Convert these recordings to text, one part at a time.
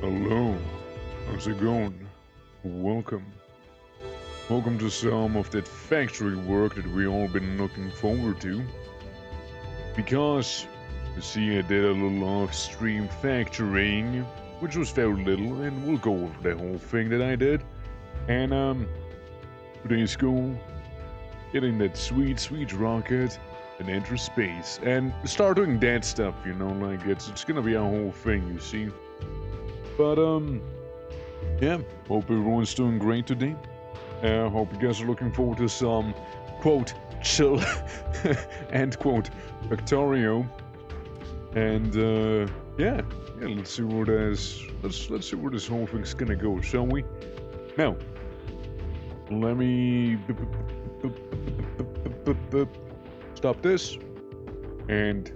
Hello, how's it going? Welcome. Welcome to some of that factory work that we all been looking forward to. Because, you see, I did a little off-stream factoring, which was very little, and we'll go over the whole thing that I did. And, today's goal, getting that sweet rocket and enter space. And start doing that stuff, you know, like it's gonna be a whole thing, you see. But, yeah, hope everyone's doing great today. Hope you guys are looking forward to some, quote, chill, end quote, FACTORIO. And, yeah, let's see where let's see where this whole thing's gonna go, shall we? Now, let me stop this and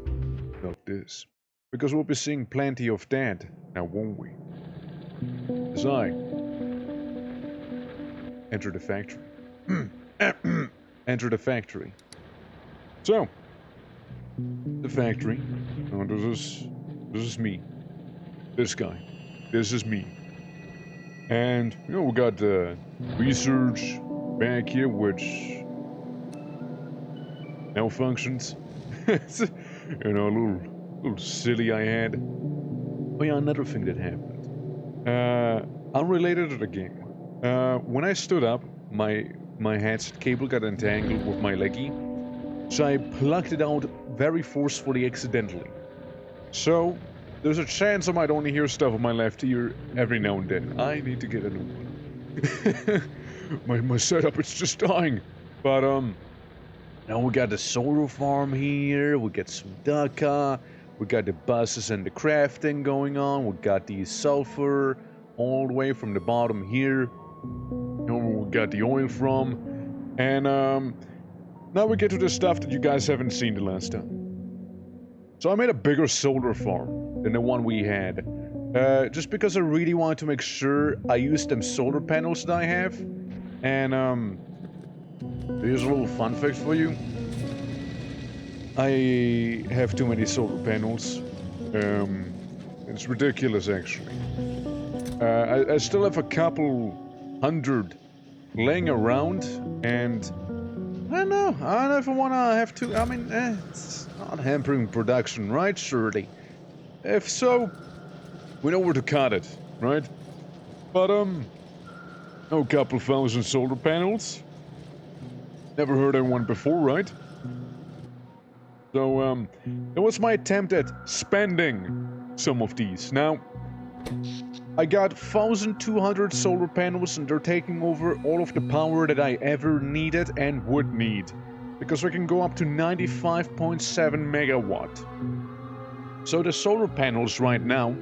stop this. Because we'll be seeing plenty of that, now won't we? As I enter the factory. Enter the factory. So, the factory. Oh, this is me. This guy. This is me. And, you know, we got the research back here, which now functions. You know, a little silly I had. Oh yeah, another thing that happened. Unrelated to the game. When I stood up, my headset cable got entangled with my leggy, so I plucked it out very forcefully accidentally. So, there's a chance I might only hear stuff on my left ear every now and then. I need to get a new one. my setup is just dying. But, now we got the solar farm here, we got some Daka, we got the buses and the crafting going on, we got the sulfur all the way from the bottom here, we got the oil from, and now we get to the stuff that you guys haven't seen the last time. So I made a bigger solar farm than the one we had, just because I really wanted to make sure I used them solar panels that I have, and here's a little fun fact for you. I have too many solar panels. It's ridiculous, actually. I still have a couple hundred laying around, and I don't know if I wanna have to. I mean, it's not hampering production, right? Surely. If so, we know where to cut it, right? But a couple thousand solar panels. Never heard of one before, right? So, it was my attempt at spending some of these. Now, I got 1,200 solar panels and they're taking over all of the power that I ever needed and would need. Because we can go up to 95.7 megawatt. So the solar panels right now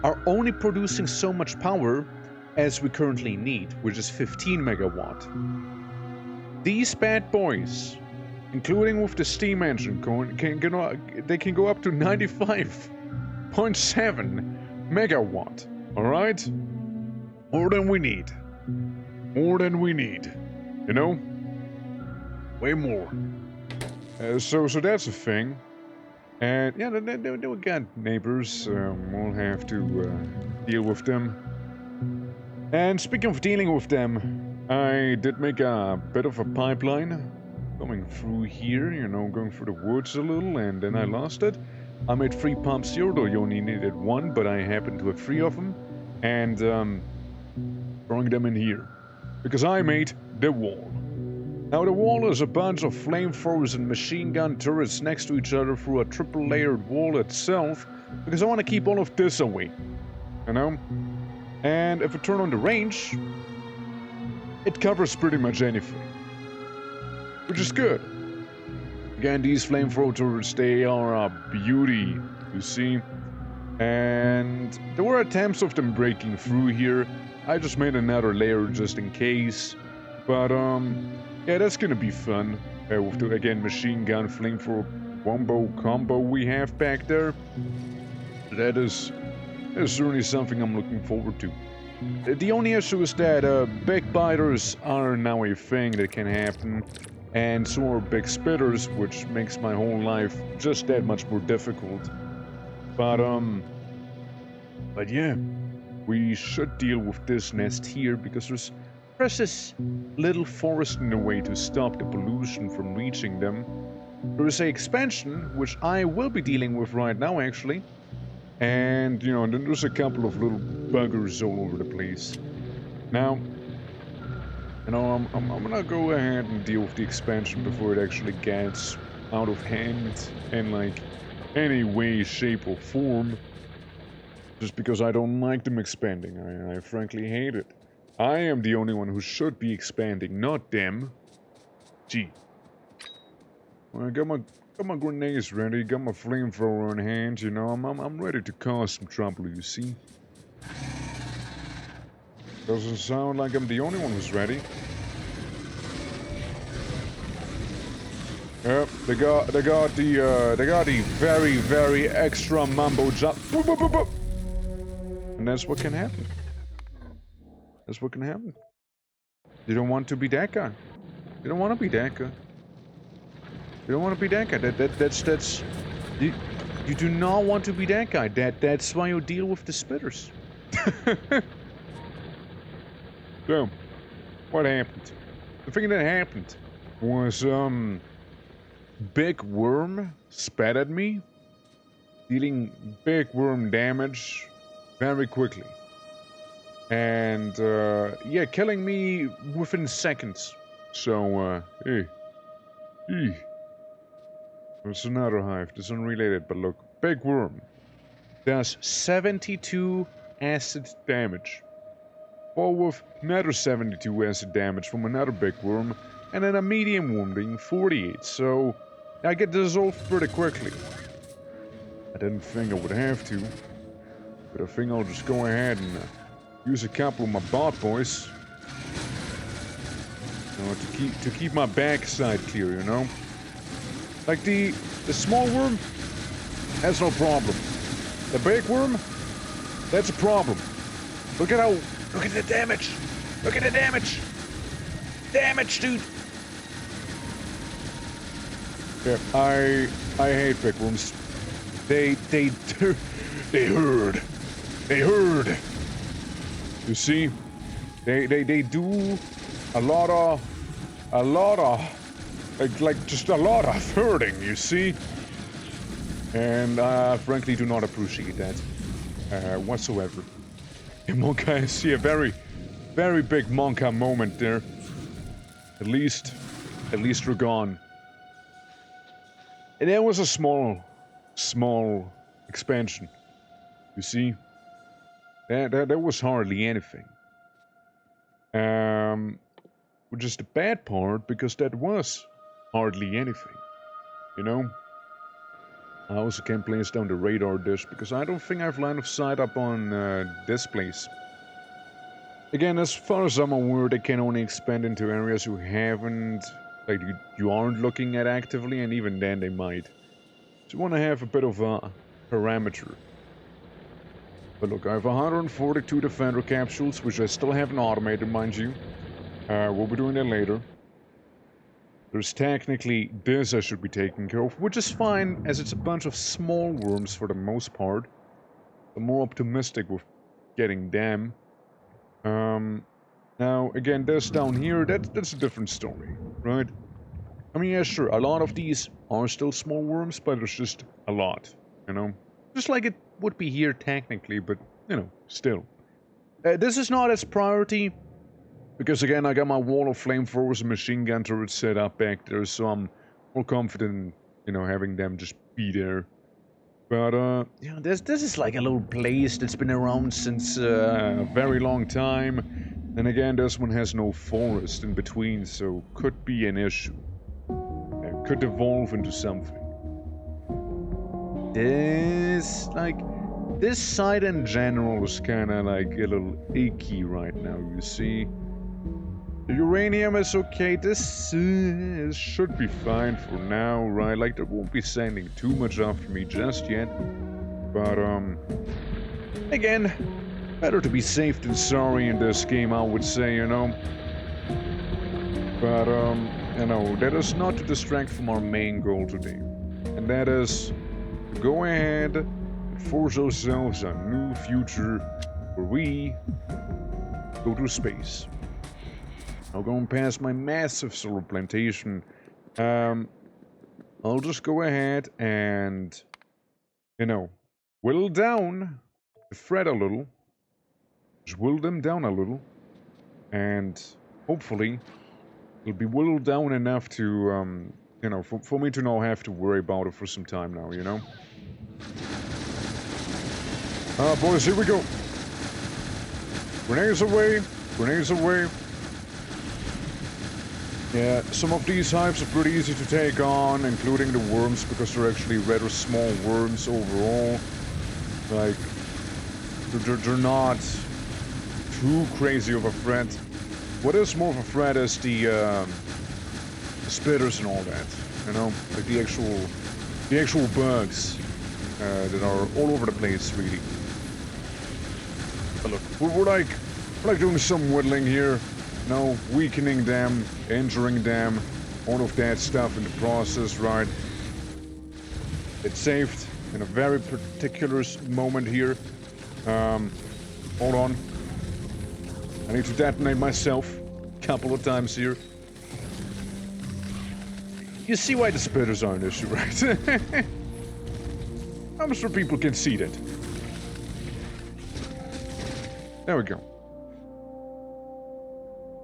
are only producing so much power as we currently need, which is 15 megawatt. These bad boys, including with the steam engine they can go up to 95.7 megawatt. Alright? More than we need. More than we need. You know? Way more. So that's a thing. And yeah, they got neighbors. We'll have to deal with them. And speaking of dealing with them, I did make a bit of a pipeline coming through here, you know, going through the woods a little, and then I lost it. I made 3 pumps here, though you only needed 1, but I happened to have 3 of them, and throwing them in here. Because I made the wall. Now the wall is a bunch of flamethrowers and machine gun turrets next to each other through a triple layered wall itself, because I want to keep all of this away, you know? And if I turn on the range, it covers pretty much anything. Which is good. Again, these flamethrower turrets, they are a beauty, you see. And there were attempts of them breaking through here. I just made another layer just in case. But, yeah, that's gonna be fun. With the, again, machine gun flamethrower combo we have back there. That is certainly something I'm looking forward to. The only issue is that big biters are now a thing that can happen, and so are big spitters, which makes my whole life just that much more difficult. But yeah, we should deal with this nest here, because there's precious little forest in the way to stop the pollution from reaching them. There is an expansion, which I will be dealing with right now, actually. And, you know, then there's a couple of little buggers all over the place. Now, you know, I'm gonna go ahead and deal with the expansion before it actually gets out of hand in, like, any way, shape, or form. Just because I don't like them expanding. I frankly hate it. I am the only one who should be expanding, not them. Gee. Well, I got my grenades ready, got my flamethrower in hand, you know, I'm ready to cause some trouble, you see. Doesn't sound like I'm the only one who's ready. Yep, they got the very, very extra mumbo jump. And that's what can happen. That's what can happen. You don't want to be that guy. You don't want to be that guy. You don't want to be that guy. That's you do not want to be that guy. That's why you deal with the spitters. So, what happened? The thing that happened was big worm spat at me, dealing big worm damage very quickly. And yeah, killing me within seconds. So hey. It's another hive. This is unrelated, but look. Big worm does 72 acid damage. Or with another 72 acid damage from another big worm. And then a medium worm being 48. So I get dissolved pretty quickly. I didn't think I would have to. But I think I'll just go ahead and use a couple of my bot boys. You know, to keep my backside clear, you know? Like the small worm, that's no problem. The big worm, that's a problem. Look at the damage. Look at the damage. Damage, dude. Yeah, I hate big worms. They hurt. They hurt. You see, they do a lot of like just a lot of hurting, you see? And I frankly do not appreciate that whatsoever. Monka, I see a very, very big Monka moment there. At least we're gone. And that was a small expansion. You see? That was hardly anything. Which is the bad part, because that was hardly anything, you know? I also can't place down the radar dish, because I don't think I've line of sight up on this place. Again, as far as I'm aware, they can only expand into areas you haven't, like you aren't looking at actively, and even then they might. So you want to have a bit of a parameter. But look, I have 142 Defender capsules, which I still haven't automated, mind you. We'll be doing that later. There's technically this I should be taking care of, which is fine, as it's a bunch of small worms for the most part. I'm more optimistic with getting them. Now, again, this down here, that's a different story, right? I mean, yeah, sure, a lot of these are still small worms, but there's just a lot, you know? Just like it would be here technically, but, you know, still. This is not its priority. Because again, I got my wall of flamethrowers and machine gun turrets set up back there, so I'm more confident in, you know, having them just be there. But, yeah, this is like a little place that's been around since a very long time. And again, this one has no forest in between, so could be an issue. It could evolve into something. This site in general is kinda like a little icky right now, you see? The uranium is okay, this should be fine for now, right? Like, they won't be sending too much after me just yet. But, again, better to be safe than sorry in this game, I would say, you know? But, you know, that is not to distract from our main goal today. And that is to go ahead and force ourselves a new future where we go to space. Now going past my massive solar plantation, I'll just go ahead and, you know, whittle down the thread a little. Just whittle them down a little. And hopefully it'll be whittled down enough to, you know, for me to not have to worry about it for some time now, you know? Boys, here we go. Grenades away. Grenades away. Yeah, some of these hives are pretty easy to take on, including the worms, because they're actually rather small worms overall. Like, they're not too crazy of a threat. What is more of a threat is the spitters and all that, you know? Like the actual bugs that are all over the place, really. But look, we're like doing some whittling here. You know, weakening them, injuring them, all of that stuff in the process, right? It's saved in a very particular moment here. Hold on. I need to detonate myself a couple of times here. You see why the spitters are an issue, right? I'm sure people can see that. There we go.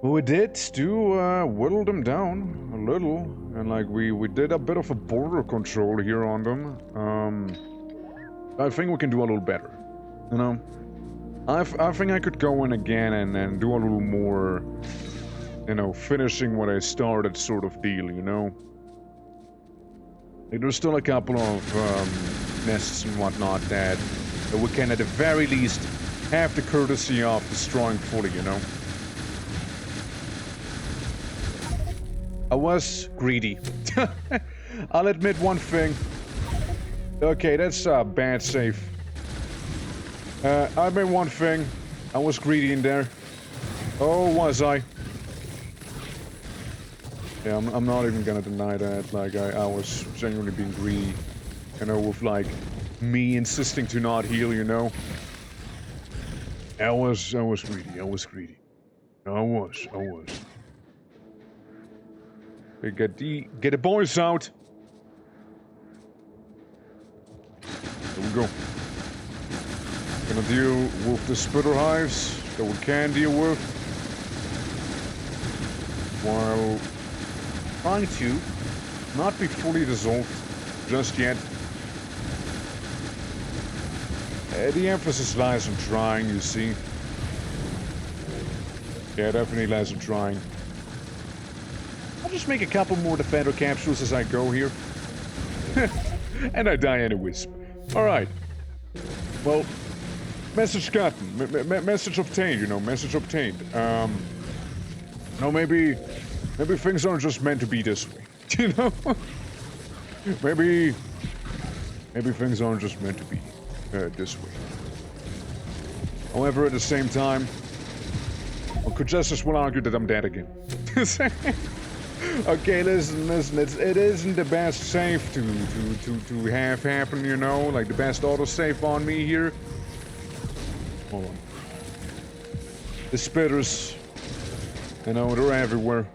We did whittle them down a little, and like we did a bit of a border control here on them. I think we can do a little better, you know. I think I could go in again and do a little more, you know, finishing what I started sort of deal, you know. Like, there's still a couple of nests and whatnot that we can at the very least have the courtesy of destroying fully, you know. I was greedy. I'll admit one thing. Okay, that's a bad save. I admit one thing. I was greedy in there. Oh, was I? Yeah, I'm not even gonna deny that. Like, I was genuinely being greedy. You know, with like me insisting to not heal, you know. I was greedy. I was greedy. I was. Get the boys out. There we go. Gonna deal with the spitter hives that we can deal with, while trying to not be fully dissolved just yet. The emphasis lies on trying, you see. Yeah, definitely lies on trying. I'll just make a couple more defender capsules as I go here. And I die anyways. Alright. Well, message gotten. Message obtained, you know, message obtained. No, maybe things aren't just meant to be this way. You know? maybe things aren't just meant to be this way. However, at the same time, one could just as well argue that I'm dead again. Okay, listen, it isn't the best save to have happen, you know, like the best autosave on me here. Hold on. The spitters, you know, they're everywhere.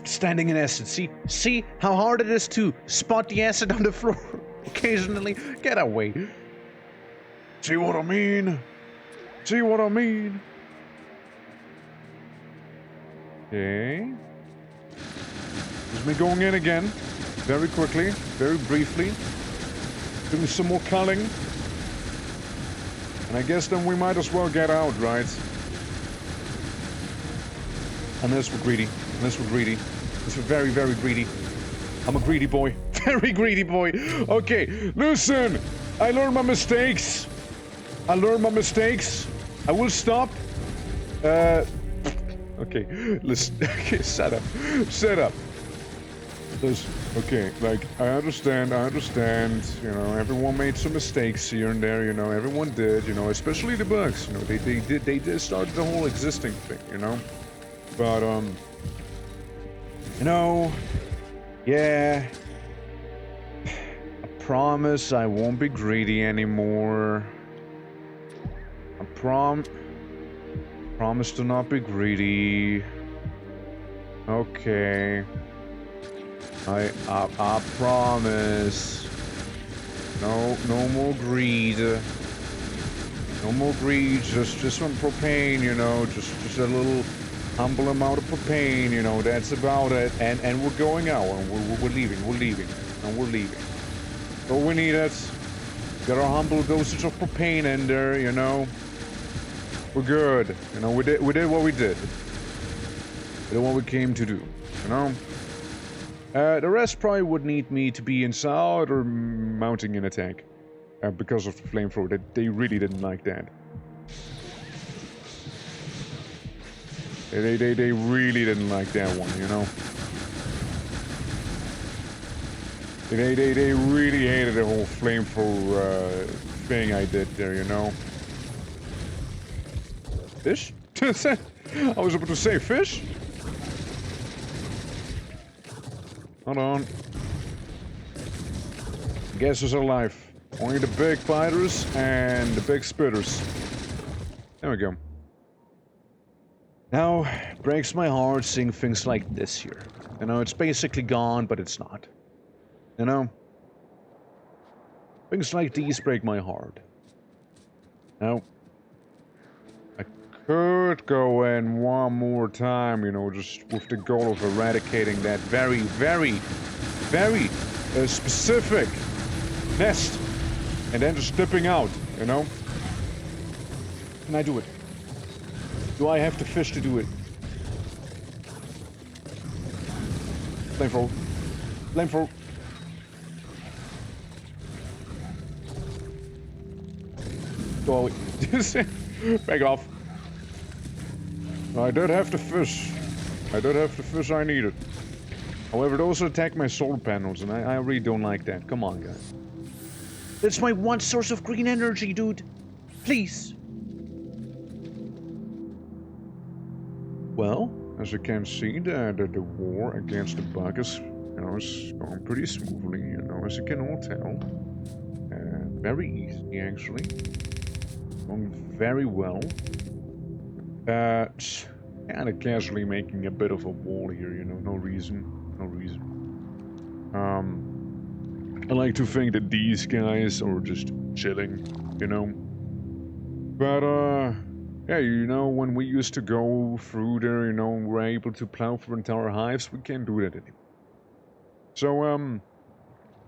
Standing in acid, see how hard it is to spot the acid on the floor occasionally? Get away. See what I mean? See what I mean? Okay. There's me going in again. Very quickly, very briefly. Doing some more culling. And I guess then we might as well get out, right? Unless we're greedy. Unless we're greedy. Unless we're very, very greedy. I'm a greedy boy. Very greedy boy. Okay, listen. I learned my mistakes. I learned my mistakes. I will stop. Okay, listen. Okay, shut up. Listen, okay, like, I understand, you know, everyone made some mistakes here and there, you know, everyone did, you know, especially the bugs, you know, they did start the whole existing thing, you know, but, you know, yeah, I promise I won't be greedy anymore. Promise to not be greedy. Okay. I promise. No more greed. No more greed. Just some propane, you know. Just a little humble amount of propane, you know. That's about it. And we're going out. And we're leaving. We're leaving. And we're leaving. So we need it. Got our humble dosage of propane in there, you know. We're good. You know, we did what we did. We did what we came to do, you know. The rest probably would need me to be inside or mounting an attack. Because of the flamethrower. They really didn't like that. They really didn't like that one, you know. They really hated the whole flamethrower thing I did there, you know. Fish? I was about to say fish? Hold on. Guesses are alive. Only the big biters and the big spitters. There we go. Now, breaks my heart seeing things like this here. You know, it's basically gone, but it's not. You know? Things like these break my heart. Now, I could go in one more time, you know, just with the goal of eradicating that very specific nest. And then just dipping out, you know? Can I do it? Do I have to fish to do it? Flamethrower. Flamethrower. Go away. Back off. I did have to fish. I did have the fish I needed. However, it also attacked my solar panels, and I really don't like that. Come on, guys. That's my one source of green energy, dude. Please. Well, as you can see, the war against the bug is, you know, is going pretty smoothly, you know, as you can all tell. Very easy, actually. Going very well. Kind of casually making a bit of a wall here, you know, no reason. I like to think that these guys are just chilling, you know. But, yeah, you know, when we used to go through there, you know, we're able to plow through entire hives, we can't do that anymore. So,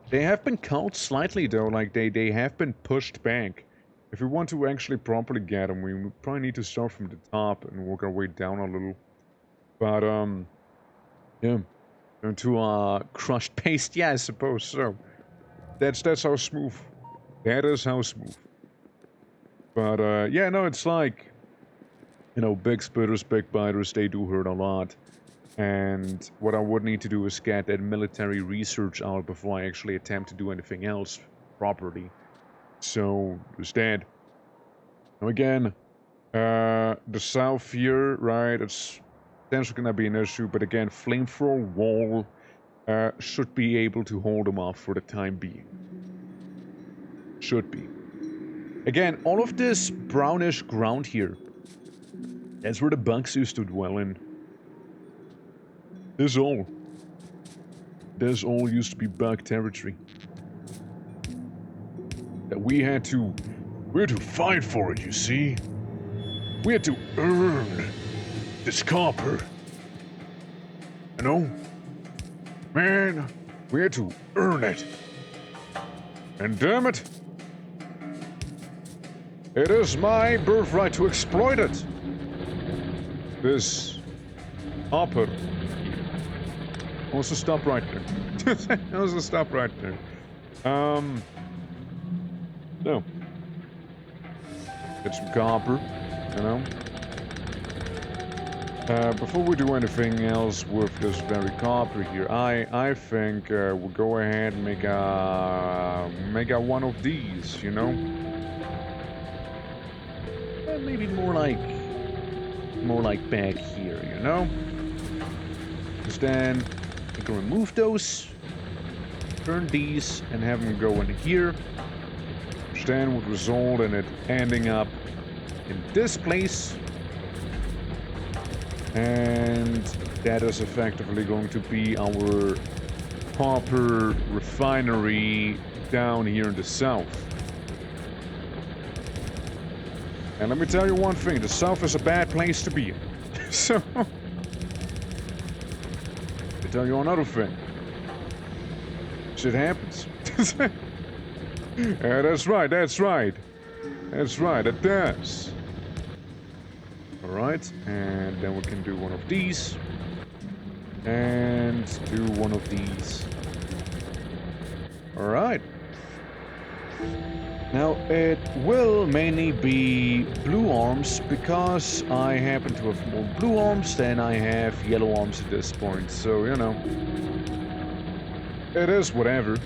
they have been culled slightly, though, like, they have been pushed back. If we want to actually properly get them, we probably need to start from the top and work our way down a little. But, yeah. To, crushed paste, yeah, I suppose so. That's how smooth. That is how smooth. But, yeah, no, it's like, you know, big spitters, big biters, they do hurt a lot. And what I would need to do is get that military research out before I actually attempt to do anything else properly. So, there's that. Now again, the south here, right, it's potentially gonna be an issue, but again, flamethrower wall should be able to hold them off for the time being. Should be. Again, all of this brownish ground here, that's where the bugs used to dwell in. This all used to be bug territory. That we had to fight for it, you see? We had to earn this copper. You know? Man, we had to earn it. And damn it, it is my birthright to exploit it. This copper. Also stop right there. Also stop right there. No. Get some copper, you know. Before we do anything else with this very copper here, I think we'll go ahead and make a one of these, you know. Maybe more like back here, you know. Because then we can remove those, turn these, and have them go in here. Which then would result in it ending up in this place. And that is effectively going to be our copper refinery down here in the south. And let me tell you one thing, the south is a bad place to be in. So, let me tell you another thing. Shit happens. Yeah, that's right, that's right. That's right, it does. Alright, and then we can do one of these. And do one of these. Alright. Now, it will mainly be blue arms, because I happen to have more blue arms than I have yellow arms at this point, so, you know. It is whatever.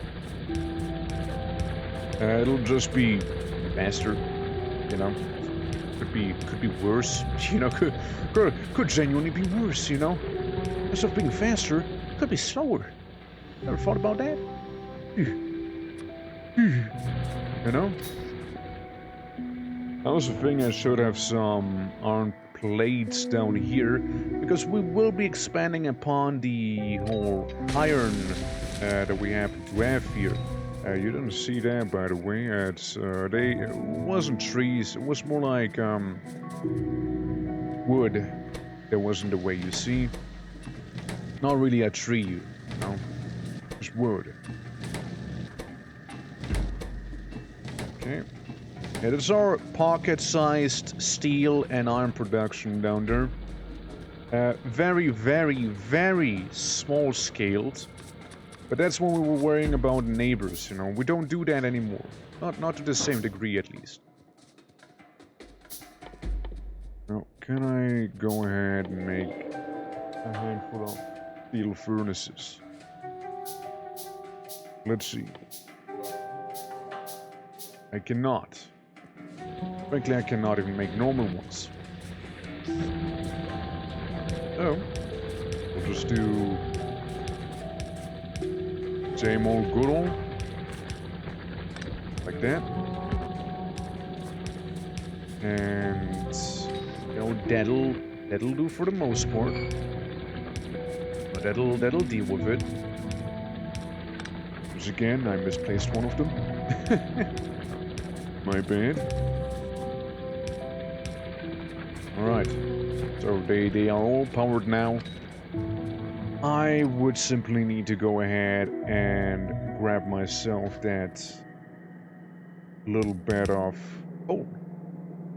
It'll just be faster, you know. Could be worse, you know. Could genuinely be worse, you know. Instead of being faster, could be slower. Ever thought about that? You know? I also think I should have some iron plates down here, because we will be expanding upon the whole iron that we happen to have here. You didn't see that, by the way. It wasn't trees, it was more like wood. That wasn't the way you see. Not really a tree, you know, just wood. Okay. Yeah, that's our pocket-sized steel and iron production down there. Very, very, very small-scaled. But that's when we were worrying about neighbors, you know. We don't do that anymore. Not to the same degree, at least. Now, can I go ahead and make a handful of steel furnaces? Let's see. I cannot. Frankly, I cannot even make normal ones. So, we'll just do same old good old, like that. And you know, that'll do for the most part. But that'll deal with it. Because again, I misplaced one of them. My bad. Alright. So they are all powered now. I would simply need to go ahead and grab myself that little bit of... Oh,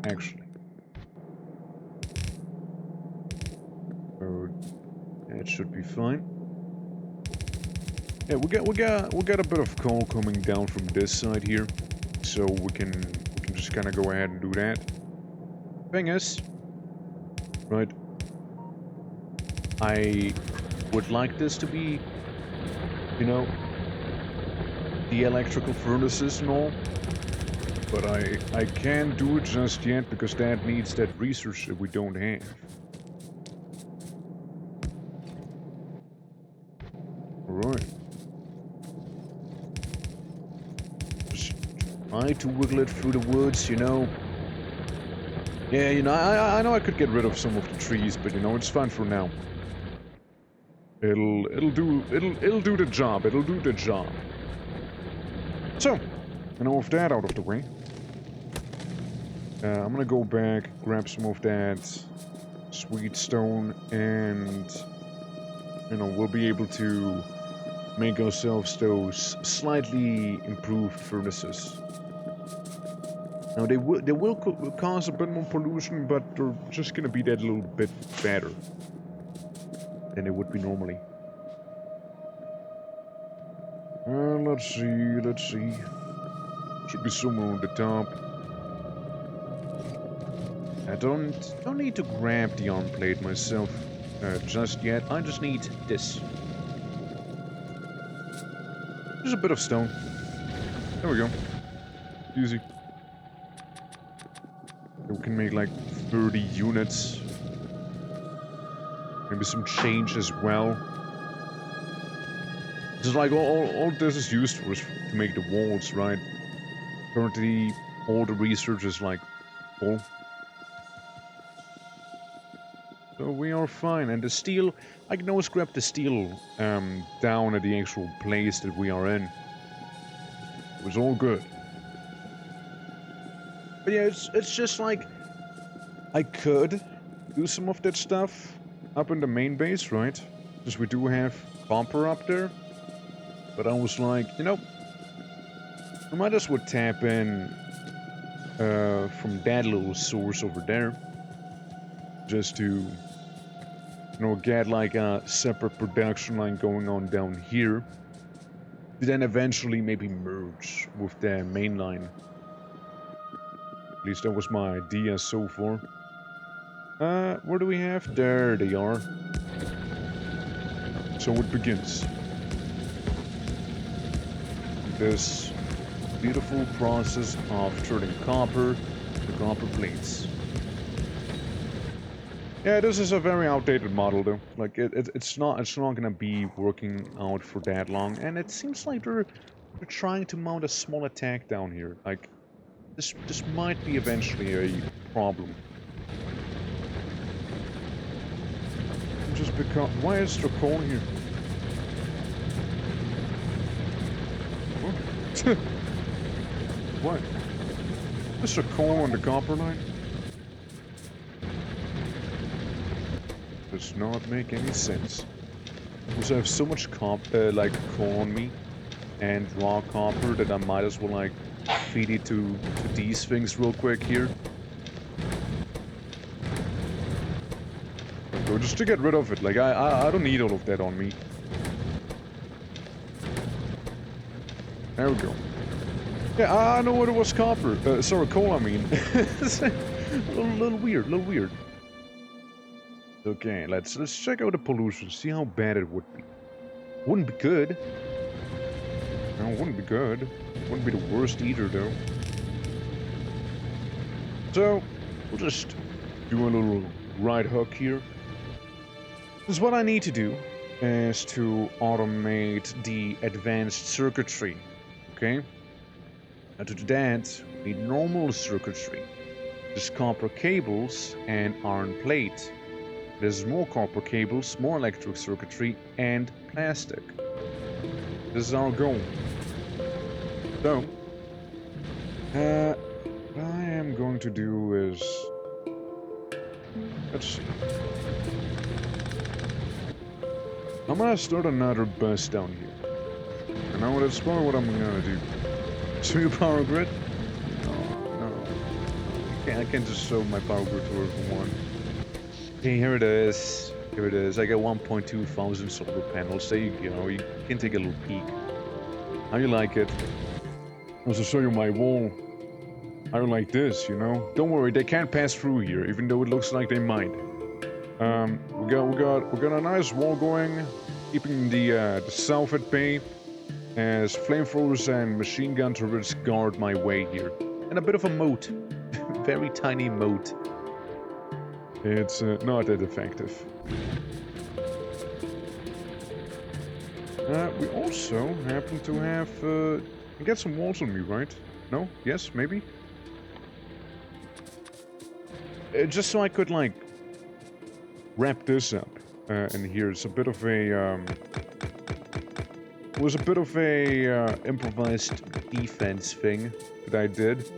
actually. So that should be fine. Yeah, we got a bit of coal coming down from this side here, so we can just kind of go ahead and do that. Thing is, right? I would like this to be, you know, the electrical furnaces and all, but I can't do it just yet because that needs that research that we don't have. Alright. Just try to wiggle it through the woods, you know. Yeah, you know, I know I could get rid of some of the trees, but you know, it's fine for now. It'll do the job. It'll do the job. So, you know, with that out of the way, I'm gonna go back, grab some of that sweet stone, and you know, we'll be able to make ourselves those slightly improved furnaces. Now they will cause a bit more pollution, but they're just gonna be that little bit better than they would be normally. Let's see. Should be somewhere on the top. I don't need to grab the arm plate myself just yet. I just need this. There's a bit of stone. There we go. Easy. We can make like 30 units. Maybe some change as well. Just like all this is used for is to make the walls, right? Currently, all the research is like full. So we are fine. And the steel, I can always grab the steel down at the actual place that we are in. It was all good. But yeah, it's just like, I could do some of that stuff up in the main base, right? Because we do have copper up there. But I was like, you know, I might as well tap in from that little source over there. Just to, you know, get like a separate production line going on down here. To then eventually maybe merge with the main line. At least that was my idea so far. Where do we have? There they are. So it begins. This beautiful process of turning copper to copper plates. Yeah, this is a very outdated model though. Like it's not gonna be working out for that long, and it seems like they're trying to mount a small attack down here. Like this might be eventually a problem. Just because why is there coal here? What? What? Is there coal on the copper line? Does not make any sense. Because I have so much like coal on me and raw copper that I might as well like feed it to these things real quick here. So just to get rid of it, like I don't need all of that on me. There we go. Yeah, I know what it was copper. Sorry, coal I mean. a little weird. Okay, let's check out the pollution, see how bad it would be. Wouldn't be good. No, wouldn't be good. Wouldn't be the worst either, though. So, we'll just do a little right hook here. Because what I need to do is to automate the advanced circuitry, okay? And to do that, we need normal circuitry. Just copper cables and iron plate. There's more copper cables, more electric circuitry, and plastic. This is our goal. So, what I am going to do is... Let's see. I'm gonna start another bus down here. You know, that's probably what I'm gonna do. Show you power grid? No. I can't just show my power grid to everyone. Okay, here it is. I got 1.2 thousand solar panels. There you go. You can take a little peek. How you like it? I'll also show you my wall. How you like this, you know? Don't worry, they can't pass through here, even though it looks like they might. We got a nice wall going, keeping the south at bay, as flamethrowers and machine gun turrets guard my way here, and a bit of a moat, very tiny moat. It's not that effective. We also happen to have... I got some walls on me, right? No? Yes? Maybe? Just so I could, like, wrap this up. And here's a bit of a... It was a bit of a improvised defense thing that I did.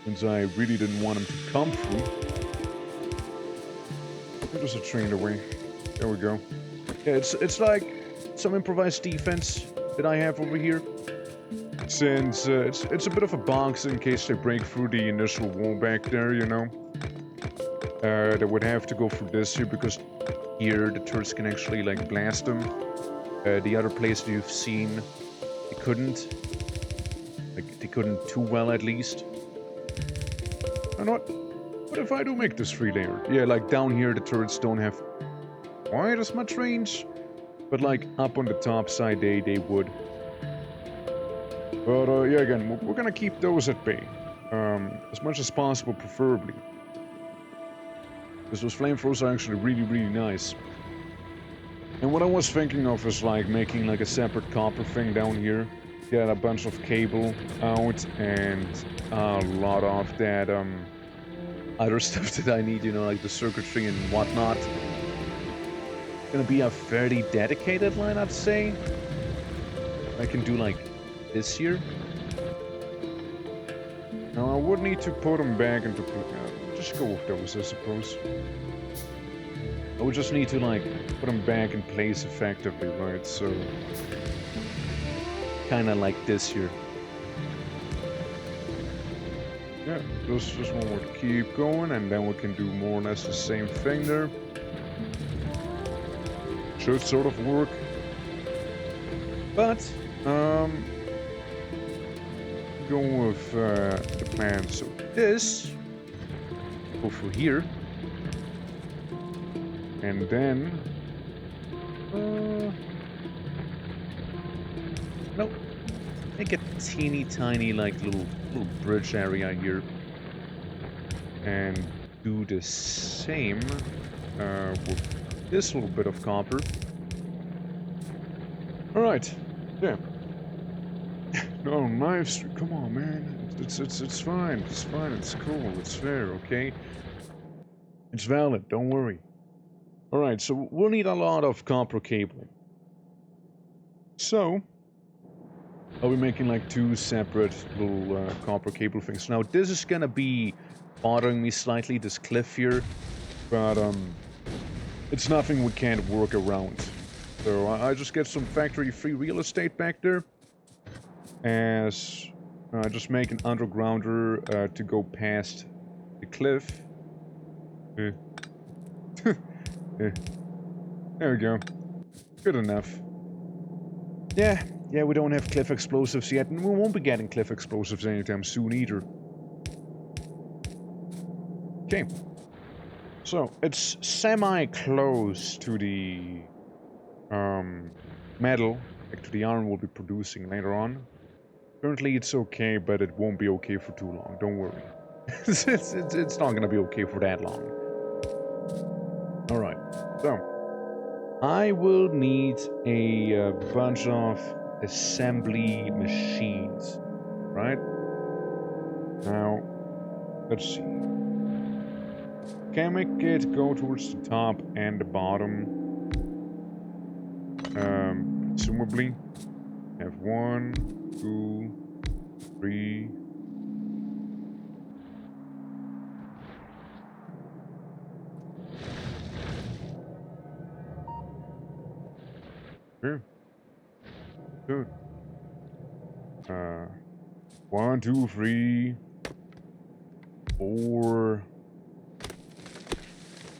Since I really didn't want him to come through. There's a train away. There we go. Yeah, it's like some improvised defense that I have over here. Since it's a bit of a box in case they break through the initial wall back there, you know. They would have to go through this here because here the turrets can actually like blast them. The other place that you've seen, they couldn't. Like they couldn't too well at least. You know what if I do make this 3-layered? Yeah, like down here the turrets don't have quite as much range, but like up on the top side they would. But yeah, again, we're gonna keep those at bay, as much as possible, preferably. Because those flamethrowers are actually really nice. And what I was thinking of is like making like a separate copper thing down here. Get a bunch of cable out and a lot of that other stuff that I need, you know, like the circuitry and whatnot. It's gonna be a fairly dedicated line, I'd say. I can do like this here. Now I would need to put them back into... just go with those, I suppose. I would just need to like put them back in place effectively, right? So kind of like this here. Yeah, just one more to keep going, and then we can do more or less the same thing there. Should sort of work. But go with the plan. So this go through here, and then nope. Make a teeny tiny like little bridge area here, and do the same with this little bit of copper. All right, yeah. No knives. Come on, man. It's fine. It's fine. It's cool. It's fair. Okay. It's valid. Don't worry. All right. So we'll need a lot of copper cabling. So I'll be making like two separate little copper cable things. Now this is gonna be bothering me slightly. This cliff here, but it's nothing we can't work around. So I just get some factory-free real estate back there. As just make an undergrounder to go past the cliff. Yeah. There we go. Good enough. Yeah, we don't have cliff explosives yet, and we won't be getting cliff explosives anytime soon either. Okay. So, it's semi-close to the metal, like to the iron we'll be producing later on. Currently it's okay, but it won't be okay for too long, don't worry. it's not gonna be okay for that long. Alright, so I will need a bunch of assembly machines, right? Now, let's see. Can make it go towards the top and the bottom? Presumably. Have 1, 2, 3. Here. Good. 1, 2, 3, 4.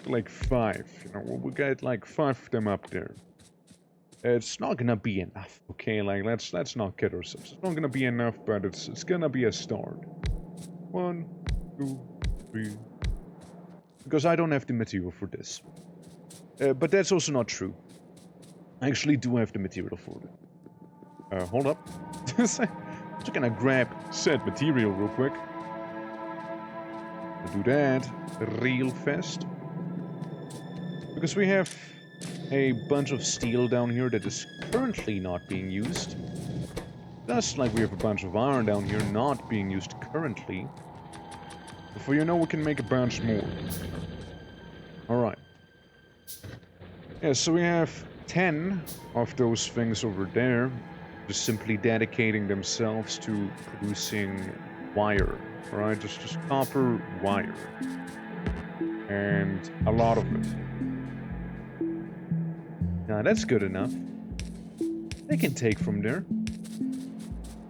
Like 5. You know, we'll get like 5 of them up there. It's not gonna be enough, okay? Like let's not kid ourselves. It's not gonna be enough, but it's gonna be a start. 1, 2, 3. Because I don't have the material for this. But that's also not true. I actually do have the material for it. Hold up. Just gonna grab said material real quick. I'll do that real fast. Because we have a bunch of steel down here that is currently not being used. Just like we have a bunch of iron down here not being used currently. Before you know, we can make a bunch more. Alright. Yeah, so we have 10 of those things over there, just simply dedicating themselves to producing wire. Alright, just copper wire. And a lot of it. Now that's good enough. They can take from there.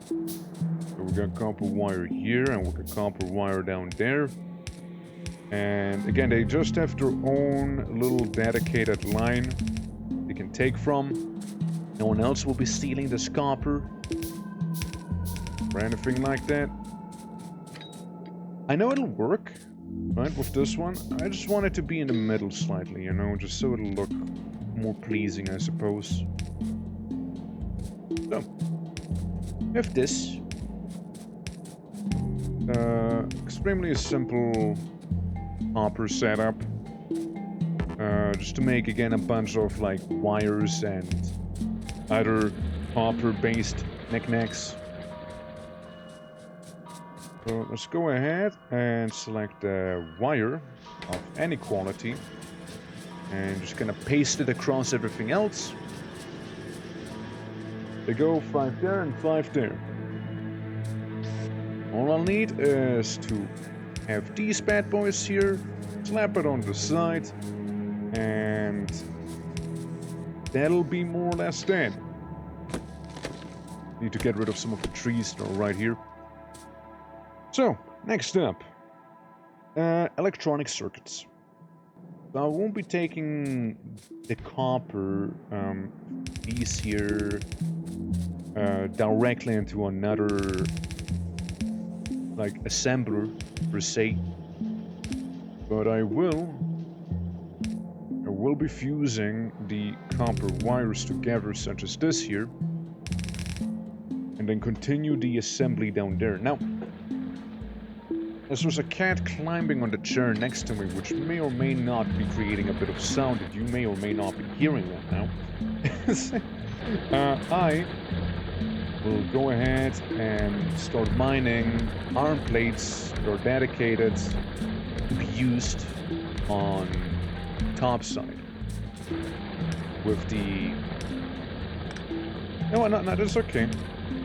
So we got copper wire here, and we got copper wire down there. And again, they just have their own little dedicated line they can take from. No one else will be stealing this copper or anything like that. I know it'll work, right, with this one. I just want it to be in the middle slightly, you know, just so it'll look more pleasing, I suppose. So, we have this. Extremely simple copper setup. Just to make, again, a bunch of, like, wires and other copper-based knickknacks. So let's go ahead and select a wire of any quality. And just gonna paste it across everything else. They go 5 there and 5 there. All I'll need is to have these bad boys here, slap it on the side, and that'll be more or less dead. Need to get rid of some of the trees that are right here. So, next up, electronic circuits. So I won't be taking the copper, these here, directly into another, like, assembler, per se. But I will be fusing the copper wires together, such as this here. And then continue the assembly down there. Now, there's a cat climbing on the chair next to me, which may or may not be creating a bit of sound that you may or may not be hearing right now. I will go ahead and start mining iron plates that are dedicated to be used on top side. With the... No, that's okay.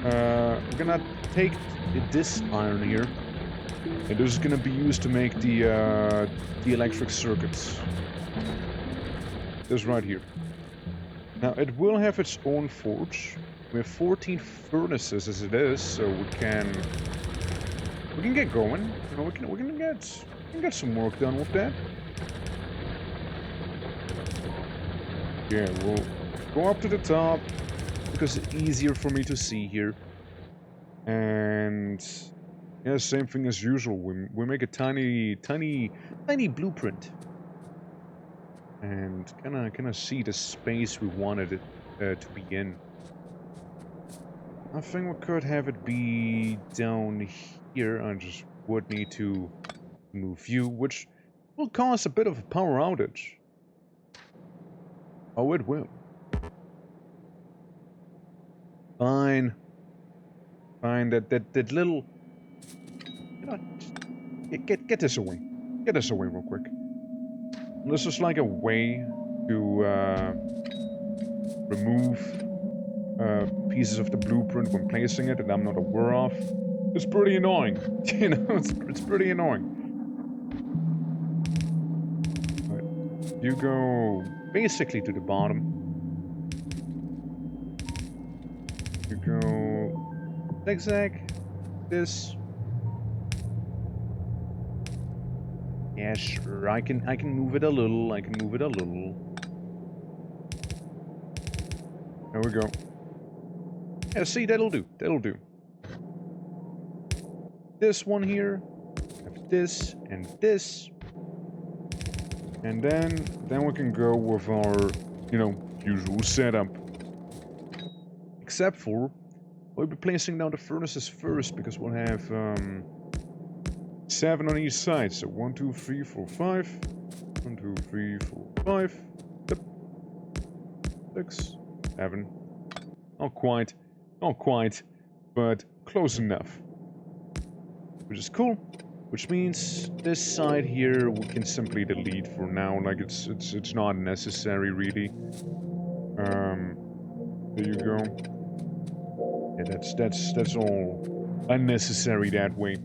We're gonna take this iron here. And this is gonna be used to make the electric circuits. This right here. Now it will have its own forge. We have 14 furnaces as it is, so we can get going. You know, we can get some work done with that. Yeah, we'll go up to the top because it's easier for me to see here. And yeah, same thing as usual. We make a tiny blueprint, and kind of see the space we wanted it to be in. I think we could have it be down here. I just would need to move you, which will cause a bit of a power outage. Oh, it will. Fine. Fine. That little. You know, get this away. Get this away real quick. This is like a way to remove pieces of the blueprint when placing it that I'm not aware of. It's pretty annoying. You know, it's pretty annoying. Right. You go basically to the bottom. You go zigzag. This. Yeah, sure. I can move it a little. I can move it a little. There we go. Yeah, see, that'll do. That'll do. This one here. Have this and this. And then we can go with our, you know, usual setup. Except for we'll be placing down the furnaces first because we'll have 7 on each side. So 1, 2, 3, 4, 5. 1, 2, 3, 4, 5. Yep. 6, 7. Not quite, but close enough. Which is cool. Which means this side here we can simply delete for now. Like it's not necessary really. There you go. Yeah, that's all unnecessary that way.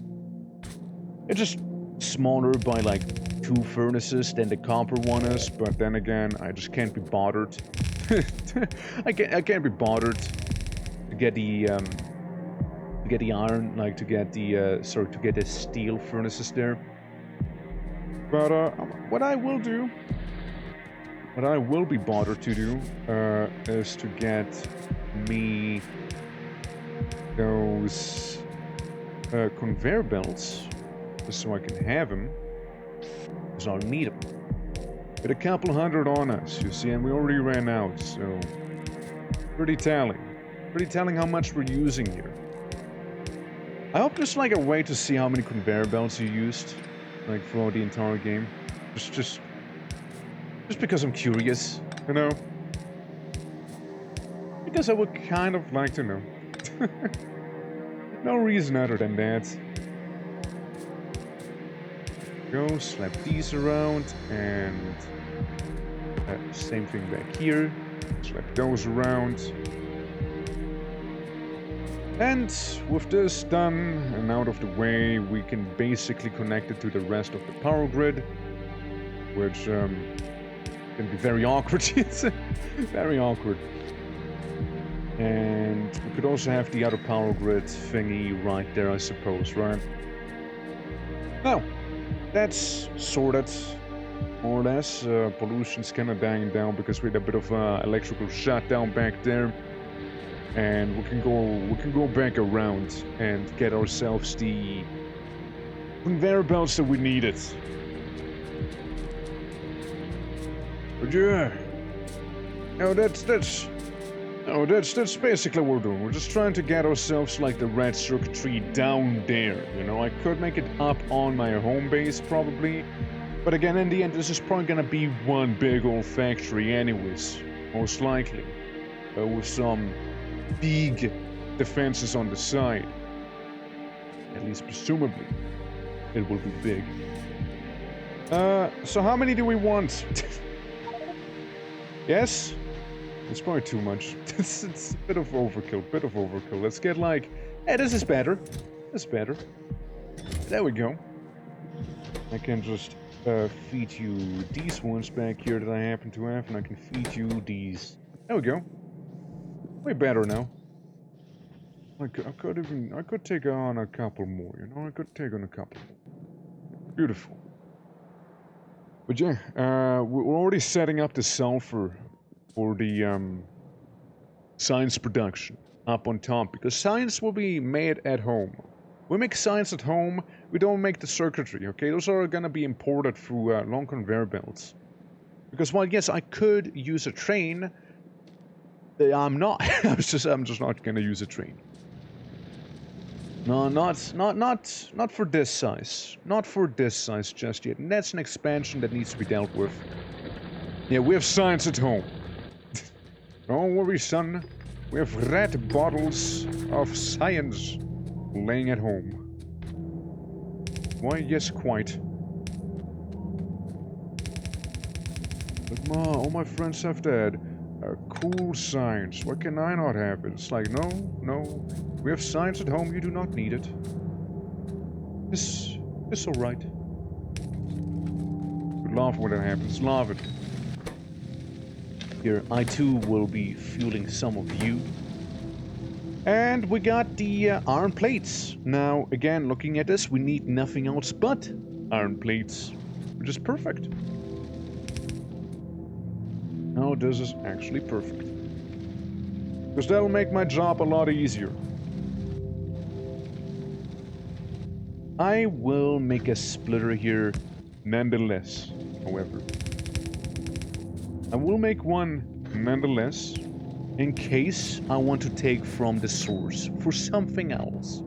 It's just smaller by like 2 furnaces than the copper one is, but then again, I just can't be bothered. I can't be bothered to get the iron, like to get the steel furnaces there. But what I will be bothered to do is to get me those conveyor belts, just so I can have them, because I'll need them. With a couple hundred on us, you see, and we already ran out, so pretty telling. Pretty telling how much we're using here. I hope there's like a way to see how many conveyor belts you used, like throughout the entire game. Just because I'm curious, you know? Because I would kind of like to know. No reason other than that. Go, slap these around, and same thing back here. Slap those around. And with this done and out of the way, we can basically connect it to the rest of the power grid, which can be very awkward. It's very awkward. And we could also have the other power grid thingy right there, I suppose, right? Now, that's sorted, more or less. Pollution's kind of dying down because we had a bit of electrical shutdown back there. And we can go back around and get ourselves the conveyor belts that we needed. But yeah, no, that's basically what we're doing. We're just trying to get ourselves like the red circuitry down there. You know, I could make it up on my home base probably, but again, in the end, this is probably gonna be one big old factory, anyways, most likely, with some big defenses on the side. At least presumably it will be big. So how many do we want? Yes? It's probably too much. It's a bit of overkill, Let's get like... Hey, this is better. This is better. There we go. I can just feed you these ones back here that I happen to have, and I can feed you these. There we go. Way better now. I could take on a couple more, you know? I could take on a couple more. Beautiful. But yeah, we're already setting up the sulfur for the science production up on top, because science will be made at home. We make science at home, we don't make the circuitry, okay? Those are gonna be imported through long conveyor belts. Because while yes, I could use a train, I'm not. I'm just not gonna use a train. No, not for this size. Not for this size just yet. And that's an expansion that needs to be dealt with. Yeah, we have science at home. Don't worry, son. We have red bottles of science laying at home. Why, yes, quite. But all my friends have that. Cool science. Why can I not have it? It's like, no. We have science at home. You do not need it. It's alright. Laugh when it happens. Laugh it. Here, I too will be fueling some of you. And we got the iron plates. Now, again, looking at this, we need nothing else but iron plates, which is perfect. Now this is actually perfect. Because that'll make my job a lot easier. I will make a splitter here nonetheless, however. I will make one nonetheless, in case I want to take from the source for something else.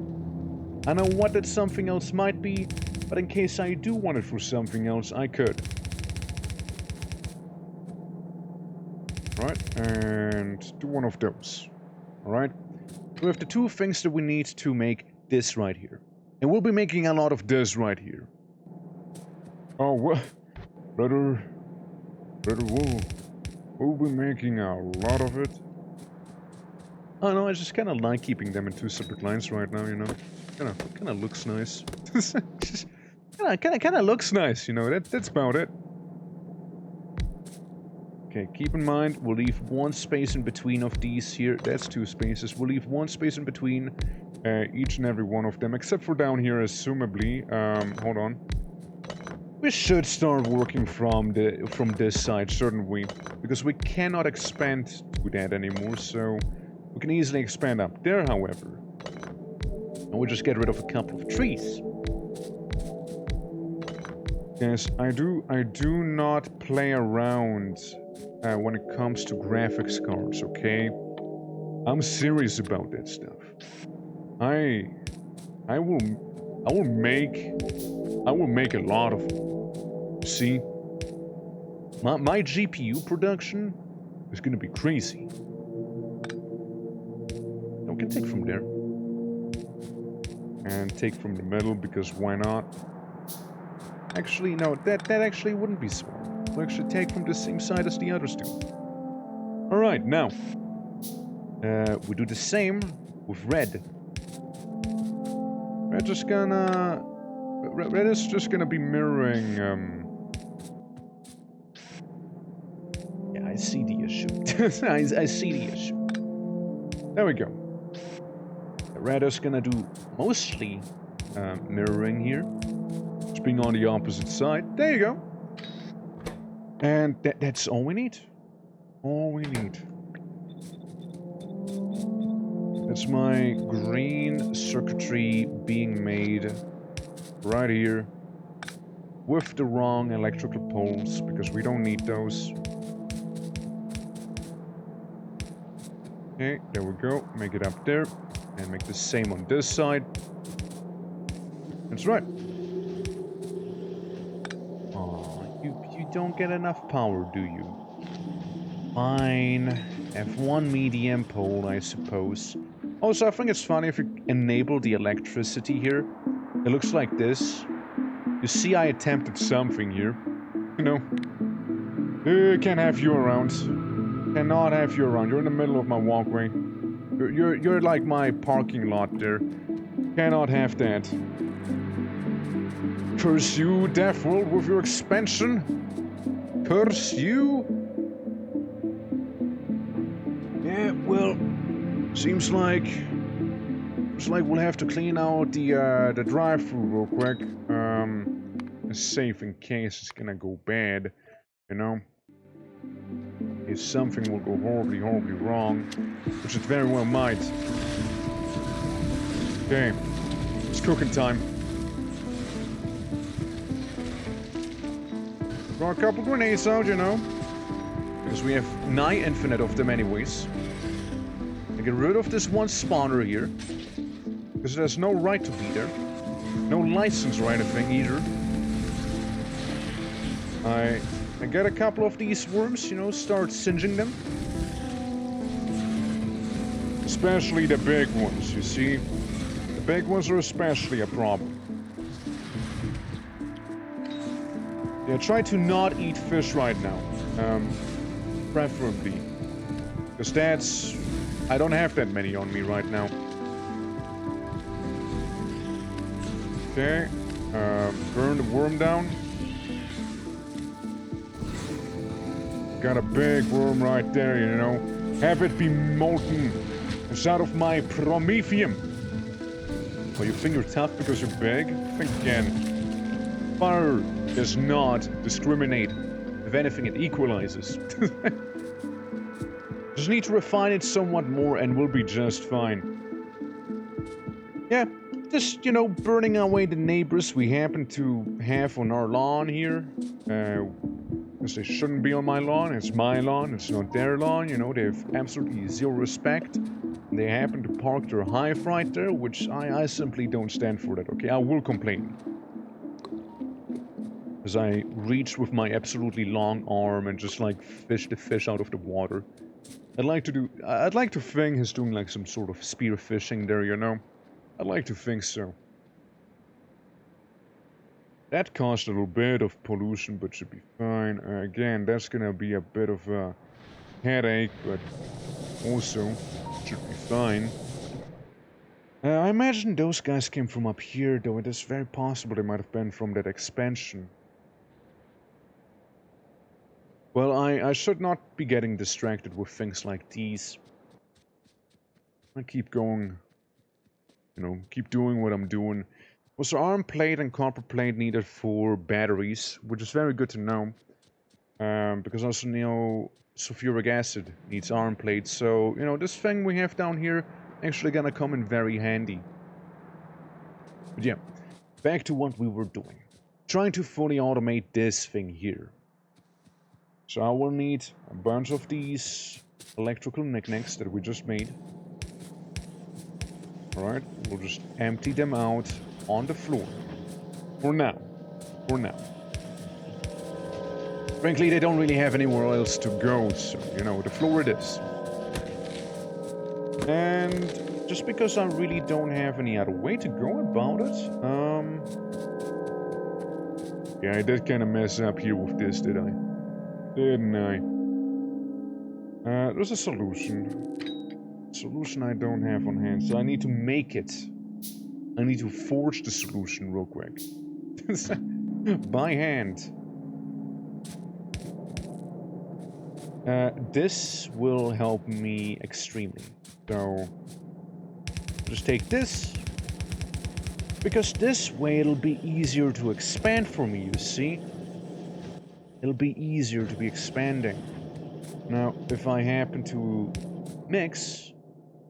I know what that something else might be, but in case I do want it for something else, I could. Right, and do one of those. Alright? We have the two things that we need to make this right here. And we'll be making a lot of this right here. Oh, what? Brother, we'll be making a lot of it. Oh no, I just kind of like keeping them in two separate lines right now, you know? Kind of looks nice. Kind of looks nice, you know? That's about it. Okay, keep in mind, we'll leave one space in between of these here. That's two spaces. We'll leave one space in between each and every one of them, except for down here, assumably. Hold on. We should start working from this side, shouldn't we? Because we cannot expand to that anymore, so we can easily expand up there, however. And we'll just get rid of a couple of trees. Yes, I do not play around when it comes to graphics cards, okay? I'm serious about that stuff. I will make a lot of them. See? My GPU production is gonna be crazy. We can take from there. And take from the middle, because why not? Actually, no, that actually wouldn't be smart. We'll actually take from the same side as the others do. Alright, now. We do the same with red. Red is just gonna be mirroring, yeah, I see the issue. I see the issue. There we go. Red is gonna do mostly mirroring here. Just being on the opposite side. There you go. And that's all we need. All we need. That's my green circuitry being made right here with the wrong electrical poles, because we don't need those. Okay, there we go. Make it up there. And make the same on this side. That's right. Oh, you don't get enough power, do you? Fine. Have one medium pole, I suppose. Also, I think it's funny if you enable the electricity here. It looks like this. You see, I attempted something here. You know. Can't have you around. Cannot have you around. You're in the middle of my walkway. You're like my parking lot there. Cannot have that. Curse you, Deathworld, with your expansion. Curse you. Yeah, well, seems like we'll have to clean out the drive-thru real quick. Safe in case it's gonna go bad, you know. If something will go horribly, horribly wrong, which it very well might. Okay, it's cooking time. Throw a couple grenades out, you know, because we have nigh infinite of them anyways. I get rid of this one spawner here, because there's no right to be there, no license or anything either. I get a couple of these worms, you know, start singeing them. Especially the big ones, you see? The big ones are especially a problem. Yeah, try to not eat fish right now. Preferably. Because that's... I don't have that many on me right now. Okay. Burn the worm down. Got a big worm right there, you know. Have it be molten inside of my promethium. Oh, you think you're tough because you're big? Think again. Fire does not discriminate. If anything, it equalizes. Just need to refine it somewhat more and we'll be just fine. Yeah, just, you know, burning away the neighbors we happen to have on our lawn here. Because they shouldn't be on my lawn. It's my lawn, it's not their lawn, you know, they have absolutely zero respect. They happen to park their hive right there, which I simply don't stand for that, okay? I will complain. As I reach with my absolutely long arm and just, like, fish the fish out of the water. I'd like to think he's doing, like, some sort of spear fishing there, you know? I'd like to think so. That caused a little bit of pollution, but should be fine. Again, that's gonna be a bit of a headache, but also should be fine. I imagine those guys came from up here, though it is very possible they might have been from that expansion. Well, I should not be getting distracted with things like these. I keep going, you know, keep doing what I'm doing. Also, iron plate and copper plate needed for batteries, which is very good to know. Because also, you know, sulfuric acid needs iron plate, so, you know, this thing we have down here actually gonna come in very handy. But yeah, back to what we were doing. Trying to fully automate this thing here. So I will need a bunch of these electrical knickknacks that we just made. Alright, we'll just empty them out on the floor. For now. For now. Frankly, they don't really have anywhere else to go, so, you know, the floor it is. And just because I really don't have any other way to go about it, Yeah, I did kind of mess up here with this, did I? Didn't I? There's a solution. Solution I don't have on hand, so I need to make it. I need to forge the solution real quick. By hand. This will help me extremely. So, just take this. Because this way it'll be easier to expand for me, you see? It'll be easier to be expanding. Now, if I happen to mix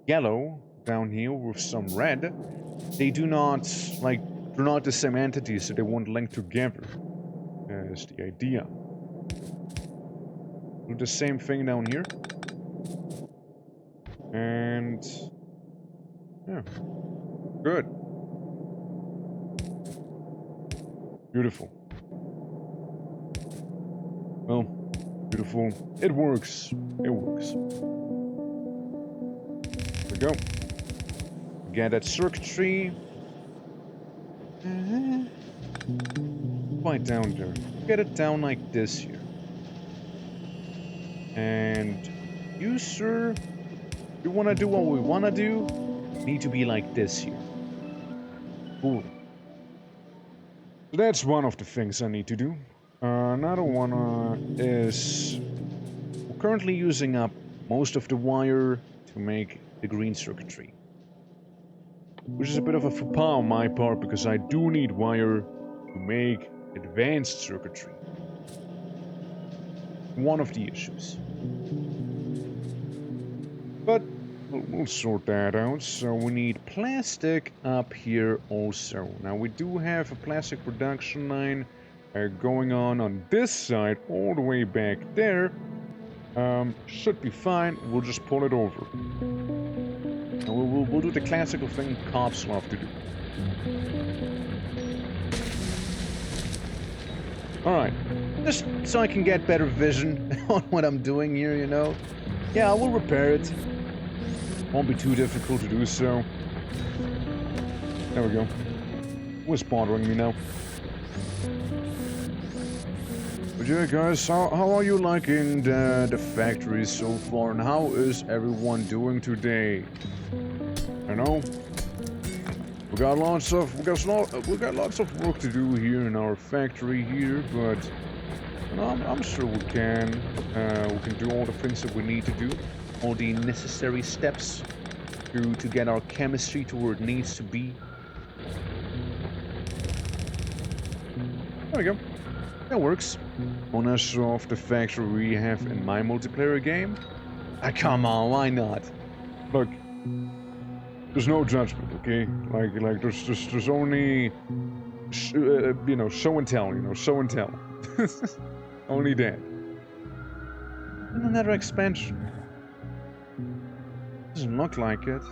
yellow down here with some red, they do not, like, they're not the same entities, so they won't link together. That's the idea. Do the same thing down here. And... yeah. Good. Beautiful. Well, beautiful. It works. It works. There we go. Get that circuitry. Quite down there. Get it down like this here. And you, sir, you want to do what we want to do, need to be like this here. Cool. So that's one of the things I need to do. Another one is we're currently using up most of the wire to make the green circuitry. Which is a bit of a faux pas on my part, because I do need wire to make advanced circuitry. One of the issues. But we'll sort that out. So we need plastic up here also. Now we do have a plastic production line going on this side all the way back there. Should be fine. We'll just pull it over. And we'll do the classical thing cops love to do. Alright. Just so I can get better vision on what I'm doing here, you know. Yeah, I will repair it. Won't be too difficult to do so. There we go. What's bothering me now? But yeah, guys, how are you liking the factory so far, and how is everyone doing today? You know, we got lots of work to do here in our factory here, but you know, I'm sure we can do all the things that we need to do, all the necessary steps to get our chemistry to where it needs to be. There we go. That works. Wanna show off the factory we have in my multiplayer game? Ah, come on, why not? Look, there's no judgment, okay? Like there's only, you know, show and tell, show and tell. Only that. And another expansion. Doesn't look like it.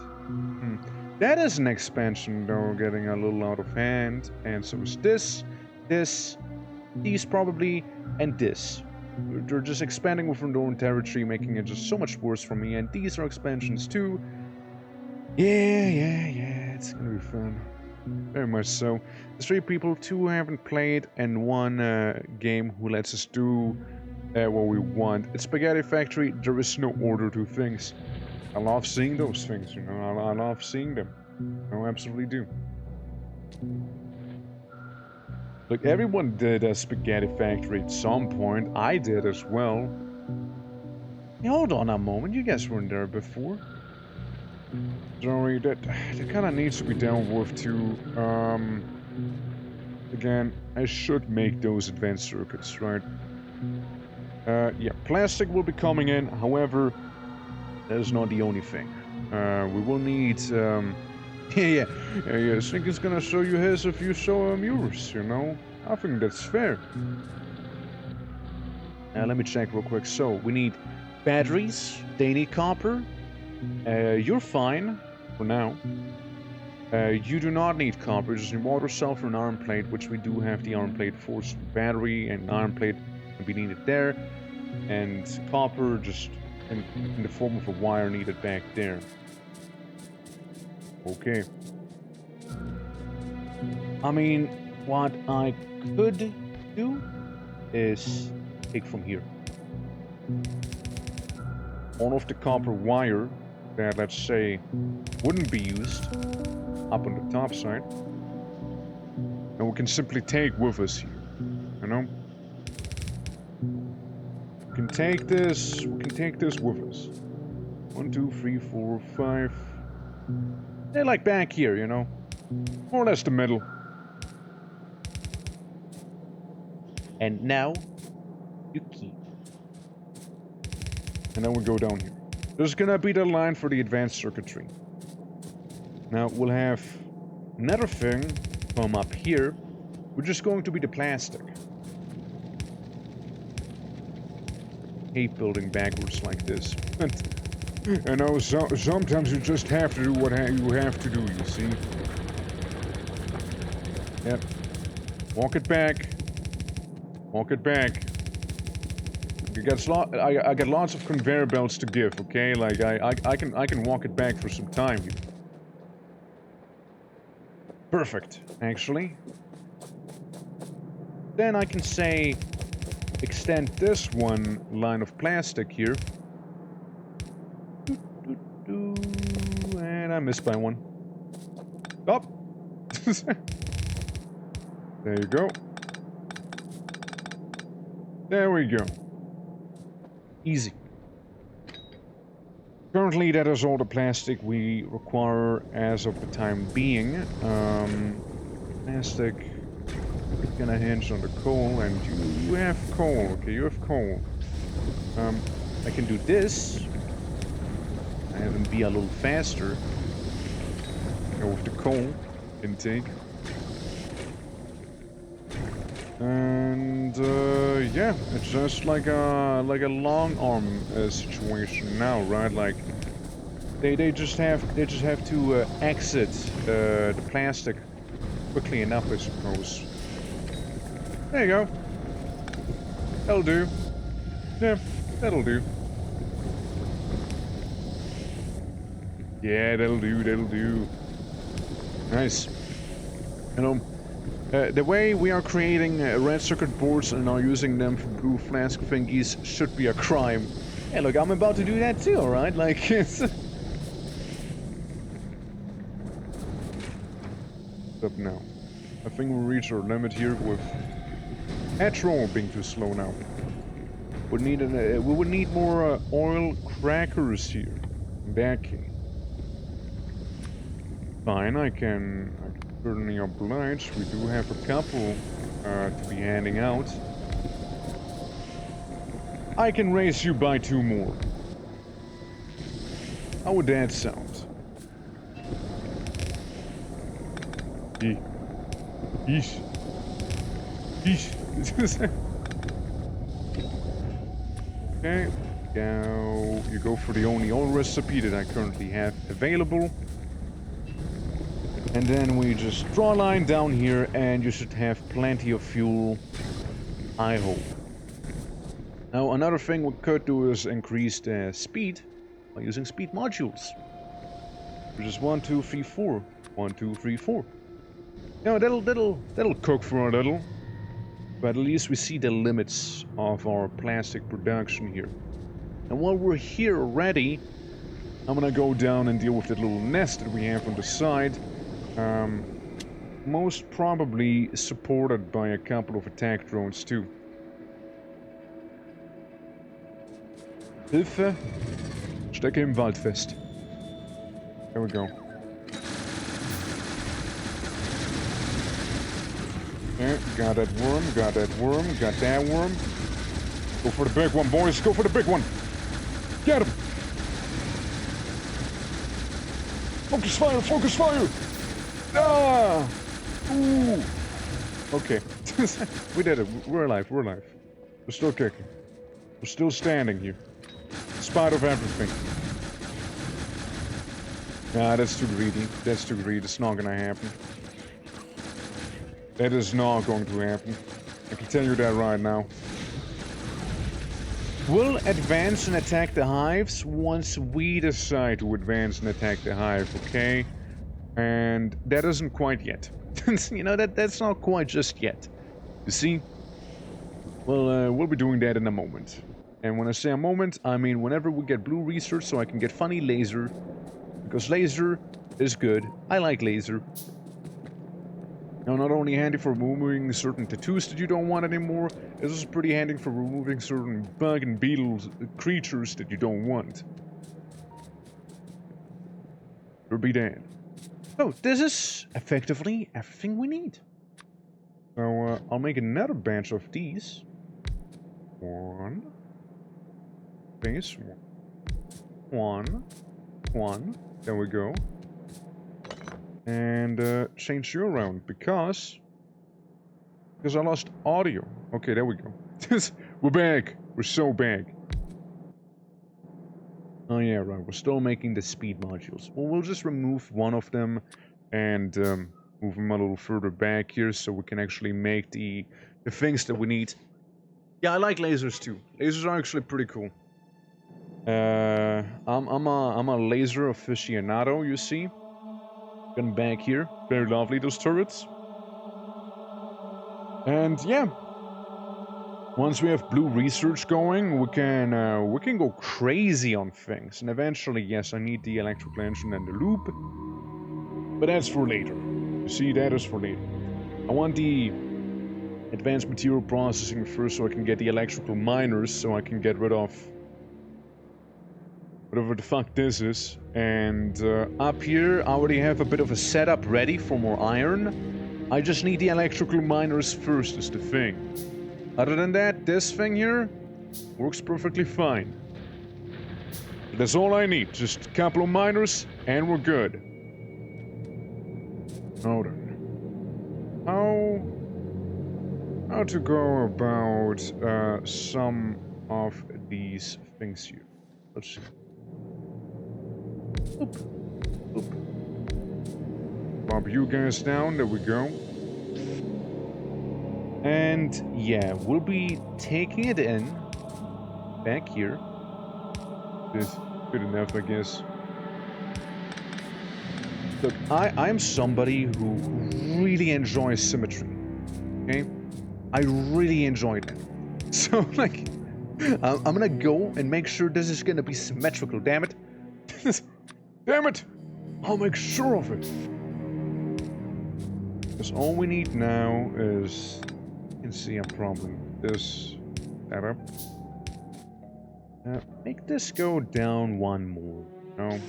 That is an expansion, though, getting a little out of hand. And so is this, these probably, and this. They're just expanding within their own territory, making it just so much worse for me. And these are expansions too. Yeah, it's gonna be fun. Very much so. There's 3 people, 2 who haven't played, and 1 game who lets us do what we want. It's Spaghetti Factory, there is no order to things. I love seeing those things, you know, I love seeing them. I absolutely do. Look, everyone did a Spaghetti Factory at some point. I did as well. Hey, hold on a moment, you guys weren't there before. Sorry, that kind of needs to be dealt with too. Again, I should make those advanced circuits, right? Yeah, plastic will be coming in, however, that is not the only thing. We will need, yeah, Slinky's gonna show you his if you show him yours, you know? I think that's fair. Let me check real quick. So, we need batteries, they need copper. You're fine for now. You do not need copper, you just need water, sulfur, and iron plate, which we do have the iron plate for. So battery and iron plate can be needed there, and copper just in the form of a wire needed back there. Okay. I mean, what I could do is take from here. All of the copper wire that, let's say, wouldn't be used up on the top side. And we can simply take with us here, you know? We can take this with us. 1, 2, 3, 4, 5. They're like back here, you know? More or less the middle. And now, you keep. And then we go down here. There's gonna be the line for the advanced circuitry. Now, we'll have another thing come up here, which is going to be the plastic. Hate building backwards like this. I know, sometimes you just have to do what you have to do, you see? Yep. Walk it back. Walk it back. I got lots of conveyor belts to give, okay? Like, I can walk it back for some time here. Perfect, actually. Then I can say, extend this one line of plastic here. And I missed by one. Stop! There you go. There we go. Easy. Currently, that is all the plastic we require as of the time being. Plastic gonna hinge on the coal, and you have coal. Okay, you have coal. I can do this. I have them be a little faster. Go with the coal intake. And yeah, it's just like a long arm situation now, right? Like they just have to exit the plastic quickly enough, I suppose. There you go. That'll do. Yeah, that'll do. Yeah, that'll do. That'll do. Nice. You know. The way we are creating red circuit boards and are using them for blue flask thingies should be a crime. Hey, look, I'm about to do that too, alright? Like, it's... up now. I think we reached our limit here with petrol being too slow now. We would need more oil crackers here. In that case. Fine, I can certainly oblige. We do have a couple to be handing out. I can raise you by 2 more. How would that sound? Yeesh. Okay, now you go for the only oil recipe that I currently have available. And then we just draw a line down here and you should have plenty of fuel, I hope. Now another thing we could do is increase the speed by using speed modules. Which is 1, 2, 3, 4. 1, 2, 3, 4. Now that'll cook for a little. But at least we see the limits of our plastic production here. And while we're here already, I'm gonna go down and deal with that little nest that we have on the side. Most probably supported by a couple of attack drones too. Hilfe! Stecke im Wald fest. There we go. Okay, got that worm, got that worm, got that worm. Go for the big one, boys, go for the big one! Get him! Focus fire, focus fire! Ah! Ooh! Okay. We did it. We're alive. We're alive. We're still kicking. We're still standing here. In spite of everything. Nah, that's too greedy. That's too greedy. It's not gonna happen. That is not going to happen. I can tell you that right now. We'll advance and attack the hives once we decide to advance and attack the hive, okay? And that isn't quite yet. You know, that's not quite just yet. You see, Well, we'll be doing that in a moment. And when I say a moment, I mean whenever we get blue research so I can get funny laser. Because laser is good. I like laser. Now, not only handy for removing certain tattoos that you don't want anymore, it's also pretty handy for removing certain bug and beetle creatures that you don't want. Or be damned. So, this is effectively everything we need. So, I'll make another batch of these. One. Base. One. There we go. And change you around because I lost audio. Okay, there we go. We're back. We're so back. Oh yeah, right. We're still making the speed modules. Well, we'll just remove one of them and move them a little further back here so we can actually make the things that we need. Yeah, I like lasers too. Lasers are actually pretty cool. I'm a laser aficionado, you see. Come back here. Very lovely, those turrets. And yeah, once we have blue research going, we can go crazy on things. And eventually, yes, I need the electrical engine and the loop, but that's for later. You see, that is for later. I want the advanced material processing first, so I can get the electrical miners, so I can get rid of whatever the fuck this is. And up here, I already have a bit of a setup ready for more iron. I just need the electrical miners first, is the thing. Other than that, this thing here works perfectly fine. That's all I need, just a couple of miners, and we're good. Now then. How to go about some of these things here. Let's see. Oop. Oop. Bob you guys down, there we go. And yeah, we'll be taking it in back here. This is good enough, I guess. Look, I'm somebody who really enjoys symmetry. Okay? I really enjoy that. So, like, I'm gonna go and make sure this is gonna be symmetrical, damn it. Damn it! I'll make sure of it. Because all we need now is... You can see a problem. This setup. Make this go down one more. No.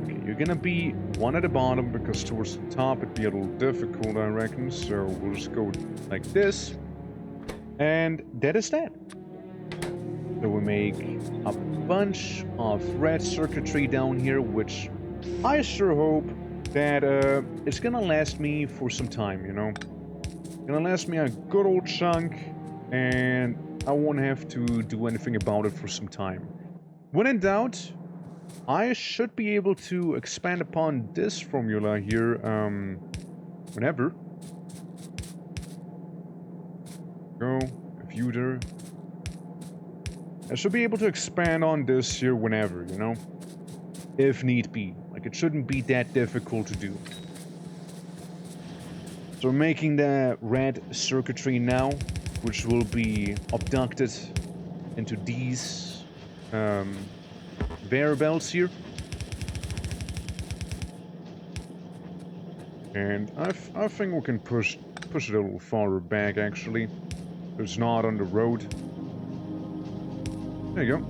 Okay, you're gonna be one at the bottom because towards the top it'd be a little difficult, I reckon. So we'll just go like this. And that is that. So we make a bunch of red circuitry down here, which I sure hope that it's gonna last me for some time, you know? It's gonna last me a good old chunk, and I won't have to do anything about it for some time. When in doubt, I should be able to expand upon this formula here, whenever. Go, computer. I should be able to expand on this here whenever, you know? If need be. Like, it shouldn't be that difficult to do. So we're making the red circuitry now, which will be abducted into these bear belts here. And I think we can push it a little farther back, actually. So it's not on the road. There you go.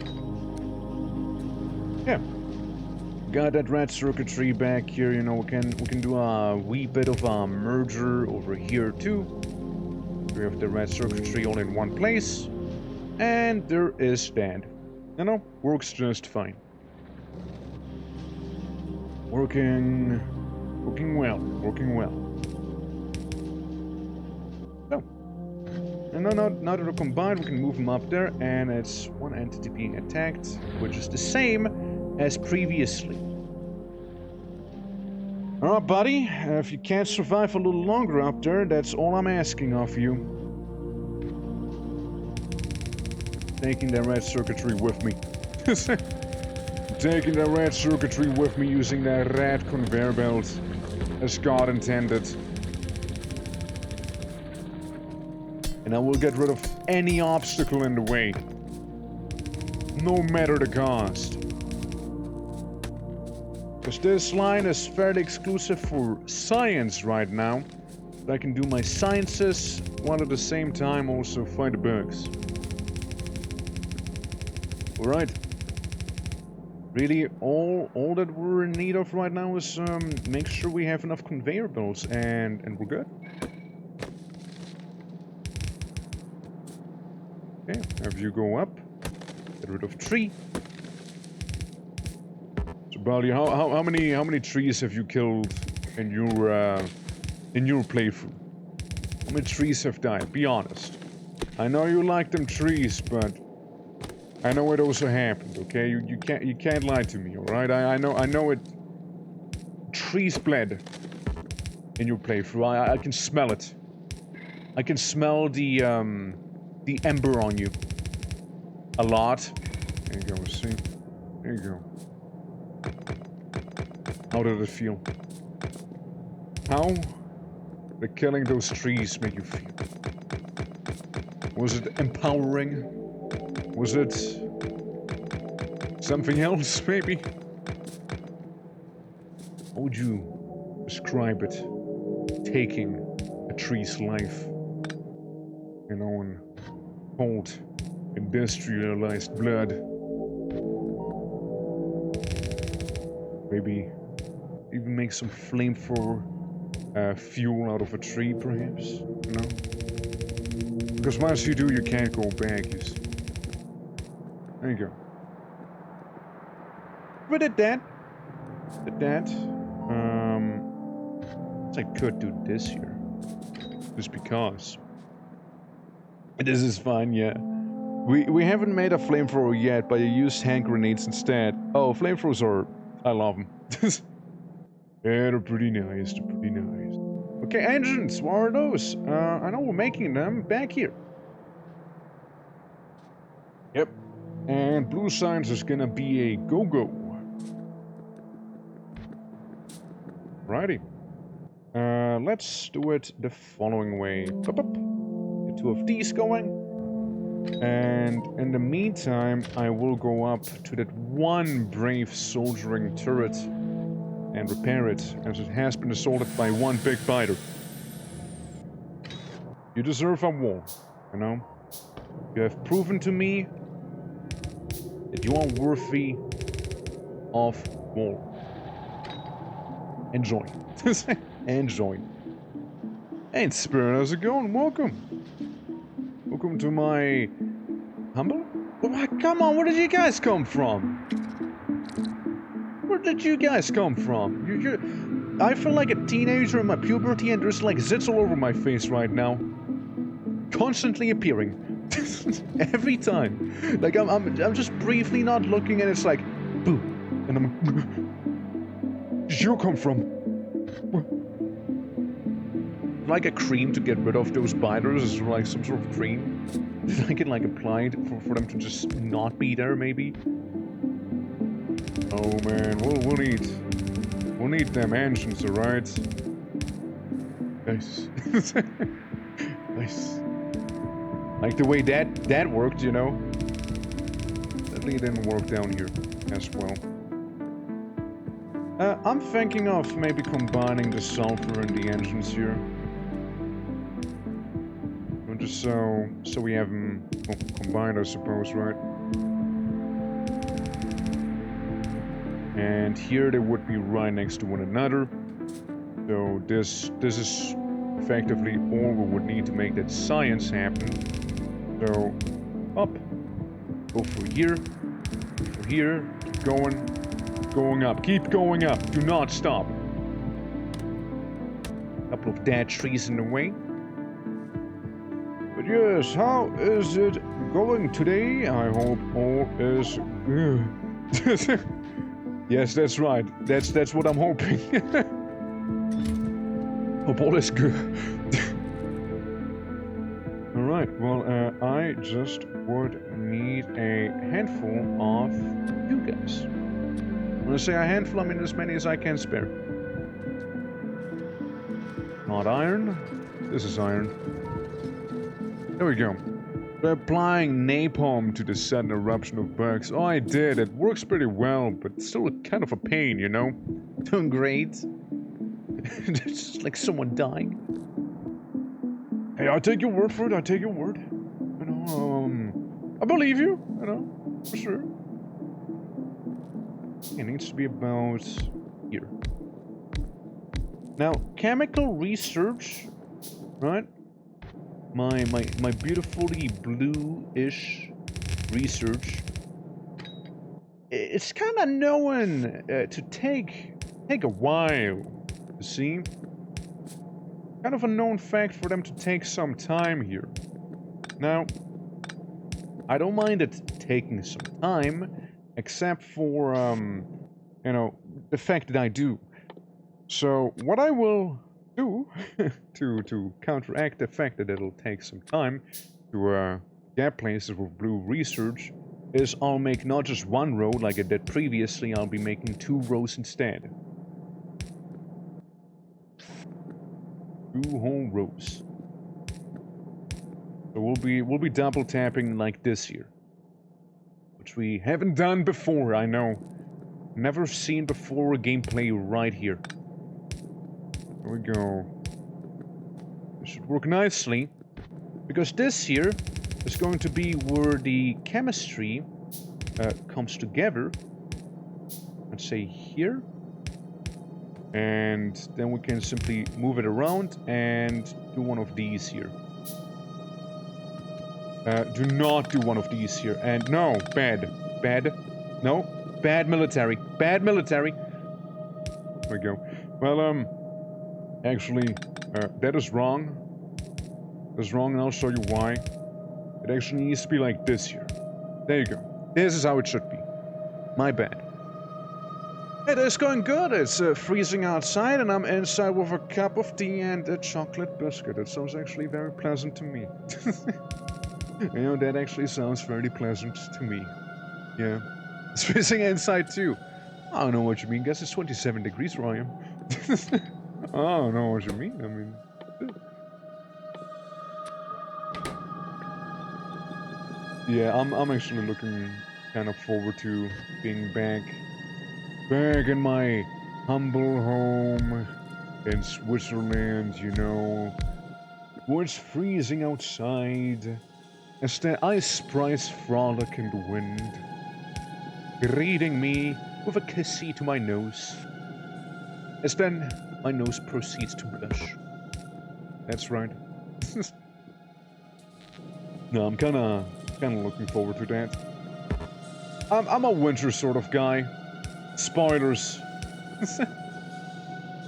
Yeah. Got that red circuitry back here, you know, we can do a wee bit of a merger over here too. We have the red circuitry all in one place. And there is that. You know, works just fine. Working well. So. And now that they're combined, we can move them up there, and it's one entity being attacked, which is the same as previously. Alright, buddy, if you can't survive a little longer up there, that's all I'm asking of you. Taking the red circuitry with me. Taking the red circuitry with me using the red conveyor belt, as God intended. And And I will get rid of any obstacle in the way. No matter the cost. Because this line is fairly exclusive for science right now. I can do my sciences, while at the same time also find the bugs. Alright. Really, all that we're in need of right now is make sure we have enough conveyor belts and we're good. Okay, have you go up. Get rid of tree. So Bali, how many trees have you killed in your playthrough? How many trees have died? Be honest. I know you like them trees, but I know it also happened. Okay, you can't lie to me. All right, I know it. Trees bled in your playthrough. I can smell it. I can smell the ember on you. A lot. There you go. See. There you go. How did it feel? How did killing those trees make you feel? Was it empowering? Was it something else, maybe? How would you describe it? Taking a tree's life, you know, in cold, industrialized blood. Maybe even make some flamethrower fuel out of a tree, perhaps, you know? Because once you do, you can't go back, you see. There you go. We did that. I could do this here. Just because. This is fine, yeah. We haven't made a flamethrower yet, but I used hand grenades instead. Oh, flamethrowers are... I love them. Yeah, they're pretty nice, Okay, engines, what are those? I know we're making them back here. Yep. And blue signs is gonna be a go-go. Righty. Let's do it the following way. Up. Get two of these going. And in the meantime, I will go up to that one brave soldiering turret and repair it, as it has been assaulted by one big biter. You deserve a war, you know? You have proven to me that you are worthy of war. Enjoy. Enjoy. Hey, Spirit, how's it going? Welcome. Welcome to my humble? Oh, come on, where did you guys come from? Where did you guys come from? I feel like a teenager in my puberty, and there's like zits all over my face right now. Constantly appearing. Every time. Like I'm just briefly not looking, and it's like, boo. And I'm... Where did you come from? Like a cream to get rid of those biters, is like some sort of cream that I can like apply for them to just not be there, maybe. Oh man, we'll need them engines, alright? Nice. Nice. Like the way that worked, you know? Sadly it didn't work down here as well. I'm thinking of maybe combining the sulfur and the engines here. Just so we have them combined, I suppose, right? And here they would be right next to one another. So this is effectively all we would need to make that science happen. So up, go for here, keep going up, keep going up, do not stop. Couple of dead trees in the way. But yes, how is it going today? I hope all is good. Yes, that's right. That's what I'm hoping. Hope all is good. Alright, well, I just would need a handful of you guys. When I say a handful, I mean as many as I can spare. Not iron. This is iron. There we go. We're applying napalm to the sudden eruption of bugs. Oh, I did. It works pretty well, but it's still kind of a pain, you know? Doing great. Just like someone dying. Hey, I'll take your word for it. I'll take your word. You know, I believe you. You know, for sure. It needs to be about here. Now, chemical research, right? My beautifully blue-ish research. It's kind of known to take a while. You see, kind of a known fact for them to take some time here. Now, I don't mind it taking some time, except for you know, the fact that I do. So what I will do to counteract the fact that it'll take some time to get places with blue research is I'll make not just one row like I did previously, I'll be making 2 rows instead. 2 whole rows. So we'll be double tapping like this here. Which we haven't done before, I know. Never seen before a gameplay right here. There we go. This should work nicely. Because this here is going to be where the chemistry comes together. Let's say here. And then we can simply move it around and do one of these here. Do not do one of these here. And no, bad. No, bad military. Bad military. There we go. Well, actually, that is wrong. That's wrong, and I'll show you why. It actually needs to be like this here. There you go. This is how it should be. My bad. It is going good. It's freezing outside, and I'm inside with a cup of tea and a chocolate biscuit. It sounds actually very pleasant to me. You know, that actually sounds very pleasant to me. Yeah. It's freezing inside, too. I don't know what you mean. Guess it's 27 degrees where I am. I don't know what you mean. I mean... Yeah, I'm actually looking kind of forward to being back in my humble home in Switzerland, you know, where it's freezing outside, as the ice sprites frolic in the wind, greeting me with a kissy to my nose, as then my nose proceeds to blush. That's right. No, I'm kinda looking forward to that. I'm a winter sort of guy. Spoilers.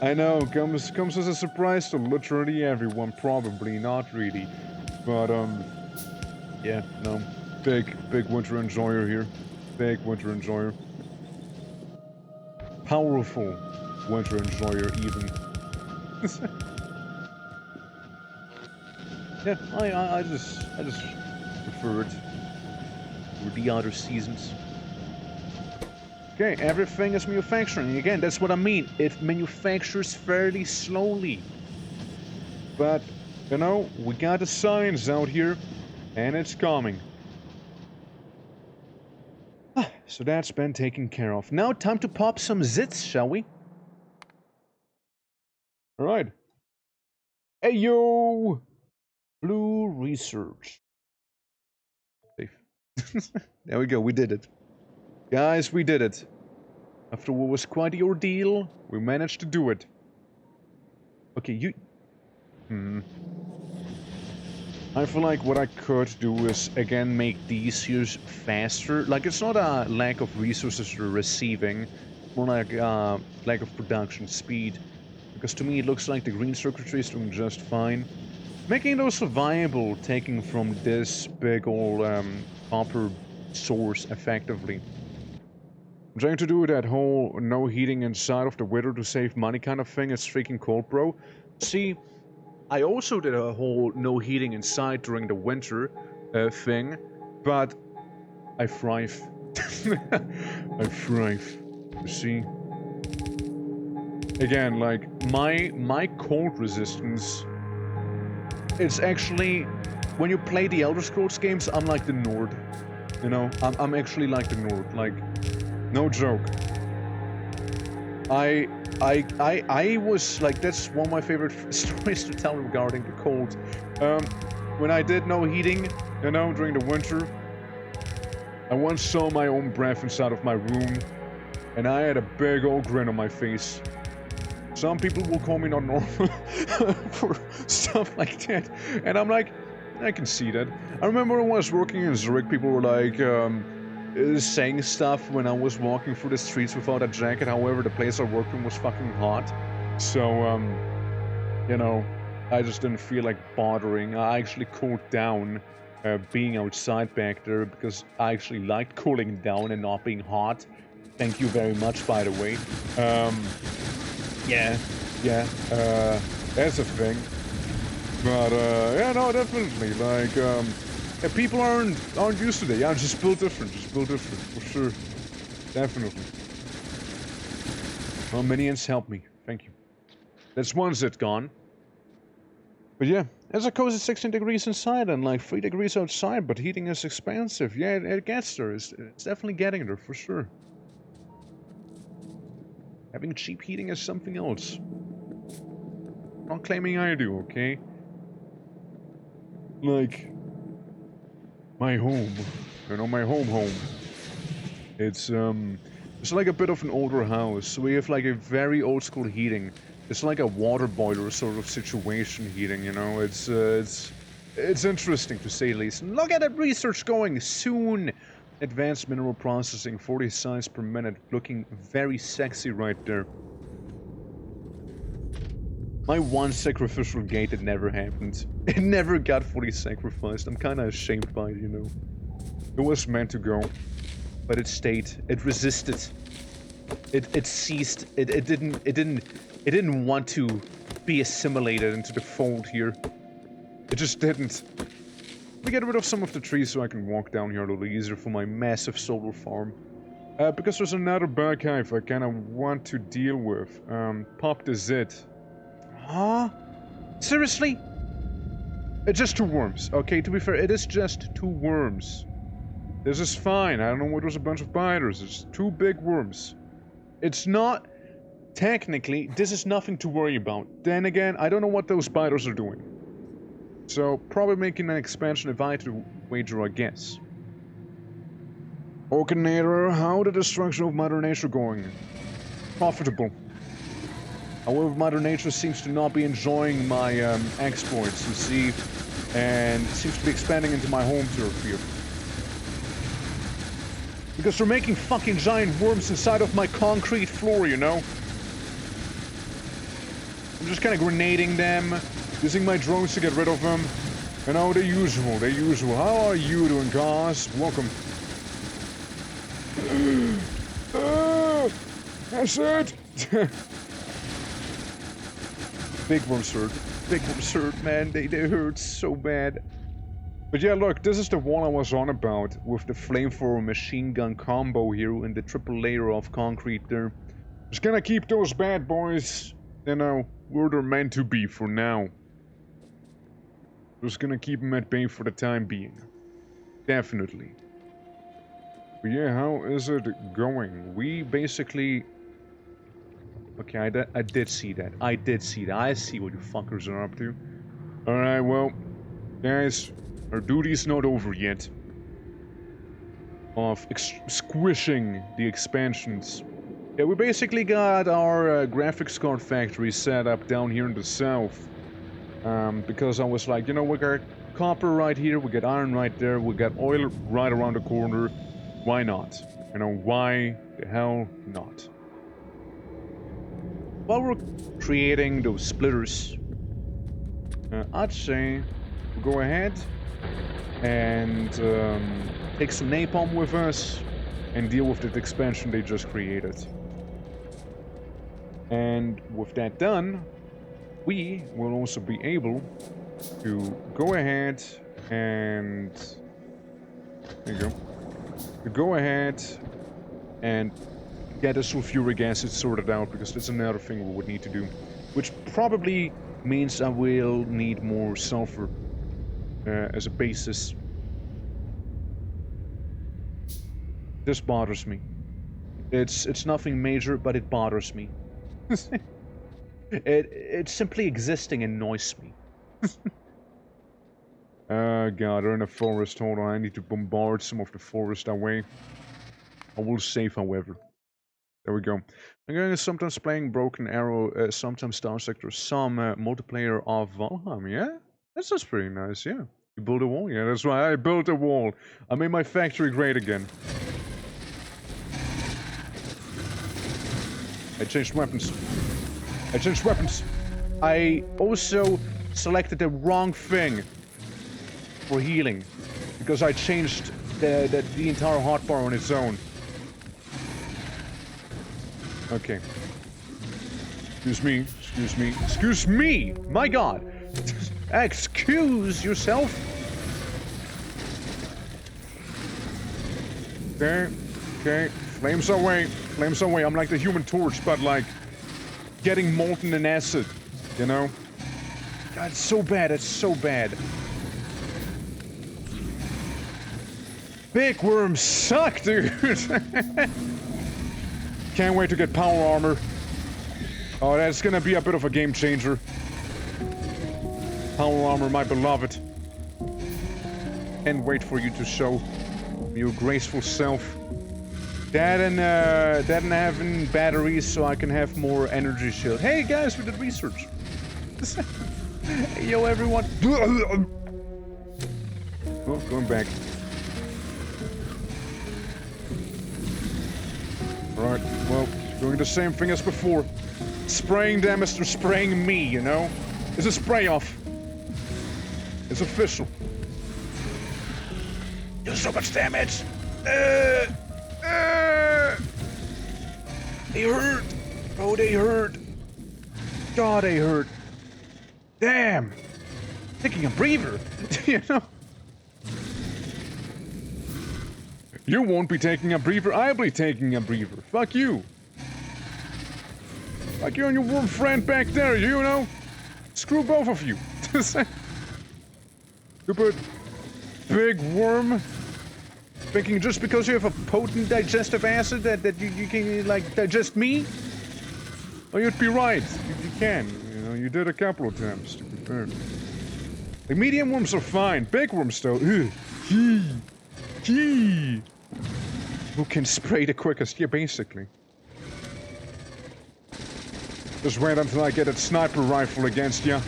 I know, comes as a surprise to literally everyone, probably not really. But yeah, no. Big winter enjoyer here. Big winter enjoyer. Powerful winter enjoyer even. Yeah, I just prefer it over the other seasons. Okay, everything is manufacturing. Again, that's what I mean. It manufactures fairly slowly. But, you know, we got the signs out here, and it's coming. So that's been taken care of. Now time to pop some zits, shall we? Alright. Hey, yo! Blue research. Safe. There we go, we did it. Guys, we did it. After what was quite the ordeal, we managed to do it. Okay, you... I feel like what I could do is, again, make these here faster. Like, it's not a lack of resources you're receiving, more like lack of production speed. Because to me, it looks like the green circuitry is doing just fine. Making those viable, taking from this big old copper source, effectively. I'm trying to do that whole no heating inside of the winter to save money kind of thing. It's freaking cold, bro. See, I also did a whole no heating inside during the winter thing, but I thrive. I thrive. You see? Again, like, my cold resistance, it's actually when you play the Elder Scrolls games, I'm like the Nord. You know, I'm actually like the Nord. Like, no joke. I was like, that's one of my favorite stories to tell regarding the cold. When I did no heating, you know, during the winter, I once saw my own breath inside of my room, and I had a big old grin on my face. Some people will call me not normal for stuff like that, and I'm like, I can see that. I remember when I was working in Zurich, people were like, saying stuff when I was walking through the streets without a jacket. However, the place I worked in was fucking hot. So, you know, I just didn't feel like bothering. I actually cooled down being outside back there because I actually liked cooling down and not being hot. Thank you very much, by the way. Yeah, that's a thing. But, yeah, no, definitely, like, yeah, people aren't used to that. Yeah, just build different, for sure. Definitely. Well, minions help me, thank you. That's one zit gone. But yeah, as a cozy 16 degrees inside and like 3 degrees outside, but heating is expensive. Yeah, it gets there, it's definitely getting there, for sure. Having cheap heating is something else. Not claiming I do, okay? Like, my home, you know, my home. It's like a bit of an older house, so we have like a very old school heating. It's like a water boiler sort of situation heating, you know, it's interesting to say the least. And look at that research going soon! Advanced mineral processing, 40 size per minute, looking very sexy right there. My one sacrificial gate, it never happened. It never got fully sacrificed. I'm kinda ashamed by it, you know. It was meant to go. But it stayed. It resisted. It ceased. It didn't want to be assimilated into the fold here. It just didn't. Let me get rid of some of the trees so I can walk down here a little easier for my massive solar farm. Because there's another bug hive I kinda want to deal with. Pop the zit. Huh? Seriously? It's just 2 worms. Okay, to be fair, it is just 2 worms. This is fine. I don't know why there's a bunch of biters. It's 2 big worms. It's not... Technically, this is nothing to worry about. Then again, I don't know what those biters are doing. So, probably making an expansion if I had to wager, I guess. Orkinator, how the destruction of Mother Nature going? Profitable. However, Mother Nature seems to not be enjoying my exploits, you see, and seems to be expanding into my home turf here. Because they're making fucking giant worms inside of my concrete floor, you know? I'm just kind of grenading them, using my drones to get rid of them. You know, the usual. How are you doing, guys? Welcome. That's it! Big worms hurt, man. They hurt so bad. But yeah, look, this is the one I was on about, with the flamethrower machine gun combo here and the triple layer of concrete there. Just gonna keep those bad boys, you know, where they're meant to be for now. Just gonna keep them at bay for the time being. Definitely. But yeah, how is it going? We basically... Okay, I did see that. I see what you fuckers are up to. Alright, well, guys, our duty's not over yet. Of squishing the expansions. Yeah, we basically got our graphics card factory set up down here in the south. Because I was like, you know, we got copper right here, we got iron right there, we got oil right around the corner. Why not? You know, why the hell not? While we're creating those splitters, I'd say we'll go ahead and take some napalm with us and deal with that expansion they just created. And with that done, we will also be able to go ahead and... There you go. To go ahead and get the sulfuric acid sorted out, because that's another thing we would need to do. Which probably means I will need more sulfur. as a basis. This bothers me. It's nothing major, but it bothers me. It's simply existing annoys me. God, they're in a forest. Hold on, I need to bombard some of the forest away. I will save, however. There we go. I'm going to sometimes playing Broken Arrow, sometimes Star Sector, some multiplayer of Valheim, yeah? That sounds pretty nice, yeah. You build a wall? Yeah, that's right, I built a wall. I made my factory great again. I changed weapons. I changed weapons. I also selected the wrong thing for healing. Because I changed the entire hotbar on its own. Okay. Excuse me, excuse me, excuse me! My god! Excuse yourself! Okay, okay. Flames away, flames away. I'm like the Human Torch, but like getting molten in acid, you know? God, it's so bad, it's so bad. Big worms suck, dude! Can't wait to get power armor. Oh, that's gonna be a bit of a game changer. Power armor, my beloved. Can't wait for you to show your graceful self. That and having batteries so I can have more energy shield. Hey guys, we did research. Yo everyone. Oh, going back. Alright, well, doing the same thing as before. Spraying them as they're spraying me, you know? It's a spray off. It's official. Do so much damage! They hurt! Oh, they hurt! God, they hurt! Damn! Taking a breather, you know? You won't be taking a breather, I'll be taking a breather. Fuck you! Like you and your worm friend back there, you know? Screw both of you. Stupid big worm. Thinking just because you have a potent digestive acid that you can, like, digest me? Oh, you'd be right. You can. You know, you did a couple of times, to be fair. The medium worms are fine. Big worms, though. Ugh. Who can spray the quickest? Yeah, basically. Just wait until I get that sniper rifle against ya.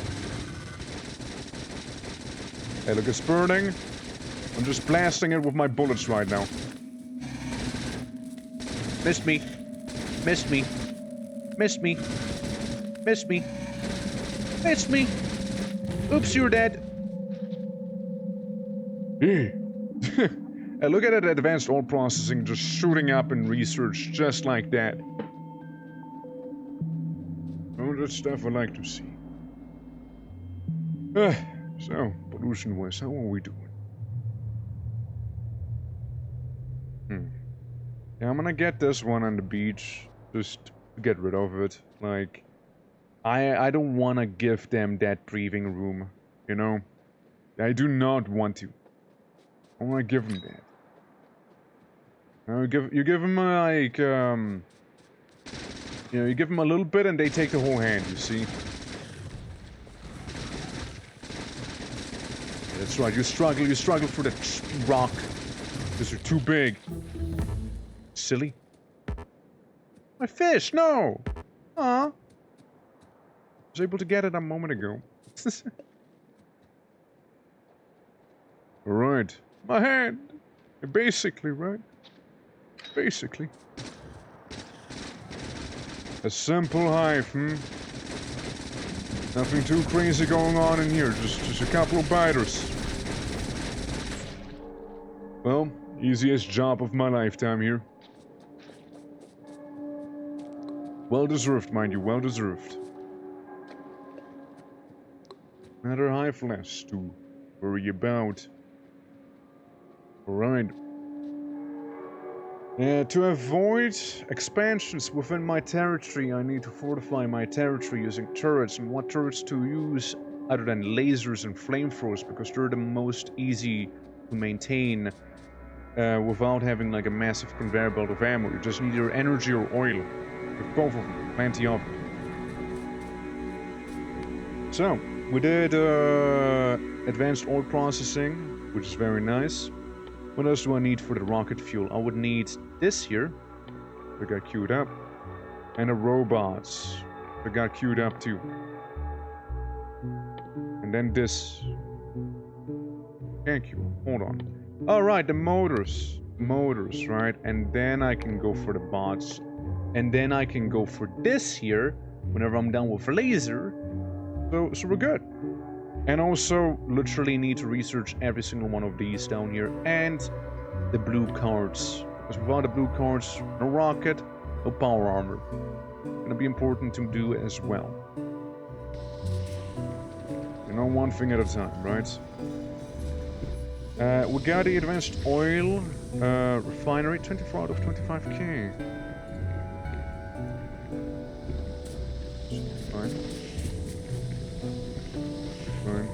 Hey, look, it's burning. I'm just blasting it with my bullets right now. Missed me. Missed me. Missed me. Missed me. Missed me. Oops, you're dead. Hey, look at that advanced ore processing just shooting up in research just like that. Oh, that's stuff I like to see. So, pollution-wise, how are we doing? Yeah, I'm gonna get this one on the beach, just to get rid of it. Like, I don't wanna give them that breathing room, you know? I do not want to. I wanna give them that. You give them like, you know, you give them a little bit and they take the whole hand, you see? Yeah, that's right, you struggle for that rock. Because you're too big. Silly. My fish, no! Aw. I was able to get it a moment ago. Alright. My hand! Basically, right? Basically. A simple hive, Nothing too crazy going on in here, just a couple of biters. Well, easiest job of my lifetime here. Well deserved, mind you, well deserved. Another hive less to worry about. Alright. To avoid expansions within my territory, I need to fortify my territory using turrets. And what turrets to use, other than lasers and flamethrowers, because they're the most easy to maintain without having like a massive conveyor belt of ammo. You just need either energy or oil. With both of them, plenty of it. So, we did advanced oil processing, which is very nice. What else do I need for the rocket fuel? I would need this here. That got queued up. And the robots. That got queued up too. And then this. Thank you. Hold on. Alright, the motors. Motors, right? And then I can go for the bots. And then I can go for this here whenever I'm done with laser. So we're good. And also, literally need to research every single one of these down here. And the blue cards. Because without the blue cards, no rocket, no power armor. Gonna be important to do as well. You know, one thing at a time, right? We got the advanced oil refinery, 24 out of 25k. Fine. Fine.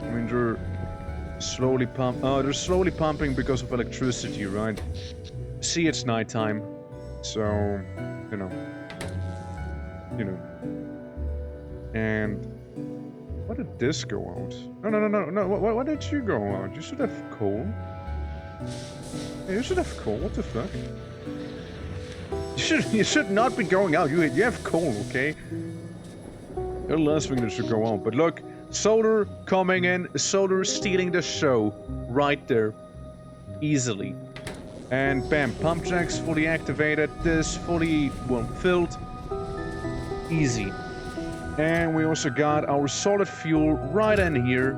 I mean, they're slowly they're slowly pumping because of electricity, right? See, it's nighttime, so you know. And why did this go out? No. Why did you go out? You should have coal. Yeah, you should have coal. What the fuck? You should not be going out. You have coal, okay? The last thing that should go on. But look, solar coming in. Solar stealing the show right there, easily. And bam, pump jacks fully activated. This fully filled. Easy. And we also got our solid fuel right in here,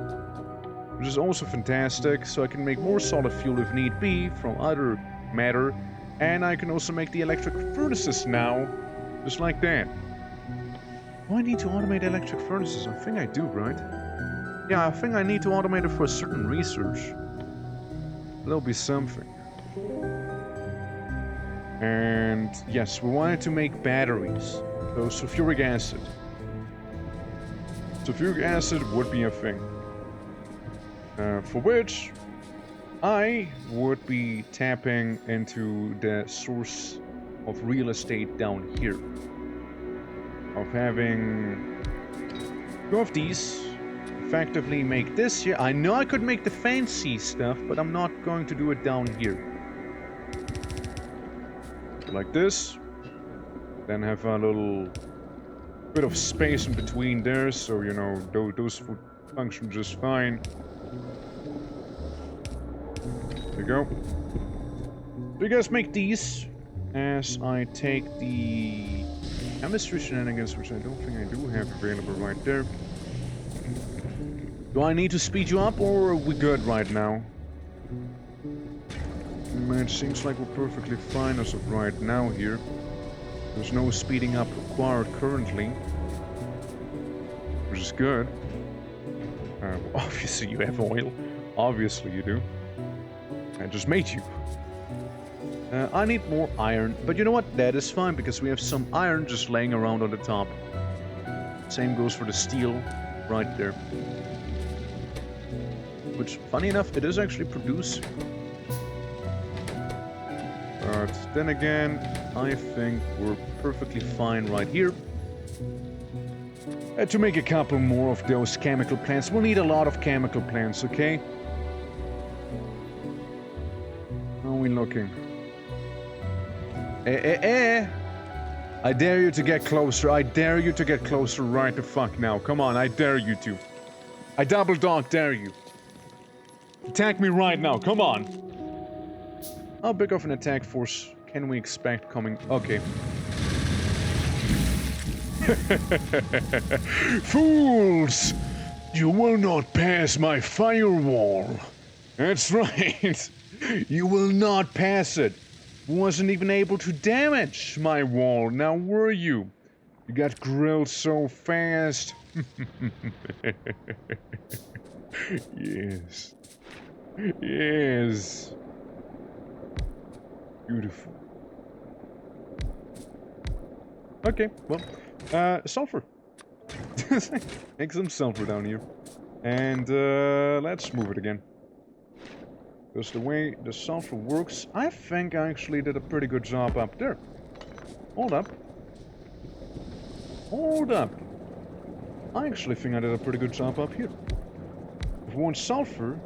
which is also fantastic. So I can make more solid fuel if need be from other matter. And I can also make the electric furnaces now, just like that. Do I need to automate electric furnaces? I think I do, right? Yeah, I think I need to automate it for a certain research. That'll be something. And yes, we wanted to make batteries. So sulfuric acid. Sulfuric acid would be a thing. For which I would be tapping into the source of real estate down here. Of having two of these, effectively make this here. I know I could make the fancy stuff, but I'm not going to do it down here. Like this. Then have a little bit of space in between there, so you know those would function just fine. There you go. So you guys make these as I take the chemistry shenanigans, which I don't think I do have available right there. Do I need to speed you up, or are we good right now? It seems like we're perfectly fine as of right now here. There's no speeding up required currently, which is good. Obviously you have oil. Obviously you do. I just made you. I need more iron, but you know what? That is fine, because we have some iron just laying around on the top. Same goes for the steel right there. Which, funny enough, it is actually producing. But then again, I think we're perfectly fine right here. To make a couple more of those chemical plants. We'll need a lot of chemical plants, okay? How are we looking? I dare you to get closer. I dare you to get closer right the fuck now. Come on, I dare you to. I double dog dare you. Attack me right now, come on. How big of an attack force can we expect coming? Okay. Fools! You will not pass my firewall. That's right. You will not pass it. Wasn't even able to damage my wall. Now were you? You got grilled so fast. Yes. Yes. Beautiful. Okay, well, sulfur. Make some sulfur down here. And let's move it again. Because the way the sulfur works, I think I actually did a pretty good job up there. Hold up. Hold up. I actually think I did a pretty good job up here. If we want sulfur,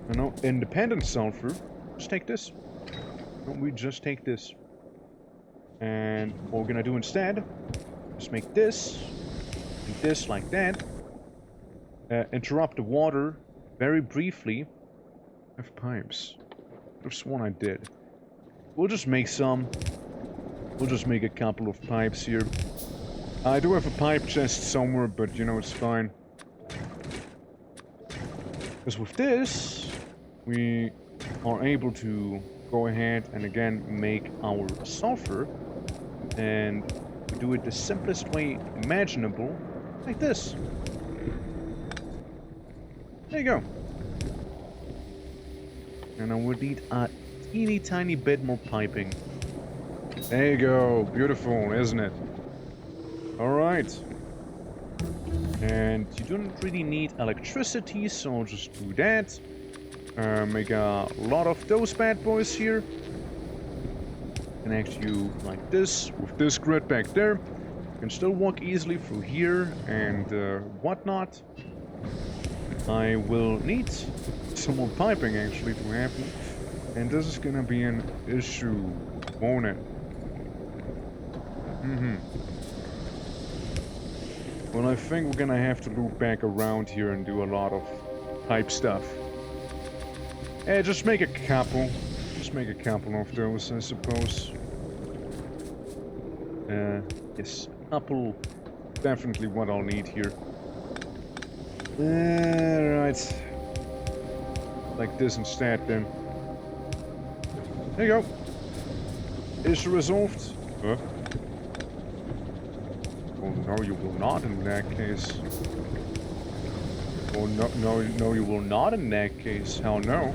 you know, independent sulfur, just take this. Don't we just take this? And what we're gonna do instead, just make this, and this like that. Interrupt the water very briefly. I have pipes. I could have sworn I did. We'll just make some. We'll just make a couple of pipes here. I do have a pipe chest somewhere, but you know, it's fine. Because with this, we are able to go ahead and again make our sulfur. And we do it the simplest way imaginable, like this. There you go. And I would need a teeny tiny bit more piping. There you go. Beautiful, isn't it? Alright. And you don't really need electricity, so I'll just do that. Make a lot of those bad boys here. Connect you like this, with this grid back there. You can still walk easily through here and whatnot. I will need some more piping actually to happen. And this is gonna be an issue, won't it? Well, I think we're gonna have to loop back around here and do a lot of pipe stuff. Just make a couple. Just make a couple of those, I suppose. Yes, a couple. Definitely what I'll need here. Right. Like this instead, then. There you go. Issue resolved. Huh? Oh, no, you will not in that case. Oh, no, you will not in that case. Hell no.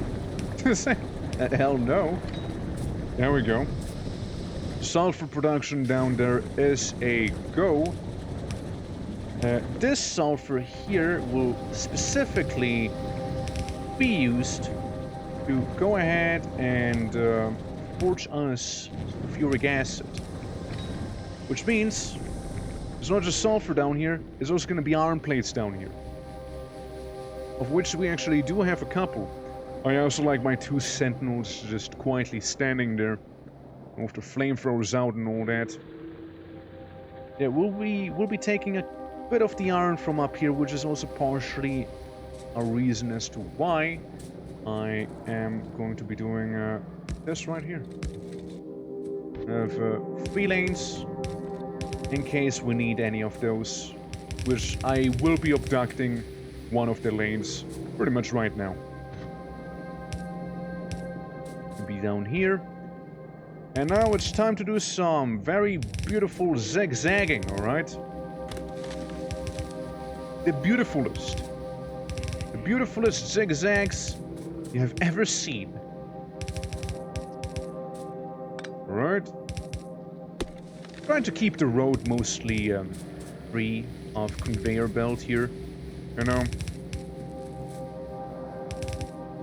Hell no. There we go. Sulfur production down there is a go. This sulfur here will specifically be used to go ahead and forge us furic acid. Which means there's not just sulfur down here, there's also going to be iron plates down here. Of which we actually do have a couple. I also like my 2 sentinels just quietly standing there with the flamethrowers out and all that. Yeah, we'll be taking a bit of the iron from up here, which is also partially a reason as to why I am going to be doing this right here. I have 3 lanes in case we need any of those, which I will be abducting one of the lanes pretty much right now. Be down here. And now it's time to do some very beautiful zigzagging, alright? The beautifulest zigzags you have ever seen. Alright. Trying to keep the road mostly free of conveyor belt here, you know.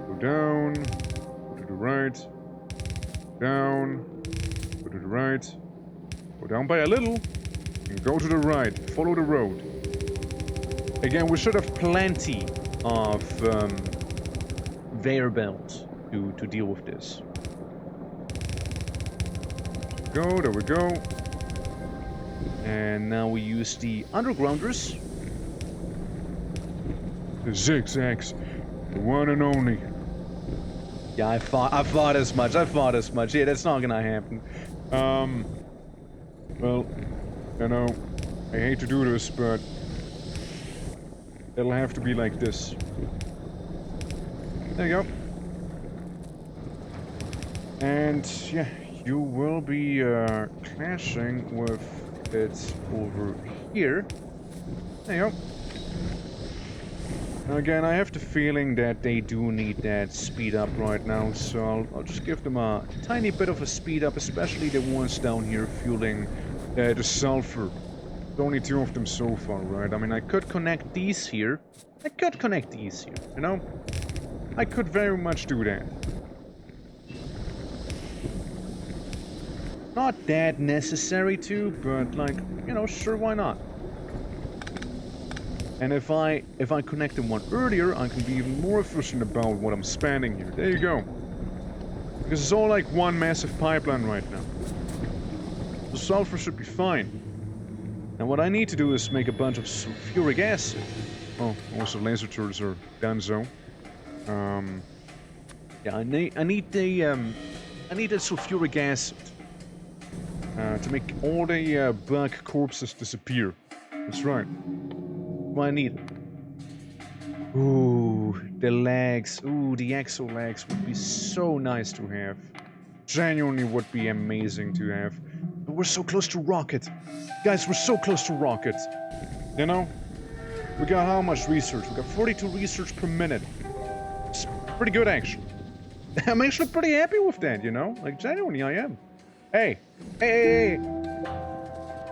Go down, go to the right, down, go to the right, go down by a little, and go to the right. Follow the road. Again, we should have plenty of conveyor belts to deal with this. Go, there we go. And now we use the undergrounders. The zigzags, the one and only. Yeah, I thought as much. Yeah, that's not gonna happen. Well, you know, I hate to do this, but it'll have to be like this. There you go. And yeah, you will be clashing with it over here. There you go. Now again, I have the feeling that they do need that speed up right now, so I'll just give them a tiny bit of a speed up, especially the ones down here fueling the sulfur. only 2 of them so far, right? I mean, I could connect these here. You know? I could very much do that. Not that necessary to, but like, you know, sure, why not? And if I connect them one earlier, I can be even more efficient about what I'm spending here. There you go. Because it's all like one massive pipeline right now. The sulfur should be fine. Now what I need to do is make a bunch of sulfuric acid. Oh, also laser turrets are donezo. Yeah, I need the sulfuric acid to make all the bug corpses disappear. That's right. What I need. Ooh, the legs. Ooh, the exo legs would be so nice to have. Genuinely would be amazing to have. But we're so close to rocket. Guys, we're so close to rocket. You know? We got how much research? We got 42 research per minute. It's pretty good, actually. I'm actually pretty happy with that, you know? Like, genuinely, I am. Hey. Hey.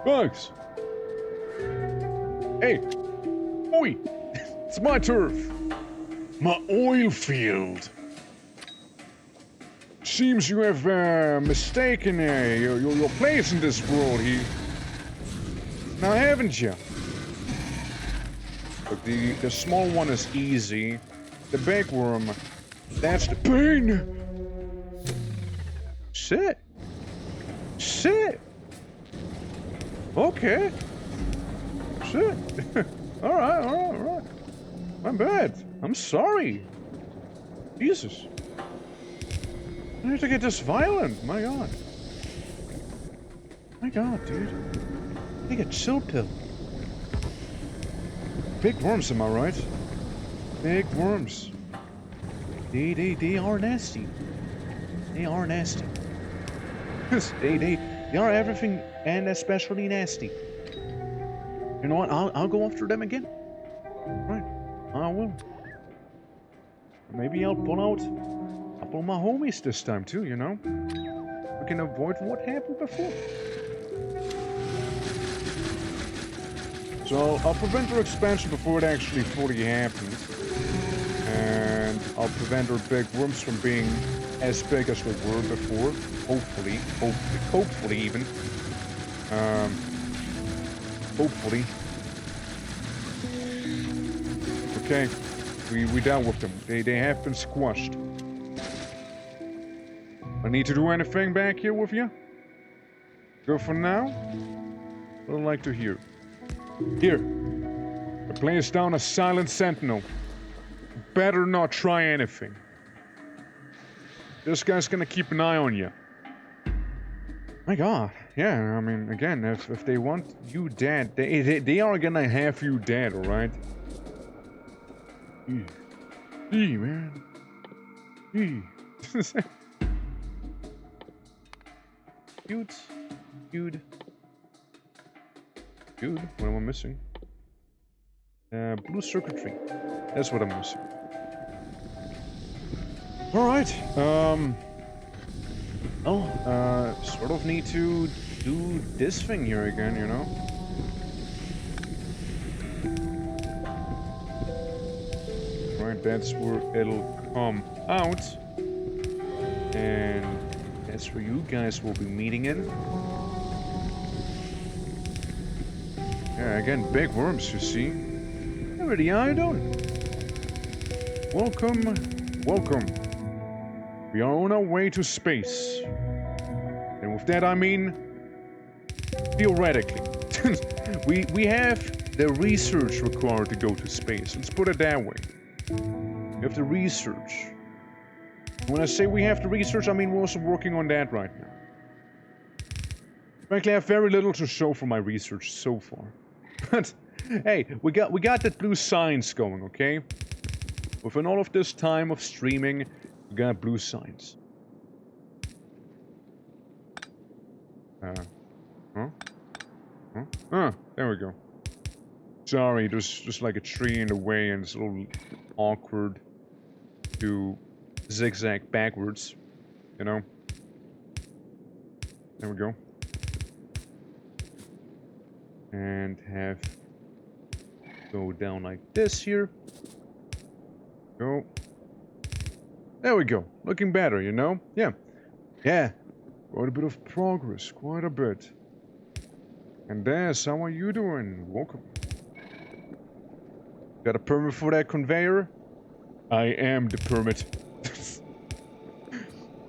Bugs. Hey. Oi. It's my turf. My oil field. Seems you have mistaken your place in this world here. Now, haven't you? Look, the small one is easy. The big worm, that's the pain. Shit. Okay. Shit. All right. My bad. I'm sorry. Jesus. I need to get this violent. My god. Dude. Take a chill pill. Big worms, am I right? Big worms. They are nasty. They are nasty. they are everything and especially nasty. You know what? I'll go after them again. Right. I will. Maybe I'll pull my homies this time too, you know? We can avoid what happened before. So I'll prevent her expansion before it actually fully happens. And I'll prevent her big worms from being as big as they were before. Hopefully even. Hopefully. Okay, we dealt with them. They have been squashed. I need to do anything back here with you? Go for now? I'd like to hear. Here. I place down a silent sentinel. Better not try anything. This guy's gonna keep an eye on you. My god. Yeah, I mean, again, if they want you dead, they are gonna have you dead, alright? Gee, man. Gee. Dude, what am I missing? Blue circuitry. That's what I'm missing. Alright, sort of need to do this thing here again, you know? Right, that's where it'll come out. And that's where you guys will be meeting in. Yeah, again, big worms, you see. Hey, buddy, how you doing? Welcome. We are on our way to space. And with that I mean, theoretically. we have the research required to go to space. Let's put it that way. We have the research. When I say we have the research, I mean we're also working on that right now. Frankly, I have very little to show for my research so far. But hey, we got that blue science going, okay? Within all of this time of streaming, we got blue science. There we go. Sorry, there's just like a tree in the way and it's a little awkward to zigzag backwards, you know? There we go. And have go down like this here. Go. There we go. Looking better, you know? Yeah. Yeah. Quite a bit of progress. Quite a bit. And Des, how are you doing? Welcome. Got a permit for that conveyor? I am the permit.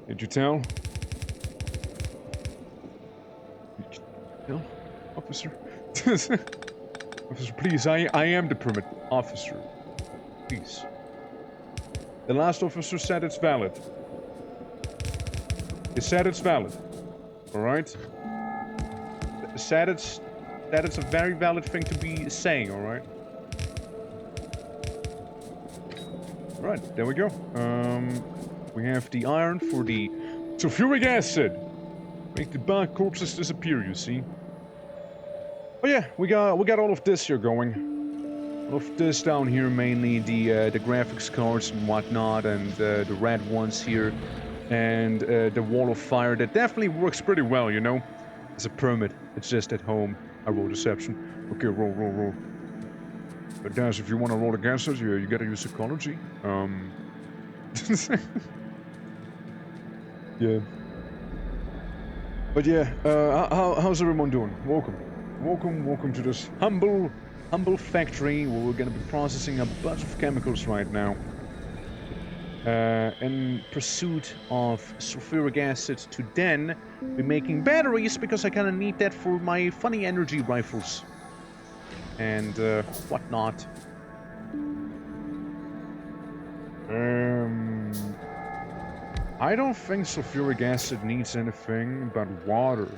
Did you tell? Did you tell? Officer? Officer, please, I am the permit. Officer. Please. The last officer said it's valid. He said it's valid. Alright? Said it's a very valid thing to be saying, alright? Right, there we go. We have the iron for the sulfuric acid. Make the bad corpses disappear, you see. Oh yeah, we got all of this here going. All of this down here, mainly the graphics cards and whatnot, and the red ones here, and the wall of fire that definitely works pretty well, you know. As a permit, it's just at home. I roll deception. Okay, roll. But guys, if you want to roll against us, you gotta use psychology. Yeah. But yeah, how's everyone doing? Welcome to this humble factory where we're gonna be processing a bunch of chemicals right now. In pursuit of sulfuric acid to then be making batteries, because I kinda need that for my funny energy rifles. And whatnot. I don't think sulfuric acid needs anything but water.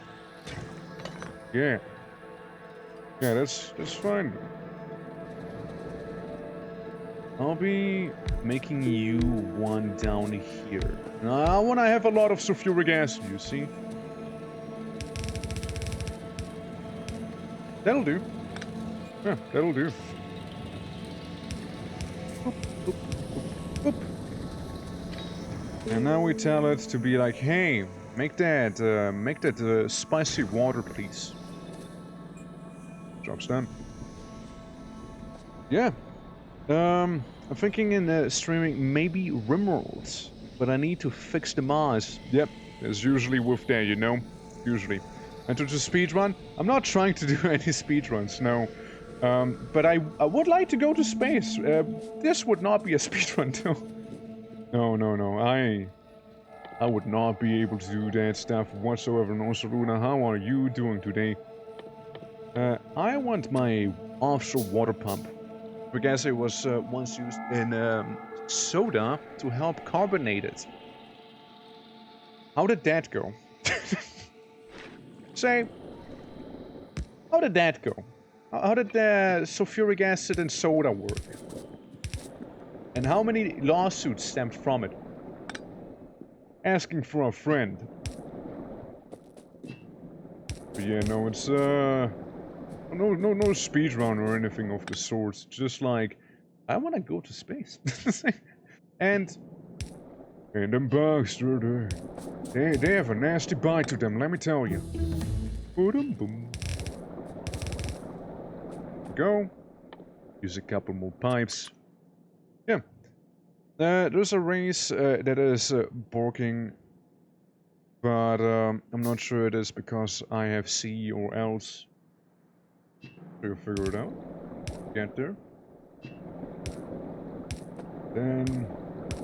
Yeah, that's fine. I'll be making you one down here. Now, when I have a lot of sulfuric acid, you see. That'll do. Yeah, that'll do. Boop, boop, boop, boop. And now we tell it to be like, hey, make that spicy water, please. Job's done. Yeah. I'm thinking in streaming maybe Rimworlds, but I need to fix the Mars. Yep, as usually with that, you know, usually. And to just speedrun, I'm not trying to do any speedruns, no. But I would like to go to space. This would not be a speedrun, though. No. I would not be able to do that stuff whatsoever. No, Luna, how are you doing today? I want my offshore water pump. I guess it was once used in soda to help carbonate it. How did that go? Say, how did that go? How did the sulfuric acid and soda work? And how many lawsuits stemmed from it? Asking for a friend. But yeah, no, it's no speedrun or anything of the sort. Just like, I want to go to space. and them bugs, they have a nasty bite to them, let me tell you. Boom. Go. Use a couple more pipes. Yeah. There's a race that is barking, but I'm not sure it is because I have C or else. We'll figure it out. Get there. Then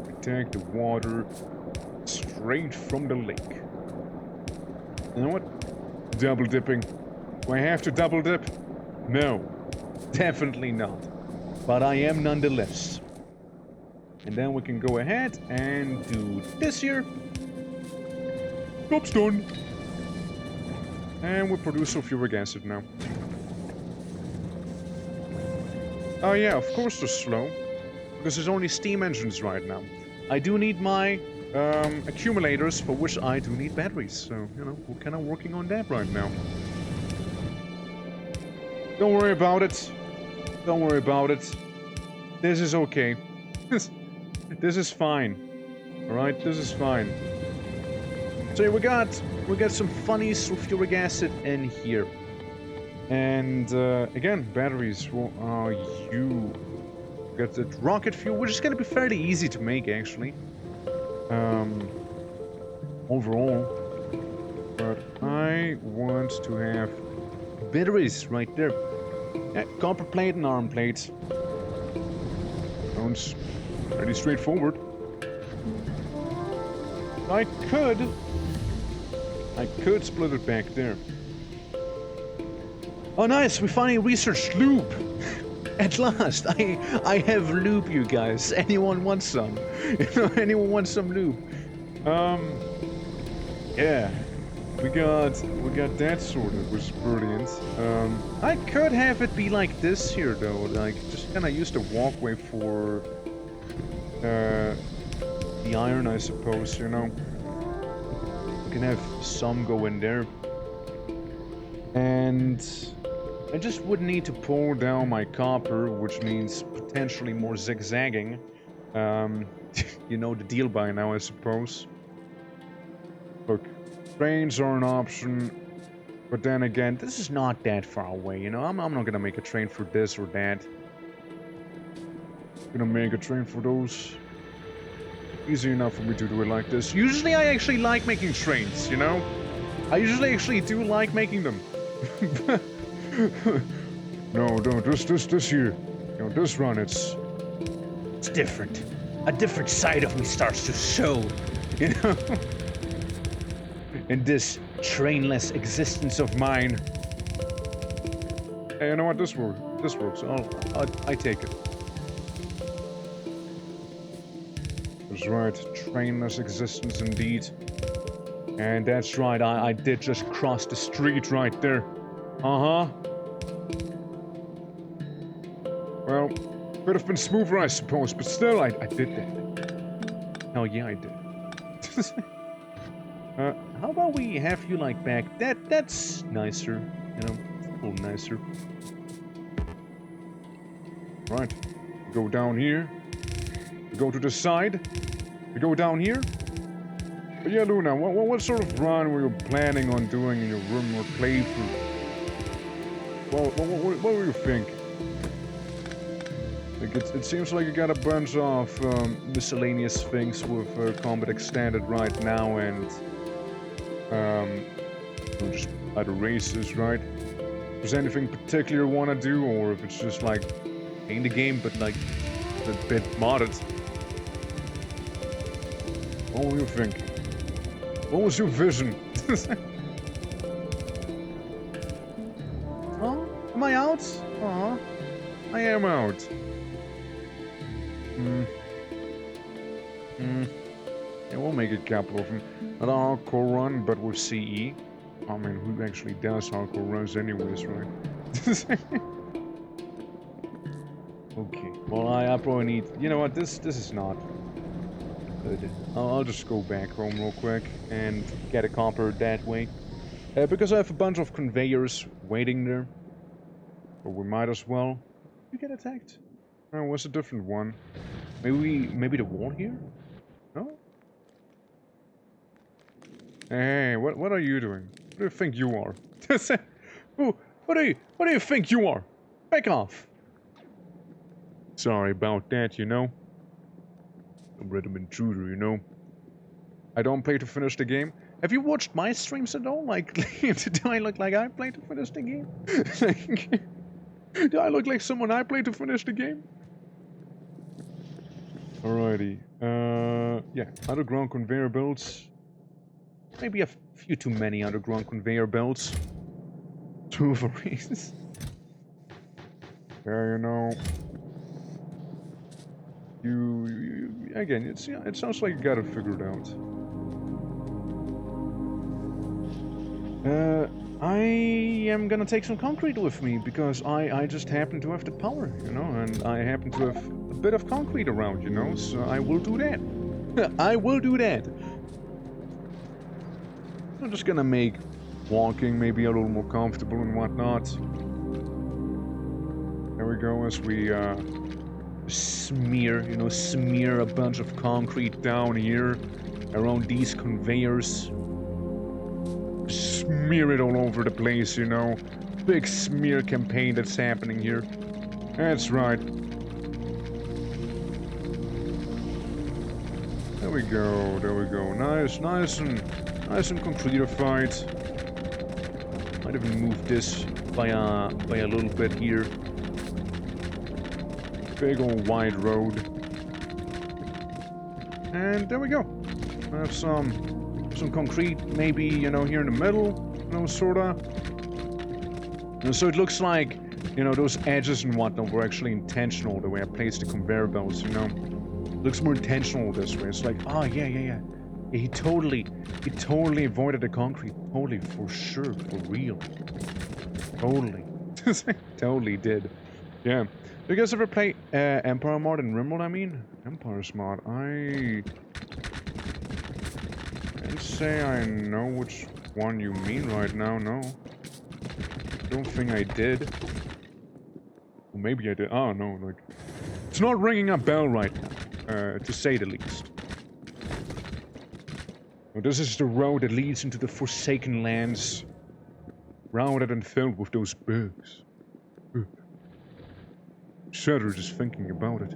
we take the water straight from the lake. You know what? Double dipping. Do I have to double dip? No. Definitely not. But I am nonetheless. And then we can go ahead and do this here. Job's done. And we produce sulfuric acid now. Oh yeah, of course they're slow. Because there's only steam engines right now. I do need my accumulators, for which I do need batteries. So, you know, we're kind of working on that right now. Don't worry about it. Don't worry about it. This is okay. This is fine. Alright, this is fine. So we got some funny sulfuric acid in here. And again, batteries. Well, you got the rocket fuel, which is going to be fairly easy to make, actually. Overall, but I want to have batteries right there. Yeah, copper plate and arm plate. Sounds pretty straightforward. I could split it back there. Oh, nice! We finally researched lube. At last, I have lube, you guys. Anyone want some? You know, anyone want some lube? Yeah, we got that sorted, which is brilliant. I could have it be like this here, though. Like, just kind of use the walkway for the iron, I suppose. You know, we can have some go in there, and I just would need to pull down my copper, which means potentially more zigzagging. You know the deal by now, I suppose. Look, trains are an option, but then again, this is not that far away, you know? I'm not gonna make a train for this or that. Gonna make a train for those. Easy enough for me to do it like this. Usually I actually like making trains, you know? I usually actually do like making them. No, this here. You know, this run, it's different. A different side of me starts to show, you know? In this trainless existence of mine. Hey, you know what? This works. I take it. That's right, trainless existence indeed. And that's right, I did just cross the street right there. Uh-huh. Well, could have been smoother, I suppose, but still, I did that. Hell yeah, I did. How about we have you, like, back? That's nicer, you know, a little nicer. Right, go down here. Go to the side. We go down here. But yeah, Luna, what sort of run were you planning on doing in your room or playthrough? Well, what do you think? Like, it seems like you got a bunch of miscellaneous things with Combat Extended right now, and just other races, right? If there's anything particular you want to do, or if it's just like in the game, but like a bit modded. What do you think? What was your vision? Oh, am I out? Aw, I am out. Yeah, we'll make a couple of them. Not a hardcore run, but with CE. I mean, who actually does hardcore runs anyways, right? Okay, well, I probably need... You know what, this is not good. I'll just go back home real quick and get a copper that way. Because I have a bunch of conveyors waiting there. But we might as well... You get attacked? Oh, what's a different one? Maybe the wall here? No? Hey, what are you doing? What do you think you are? What do you think you are? Back off! Sorry about that, you know. I'm random intruder, you know. I don't play to finish the game. Have you watched my streams at all? Like, do I look like I play to finish the game? Do I look like someone I play to finish the game? Alrighty. Yeah, underground conveyor belts. Maybe a few too many underground conveyor belts. 2 of a reasons. Yeah, you know. Again, it sounds like you got it figured out. I am gonna take some concrete with me because I just happen to have the power, you know, and I happen to have a bit of concrete around, you know, so I will do that. I will do that. I'm just gonna make walking maybe a little more comfortable and whatnot. There we go, as we smear a bunch of concrete down here around these conveyors. Smear it all over the place, you know. big smear campaign that's happening here. That's right. There we go, there we go. Nice and concretified. Might even move this by a little bit here. Big old wide road. And there we go. I have some concrete, maybe, you know, here in the middle, you know, sorta. And so it looks like, you know, those edges and whatnot were actually intentional, the way I placed the conveyor belts, you know. Looks more intentional this way. It's like, oh, yeah. He totally avoided the concrete. Totally, for sure, for real. Totally. Totally did. Yeah. Do you guys ever play Empire mod in RimWorld, I mean? Empire's mod. I can't say I know which one you mean right now, no. I don't think I did. Well, maybe I did. Oh, no, like... It's not ringing a bell right now, to say the least. Well, this is the road that leads into the Forsaken Lands. Rounded and filled with those bugs. Shudder just thinking about it.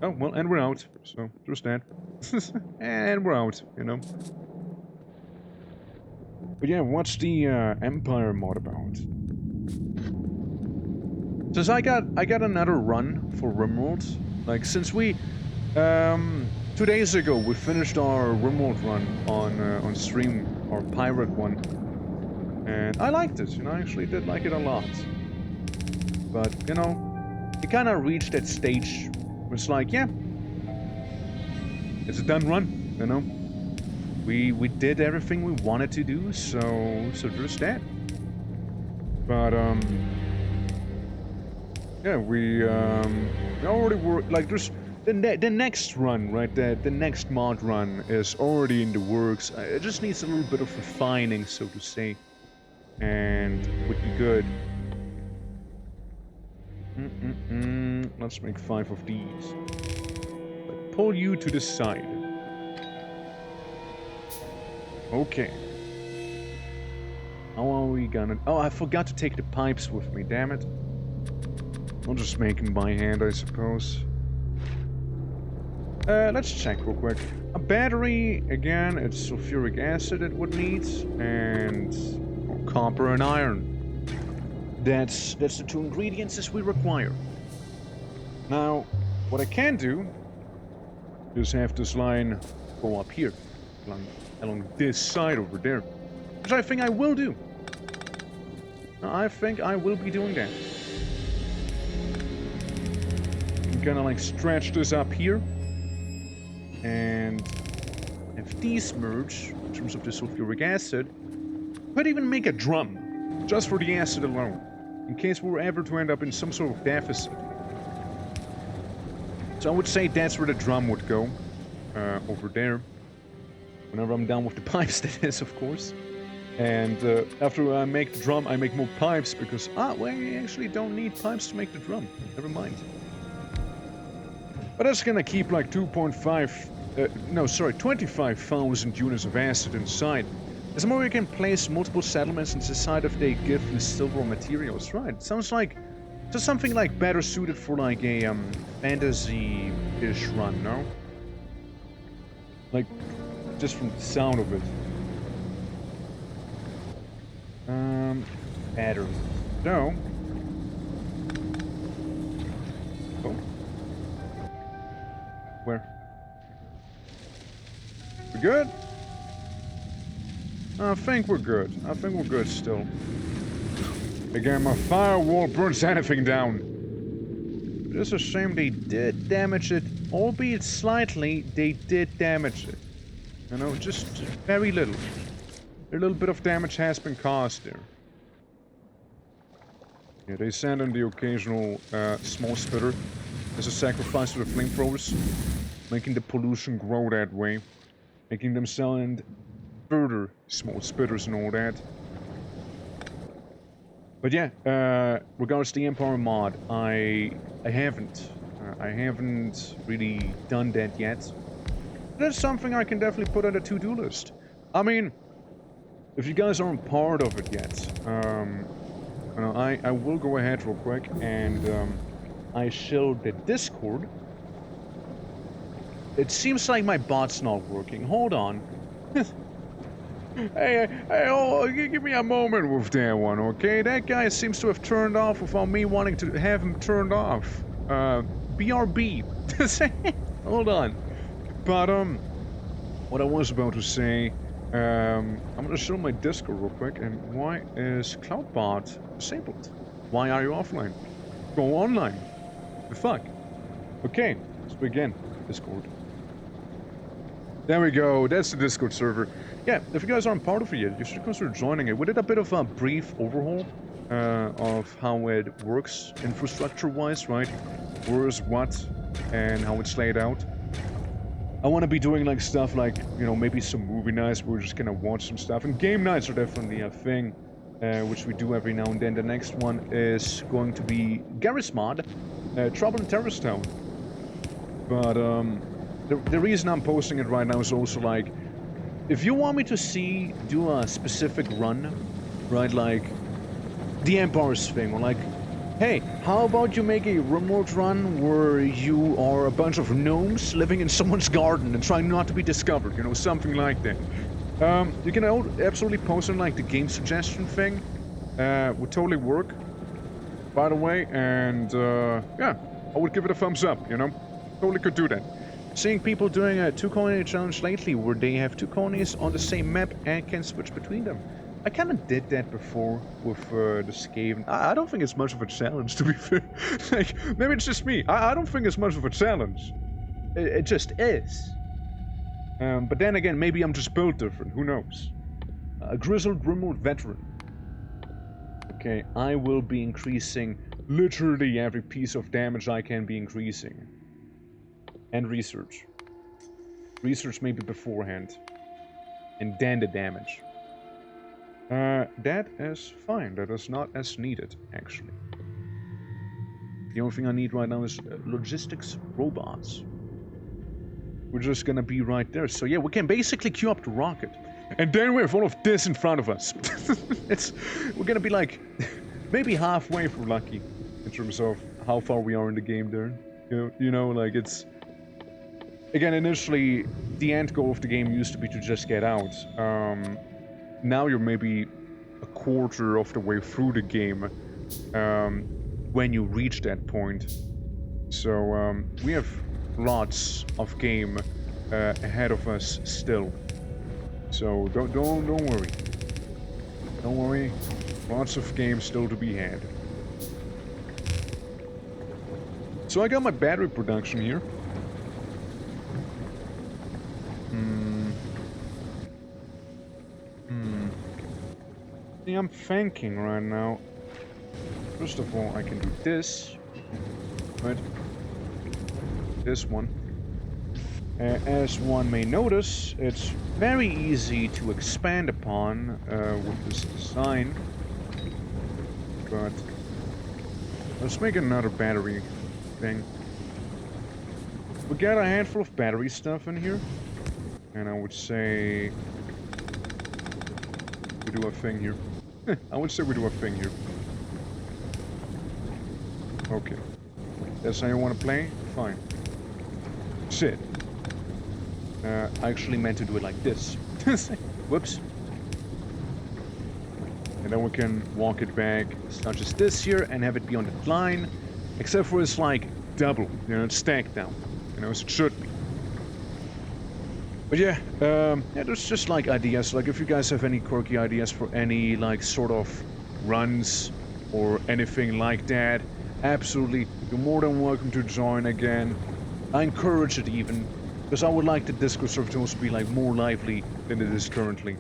Oh, well, and we're out. So, just that. And we're out, you know. But yeah, what's the Empire mod about? Since I got another run for RimWorld. Like, since we 2 days ago we finished our RimWorld run on stream, our pirate one. And I liked it, you know, I actually did like it a lot. But, you know, it kind of reached that stage where it's like, yeah, it's a done run, you know. We did everything we wanted to do, so there's that. But yeah, we already were like there's the next run, right? The next mod run is already in the works. It just needs a little bit of refining, so to say, and would be good. Let's make 5 of these. But pull you to the side. Okay. How are we gonna... Oh, I forgot to take the pipes with me, damn it. I'll just make them by hand, I suppose. Let's check real quick. A battery, again, it's sulfuric acid it would need, and copper and iron. That's the 2 ingredients as we require. Now, what I can do is have this line go up here, along this side over there, which I think I will do. I think I will be doing that. I'm gonna like stretch this up here and have these merge in terms of the sulfuric acid. Could even make a drum just for the acid alone, in case we were ever to end up in some sort of deficit. So I would say that's where the drum would go, over there. Whenever I'm done with the pipes, that is, of course. And after I make the drum, I make more pipes because, we actually don't need pipes to make the drum. Never mind. But that's gonna keep like 25,000 units of acid inside. There's more we can place multiple settlements inside if they give you silver materials, right? It sounds like just something like better suited for like a fantasy-ish run, no? Like, just from the sound of it. Battery. No. Oh. Where? We good? I think we're good. I think we're good still. Again, my firewall burns anything down. It's a shame they did damage it, albeit slightly, they did damage it. You know, just very little. A little bit of damage has been caused there. Yeah, they send in the occasional small spitter as a sacrifice to the flamethrowers, making the pollution grow that way, making them send further small spitters and all that. But yeah, regards to the Empire mod, I haven't really done that yet. That's something I can definitely put on the to-do list. I mean, if you guys aren't part of it yet, I will go ahead real quick and I show the Discord. It seems like my bot's not working. Hold on. Hey, give me a moment with that one, okay? That guy seems to have turned off without me wanting to have him turned off. BRB. Hold on. But, what I was about to say, I'm gonna show my Discord real quick, and why is Cloudbot disabled? Why are you offline? Go online. The fuck? Okay, let's begin. Discord. There we go, that's the Discord server. Yeah, if you guys aren't part of it yet, you should consider joining it. We did a bit of a brief overhaul of how it works infrastructure-wise, right? Where's what, and how it's laid out. I want to be doing like stuff like, you know, maybe some movie nights where we're just gonna watch some stuff. And game nights are definitely a thing, which we do every now and then. The next one is going to be Garry's Mod, Trouble in Terrorist Town. But, the reason I'm posting it right now is also like, if you want me to do a specific run, right, like the Empire's thing, or like, hey, how about you make a remote run where you are a bunch of gnomes living in someone's garden and trying not to be discovered, you know, something like that. You can absolutely post on like the game suggestion thing, would totally work, by the way, and yeah, I would give it a thumbs up, you know, totally could do that. Seeing people doing a 2 colony challenge lately where they have 2 colonies on the same map and can switch between them. I kind of did that before with the Skaven. I don't think it's much of a challenge, to be fair. Like, maybe it's just me. I don't think it's much of a challenge. It just is. But then again, maybe I'm just built different. Who knows? A grizzled remote veteran. Okay, I will be increasing literally every piece of damage I can be increasing. And research. Research maybe beforehand. And then the damage. That is fine. That is not as needed, actually. The only thing I need right now is logistics robots. We're just gonna be right there. So yeah, we can basically queue up the rocket. And then we have all of this in front of us. We're gonna be like, maybe halfway if we're lucky. In terms of how far we are in the game there. You know, like it's... Again, initially, the end goal of the game used to be to just get out. Now you're maybe a quarter of the way through the game when you reach that point. So we have lots of game ahead of us still. So don't worry. Don't worry. Lots of games still to be had. So I got my battery production here. I'm thinking right now. First of all, I can do this. Right? This one. As one may notice, it's very easy to expand upon with this design. But let's make another battery thing. We got a handful of battery stuff in here. And I would say we do a thing here. I would say we do a thing here. Okay. That's how you want to play? Fine. Shit. I actually meant to do it like this. Whoops. And then we can walk it back such as this here and have it be on the line. Except for it's like double. You know, it's stacked down. You know, as it should be. But yeah, there's just like ideas, like if you guys have any quirky ideas for any like sort of runs or anything like that, absolutely, you're more than welcome to join again. I encourage it even, because I would like the Discord server to also be like more lively than it is currently.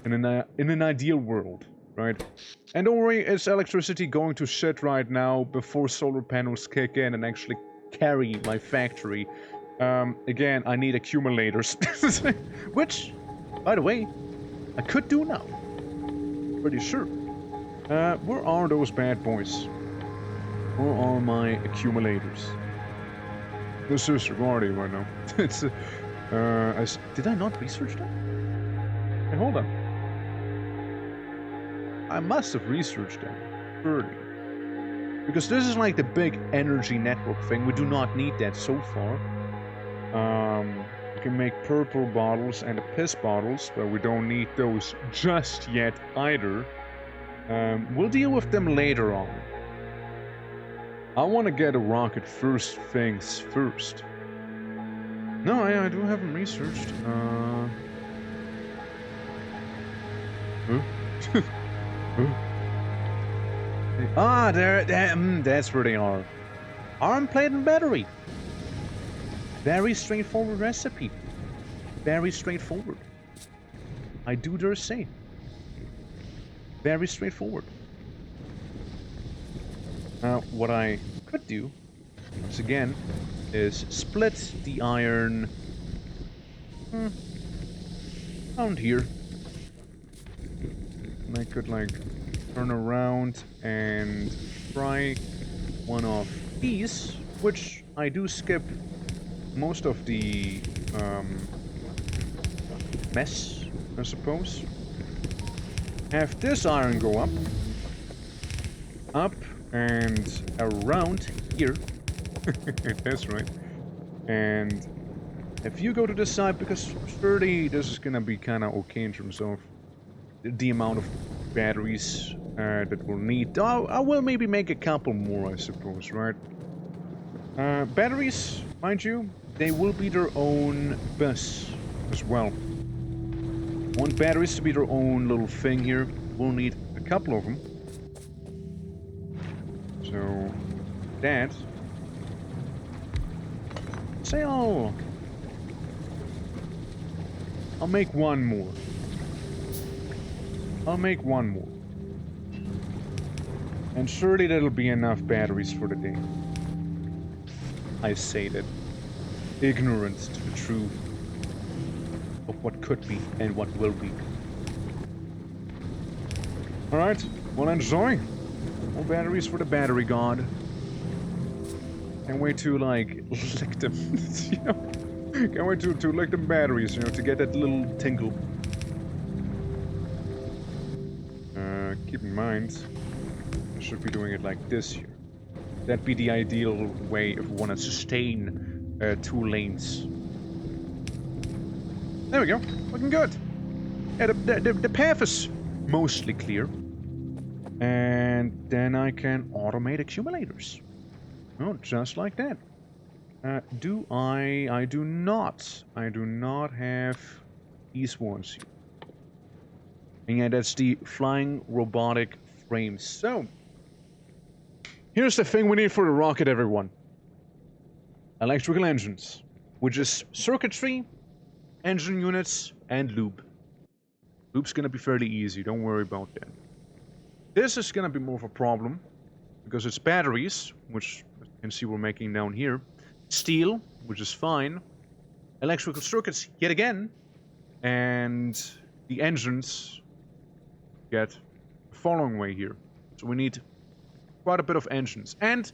In an ideal world, right? And don't worry, it's electricity going to shit right now before solar panels kick in and actually carry my factory. Again, I need accumulators. Which, by the way, I could do now. Pretty sure. Where are those bad boys? Where are my accumulators? No, seriously, where are they right now? It's, did I not research them? Hey, hold on. I must have researched them early. Because this is like the big energy network thing. We do not need that so far. We can make purple bottles and the piss bottles, but we don't need those just yet either. We'll deal with them later on. I want to get a rocket first things first. No, I do have them researched. Ah, that's where they are. Arm plate and battery. Very straightforward recipe. Very straightforward. I do dare say. Very straightforward. Now, what I could do, once again, is split the iron around here. And I could, like, turn around and try one of these, which I do skip most of the mess, I suppose. Have this iron go up, and around here. That's right. And if you go to this side, because 30, this is gonna be kind of okay in terms of the amount of batteries that we'll need. I will maybe make a couple more, I suppose, right? Batteries, mind you, they will be their own bus as well. Want batteries to be their own little thing here. We'll need a couple of them. So, that. Say, I'll make one more. I'll make one more. And surely that'll be enough batteries for the day. I say that, ignorant to the truth of what could be and what will be. Alright, well enjoy. More batteries for the battery god. Can't wait to, like, lick them, you know? Can't wait to lick them batteries, you know, to get that little tinkle. Keep in mind, I should be doing it like this here. That'd be the ideal way if we want to sustain 2 lanes. There we go, looking good. Yeah, the path is mostly clear. And then I can automate accumulators. Oh, just like that. I do not. I do not have these ones here. And yeah, that's the flying robotic frames. So, here's the thing we need for the rocket, everyone. Electrical engines, which is circuitry, engine units, and lube. Lube's gonna be fairly easy, don't worry about that. This is gonna be more of a problem, because it's batteries, which you can see we're making down here. Steel, which is fine. Electrical circuits, yet again. And the engines get the following way here. So we need quite a bit of engines. And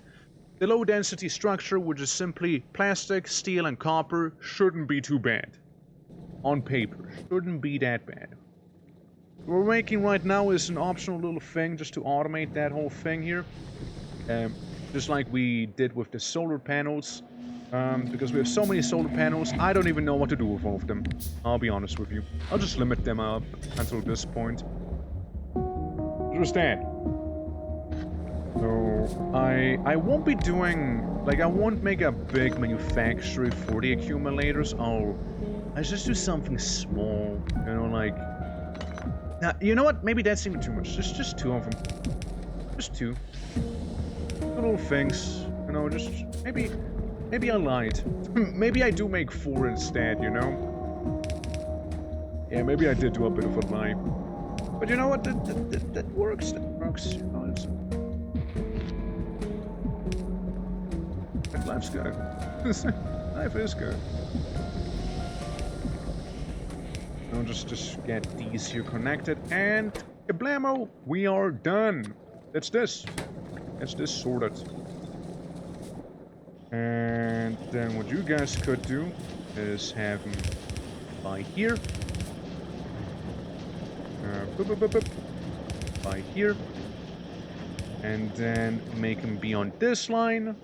the low density structure, which is simply plastic, steel, and copper, shouldn't be too bad. On paper, shouldn't be that bad. What we're making right now is an optional little thing just to automate that whole thing here. Just like we did with the solar panels. Because we have so many solar panels, I don't even know what to do with all of them. I'll be honest with you. I'll just limit them up until this point. Understand? So, I won't be doing... Like, I won't make a big manufacturer for the accumulators. I'll just do something small. You know, like... Now, you know what? Maybe that's even too much. Just 2 of them. Just 2. Little things. You know, just... Maybe I lied. Maybe I do make 4 instead, you know? Yeah, maybe I did do a bit of a lie. But you know what? That works. That works. You know, life's good. Life is good. I'll just get these here connected, and kablamo! We are done. That's this. That's this sorted. And then what you guys could do is have them by here. by here. And then make them be on this line.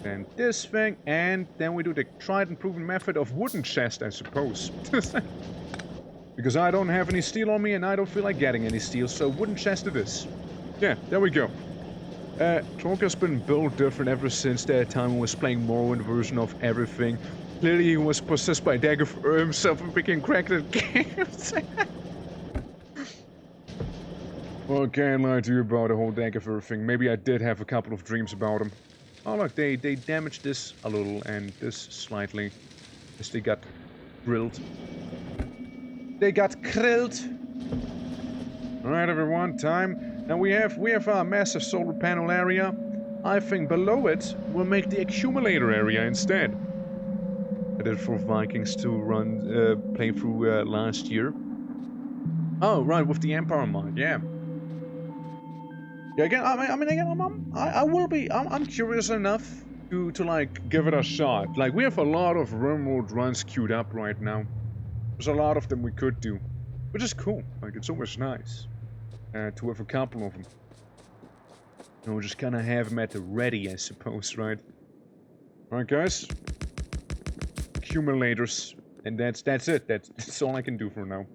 Then this thing. And then we do the tried and proven method of wooden chest, I suppose. Because I don't have any steel on me and I don't feel like getting any steel, so wooden chest it is. Yeah, there we go. Torque has been built different ever since that time he was playing Morrowind version of everything. Clearly he was possessed by Dagger himself and became cracked at games. Well, I can't lie to you about the whole Dagger thing. Maybe I did have a couple of dreams about him. Oh look, they damaged this a little and this slightly. As they got grilled. They got grilled. Alright everyone, time. And we have a massive solar panel area. I think below it we'll make the accumulator area instead. I did for Vikings to run play through last year. Oh right, with the Empire mod, yeah. Yeah, again, I'm curious enough to like give it a shot. Like we have a lot of RimWorld runs queued up right now. There's a lot of them we could do, which is cool. Like it's always nice. To have a couple of them. You know, just kind of have them at the ready, I suppose, right? Alright, guys. Accumulators. And that's it. That's all I can do for now.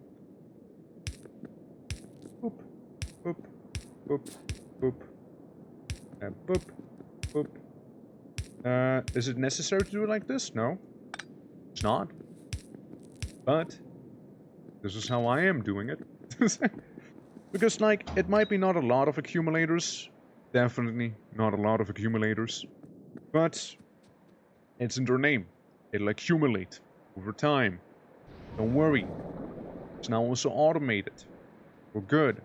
Boop. Boop. Boop. Boop. Boop. Boop. Is it necessary to do it like this? No. It's not. But this is how I am doing it. Because, like, it might be not a lot of accumulators. Definitely not a lot of accumulators. But it's in their name. It'll accumulate over time. Don't worry. It's now also automated. We're good.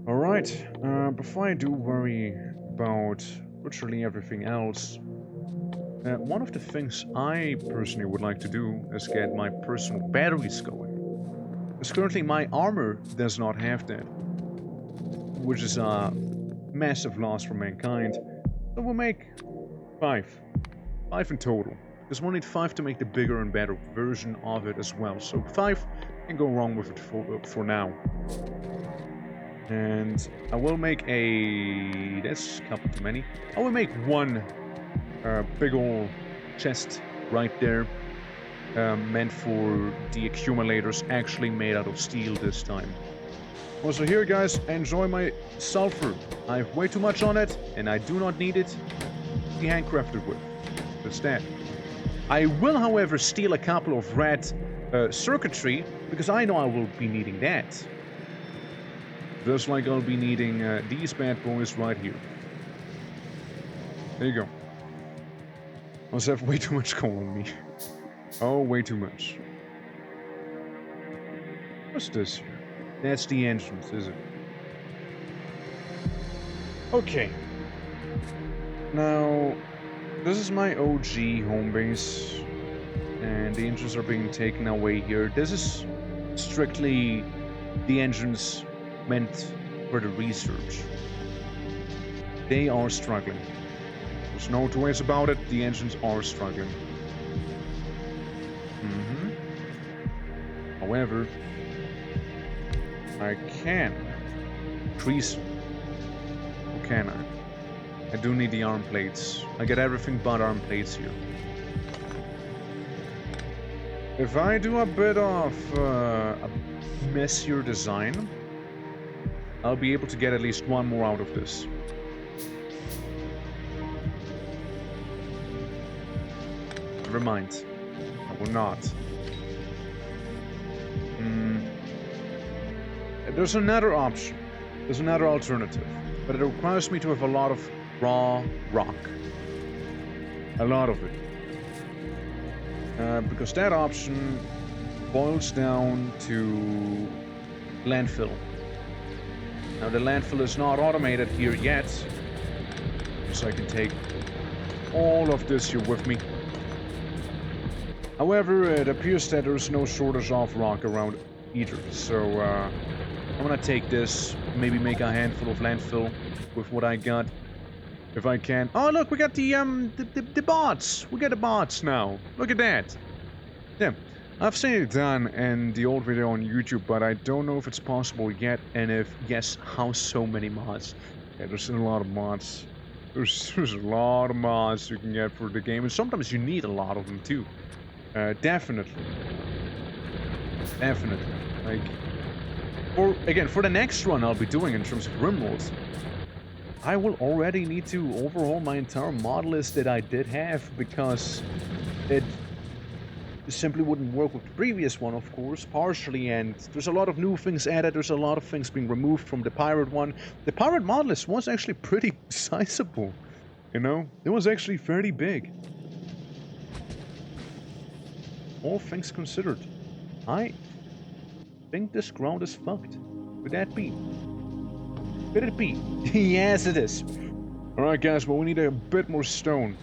Alright. Before I do worry about literally everything else, one of the things I personally would like to do is get my personal batteries going. Because currently my armor does not have that. Which is a massive loss for mankind. So we'll make 5. 5 in total. Because we'll need 5 to make the bigger and better version of it as well. So 5 can go wrong with it for now. And I will make a... That's a couple too many. I will make one big ol' chest right there. Meant for the accumulators, actually made out of steel this time. Also here guys, enjoy my sulfur. I have way too much on it, and I do not need it to be handcrafted with. That's that. I will however steal a couple of red circuitry, because I know I will be needing that. Just like I'll be needing these bad boys right here. There you go. I also have way too much coal on me. Oh, way too much. What's this here? That's the entrance, is it? Okay. Now, this is my OG home base. And the engines are being taken away here. This is strictly the engines meant for the research. They are struggling. There's no two ways about it, the engines are struggling. However, I can increase them. Or can I? I do need the arm plates. I get everything but arm plates here. If I do a bit of a messier design, I'll be able to get at least one more out of this. Never mind. I will not. There's another option. There's another alternative. But it requires me to have a lot of raw rock. A lot of it. Because that option boils down to landfill. Now the landfill is not automated here yet. So I can take all of this here with me. However, it appears that there's no shortage of rock around either. So I'm gonna take this, maybe make a handful of landfill with what I got, if I can. Oh look, we got the bots. We got the bots now. Look at that. Yeah, I've seen it done in the old video on YouTube, but I don't know if it's possible yet, and if yes, how so many mods. Yeah, there's a lot of mods. There's a lot of mods you can get for the game, and sometimes you need a lot of them too. Definitely. Definitely. Like, for the next run I'll be doing in terms of RimWorlds, I will already need to overhaul my entire mod list that I did have, because it simply wouldn't work with the previous one, of course, partially, and there's a lot of new things added, there's a lot of things being removed from the pirate one. The pirate mod list was actually pretty sizable, you know? It was actually fairly big. All things considered, I think this ground is fucked. Could that be? Could it be? Yes, it is. Alright guys, well we need a bit more stone.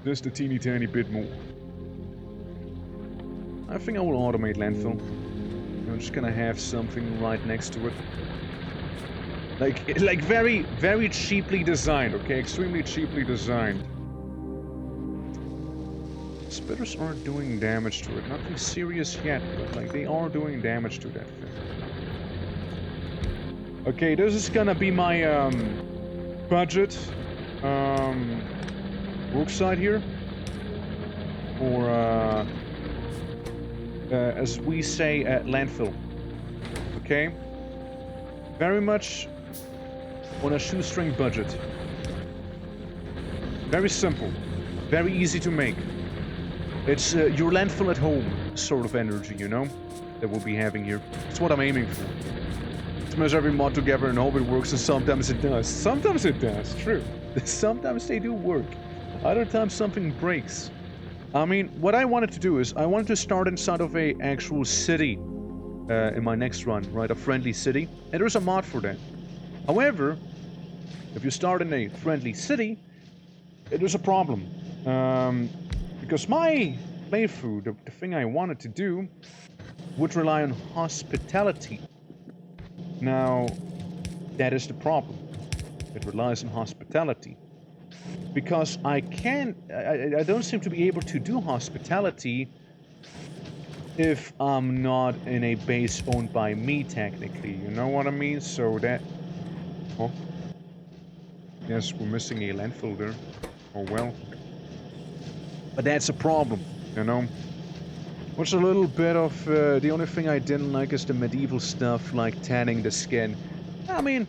Just a teeny tiny bit more. I think I will automate landfill. I'm just gonna have something right next to it. Like very, very cheaply designed, okay? Extremely cheaply designed. Spitters aren't doing damage to it. Nothing serious yet, but like they are doing damage to that thing. Okay, this is gonna be my budget work site here. Or as we say, landfill. Okay? Very much on a shoestring budget. Very simple. Very easy to make. It's your landfill at home sort of energy, you know? That we'll be having here. It's what I'm aiming for. Smash every mod together and hope it works, and sometimes it does. Sometimes it does, true. Sometimes they do work. Other times something breaks. I mean, what I wanted to do is, I wanted to start inside of a actual city in my next run, right? A friendly city. And there's a mod for that. However, if you start in a friendly city, there's a problem. Because my playthrough, the thing I wanted to do, would rely on hospitality. Now, that is the problem. It relies on hospitality. Because I don't seem to be able to do hospitality if I'm not in a base owned by me, technically. You know what I mean? So that... Oh. Yes, we're missing a landfill there. Oh well. But that's a problem, you know? Which a little bit of... the only thing I didn't like is the medieval stuff, like tanning the skin. I mean...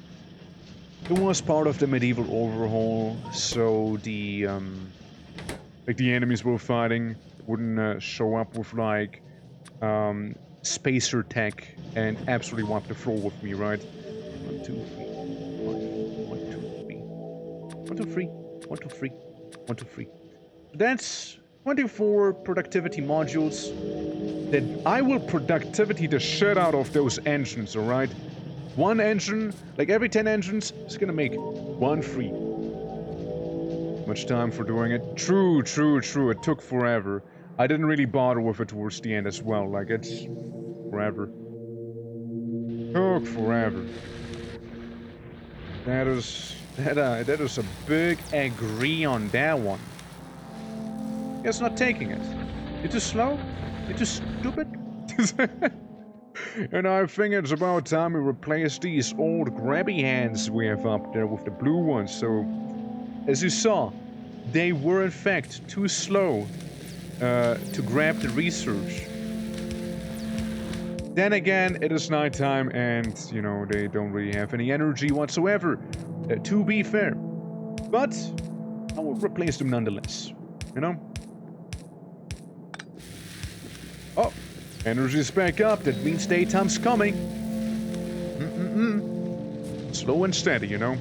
It was part of the medieval overhaul, so the, like the enemies we're fighting wouldn't show up with, like, spacer tech and absolutely wipe the floor with me, right? 1, 2, 3, 1, 2, 3. 1, 2, 3. 1, 2, 3. That's 24 productivity modules that I will productivity the shit out of those engines, alright? One engine, like every 10 engines, is gonna make 1 free. Much time for doing it. True, true, true. It took forever. I didn't really bother with it towards the end as well. Like, it's forever. Took forever. That is a big agree on that one. It's not taking it. You're too slow? You're too stupid? And I think it's about time we replace these old grabby hands we have up there with the blue ones. So, as you saw, they were in fact too slow to grab the research. Then again, it is nighttime and, you know, they don't really have any energy whatsoever, to be fair. But, I will replace them nonetheless, you know? Oh! Energy's back up, that means daytime's coming. Slow and steady, you know.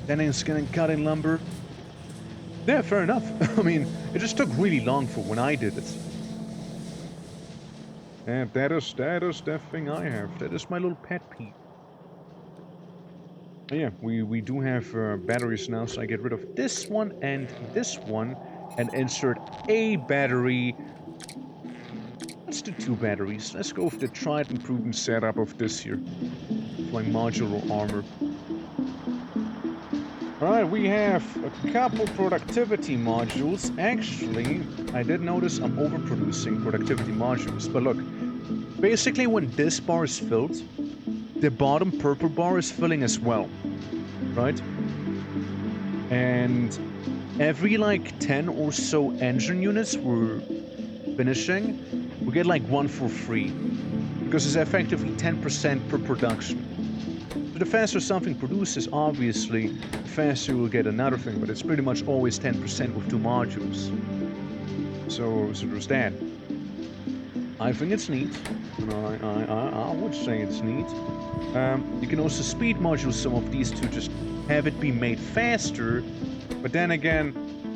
Then it's gonna cut in lumber. Yeah, fair enough. I mean, it just took really long for when I did it. And that is the thing I have. That is my little pet peeve. Yeah, we do have batteries now, so I get rid of this one and insert a battery. Let's do 2 batteries. Let's go with the tried and proven setup of this here. My modular armor. Alright, we have a couple productivity modules. Actually, I did notice I'm overproducing productivity modules. But look, basically when this bar is filled, the bottom purple bar is filling as well. Right? And every like 10 or so engine units we're finishing, we get like one for free. Because it's effectively 10% per production. So the faster something produces, obviously, the faster you will get another thing, but it's pretty much always 10% with 2 modules. So there's that. I think it's neat, and I would say it's neat. You can also speed module some of these to just have it be made faster, but then again,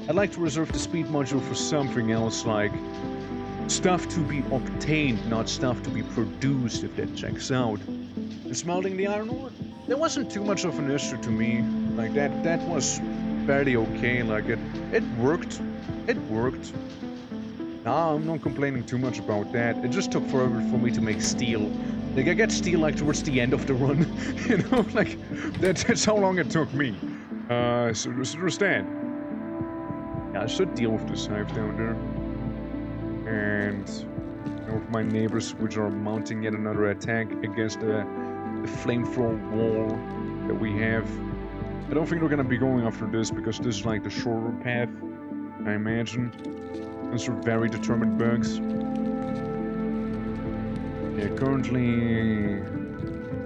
I'd like to reserve the speed module for something else, like stuff to be obtained, not stuff to be produced, if that checks out. And smelting the iron ore, there wasn't too much of an issue to me. Like that was fairly okay. Like it worked. It worked. Nah, I'm not complaining too much about that. It just took forever for me to make steel. Like I get steel like towards the end of the run. You know, like that's how long it took me. So understand. Yeah, I should deal with this hive down there. And with my neighbors, which are mounting yet another attack against the flamethrower wall that we have. I don't think we're gonna be going after this because this is like the shorter path, I imagine. Those are very determined bugs. Yeah, currently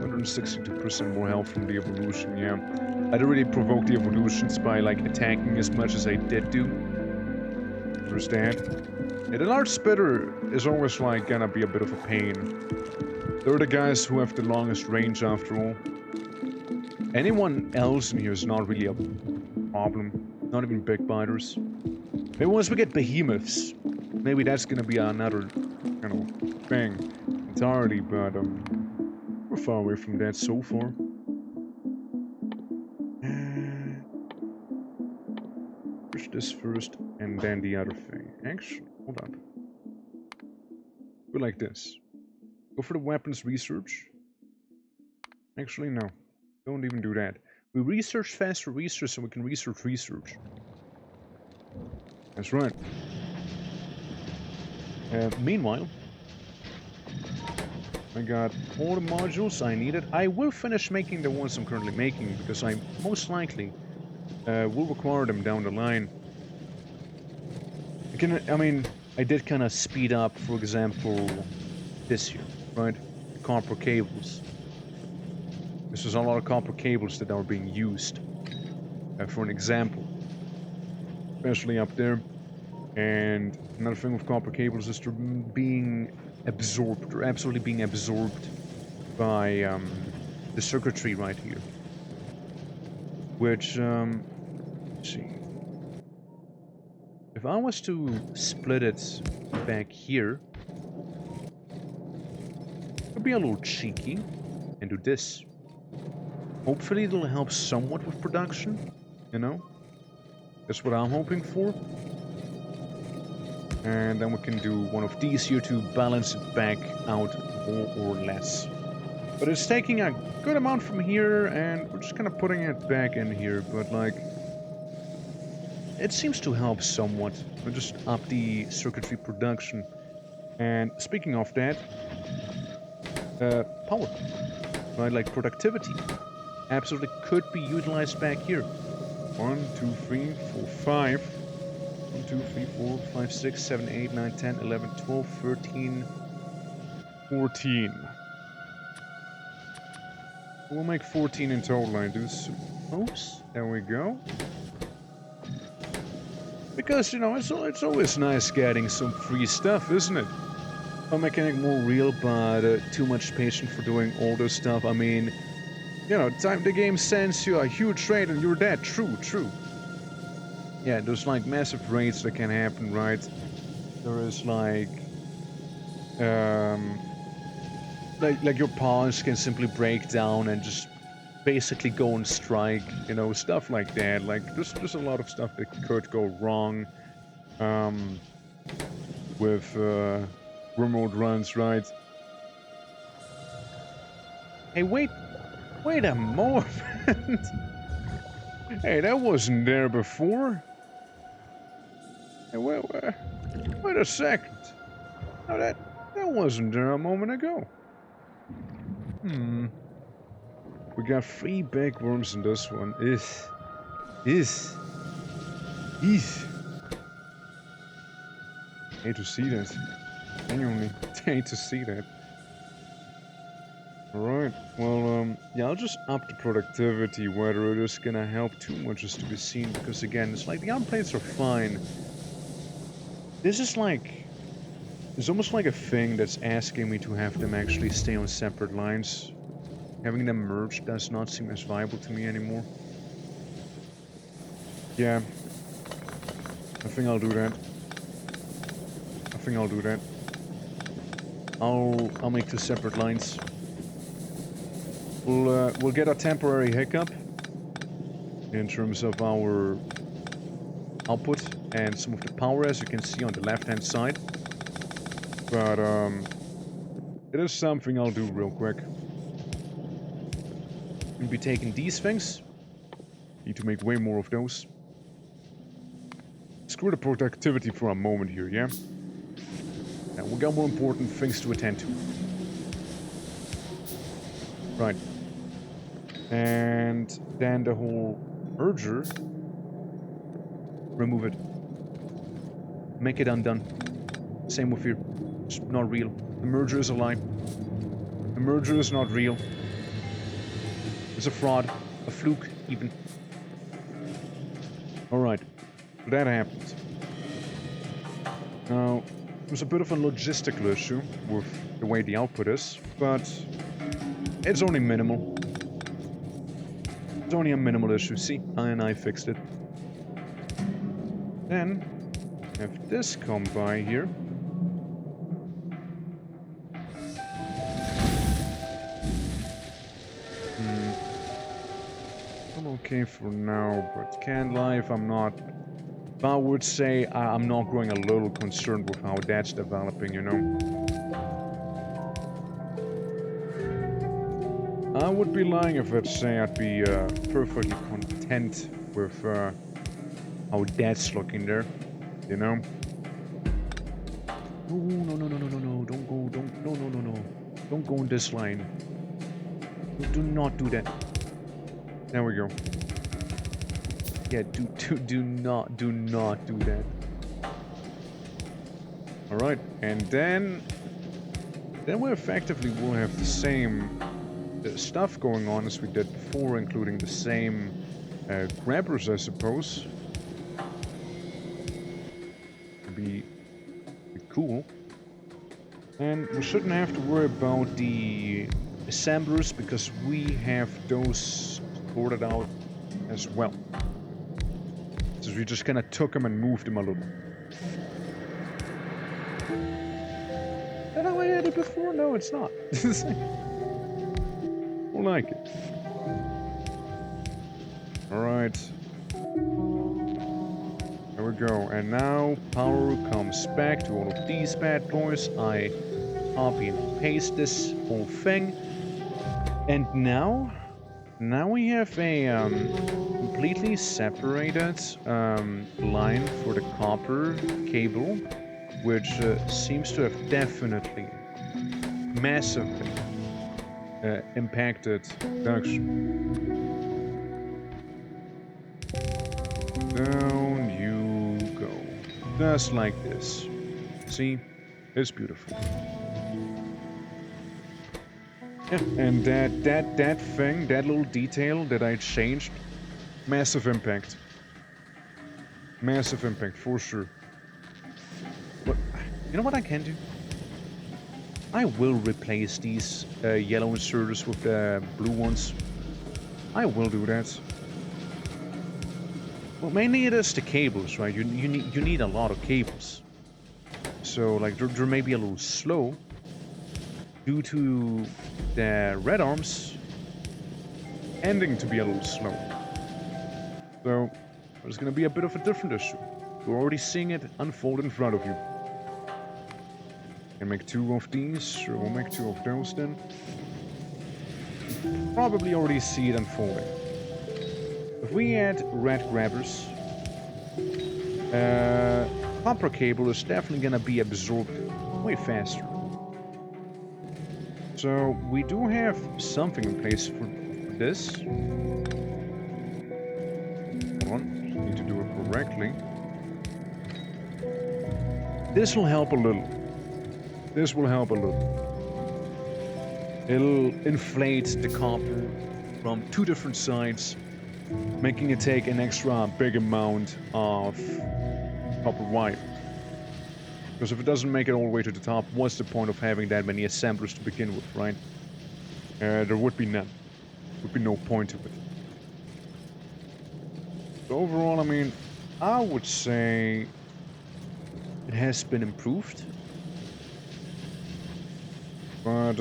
162% more health from the evolution, yeah. I didn't really provoke the evolutions by like attacking as much as I did do. Understand? Yeah, the large spitter is always like gonna be a bit of a pain. They're the guys who have the longest range after all. Anyone else in here is not really a problem. Not even big biters. Maybe once we get behemoths, maybe that's gonna be another, you know, thing entirely, but we're far away from that so far. Push this first, and then the other thing. Actually, hold up. Go like this. Go for the weapons research. Actually, no. Don't even do that. We research faster research so we can research research. That's right. Meanwhile, I got all the modules I needed. I will finish making the ones I'm currently making because I most likely will require them down the line. I mean, I did kind of speed up, for example, this here, right? Copper cables. This is a lot of copper cables that are being used, for an example. Especially up there. And another thing with copper cables is they're being absorbed, or absolutely being absorbed by the circuitry right here. Which, let's see. If I was to split it back here, it would be a little cheeky and do this. Hopefully it'll help somewhat with production, you know? That's what I'm hoping for. And then we can do one of these here to balance it back out more or less. But it's taking a good amount from here, and we're just kind of putting it back in here, but like... it seems to help somewhat. We'll just up the circuitry production. And speaking of that... power. Right, like productivity. Absolutely could be utilized back here. 1, 2, 3, 4, 5... 1, 2, 3, 4, 5, 6, 7, 8, 9, 10, 11, 12, 13, 14. We'll make 14 in total, I do suppose. There we go. Because, you know, it's always nice getting some free stuff, isn't it? A mechanic more real, but too much patience for doing all this stuff. I mean, you know, time the game sends you a huge raid and you're dead. True, true. Yeah, there's like massive raids that can happen, right? There is like your pawns can simply break down and just basically go on strike, you know, stuff like that. Like there's a lot of stuff that could go wrong with remote runs, right? Hey, wait a moment. Hey, that wasn't there before. Hey, wait a second. No, that wasn't there a moment ago. We got 3 big worms in this one. Is. Hate to see that. Genuinely hate to see that. Alright, well, yeah, I'll just up the productivity. Whether it is gonna help too much is to be seen, because again, it's like the arm plates are fine. This is like... It's almost like a thing that's asking me to have them actually stay on separate lines. Having them merged does not seem as viable to me anymore. Yeah. I think I'll do that. I'll make 2 separate lines. We'll get a temporary hiccup in terms of our output and some of the power, as you can see on the left-hand side. But it is something I'll do real quick. We'll be taking these things. Need to make way more of those. Screw the productivity for a moment here, yeah? Now we got more important things to attend to. Right. And then the whole merger. Remove it. Make it undone. Same with here. It's not real. The merger is a lie. The merger is not real. It's a fraud. A fluke, even. Alright. That happened. Now, there's a bit of a logistical issue with the way the output is, but it's only minimal. It's only a minimal issue. See, I fixed it. Then, have this come by here. I'm okay for now, but can't lie if I'm not. I would say I'm not growing a little concerned with how that's developing, you know. I would be lying if I'd say I'd be perfectly content with how that's looking there, you know. Oh, no, don't go, no. Don't go in this line. Do not do that. There we go. Yeah, do not do that. Alright, and then we effectively will have the same stuff going on as we did before, including the same grabbers, I suppose. Would be cool. And we shouldn't have to worry about the assemblers, because we have those sorted out as well. So we just kind of took them and moved them a little. Is that how I had it before? No, it's not. I like it. Alright. There we go. And now power comes back to all of these bad boys. I copy and paste this whole thing. And now we have a completely separated line for the copper cable, which seems to have definitely, massively impacted production. Down you go. Just like this. See? It's beautiful. Yeah, and that thing, that little detail that I changed, massive impact. Massive impact, for sure. But, you know what I can do? I will replace these yellow inserters with the blue ones. I will do that. Well, mainly it is the cables, right? You need a lot of cables. So, like, they're maybe a little slow due to the red arms ending to be a little slow. So, there's gonna be a bit of a different issue. You're already seeing it unfold in front of you. Can make 2 of these, or we'll make 2 of those then. Probably already see it unfolding. If we add red grabbers, copper cable is definitely gonna be absorbed way faster. So we do have something in place for this. Hold on, just need to do it correctly. This will help a little. This will help a little. It'll inflate the copper from 2 different sides, making it take an extra big amount of copper wire. Because if it doesn't make it all the way to the top, what's the point of having that many assemblers to begin with, right? There would be none. There would be no point to it. So overall, I mean, I would say it has been improved. But,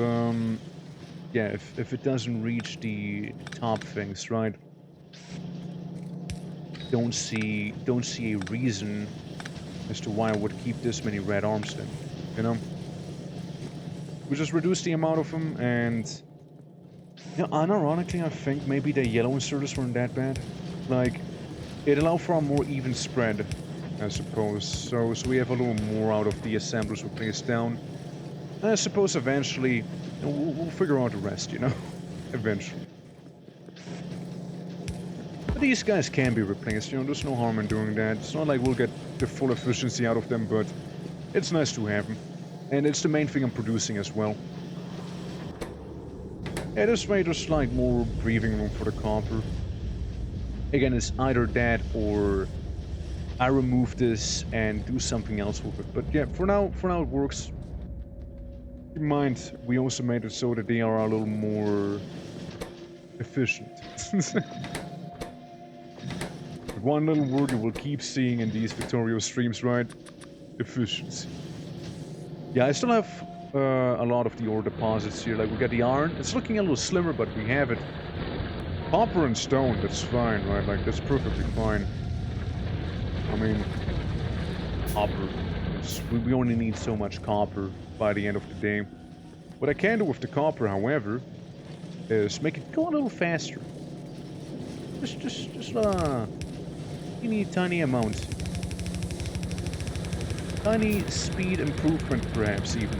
yeah, if it doesn't reach the top things, right? Don't see a reason as to why I would keep this many red arms then, you know? We just reduce the amount of them, and... You know, unironically, I think maybe the yellow inserters weren't that bad. Like, it allowed for a more even spread, I suppose. So we have a little more out of the assemblers we place down. And I suppose eventually, you know, we'll figure out the rest, you know? Eventually. But these guys can be replaced, you know, there's no harm in doing that. It's not like we'll get the full efficiency out of them, but it's nice to have them. And it's the main thing I'm producing as well. Yeah, this way there's like more breathing room for the copper. Again, it's either that or I remove this and do something else with it. But yeah, for now it works. Keep in mind, we also made it so that they are a little more efficient. One little word you will keep seeing in these FACTORIO streams, right? Efficiency. Yeah, I still have a lot of the ore deposits here. Like, we got the iron. It's looking a little slimmer, but we have it. Copper and stone, that's fine, right? Like, that's perfectly fine. I mean, copper. We only need so much copper by the end of the day. What I can do with the copper, however, is make it go a little faster. Just tiny amounts. Tiny speed improvement, perhaps, even.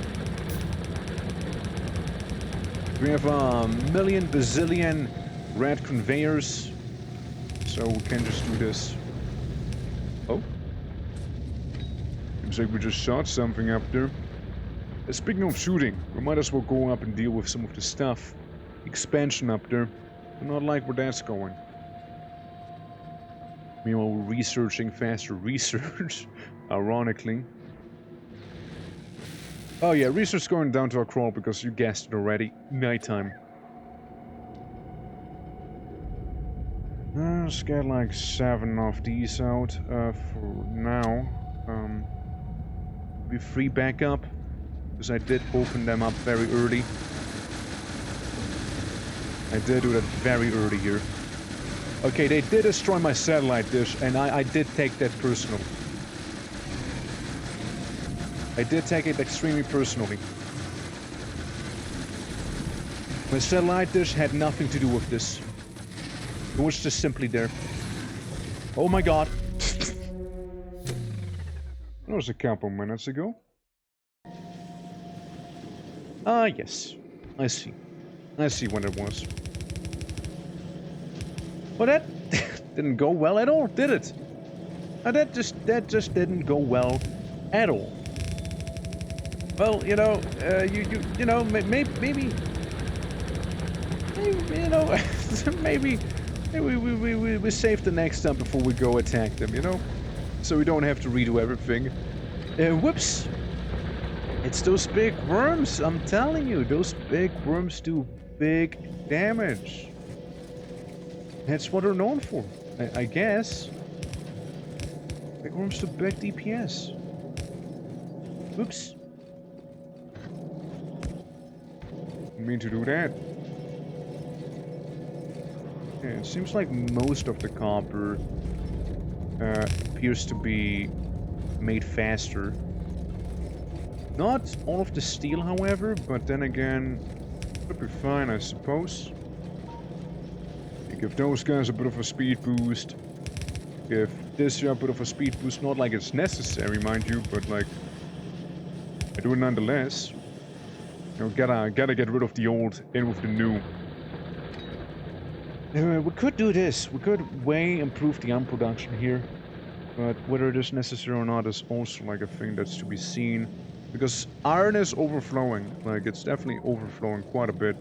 We have a million bazillion red conveyors, so we can just do this. Oh. Seems like we just shot something up there. Speaking of shooting, we might as well go up and deal with some of the stuff. Expansion up there. I not like where that's going. Meanwhile, we're researching faster research, ironically. Oh yeah, research going down to a crawl because you guessed it already. Nighttime. Let's get like 7 of these out for now. Be free backup, because I did open them up very early. I did do that very early here. Okay, they did destroy my satellite dish, and I did take that personally. I did take it extremely personally. My satellite dish had nothing to do with this. It was just simply there. Oh my god. That was a couple minutes ago. Ah, yes. I see. I see when it was. Well, that didn't go well at all, did it? That just didn't go well at all. Well, you know, you know, maybe, you know, maybe we save the next time before we go attack them, you know, so we don't have to redo everything. Whoops! It's those big worms. I'm telling you, those big worms do big damage. That's what they're known for, I guess. Big worms do big DPS. Oops. Didn't mean to do that. Yeah, it seems like most of the copper appears to be made faster. Not all of the steel, however, but then again, could be fine, I suppose. Give those guys a bit of a speed boost. Give this here a bit of a speed boost. Not like it's necessary, mind you, but like I do it nonetheless. You know, gotta get rid of the old, in with the new. We could do this. We could way improve the ARM production here. But whether it is necessary or not is also like a thing that's to be seen. Because iron is overflowing. Like, it's definitely overflowing quite a bit.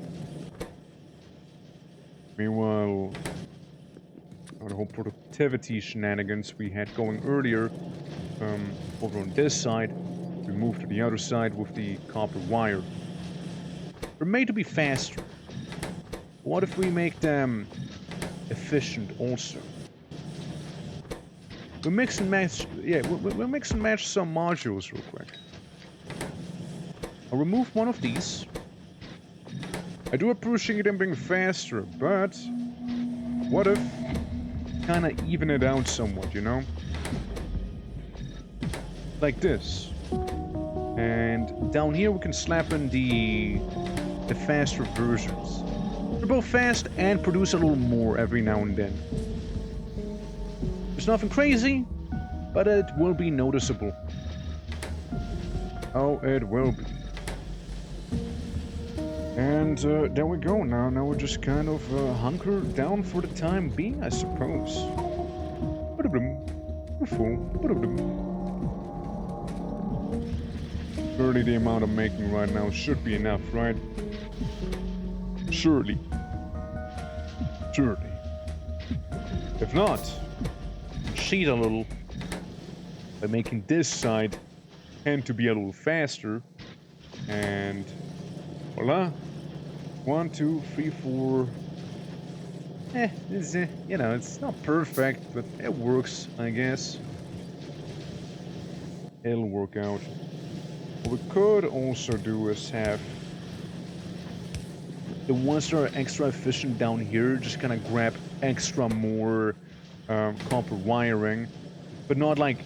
Meanwhile, the whole productivity shenanigans we had going earlier, over on this side, we moved to the other side with the copper wire. They're made to be faster. What if we make them efficient also? We'll mix and match, yeah, we'll mix and match some modules real quick. I'll remove one of these. I do appreciate them being faster, but what if kind of even it out somewhat, you know? Like this. And down here we can slap in the faster versions. They're both fast and produce a little more every now and then. It's nothing crazy, but it will be noticeable. Oh, it will be. And there we go. Now we're just kind of hunkered down for the time being, I suppose. Surely the amount I'm making right now should be enough, right? Surely. Surely. If not, cheat a little by making this side tend to be a little faster, and voila. 1, 2, 3, 4. It's, you know, it's not perfect, but it works, I guess. It'll work out. What we could also do is have the ones that are extra efficient down here just kind of grab extra more copper wiring, but not like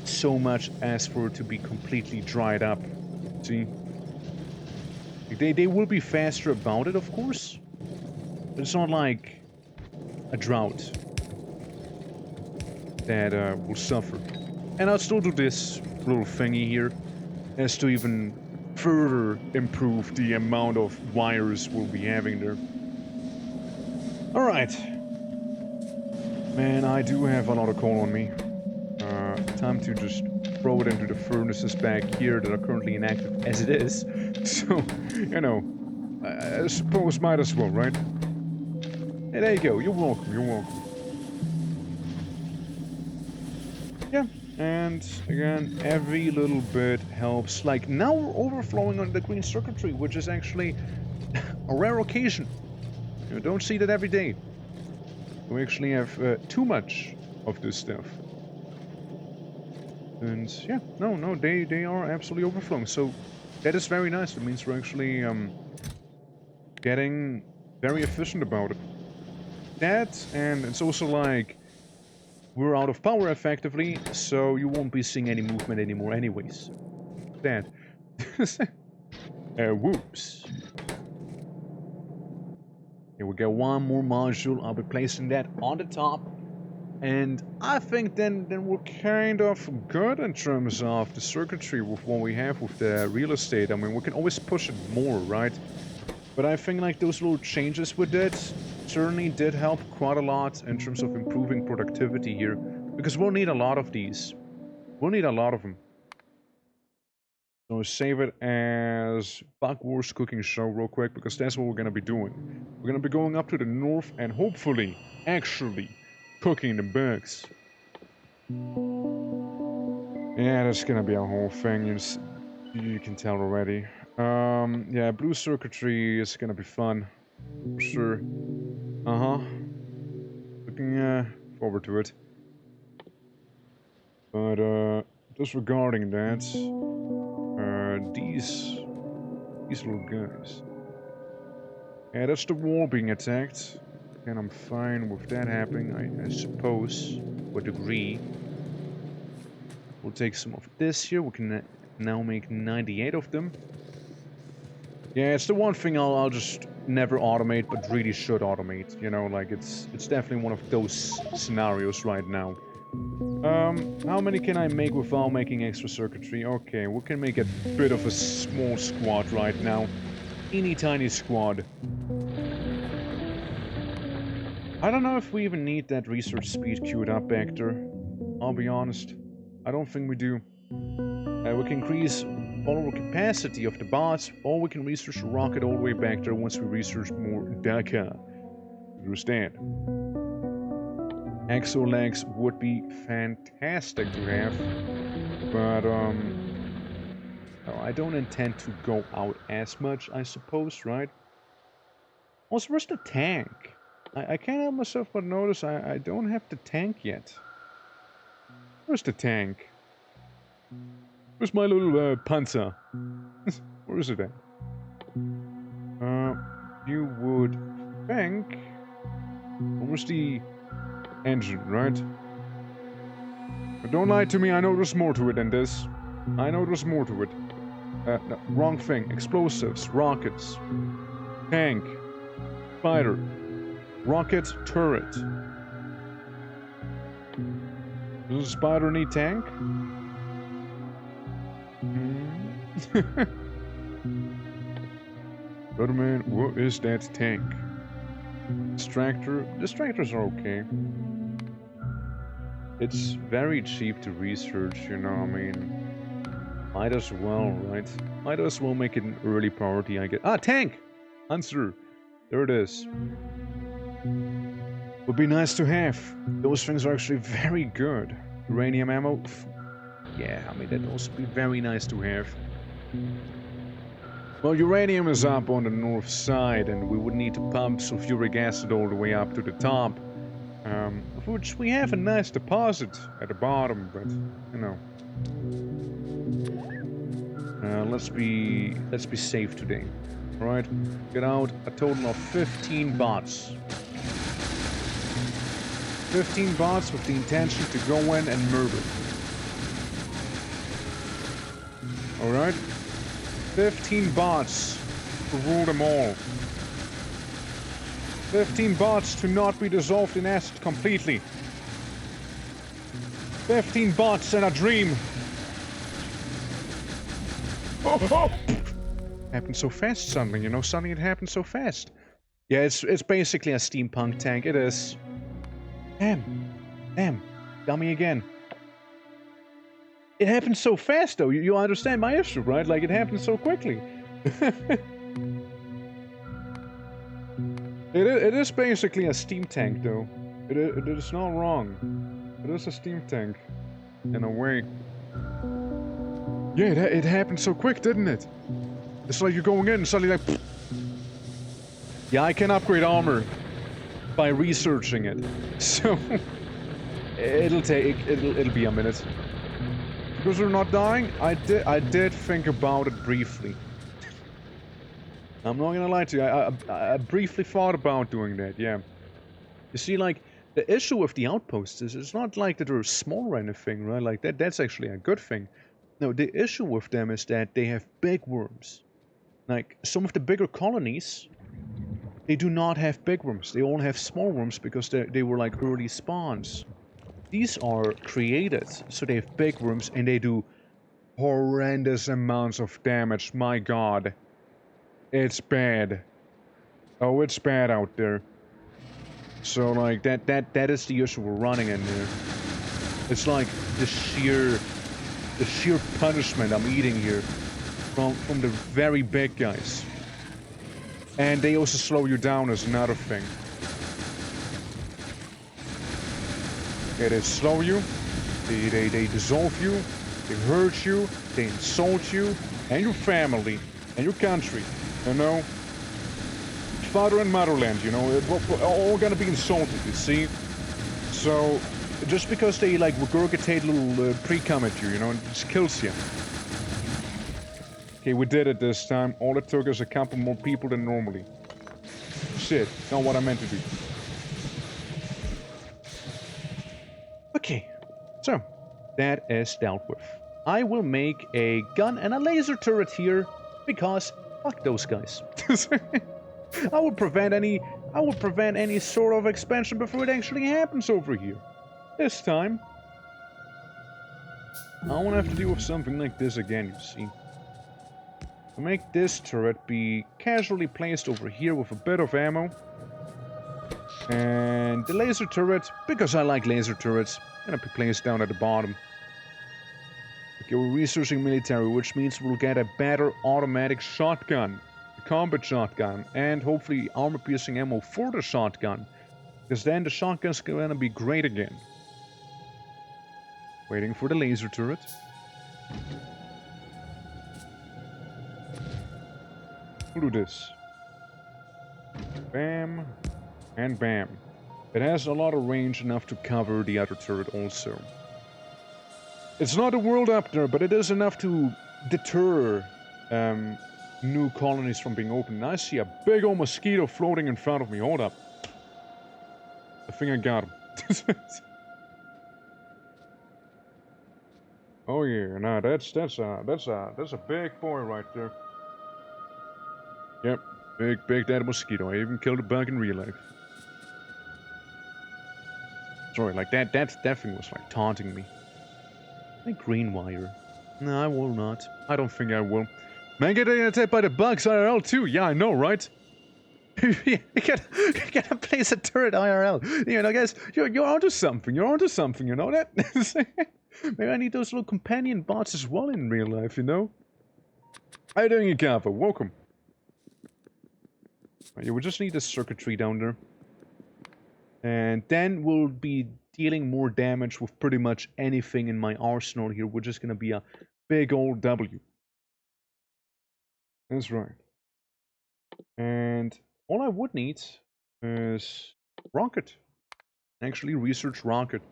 so much as for it to be completely dried up. See? They will be faster about it, of course, but it's not like a drought that will suffer. And I'll still do this little thingy here as to even further improve the amount of wires we'll be having there. Alright. Man, I do have a lot of coal on me. Time to just throw it into the furnaces back here that are currently inactive as it is. So, you know, I suppose might as well, right? Hey, there you go. You're welcome. You're welcome. Yeah, and again, every little bit helps. Like, now we're overflowing on the green circuitry, which is actually a rare occasion. You don't see that every day. We actually have too much of this stuff. And yeah, no, they are absolutely overflowing. So that is very nice. It means we're actually getting very efficient about it. That, and it's also like we're out of power effectively, so you won't be seeing any movement anymore anyways. That. Whoops. Here we go, one more module. I'll be placing that on the top. And I think then we're kind of good in terms of the circuitry with what we have with the real estate. I mean, we can always push it more, right? But I think like those little changes we did certainly did help quite a lot in terms of improving productivity here. Because we'll need a lot of these. We'll need a lot of them. So save it as Bug Wars Cooking Show real quick, because that's what we're going to be doing. We're going to be going up to the north and hopefully, actually, cooking the bugs. Yeah, that's gonna be a whole thing. You can tell already. Yeah, blue circuitry is gonna be fun, for sure. Looking forward to it. But disregarding that, these little guys. Yeah, that's the wall being attacked. And I'm fine with that happening, I suppose, to a degree. We'll take some of this here. We can now make 98 of them. Yeah, it's the one thing I'll just never automate, but really should automate. You know, like it's definitely one of those scenarios right now. How many can I make without making extra circuitry? Okay, we can make a bit of a small squad right now. Teeny tiny squad. I don't know if we even need that research speed queued up back there. I'll be honest. I don't think we do. We can increase overall capacity of the bots, or we can research the rocket all the way back there once we research more data. Understand? Exo-legs would be fantastic to have, but no, I don't intend to go out as much, I suppose, right? Also, where's the tank? I can't help myself but notice I don't have the tank yet. Where's the tank? Where's my little Panzer? Where is it at? You would think... Where's the engine, right? But don't lie to me, I know there's more to it than this. I know there's more to it. No, wrong thing. Explosives, rockets, tank, fighter, rocket, turret. Does a spider need tank? Spider-Man, what is that tank? Distractor? Distractors are okay. It's very cheap to research, you know, I mean... Might as well, right? Might as well make it an early priority, I guess. Ah, tank! Answer! There it is. Would be nice to have. Those things are actually very good. Uranium ammo? Yeah, I mean, that'd also be very nice to have. Well, uranium is up on the north side, and we would need to pump sulfuric acid all the way up to the top. Of which we have a nice deposit at the bottom, but, you know. Let's be safe today. Alright, get out a total of 15 bots. 15 bots with the intention to go in and murder. Alright? 15 bots to rule them all. 15 bots to not be dissolved in acid completely. 15 bots and a dream. Oh. Happened so fast suddenly, you know, suddenly it happened so fast. Yeah, it's basically a steampunk tank, it is. Damn, dummy again. It happened so fast though, you understand my issue, right? Like, it happened so quickly. It is basically a steam tank though. It is not wrong. It is a steam tank, in a way. Yeah, it happened so quick, didn't it? It's like you're going in and suddenly like... Yeah, I can upgrade armor by researching it. So... it'll be a minute. Because we're not dying, I did think about it briefly. I'm not gonna lie to you, I briefly thought about doing that, yeah. You see, like, the issue with the outposts is it's not like that they're small or anything, right? Like, that's actually a good thing. No, the issue with them is that they have big worms. Like, some of the bigger colonies, they do not have big worms. They all have small worms because they were like early spawns. These are created, so they have big worms and they do horrendous amounts of damage. My god. It's bad. Oh, it's bad out there. So, like, that is the issue we're running in there. It's like the sheer punishment I'm eating here from the very big guys. And they also slow you down as another thing. Yeah, they slow you, they dissolve you, they hurt you, they insult you, and your family, and your country, you know? Father and motherland, you know, we're all gonna be insulted, you see? So, just because they, like, regurgitate little pre-cum at you, you know, it just kills you. Okay, we did it this time. All it took is a couple more people than normally. Shit, not what I meant to do. Okay, so, that is dealt with. I will make a gun and a laser turret here, because fuck those guys. I will prevent any sort of expansion before it actually happens over here. This time. I won't have to deal with something like this again, you see. To make this turret be casually placed over here with a bit of ammo. And the laser turret, because I like laser turrets, gonna be placed down at the bottom. Okay, we're researching military, which means we'll get a better automatic shotgun. A combat shotgun. And hopefully armor-piercing ammo for the shotgun. Because then the shotgun's gonna be great again. Waiting for the laser turret. We'll do this. Bam. And bam. It has a lot of range, enough to cover the other turret also. It's not a world up there, but it is enough to deter new colonies from being opened. I see a big old mosquito floating in front of me. Hold up. I think I got him. Oh yeah, no, that's a big boy right there. Yep, big that mosquito. I even killed a bug in real life. Sorry, like that thing was like taunting me. Like green wire. No, I will not. I don't think I will. Man, get attacked by the bugs IRL too. Yeah, I know, right? you gotta place a turret IRL. You know, guys, you're onto something. You're onto something. You know that? Maybe I need those little companion bots as well in real life. You know? How you doing, Ikava? Welcome. Right, yeah, we just need the circuitry down there. And then we'll be dealing more damage with pretty much anything in my arsenal here, which is going to be a big old W. That's right. And all I would need is rocket. Actually, research rocket.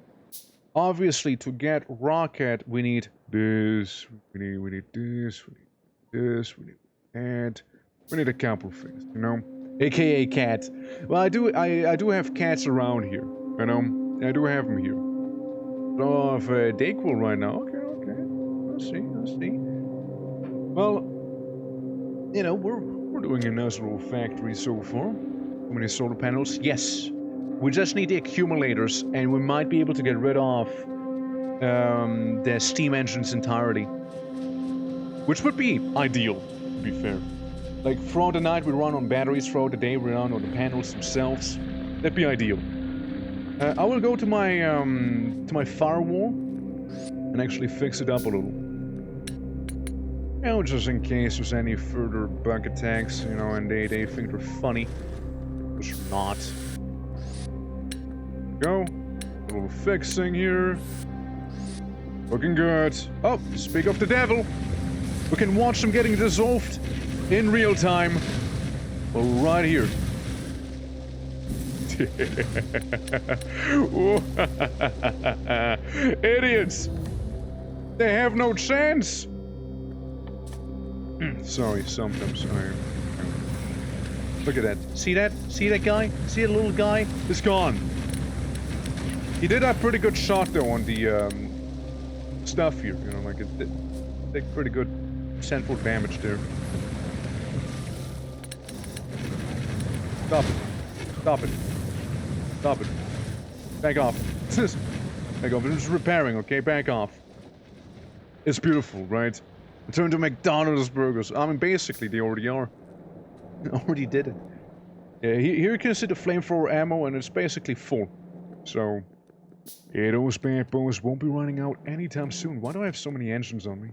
Obviously, to get rocket, we need this, we need this, we need this, we need that. We need a couple of things, you know? AKA cat. Well, I do have cats around here, you know? I do have them here. So, if Dayquil right now, okay. I'll see. Well, you know, we're doing a nice little factory so far. How many solar panels? Yes. We just need the accumulators, and we might be able to get rid of the steam engines entirely. Which would be ideal, to be fair. Like, throughout the night we run on batteries, throughout the day we run on the panels themselves. That'd be ideal. I will go to my firewall and actually fix it up a little. You know, just in case there's any further bug attacks, you know, and they think they're funny. Which they're not. Go. A little fixing here. Looking good. Oh, speak of the devil. We can watch them getting dissolved in real time. Right here. Idiots. They have no chance. Sorry, sometimes Look at that. See that? See that guy? See that little guy? It's gone. He did have pretty good shot though on the stuff here, you know, like it did pretty good central damage there. Stop it. Stop it. Stop it. Back off. Back off. I'm just repairing, okay? Back off. It's beautiful, right? Return to McDonald's burgers. I mean, basically, they already are. Already did it. Yeah, here you can see the flamethrower ammo, and it's basically full. So, yeah, those bad boys won't be running out anytime soon. Why do I have so many engines on me?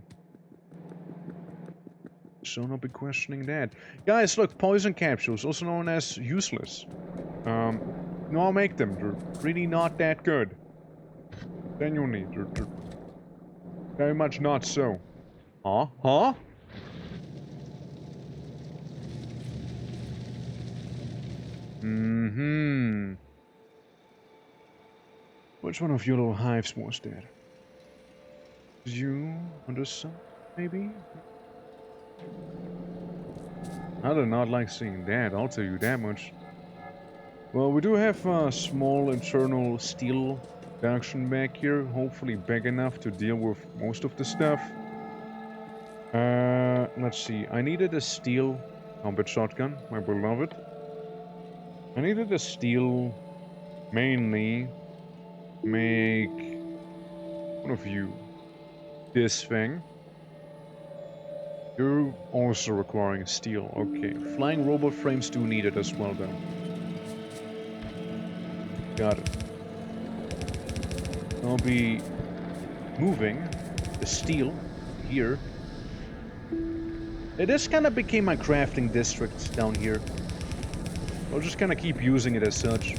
So not be questioning that. Guys, look, poison capsules, also known as useless. No, I'll make them. They're really not that good. Genuinely, they're very much not so. Huh? Huh? Mm-hmm. Which one of your little hives was that? You understand, maybe? I do not like seeing that, I'll tell you that much. Well, we do have a small internal steel production back here, hopefully big enough to deal with most of the stuff. Let's see, I needed a steel combat shotgun, my beloved. I needed the steel mainly make one of you this thing. You're also requiring steel. Okay, flying robot frames do need it as well, though. Got it. I'll be moving the steel here. This kind of became my crafting district down here. I'll just kind of keep using it as such.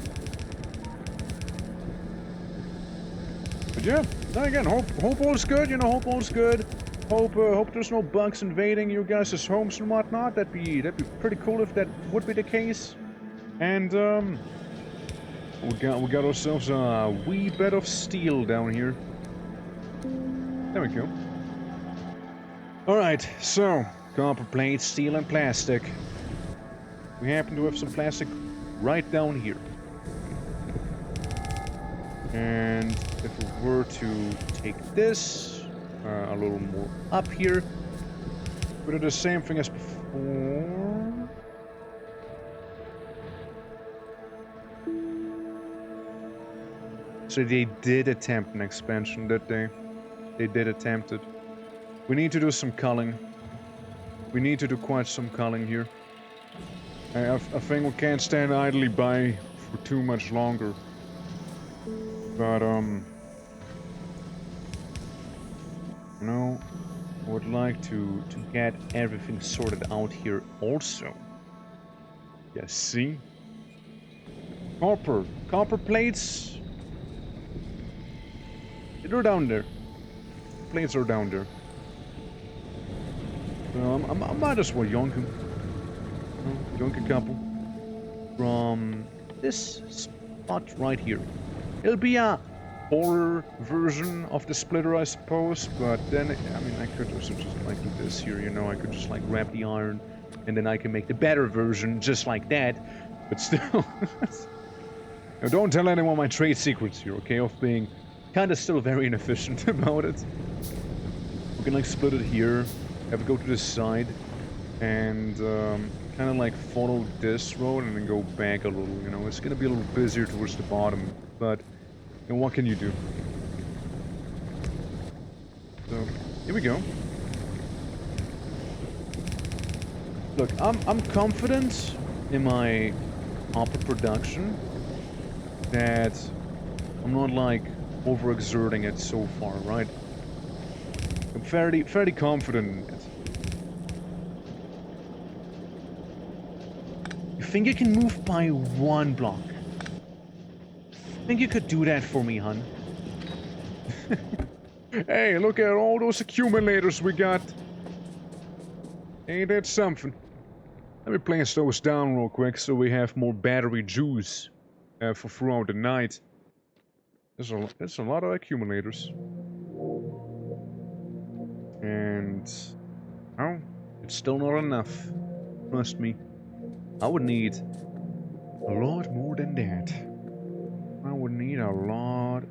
But yeah, then again, hope all's good, you know, hope all's good. Hope there's no bugs invading you guys' homes and whatnot. That'd be pretty cool if that would be the case. And we got ourselves a wee bit of steel down here. There we go. Alright, so copper plates, steel and plastic. We happen to have some plastic right down here. And if we were to take this a little more up here, we do the same thing as before. So they did attempt an expansion, did they? They did attempt it. We need to do some culling. We need to do quite some culling here. I think we can't stand idly by for too much longer. But, you know, I would like to get everything sorted out here also. Yeah, see? Copper plates. They're down there. Plates are down there. I might as well yonk them. Yonk a couple. From this spot right here. It'll be a horror version of the splitter, I suppose, but then, I mean, I could also just, like, do this here, you know, I could just, like, grab the iron, and then I can make the better version just like that, but still. Now, don't tell anyone my trade secrets here, okay, of being kinda still very inefficient about it. We can, like, split it here, have it go to this side, and, kind of like follow this road and then go back a little, you know, it's gonna be a little busier towards the bottom, but, you know, what can you do? So, here we go. Look, I'm confident in my copper production that I'm not, like, overexerting it so far, right? I'm fairly confident in it. You think you can move by one block? Think you could do that for me, hun? Hey, look at all those accumulators we got. Ain't that something? Let me place those down real quick so we have more battery juice for throughout the night. There's a lot of accumulators. And... oh, it's still not enough. Trust me. I would need a lot more than that. I would need a lot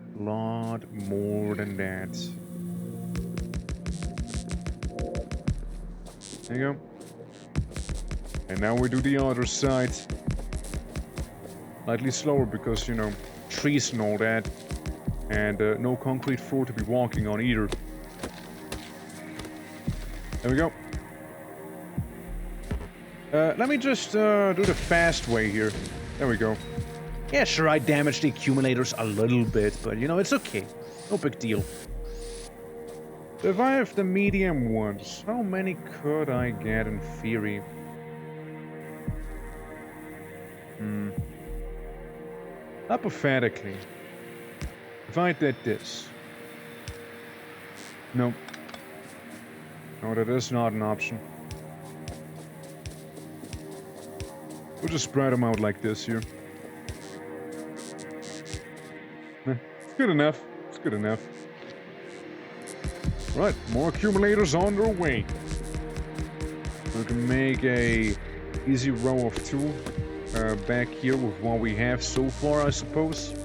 more than that. There you go. And now we do the other side. Slightly slower because, you know, trees and all that. And no concrete floor to be walking on either. There we go. Let me just do the fast way here. There we go. Yeah, sure, I damaged the accumulators a little bit, but, you know, it's okay. No big deal. If I have the medium ones, how many could I get in theory? Hypothetically, if I did this... nope. No, that is not an option. We'll just spread them out like this here. It's good enough. It's good enough. Right, more accumulators on their way. We can make a easy row of two back here with what we have so far, I suppose.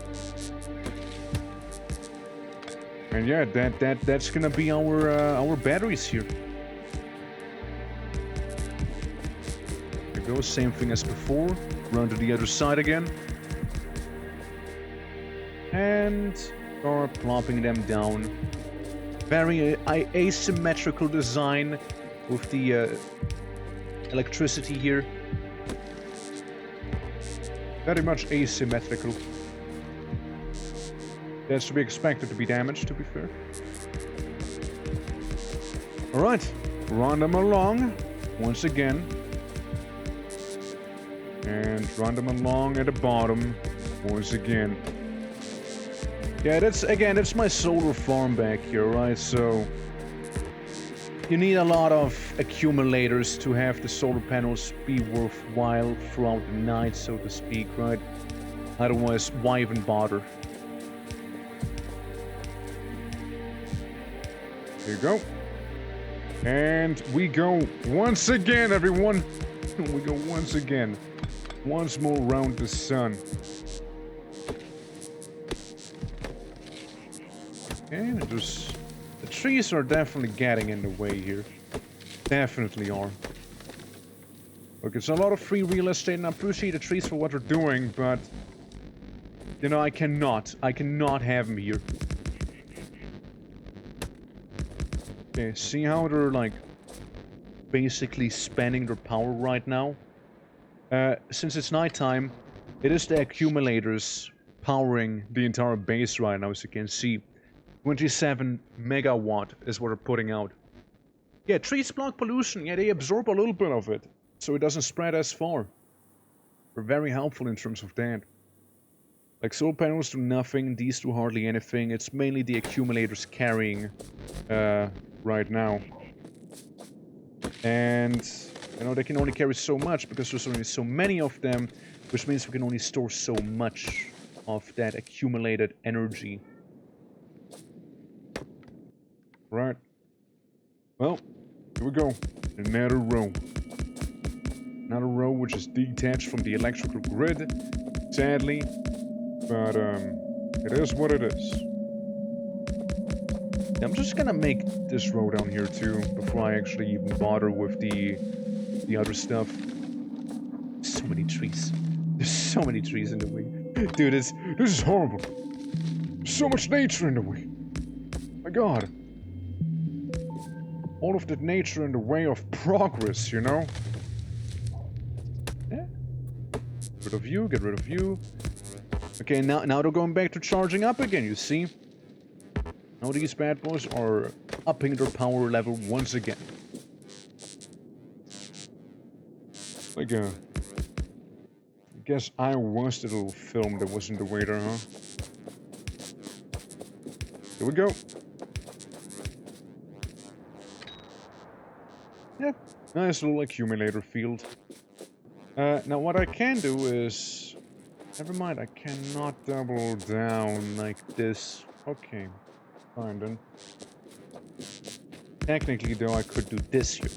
And yeah, that's gonna be our batteries here. There goes, same thing as before. Run to the other side again. And start plopping them down. Very asymmetrical design with the electricity here. Very much asymmetrical. That's to be expected to be damaged, to be fair. Alright, run them along once again. And run them along at the bottom once again. Yeah, that's my solar farm back here, right? So you need a lot of accumulators to have the solar panels be worthwhile throughout the night, so to speak, right? Otherwise, why even bother? Here you go. And we go once again, everyone. We go once again. Once more round the sun. And the trees are definitely getting in the way here. Definitely are. Look, it's a lot of free real estate, and I appreciate the trees for what they're doing, but you know, I cannot have them here. Okay, see how they're like basically spending their power right now? Since it's nighttime, it is the accumulators powering the entire base right now, as you can see. 27 megawatt is what they're putting out. Yeah, trees block pollution. Yeah, they absorb a little bit of it, so it doesn't spread as far. They're very helpful in terms of that. Like, solar panels do nothing, these do hardly anything. It's mainly the accumulators carrying right now. And, you know, they can only carry so much because there's only so many of them, which means we can only store so much of that accumulated energy. Right. Well, here we go. Another row. Another row which is detached from the electrical grid, sadly. But, it is what it is. I'm just gonna make this row down here too, before I actually even bother with the other stuff. So many trees. There's so many trees in the way. Dude, this is horrible. There's so much nature in the way. My god. All of that nature in the way of progress, you know? Yeah. Get rid of you, get rid of you. Okay, now they're going back to charging up again, you see? Now these bad boys are upping their power level once again. Like I guess I was the little film that was in the way there, huh? Here we go. Yeah, nice little accumulator field. Now what I can do is... Never mind, I cannot double down like this. Okay, fine then. Technically though, I could do this here.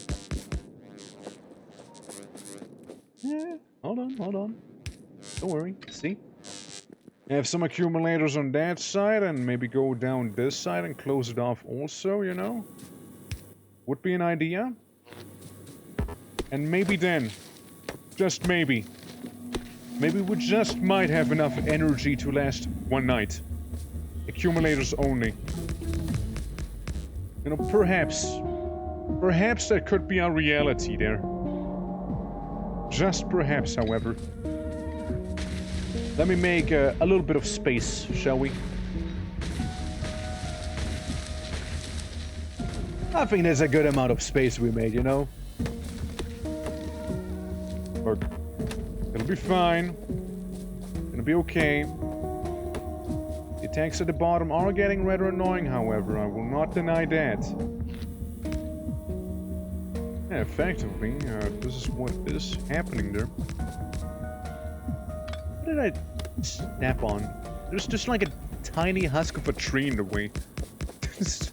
Yeah, hold on. Don't worry, see? I have some accumulators on that side and maybe go down this side and close it off also, you know? Would be an idea. And maybe then, just maybe we just might have enough energy to last one night. Accumulators only. You know, perhaps that could be our reality there. Just perhaps, however. Let me make a little bit of space, shall we? I think there's a good amount of space we made, you know? Look, it'll be fine. It'll be okay. The attacks at the bottom are getting rather annoying, however. I will not deny that. Yeah, effectively, this is what is happening there. What did I snap on? There's just like a tiny husk of a tree in the way. Just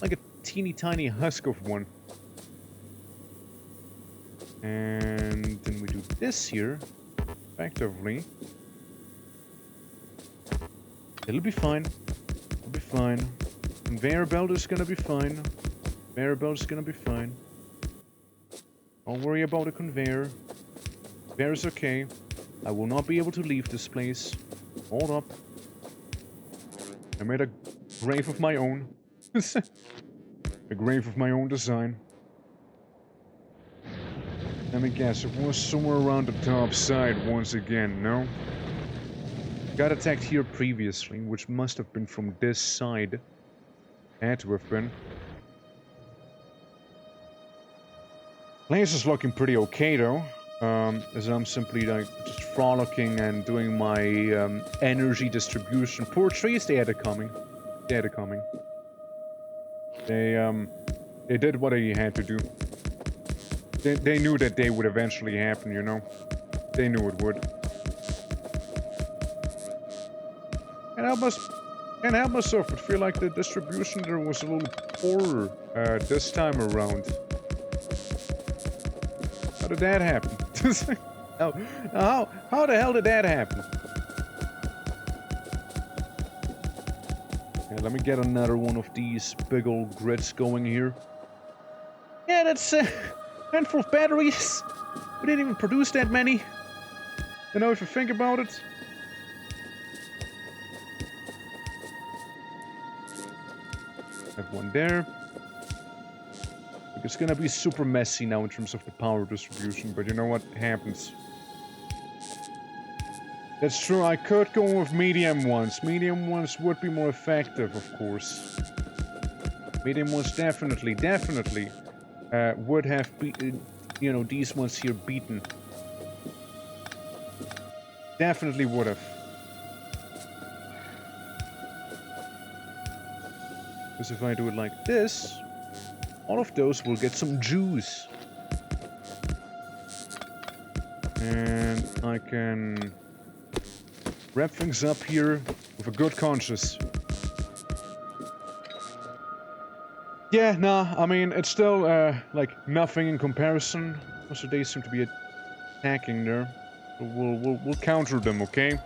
like a teeny tiny husk of one. And then we do this here, effectively. It'll be fine. It'll be fine. Conveyor belt is gonna be fine. Conveyor belt is gonna be fine. Don't worry about the conveyor. Conveyor's okay. I will not be able to leave this place. Hold up. I made a grave of my own. A grave of my own design. Let me guess, it was somewhere around the top side once again, no? Got attacked here previously, which must have been from this side. Had to have been. Place is looking pretty okay though. As I'm simply like just frolicking and doing my energy distribution. Poor trees, they had it coming. They had it coming. They did what they had to do. They knew that day would eventually happen, you know? They knew it would. Can't help myself, but feel like the distribution there was a little poorer this time around. How did that happen? How the hell did that happen? Yeah, let me get another one of these big old grids going here. Yeah, that's a handful of batteries. We didn't even produce that many. You know, if you think about it. Have one there. It's gonna be super messy now in terms of the power distribution, but you know what happens. That's true, I could go with medium ones. Medium ones would be more effective, of course. Medium ones definitely would have, you know, these ones here beaten. Definitely would have. Because if I do it like this, all of those will get some juice. And I can wrap things up here with a good conscience. Yeah, nah, I mean, it's still, like, nothing in comparison. Also, they seem to be attacking there. So we'll counter them, okay?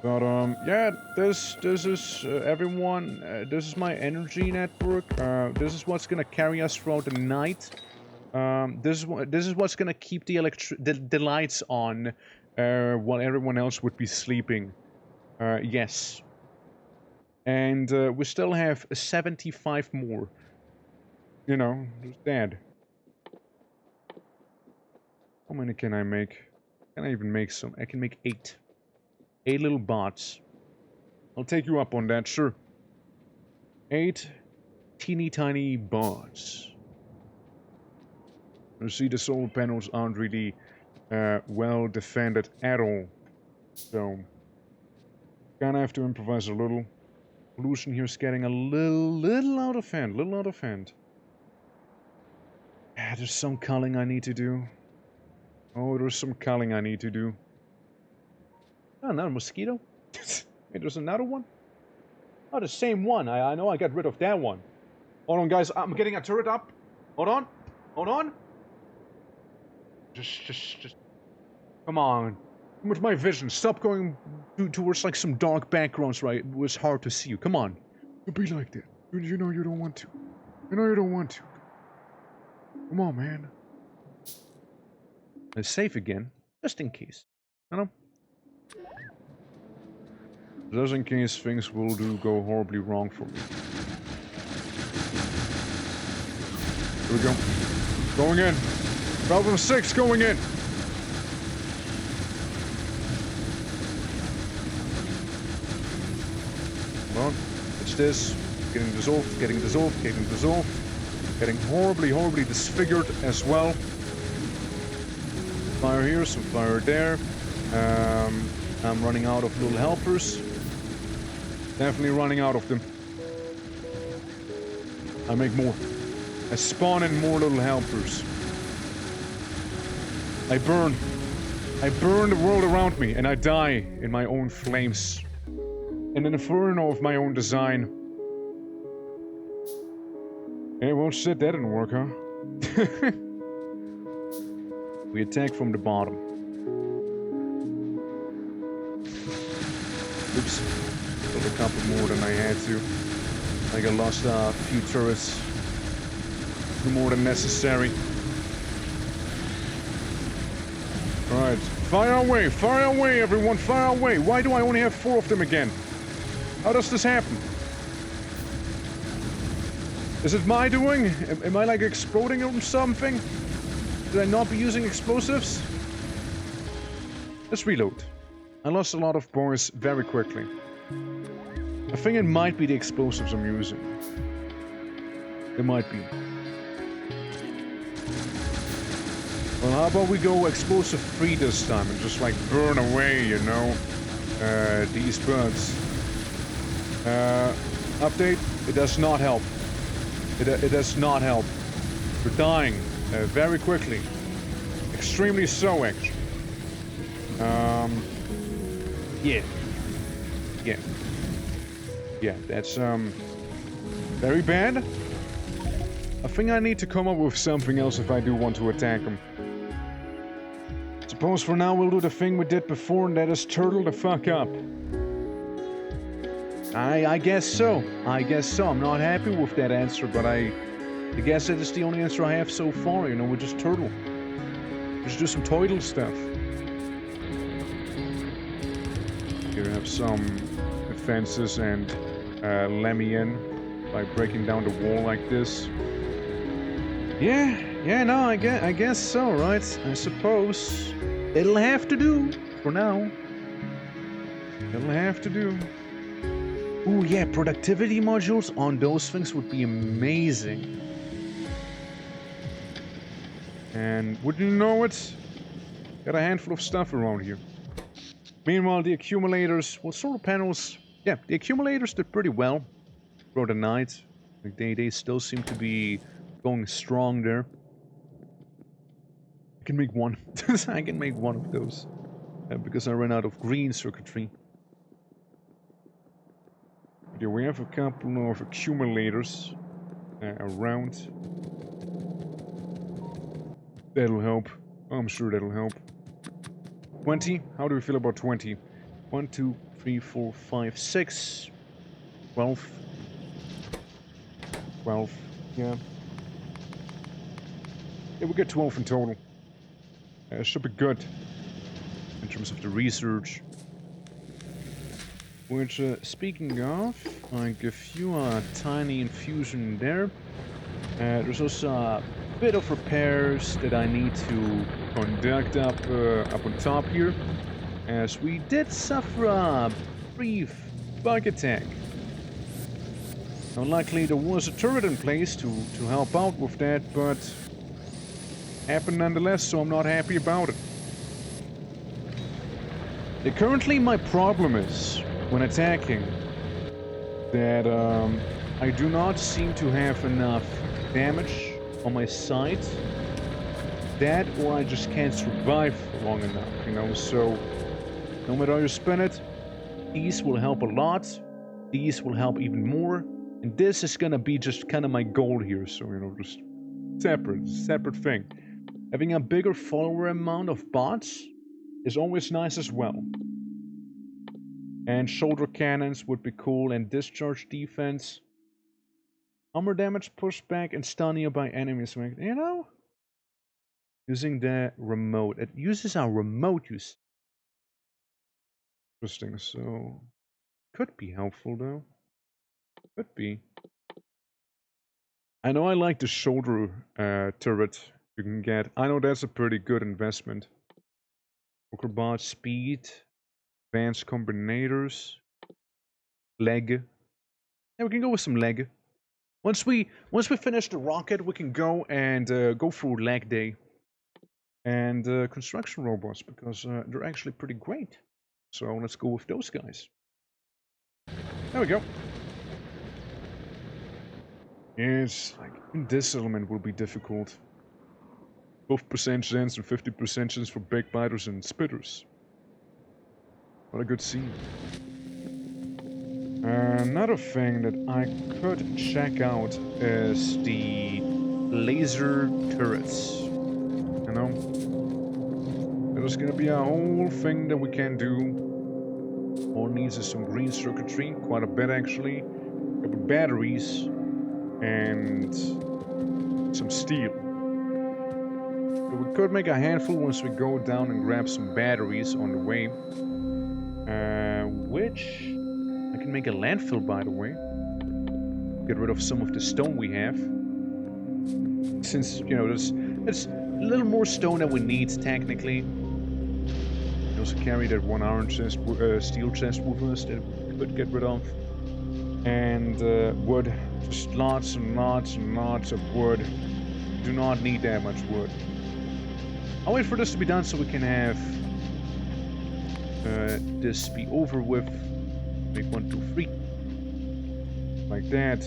But, yeah, this is, everyone, this is my energy network. This is what's gonna carry us throughout the night. This is what's gonna keep the lights on, while everyone else would be sleeping. Yes. And, we still have 75 more. You know, just dead. How many can I make? Can I even make some? I can make 8. 8 little bots. I'll take you up on that, sure. 8 teeny tiny bots. You see, the solar panels aren't really well defended at all. So, gonna have to improvise a little. Pollution here is getting a little out of hand. Yeah, there's some culling I need to do. Oh, there's some culling I need to do. Oh, another mosquito? Wait, there's another one? Oh, the same one. I know I got rid of that one. Hold on, guys. I'm getting a turret up. Hold on. Just... Come on. With my vision. Stop going towards, like, some dark backgrounds, right? It was hard to see you. Come on. Don't be like that. You know you don't want to. You know you don't want to. Come on, man. Let's save again. Just in case. You know? Just in case things will go horribly wrong for me. Here we go. Going in. Problem 6 going in. Come on. It's this. Getting dissolved. Getting horribly disfigured as well. Fire here, some fire there. I'm running out of little helpers. Definitely running out of them. I make more. I spawn in more little helpers. I burn the world around me, and I die in my own flames. In an inferno of my own design. Hey, well shit, that didn't work, huh? We attack from the bottom. Oops. Killed a couple more than I had to. I think I lost a few turrets. More than necessary. Alright, fire away, everyone, fire away! Why do I only have 4 of them again? How does this happen? Is it my doing? Am I like exploding or something? Should I not be using explosives? Let's reload. I lost a lot of boys very quickly. I think it might be the explosives I'm using. It might be. Well, how about we go explosive free this time and just like burn away, you know, these bugs. Update, it does not help. It does not help. We're dying very quickly. Extremely so, actually. Yeah. Yeah. Yeah, that's, very bad. I think I need to come up with something else if I do want to attack them. Suppose for now we'll do the thing we did before, and that is turtle the fuck up. I guess so. I guess so. I'm not happy with that answer, but I guess that is the only answer I have so far, you know, we just turtle. Just do some turtle stuff. Here we have some defenses and let me in by breaking down the wall like this. Yeah, no, I guess so, right? I suppose it'll have to do for now. It'll have to do. Ooh, yeah, productivity modules on those things would be amazing. And wouldn't you know it? Got a handful of stuff around here. Meanwhile, the accumulators, well, solar panels, yeah, the accumulators did pretty well throughout the night. Like they still seem to be going strong there. I can make one. I can make one of those. Because I ran out of green circuitry. Yeah, we have a couple of accumulators around. That'll help. I'm sure that'll help. 20? How do we feel about 20? 1, 2, 3, 4, 5, 6. 12. 12. Yeah. Yeah, we get 12 in total. Should be good. In terms of the research. Which, speaking of, I give you a tiny infusion there. There's also a bit of repairs that I need to conduct up on top here. As we did suffer a brief bug attack. Now, luckily there was a turret in place to help out with that, but happened nonetheless, so I'm not happy about it. Currently my problem is, when attacking, that I do not seem to have enough damage on my side. That, or I just can't survive long enough, you know, so no matter how you spin it, these will help a lot, these will help even more, and this is gonna be just kind of my goal here, so, you know, just separate thing. Having a bigger follower amount of bots is always nice as well. And shoulder cannons would be cool, and discharge defense. Armor damage, pushback, and stun nearby enemies. You know? Using the remote. It uses our remote use. Interesting, so... Could be helpful, though. Could be. I know I like the shoulder turret you can get. I know that's a pretty good investment. Acrobat speed. Advanced combinators. Leg. Yeah, we can go with some leg. Once we finish the rocket, we can go and go through leg day. And construction robots, because they're actually pretty great. So let's go with those guys. There we go. Yes, like this element will be difficult. 12% chance and 50% chance for backbiters and spitters. What a good scene. Another thing that I could check out is the laser turrets. You know? There's gonna be a whole thing that we can do. All it needs is some green circuitry, quite a bit actually. A couple batteries, and some steel. we could make a handful once we go down and grab some batteries on the way. Which I can make a landfill, by the way. Get rid of some of the stone we have. Since, you know, there's a little more stone than we need, technically. We also carry that 1 iron chest, steel chest with us that we could get rid of. And wood. Just lots and lots and lots of wood. Do not need that much wood. I'll wait for this to be done so we can have this be over with. Make 1, 2, 3. Like that.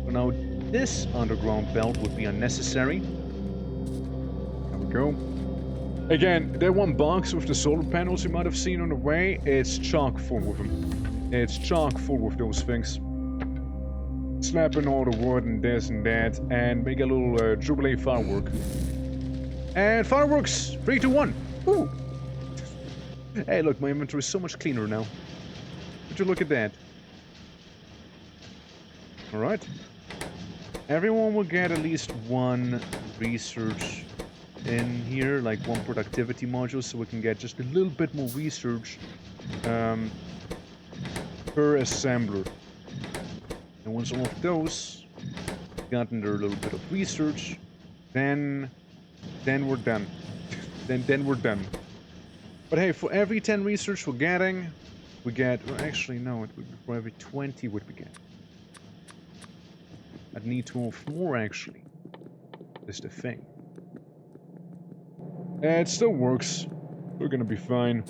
So now this underground belt would be unnecessary. There we go. Again, that one box with the solar panels you might have seen on the way, it's chock full with them. It's chock full with those things. Slapping all the wood and this and that, and make a little Jubilee firework. And fireworks! 3, 2, 1! Woo! Hey, look, my inventory is so much cleaner now. Would you look at that? Alright. Everyone will get at least 1 research in here, like 1 productivity module, so we can get just a little bit more research per assembler. And once all of those gotten their little bit of research, then we're done. then we're done. But hey, for every 10 research we're getting, we get... Well, actually, no, it would be for every 20 would we get. I'd need 12 more, actually. That's the thing. It still works. We're gonna be fine.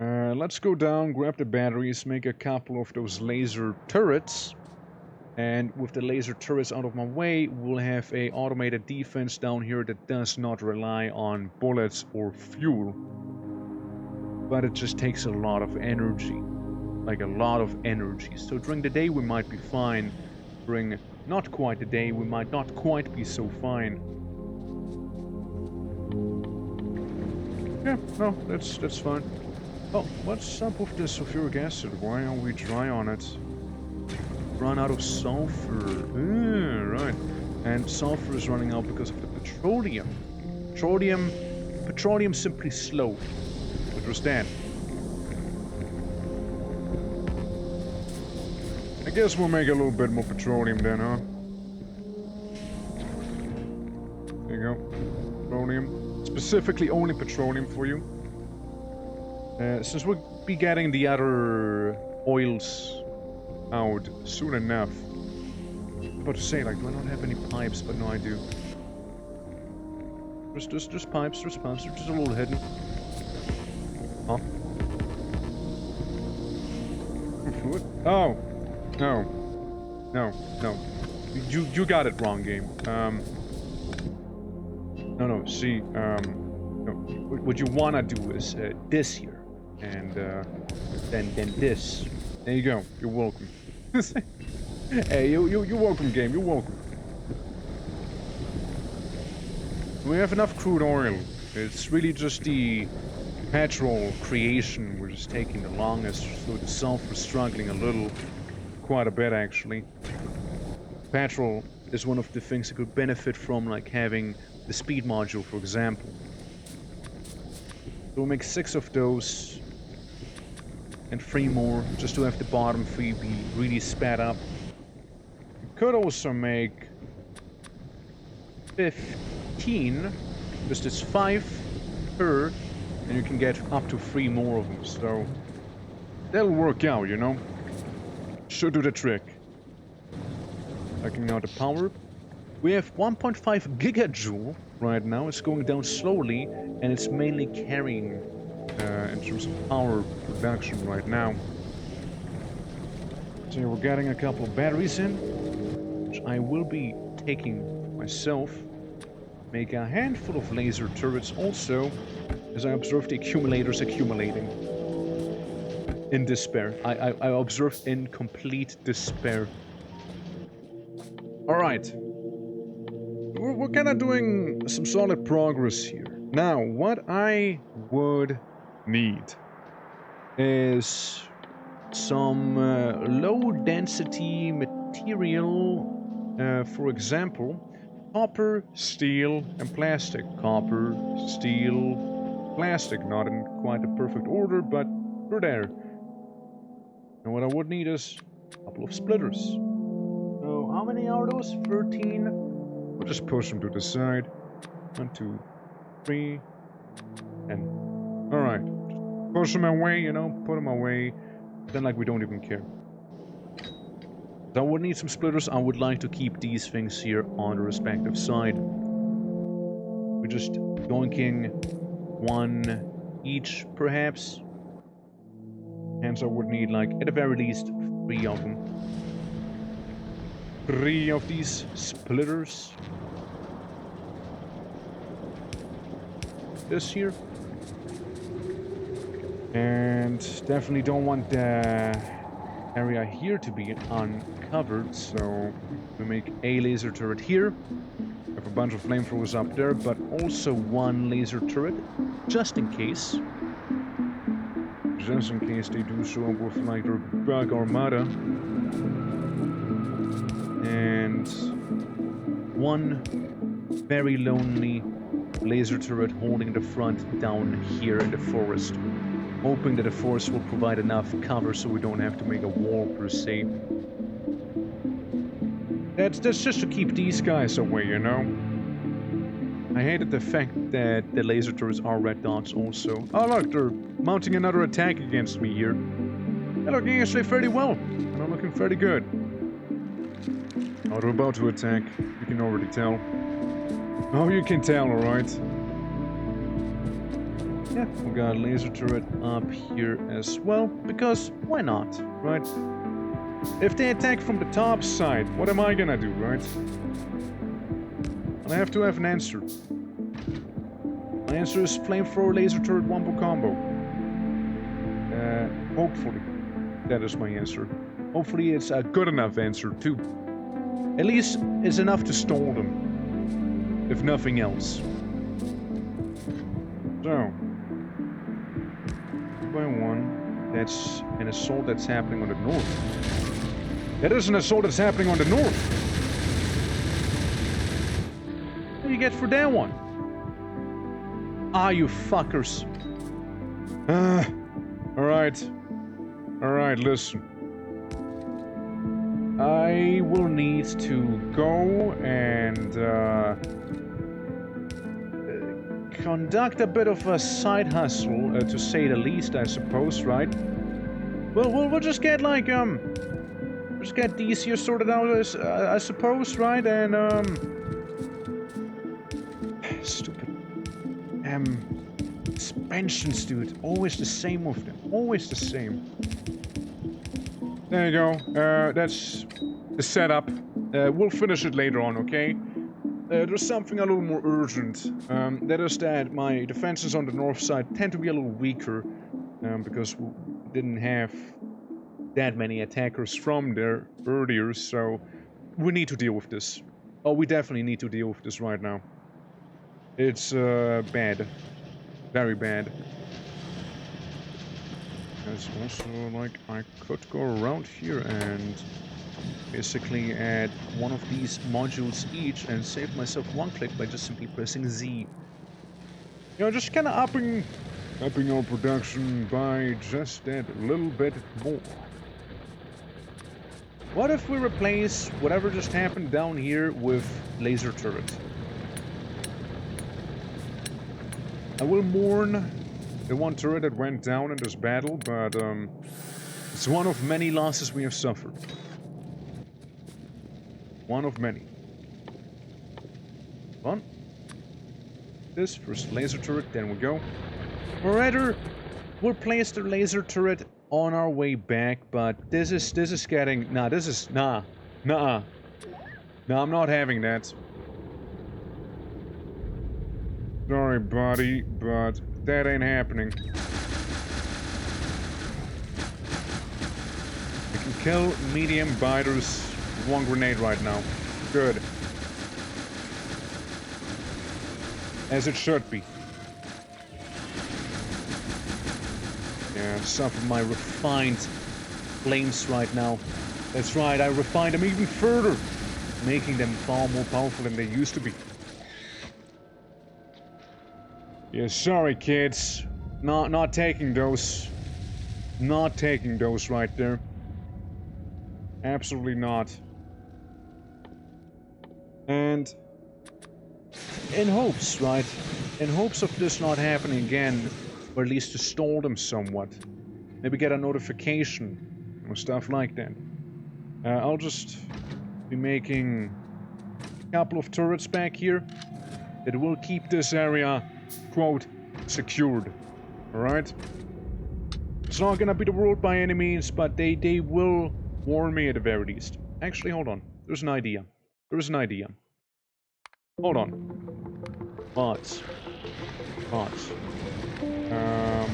Let's go down, grab the batteries, make a couple of those laser turrets. And with the laser turrets out of my way, we'll have a automated defense down here that does not rely on bullets or fuel. But it just takes a lot of energy. Like a lot of energy. So during the day we might be fine. During not quite the day we might not quite be so fine. Yeah, no, that's fine. Oh, what's up with the sulfuric acid? Why are we dry on it? Run out of sulfur. Right. And sulfur is running out because of the petroleum. Petroleum simply slow. What was that? I guess we'll make a little bit more petroleum then, huh? There you go. Petroleum. Specifically only petroleum for you. Since we'll be getting the other oils out soon enough. I was about to say, like, do I not have any pipes? But no, I do. There's pipes, they're just a little hidden. Huh? What? Oh! No. You got it wrong, game. No, see, no. What you wanna do is, this here. And, then this. There you go. You're welcome. Hey, you're welcome, game. You're welcome. We have enough crude oil. It's really just the petrol creation which is taking the longest, so the sulfur is struggling a little. Quite a bit, actually. Petrol is one of the things that could benefit from, like, having the speed module, for example. So we'll make 6 of those. And 3 more, just to have the bottom 3 be really sped up. You could also make 15, just as 5 per, and you can get up to 3 more of them, so that'll work out, you know? Should do the trick. Checking out the power. We have 1.5 gigajoule right now. It's going down slowly, and it's mainly carrying in terms of power production right now. So we're getting a couple of batteries in, which I will be taking myself. Make a handful of laser turrets also, as I observe the accumulators accumulating. In despair. I observe in complete despair. Alright. We're kind of doing some solid progress here. Now, what I would need is some low density material For example, copper, steel, and plastic. Copper, steel, plastic. Not in quite the perfect order, but we're there. And what I would need is a couple of splitters. So how many are those? 13? We'll just push them to the side. 1, 2, 3, and... Alright. Push them away, you know, put them away. Then like we don't even care. So I would need some splitters. I would like to keep these things here on the respective side. We're just doinking one each, perhaps. Hence I would need, like, at the very least, 3 of them. 3 of these splitters. This here. And definitely don't want the area here to be uncovered, so we make a laser turret here. We have a bunch of flamethrowers up there, but also one laser turret, just in case. Just in case they do show up with like their bug armada. And one very lonely laser turret holding the front down here in the forest. Hoping that the forest will provide enough cover so we don't have to make a wall per se. That's just to keep these guys away, you know? I hated the fact that the laser turrets are red dots also. Oh look, they're mounting another attack against me here. They're looking actually fairly well. And I'm looking fairly good. Oh, they're about to attack. You can already tell. Oh, you can tell, alright. Yeah, we got a laser turret up here as well, because why not, right? If they attack from the top side, what am I gonna do, right? I have to have an answer. My answer is flamethrower laser turret wombo combo. Hopefully, that is my answer. Hopefully it's a good enough answer too. At least it's enough to stall them, if nothing else. So. By one, that's an assault that's happening on the north. That is an assault that's happening on the north. What do you get for that one? Ah, you fuckers. Alright. Alright, listen. I will need to go and, conduct a bit of a side hustle, to say the least, I suppose, right? We'll just get, like, just get these here sorted out, I suppose, right? And, stupid, suspensions, dude. Always the same with them. Always the same. There you go. That's the setup. We'll finish it later on, okay? There's something a little more urgent. That is that my defenses on the north side tend to be a little weaker, because we didn't have that many attackers from there earlier, so we need to deal with this. Oh, we definitely need to deal with this right now. It's bad. Very bad. There's also, like, I could go around here and basically add one of these modules each and save myself one click by just simply pressing Z. You know, just kind of upping our production by just that little bit more. What if we replace whatever just happened down here with laser turrets? I will mourn the one turret that went down in this battle, but it's one of many losses we have suffered. One of many. One. This first laser turret, then we go. Or rather, we'll place the laser turret on our way back, but this is getting... Nah, this is... Nah. Nah. Nah, I'm not having that. Sorry, buddy, but that ain't happening. I can kill medium biters with one grenade right now. Good. As it should be. Yeah, suffer my refined flames right now. That's right, I refined them even further. making them far more powerful than they used to be. Yeah, sorry kids. Not taking those. Not taking those right there. Absolutely not. And in hopes, right? In hopes of this not happening again, or at least to stall them somewhat. Maybe get a notification or stuff like that. I'll just be making a couple of turrets back here that will keep this area, quote, secured. Alright? It's not gonna be the world by any means, but they will warn me at the very least. Actually, hold on. There's an idea. There's an idea. Hold on. Mods. Mods. How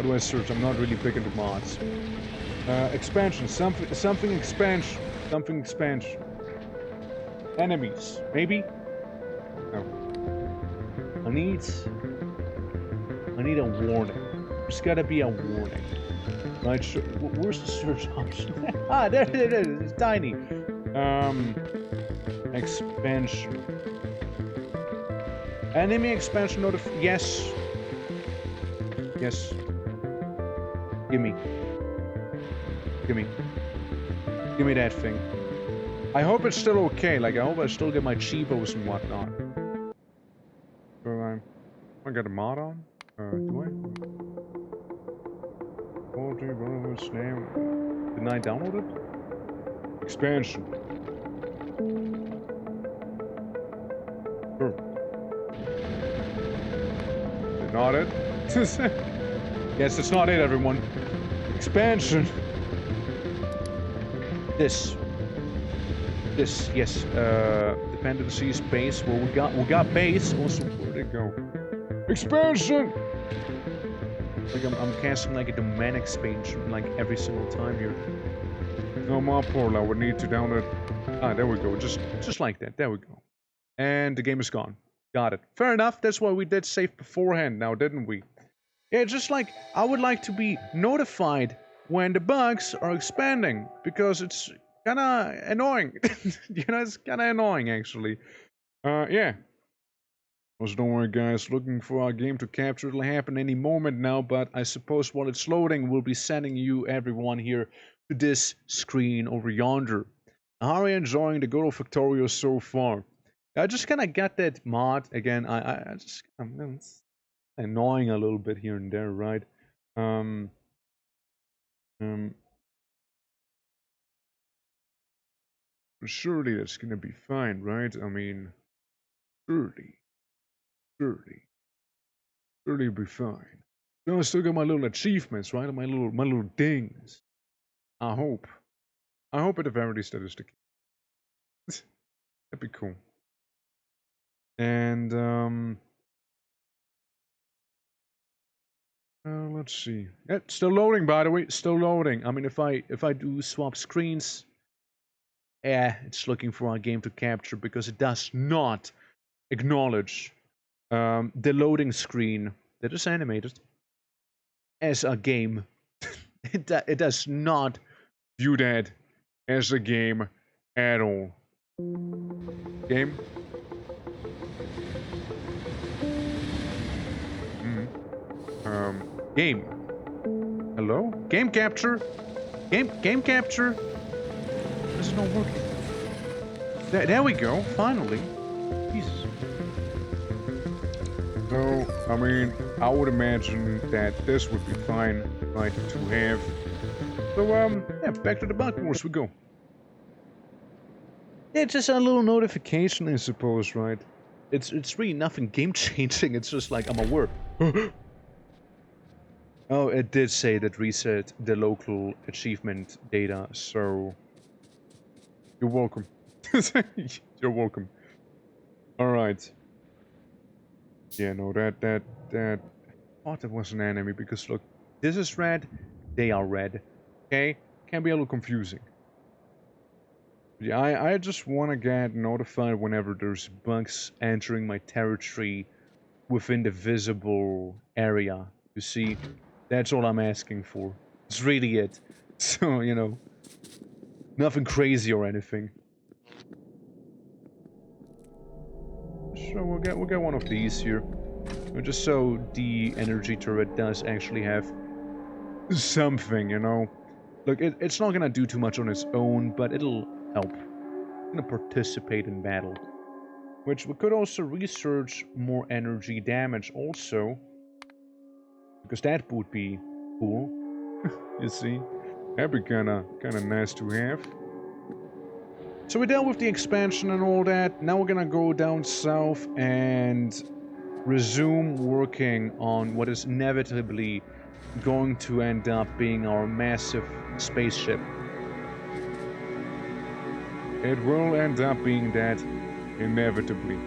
do I search? I'm not really big into mods. Expansion. Something expansion. Something expansion. Enemies. Maybe? No. I need a warning. There's gotta be a warning. Right? Where's the search option? Ah, there it is. It's tiny. Expansion. Enemy expansion yes. Yes. Gimme. Gimme. Gimme that thing. I hope it's still okay. Like, I hope I still get my cheapos and whatnot. So, I got a mod on? Do I? Name. Didn't I download it? Expansion. Sure. Not it? Yes, it's not it, everyone. Expansion. This, yes. Dependencies, base. Well, we got base. Also, where'd it go? Expansion. Like I'm casting like a domain expansion like every single time here. No more portal. I would need to download. Ah, there we go. Just like that. There we go. And the game is gone. Got it. Fair enough. That's why we did save beforehand now, didn't we? Yeah, just like I would like to be notified when the bugs are expanding because it's kinda annoying. You know, it's kinda annoying actually. Yeah. Also, don't worry guys, looking for our game to capture. It'll happen any moment now, but I suppose while it's loading, we'll be sending you, everyone here, to this screen over yonder. How are you enjoying the good old Factorio so far? I just kind of got that mod again. It's annoying a little bit here and there, right? Surely that's gonna be fine, right? I mean, surely it'll be fine. No, I still got my little achievements, right? My little dings. I hope at the very least that is the case. That'd be cool. And let's see. Yeah, still loading, by the way. Still loading. I mean, if I do swap screens, yeah, it's looking for our game to capture because it does not acknowledge the loading screen that is animated as a game. It does not view that as a game at all. Game? Game. Hello? Game capture? Game capture? This is not working. There we go, finally. Jesus. So, I mean, I would imagine that this would be fine, right, to have. So, yeah, back to the bug wars we go. Yeah, just a little notification, I suppose, right? It's really nothing game-changing, it's just like, I'm aware. Oh, it did say that reset the local achievement data, so... You're welcome. You're welcome. Alright. Yeah, no, that... I thought it was an enemy, because look, this is red, they are red. Okay? Can be a little confusing. Yeah, I just want to get notified whenever there's bugs entering my territory within the visible area. You see, that's all I'm asking for. It's really it. So, you know, nothing crazy or anything. So we'll get one of these here. Just so the energy turret does actually have something, you know. Look, it's not gonna do too much on its own, but it'll help. It's gonna participate in battle. Which we could also research more energy damage also. Because that would be cool. You see? That'd be kinda nice to have. So we dealt with the expansion and all that. Now we're gonna go down south and resume working on what is inevitably going to end up being our massive spaceship. It will end up being that, inevitably.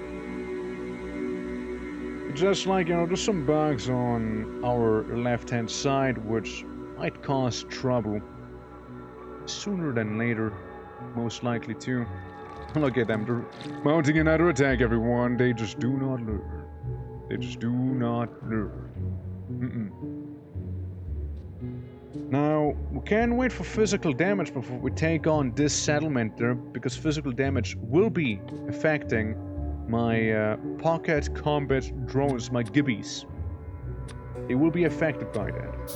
Just like, you know, there's some bugs on our left-hand side which might cause trouble. Sooner than later, most likely too. Look at them, they're mounting another attack, everyone. They just do not learn. They just do not learn. Now, we can wait for physical damage before we take on this settlement there, because physical damage will be affecting my pocket combat drones, my gibbies. They will be affected by that.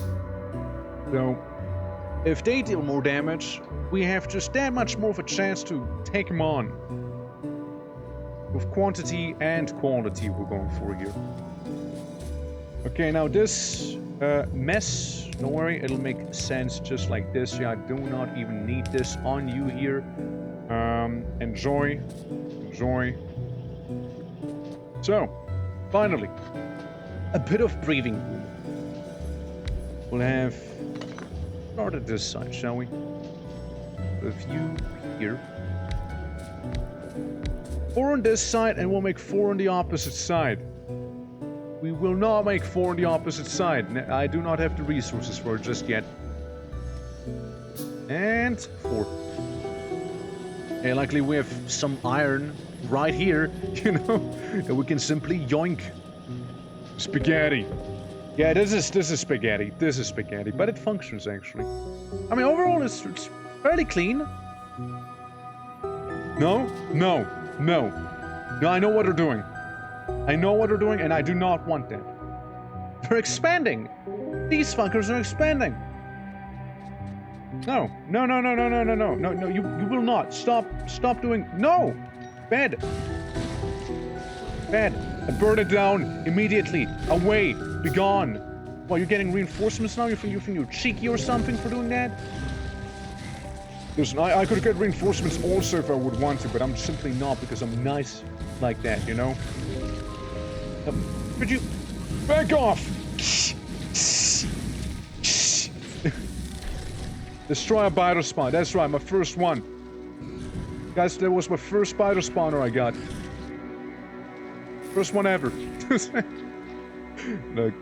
So, if they deal more damage, we have just that much more of a chance to take them on. With quantity and quality we're going for here. Okay, now this mess, don't worry, it'll make sense just like this. Yeah, I do not even need this on you here. Enjoy. So, finally, a bit of breathing room. We'll have start at this side, shall we? A few here. 4 on this side, and we'll make 4 on the opposite side. We will not make 4 on the opposite side. I do not have the resources for it just yet. And 4. And likely we have some iron right here, you know, that we can simply yoink. Spaghetti. Yeah, this is spaghetti. This is spaghetti, but it functions actually. I mean, overall it's fairly clean. No, I know what they're doing. I know what they're doing, and I do not want that. They're expanding. These fuckers are expanding. No, you will not. Stop doing, no! Bed. And burn it down immediately. Away. Be gone. Well, you're getting reinforcements now? You think you're cheeky or something for doing that? Listen, I could get reinforcements also if I would want to, but I'm simply not because I'm nice like that, you know? Could you back off? Destroy a biter spawn. That's right, my first one. Guys, that was my first biter spawner I got. First one ever. Look,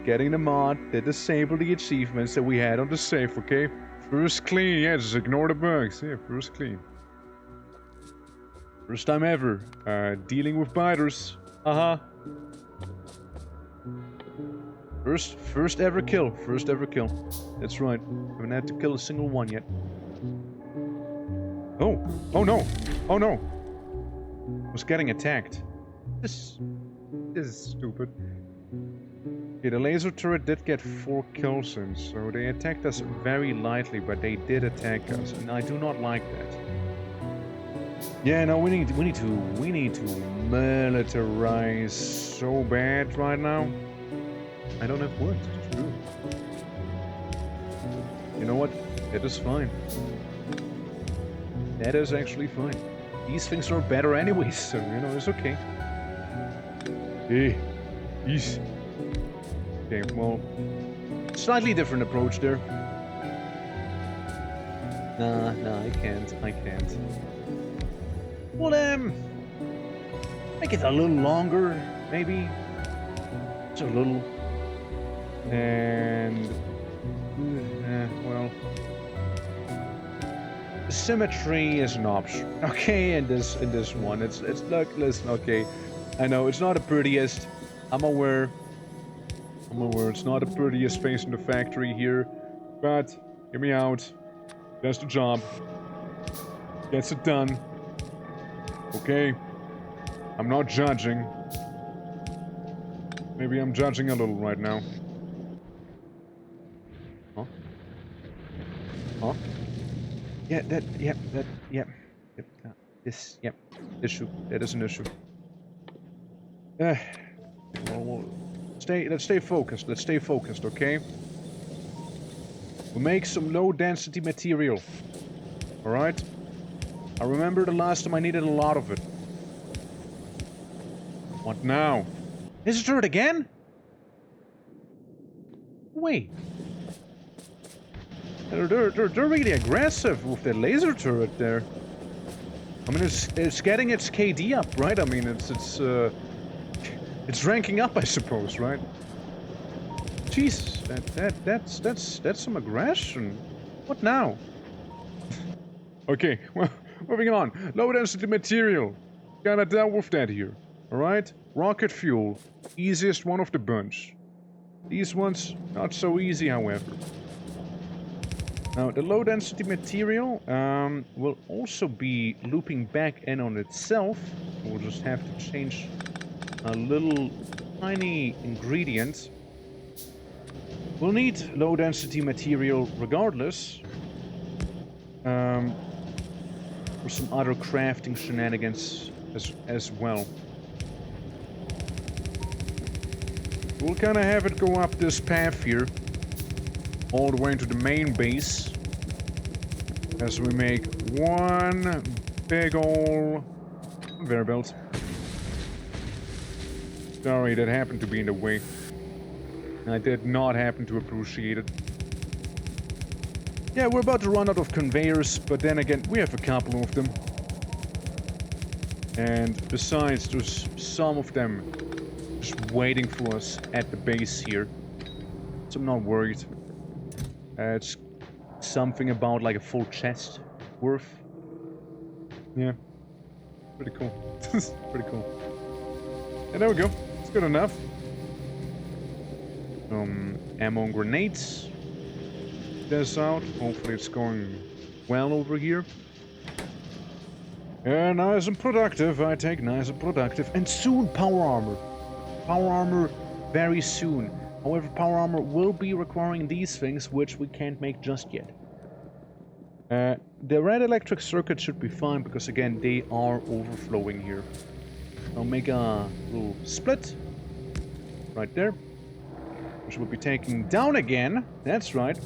getting the mod, they disable the achievements that we had on the safe, okay? First clean, yeah, just ignore the bugs. Yeah, first clean. First time ever, dealing with biters. Haha. First ever kill. That's right. Haven't had to kill a single one yet. Oh no. Was getting attacked. This is stupid. Okay, the laser turret did get 4 kills in, so they attacked us very lightly, but they did attack us, and I do not like that. Yeah, no, we need to militarize so bad right now. I don't have words to do. You know what? That is fine. That is actually fine. These things are better anyways, so, you know, it's okay. Hey, easy. Okay, well, slightly different approach there. Nah, I can't. Well, make it a little longer, maybe. Just a little. And, well, symmetry is an option. Okay, in this one, it's look, listen, okay. I know it's not the prettiest. I'm aware it's not the prettiest face in the factory here, but hear me out. That's the job. Gets it done. Okay. I'm not judging. Maybe I'm judging a little right now. Huh? Huh? Yeah, yep, this, yep, issue. That is an issue. Well, let's stay focused. Let's stay focused, okay? We'll make some low-density material. Alright? I remember the last time I needed a lot of it. What now? Laser turret again? Wait. They're really aggressive with their laser turret there. I mean, it's getting its KD up, right? I mean, it's ranking up, I suppose, right? Jesus, that's some aggression. What now? Okay, well, moving on. Low density material. Gotta deal with that here. Alright? Rocket fuel. Easiest one of the bunch. These ones, not so easy, however. Now, the low density material will also be looping back in on itself. We'll just have to change a little tiny ingredient. We'll need low density material regardless. For some other crafting shenanigans as well. We'll kind of have it go up this path here. All the way into the main base. As we make one big ol' conveyor belt. Sorry, that happened to be in the way. I did not happen to appreciate it. Yeah, we're about to run out of conveyors, but then again, we have a couple of them. And besides, there's some of them just waiting for us at the base here. So I'm not worried. It's something about like a full chest worth. Yeah. Pretty cool. Pretty cool. And there we go. It's good enough. Some ammo and grenades. This out. Hopefully it's going well over here. Yeah, nice and productive. I take nice and productive. And soon power armor. Power armor very soon. However, power armor will be requiring these things, which we can't make just yet. The red electric circuit should be fine, because again, they are overflowing here. I'll make a little split. Right there. Which we'll be taking down again. That's right.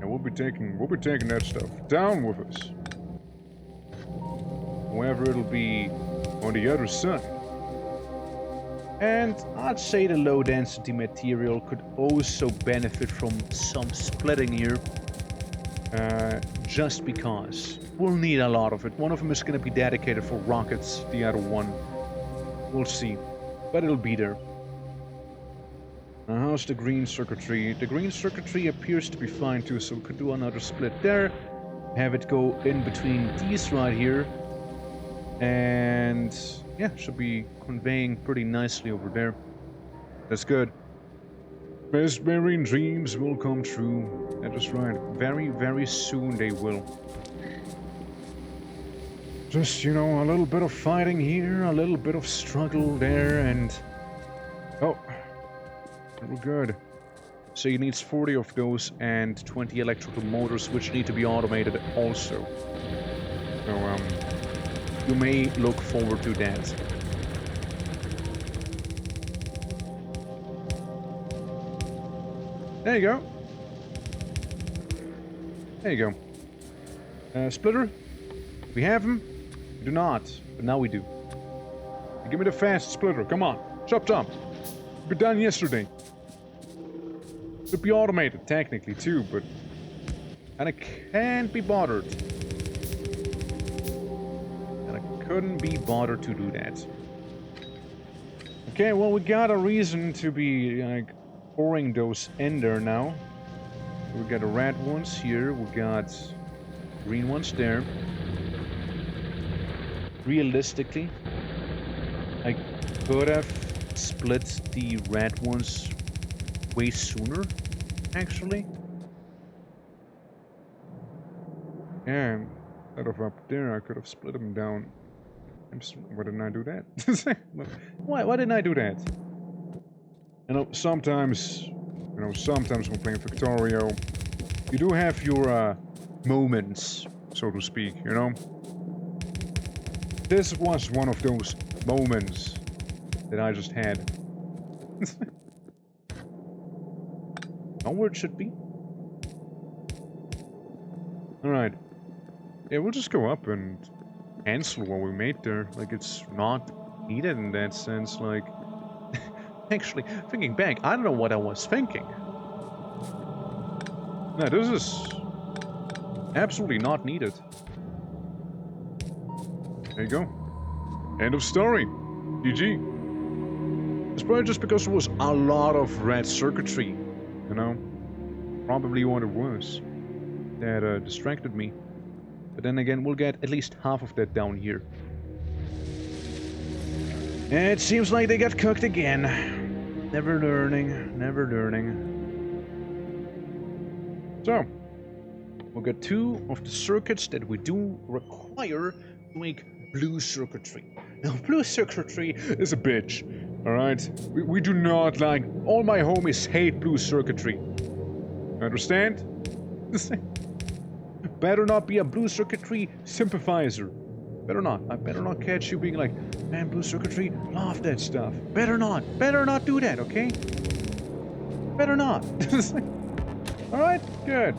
And we'll be taking that stuff down with us. However, it'll be on the other side. And I'd say the low density material could also benefit from some splitting here. Just because. We'll need a lot of it. One of them is going to be dedicated for rockets, the other one. We'll see. But it'll be there. Now, how's the green circuitry? The green circuitry appears to be fine too, so we could do another split there. Have it go in between these right here. And yeah, should be conveying pretty nicely over there. That's good. Best marine dreams will come true. That is right. Very, very soon they will. Just, you know, a little bit of fighting here, a little bit of struggle there, and... Oh. We're good. So you need 40 of those and 20 electrical motors, which need to be automated also. So, you may look forward to that. There you go. There you go. Splitter? We have him? We do not, but now we do. Give me the fast splitter, come on. Chop chop. We're done yesterday. Could be automated, technically, too, but... And I can't be bothered. And I couldn't be bothered to do that. Okay, well, we got a reason to be, like, pouring those in there now. We got the red ones here, we got green ones there. Realistically, I could have split the red ones way sooner, actually. Yeah, instead of up there, I could have split them down Why didn't I do that? Why didn't I do that? You know, sometimes when playing Factorio, you do have your moments, so to speak, you know? This was one of those moments that I just had. Not where it should be. Alright. Yeah, we'll just go up and cancel what we made there. Like, it's not needed in that sense, like... Actually, thinking back, I don't know what I was thinking. No, this is... absolutely not needed. There you go. End of story. GG. It's probably just because there was a lot of red circuitry, you know? Probably what it was that distracted me. But then again, we'll get at least half of that down here. And it seems like they got cooked again. Never learning, never learning. So, we'll get 2 of the circuits that we do require to make blue circuitry. Now, blue circuitry is a bitch, alright? We do not like... all my homies hate blue circuitry. Understand? Better not be a blue circuitry sympathizer. Better not. I better not catch you being like, man, blue circuitry, love that stuff. Better not do that, okay? Better not. Alright, good.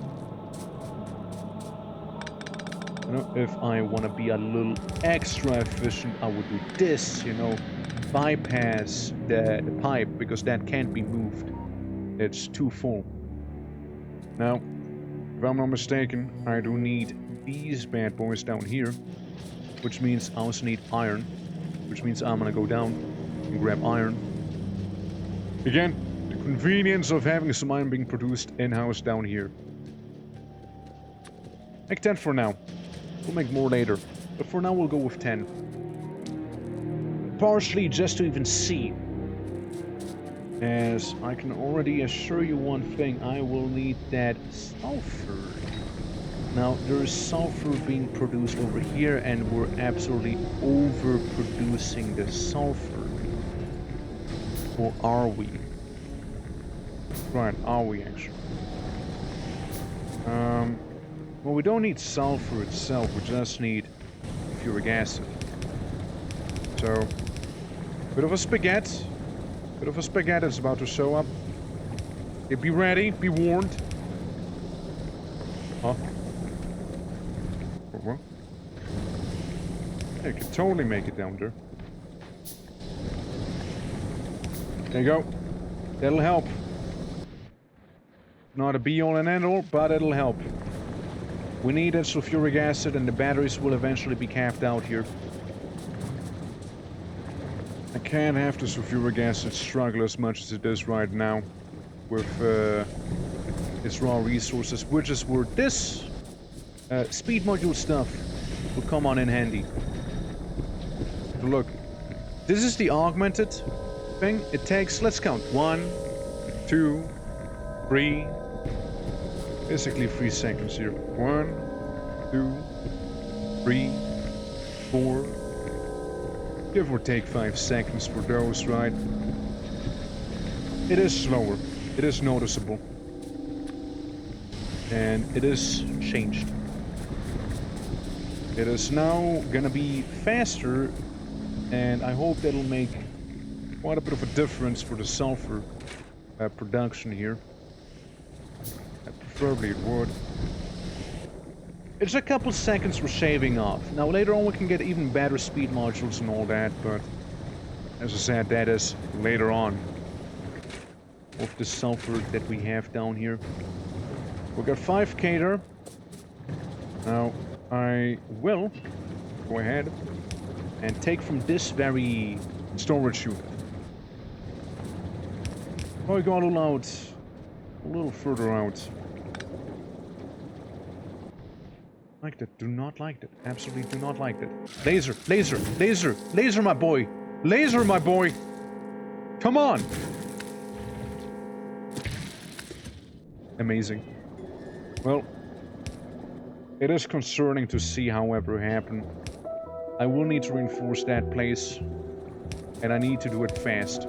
You know, if I want to be a little extra efficient, I would do this, you know, bypass the pipe, because that can't be moved. It's too full. Now, if I'm not mistaken, I do need these bad boys down here, which means I also need iron, which means I'm gonna go down and grab iron. Again, the convenience of having some iron being produced in-house down here. Make 10 for now. We'll make more later, but for now we'll go with 10. Partially just to even see. As I can already assure you one thing, I will need that sulfur. Now, there is sulfur being produced over here, and we're absolutely overproducing the sulfur. Or are we? Right, are we actually? Well, we don't need sulfur itself, we just need sulfuric acid. So, bit of a spaghetti. Bit of a spaghetti is about to show up. Okay, be ready, be warned. Huh? What? Yeah, you can totally make it down there. There you go. That'll help. Not a be-all and end-all, but it'll help. We need that sulfuric acid, and the batteries will eventually be capped out here. I can't have the sulfuric acid struggle as much as it is right now with its raw resources, which is where this speed module stuff will come on in handy. So look, this is the augmented thing. It takes, let's count, 1, 2, 3, basically 3 seconds here. 1, 2, 3, 4. Give or take 5 seconds for those, right? It is slower. It is noticeable. And it is changed. It is now gonna be faster, and I hope that'll make quite a bit of a difference for the sulfur production here. Preferably it would. It's a couple seconds we're shaving off. Now later on we can get even better speed modules and all that, but as I said, that is later on. Of the sulfur that we have down here. We've got 5k there. Now I will go ahead and take from this very storage unit. Oh, I got a little further out. Like that, do not like that. Absolutely do not like that. Laser, laser, laser, laser, my boy. Laser, my boy. Come on. Amazing. Well, it is concerning to see however happen. I will need to reinforce that place. And I need to do it fast.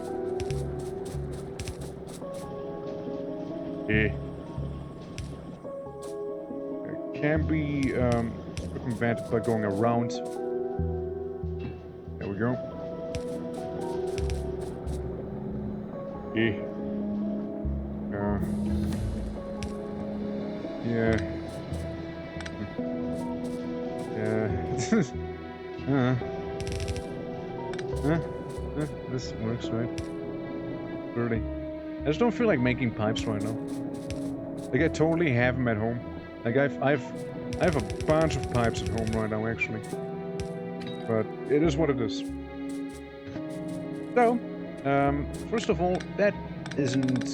Eh. It can be circumvented by going around. There we go. Eh. Yeah. This works, right? Really. I just don't feel like making pipes right now. Like I totally have them at home. Like I have a bunch of pipes at home right now, actually. But it is what it is. So, first of all, that isn't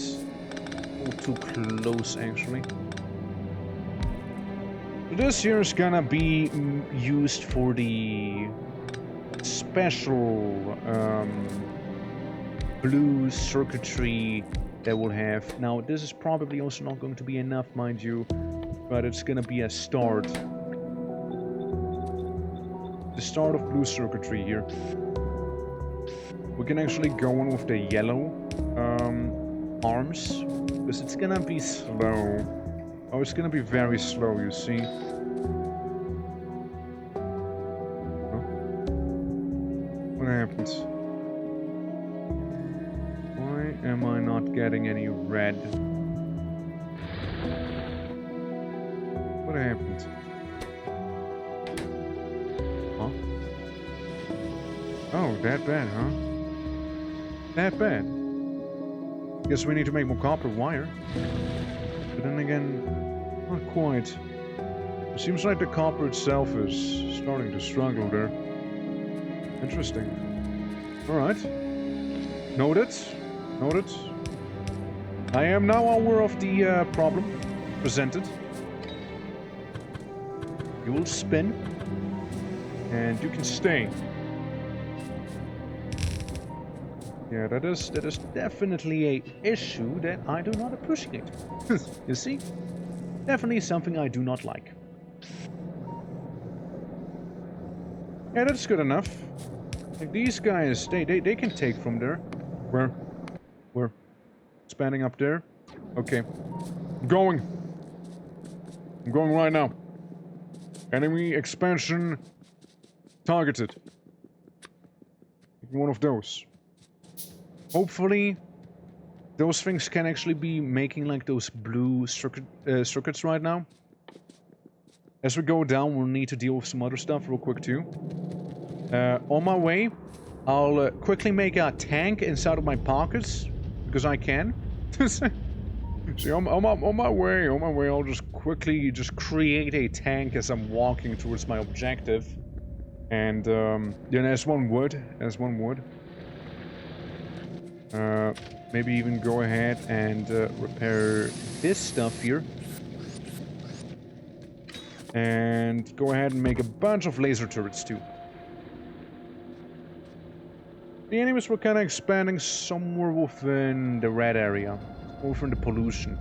all too close, actually. So this here is gonna be used for the special blue circuitry that we'll have. Now, this is probably also not going to be enough, mind you, but it's gonna be a start. The start of blue circuitry here. We can actually go in with the yellow arms, because it's gonna be slow. Oh, it's gonna be very slow, you see. What happens? Why am I not getting any red? What happened? Huh? Oh, that bad, huh? That bad. Guess we need to make more copper wire. But then again, not quite. It seems like the copper itself is starting to struggle there. Interesting. Alright. Noted. Noted. I am now aware of the problem presented. You will spin. And you can stay. Yeah, that is definitely a issue that I do not appreciate. You see? Definitely something I do not like. Yeah, that's good enough. Like these guys, they can take from there. Where? Expanding up there? Okay. I'm going right now. Enemy expansion targeted. One of those. Hopefully, those things can actually be making like those blue circuits right now. As we go down, we'll need to deal with some other stuff real quick too. On my way, I'll quickly make a tank inside of my pockets, because I can. See, on my way, I'll just quickly create a tank as I'm walking towards my objective. And, then as one would. Maybe even go ahead and repair this stuff here. And go ahead and make a bunch of laser turrets too. The enemies were kind of expanding somewhere within the red area. Over in the pollution.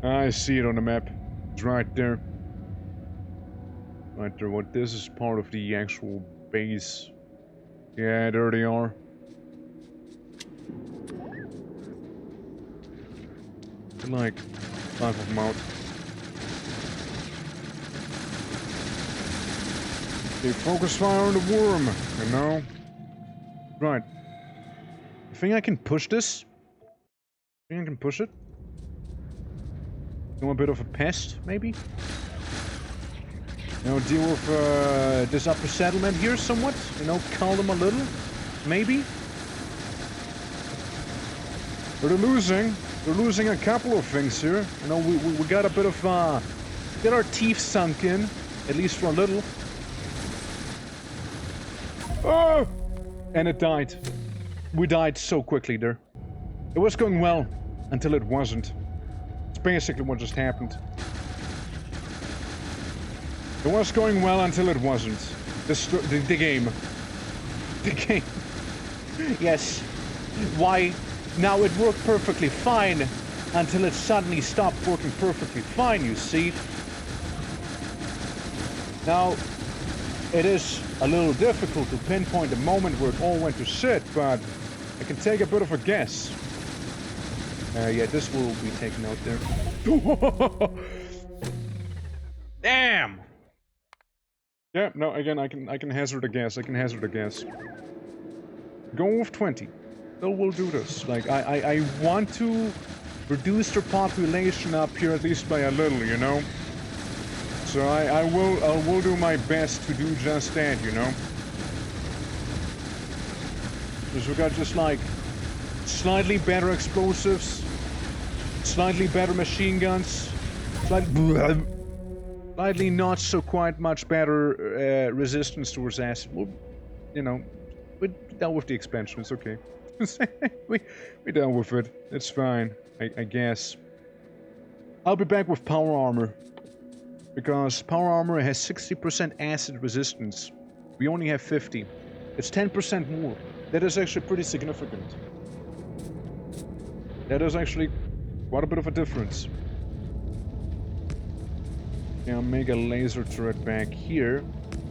I see it on the map. It's right there. Right there. What this is part of the actual base. Yeah, there they are. Like 5 of them out. They focus fire on the worm, you know? Right. I think I can push this. I think I can push it. I'm a bit of a pest, maybe? You know, deal with this upper settlement here somewhat. You know, cull them a little. Maybe. But they're losing. They're losing a couple of things here. You know, we got a bit of, get our teeth sunk in. At least for a little. Oh! And it died. We died so quickly there. It was going well. Until it wasn't. It's basically what just happened. It was going well until it wasn't. The game. The game. Yes. Why? Now it worked perfectly fine until it suddenly stopped working perfectly fine, you see. Now, it is a little difficult to pinpoint the moment where it all went to shit, but I can take a bit of a guess. Yeah, this will be taken out there. Damn! Yeah, no, again, I can hazard a guess. I can hazard a guess. Go with 20. Still will do this. Like, I want to reduce their population up here at least by a little, you know? So I will do my best to do just that, you know? Because we got just like slightly better explosives, slightly better machine guns, slightly not so quite much better resistance towards acid. Well, you know, we dealt with the expansion, it's okay. we dealt with it, it's fine, I guess. I'll be back with power armor. Because power armor has 60% acid resistance. We only have 50. It's 10% more. That is actually pretty significant. That is actually quite a bit of a difference. I'll make a laser turret back here.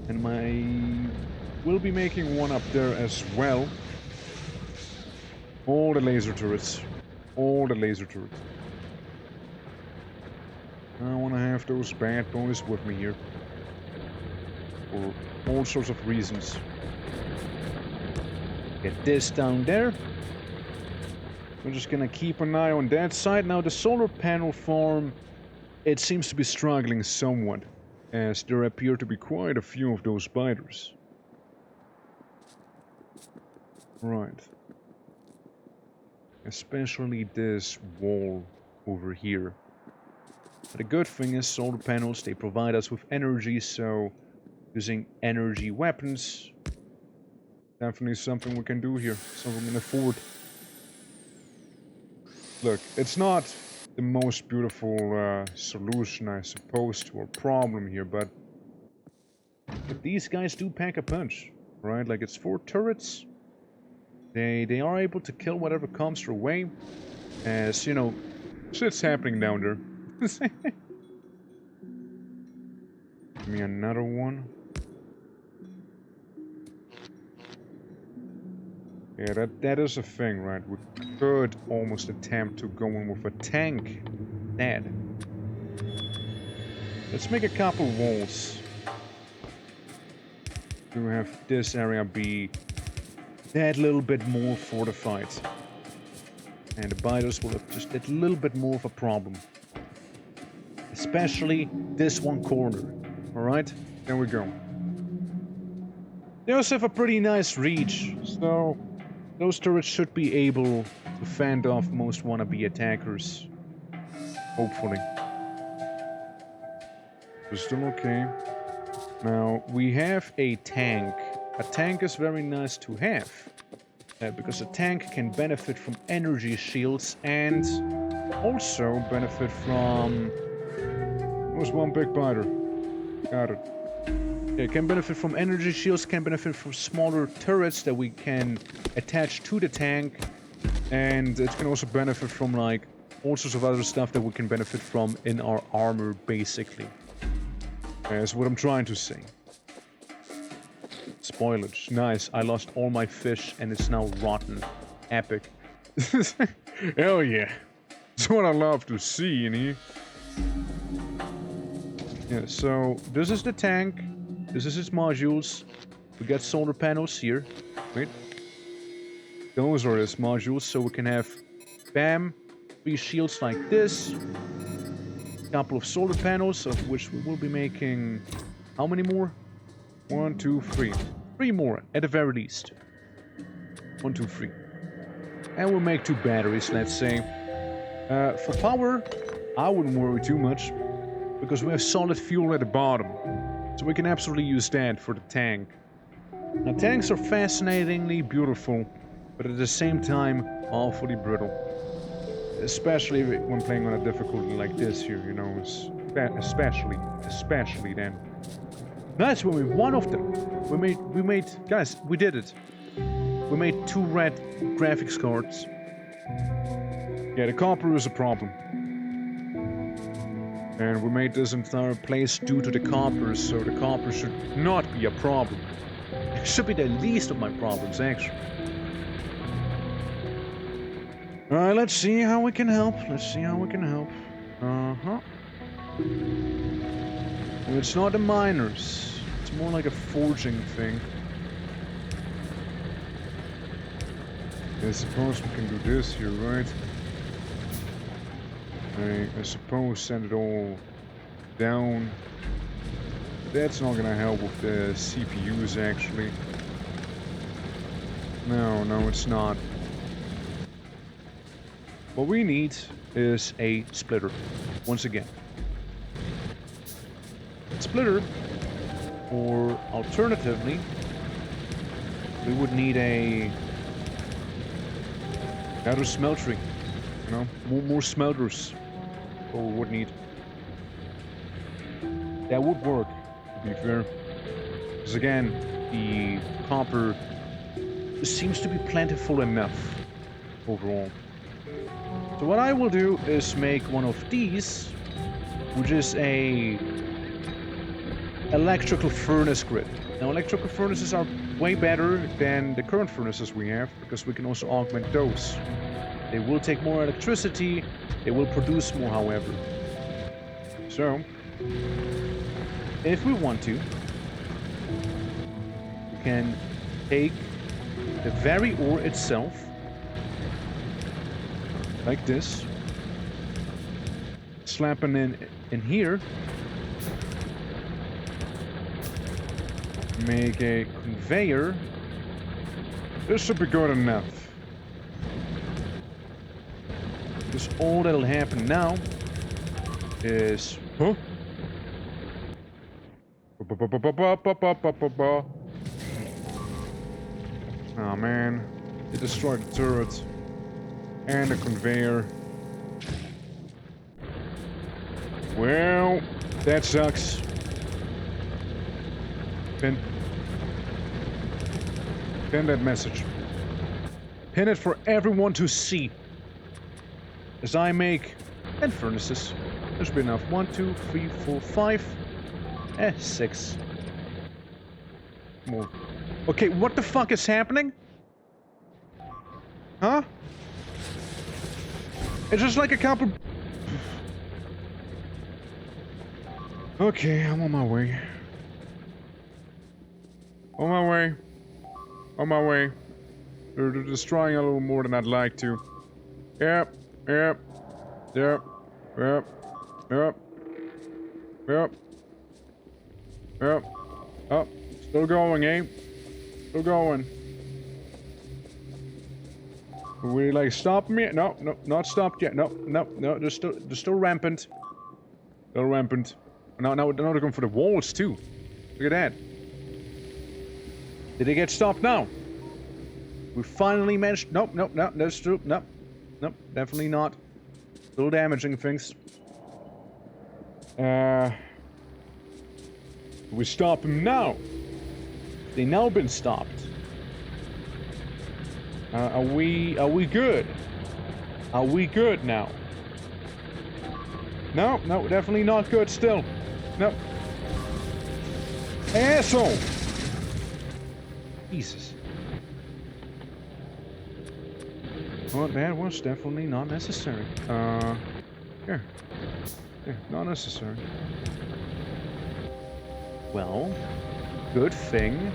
And we'll be making one up there as well. All the laser turrets. All the laser turrets. I want to have those bad boys with me here. For all sorts of reasons. Get this down there. We're just gonna keep an eye on that side. Now the solar panel farm, it seems to be struggling somewhat, as there appear to be quite a few of those biters. Right. Especially this wall over here. The good thing is solar panels, they provide us with energy, so using energy weapons, definitely something we can do here, something we can afford. Look, it's not the most beautiful solution, I suppose, to our problem here, but these guys do pack a punch, right? Like, it's 4 turrets. They are able to kill whatever comes their way, as, you know, shit's happening down there. Give me another one. Yeah, that is a thing, right? We could almost attempt to go in with a tank. Dead. Let's make a couple walls. To have this area be that little bit more fortified. And the biters will have just that little bit more of a problem. Especially this one corner. Alright, there we go. They also have a pretty nice reach, so those turrets should be able to fend off most wannabe attackers. Hopefully. They're still okay. Now, we have a tank. A tank is very nice to have. Because a tank can benefit from energy shields and also benefit from... There's one big biter. Got it. It can benefit from energy shields, can benefit from smaller turrets that we can attach to the tank, and it can also benefit from like all sorts of other stuff that we can benefit from in our armor, basically. That's what I'm trying to say. Spoilage. Nice. I lost all my fish and it's now rotten. Epic. Hell yeah. That's what I love to see in here. Yeah, so this is the tank. This is its modules. We got solar panels here. Wait. Those are its modules, so we can have bam, 3 shields like this. A couple of solar panels, of which we will be making how many more? 1, 2, 3. 3 more at the very least. 1, 2, 3. And we'll make 2 batteries, let's say. For power, I wouldn't worry too much, because we have solid fuel at the bottom. So we can absolutely use that for the tank. Now, tanks are fascinatingly beautiful, but at the same time, awfully brittle. Especially when playing on a difficulty like this here, you know, especially then. Nice, we made one of them. We made, guys, we did it. We made 2 red graphics cards. Yeah, the copper is a problem. And we made this entire place due to the coppers, so the coppers should not be a problem. It should be the least of my problems, actually. Alright, let's see how we can help. Let's see how we can help. Uh-huh. It's not the miners. It's more like a forging thing. I suppose we can do this here, right? I suppose send it all down. That's not gonna help with the CPUs, actually. No, it's not. What we need is a splitter, once again. Splitter, or alternatively, we would need a outer smeltery, you know, more smelters. What we would need. That would work, to be fair. Because again, the copper seems to be plentiful enough overall. So what I will do is make one of these, which is a electrical furnace grid. Now electrical furnaces are way better than the current furnaces we have, because we can also augment those. They will take more electricity, they will produce more, however. So, if we want to, we can take the very ore itself, like this, slap it in here, make a conveyor. This should be good enough. Because all that'll happen now is... Huh? Oh man, it destroyed the turret. And the conveyor. Well, that sucks. Pin that message. Pin it for everyone to see. As I make 10 furnaces. There should be enough. 1, 2, 3, 4, 5. 6. More. Okay, what the fuck is happening? Huh? It's just like a couple... Okay, I'm on my way. On my way. On my way. They're destroying a little more than I'd like to. Yep. Yep. Yep. Yep. Yep. Yep. Yep. Oh, still going, eh? Still going. We like stop me? No, not stopped yet. No, they're still rampant. Still rampant. Now they're going for the walls too. Look at that. Did they get stopped now? We finally managed. Nope, that's true. Nope, definitely not. Still damaging things. We stop them now. They now been stopped. Are we good? Are we good now? No, definitely not good still. No. Asshole! Jesus. Well, that was definitely not necessary. Here. Yeah, not necessary. Well, good thing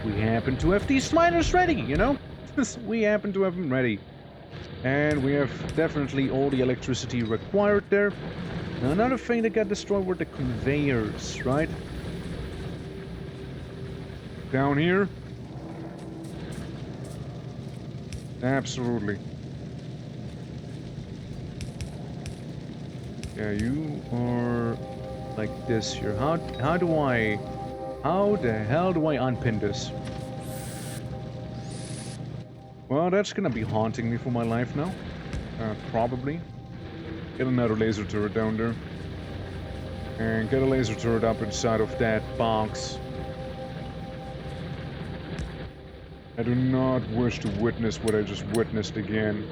we happen to have these miners ready, you know? We happen to have them ready. And we have definitely all the electricity required there. Now, another thing that got destroyed were the conveyors, right? Down here. Absolutely. Yeah, you are like this here. How the hell do I unpin this? Well, that's gonna be haunting me for my life now. Probably. Get another laser turret down there. And get a laser turret up inside of that box. I do not wish to witness what I just witnessed again.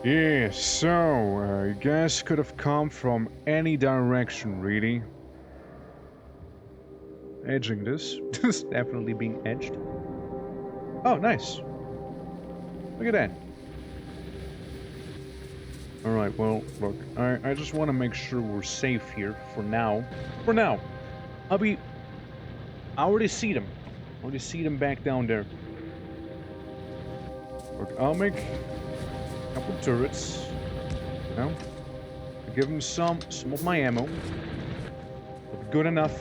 Yeah, so, you guys could have come from any direction, really. Edging this. This is definitely being edged. Oh, nice. Look at that. Alright, well, look, I just want to make sure we're safe here for now. For now. I already see them. I already see them back down there. Look, I'll make a couple turrets. Now, give them some of my ammo. Good enough.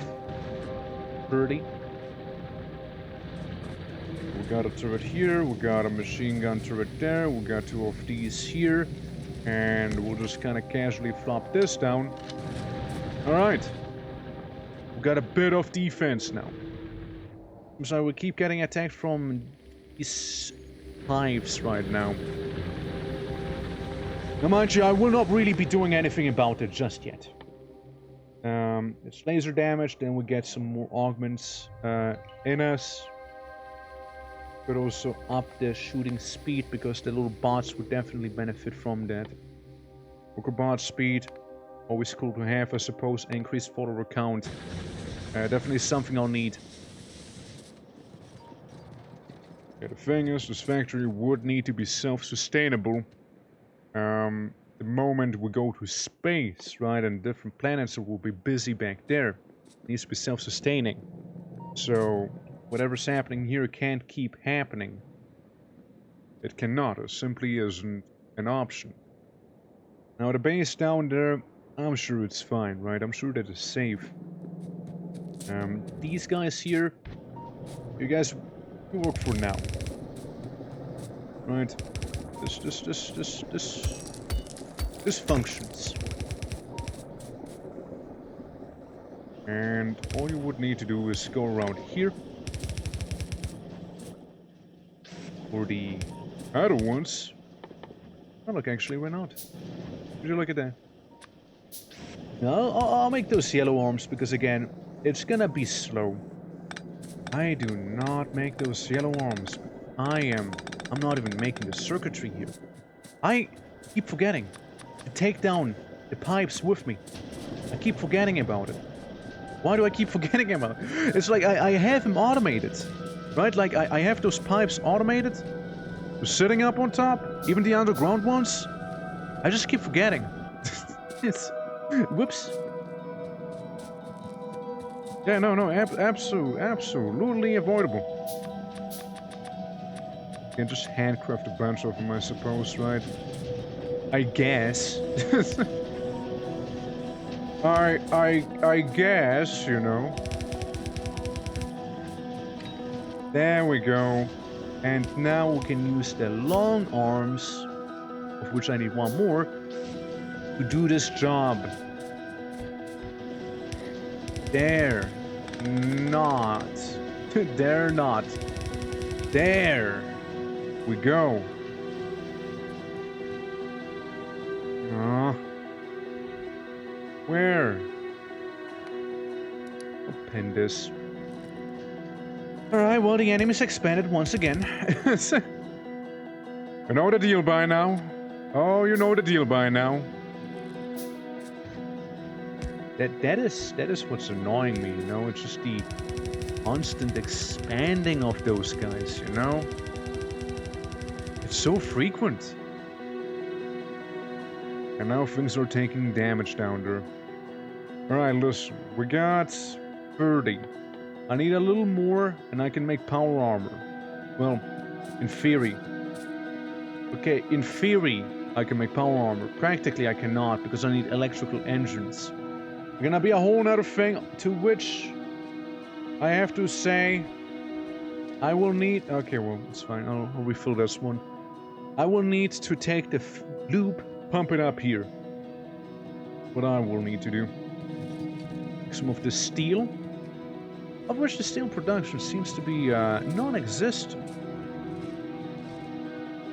30. We got a turret here. We got a machine gun turret there. We got 2 of these here. And we'll just kind of casually flop this down. Alright. We got a bit of defense now. I'm sorry, we keep getting attacked from these hives right now. Now mind you, I will not really be doing anything about it just yet. It's laser damage, then we get some more augments in us. Could also up the shooting speed, because the little bots would definitely benefit from that. Worker bot speed, always cool to have, I suppose. Increased follower count. Definitely something I'll need. Yeah, the thing is, this factory would need to be self-sustainable. The moment we go to space, right, and different planets will be busy back there. It needs to be self-sustaining. So, whatever's happening here can't keep happening. It cannot. It simply isn't an option. Now, the base down there, I'm sure it's fine, right? I'm sure that it's safe. These guys here, you guys work for now. Right? This functions. And all you would need to do is go around here. For the other ones. Oh look, actually why not? Would you look at that? No, I'll make those yellow arms because again, it's gonna be slow. I do not make those yellow arms. I'm not even making the circuitry here. I keep forgetting to take down the pipes with me. I keep forgetting about it. Why do I keep forgetting about it? It's like I have them automated. Right? Like I have those pipes automated. They're sitting up on top. Even the underground ones. I just keep forgetting. It's... Whoops. Yeah, no, absolutely avoidable. You can just handcraft a bunch of them, I suppose, right? I guess. I guess, you know. There we go. And now we can use the long arms, of which I need one more, to do this job. They're not. They're not. There we go. Where? I'll pin this. Alright, well, the enemy's expanded once again. You know the deal by now. Oh, you know the deal by now. That is what's annoying me, you know? It's just the constant expanding of those guys, you know? It's so frequent. And now things are taking damage down there. Alright, listen. We got 30. I need a little more, and I can make power armor. Well, in theory. Okay, in theory, I can make power armor. Practically, I cannot, because I need electrical engines. It's gonna be a whole nother thing, to which I have to say I will need... Okay, well, it's fine. I'll refill this one. I will need to take the loop, pump it up here. What I will need to do. Some of the steel, of which the steel production seems to be non-existent.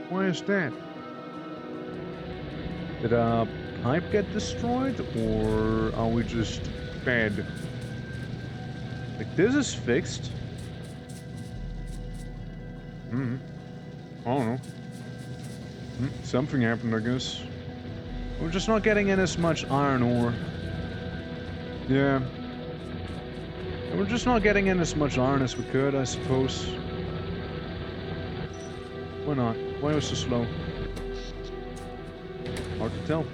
Why is that? Did a pipe get destroyed, or are we just fed? Like, this is fixed. I don't know. Something happened, I guess. We're just not getting in as much iron ore. Yeah. We're just not getting in as much iron as we could, I suppose. Why not? Why was it so slow? Hard to tell.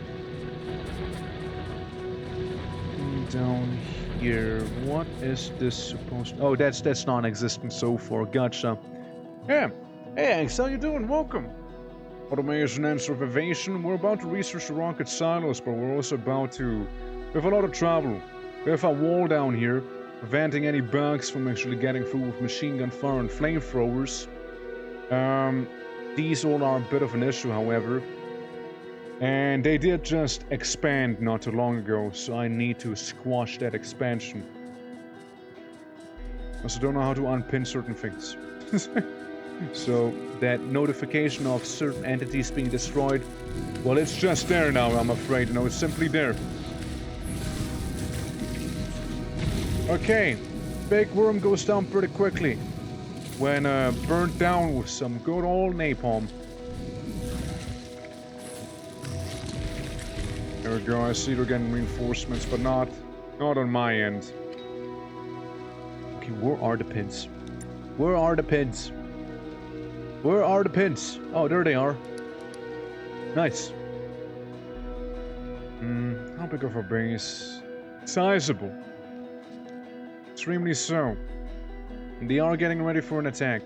Down here, what is this supposed to... Oh, that's non-existent so far. Gotcha. Yeah. Hey, Hanks, how you doing? Welcome. Automation and survivation. We're about to research the rocket silos, but we're also about to... We have a lot of trouble. We have a wall down here, preventing any bugs from actually getting through with machine gun fire and flamethrowers. These all are a bit of an issue, however. And they did just expand not too long ago, so I need to squash that expansion. I also don't know how to unpin certain things. So, that notification of certain entities being destroyed, well, it's just there now, I'm afraid. No, it's simply there. Okay, Big Worm goes down pretty quickly when burnt down with some good old napalm. There we go, I see they're getting reinforcements, but not on my end. Okay, where are the pins? Where are the pins? Where are the pins? Oh, there they are. Nice. How big of a base? Sizable. Extremely so. And they are getting ready for an attack.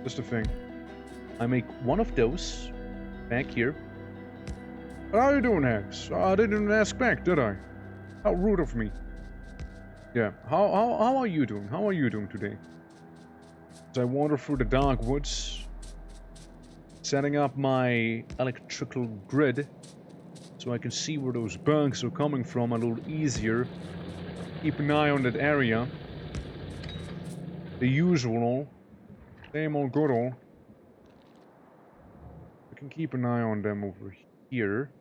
Just a thing. I make one of those back here. How are you doing, Hex? I didn't ask back, did I? How rude of me. Yeah, how are you doing? How are you doing today? As I wander through the dark woods, setting up my electrical grid so I can see where those bugs are coming from a little easier. Keep an eye on that area. The usual, same old good old. I can keep an eye on them over here.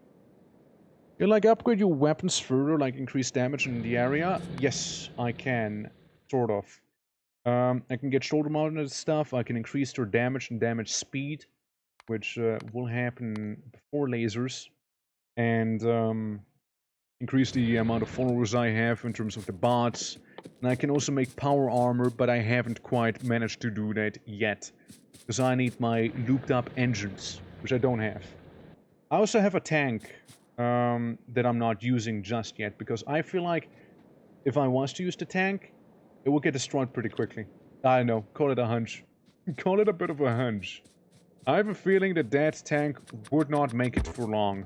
You like upgrade your weapons further, like increase damage in the area? Yes, I can, sort of. I can get shoulder mounted stuff. I can increase their damage and damage speed, which will happen before lasers, and increase the amount of followers I have in terms of the bots. And I can also make power armor, but I haven't quite managed to do that yet, because I need my looped up engines, which I don't have. I also have a tank that I'm not using just yet, because I feel like if I was to use the tank, it will get destroyed pretty quickly. I know, call it a hunch. Call it a bit of a hunch. I have a feeling that that tank would not make it for long.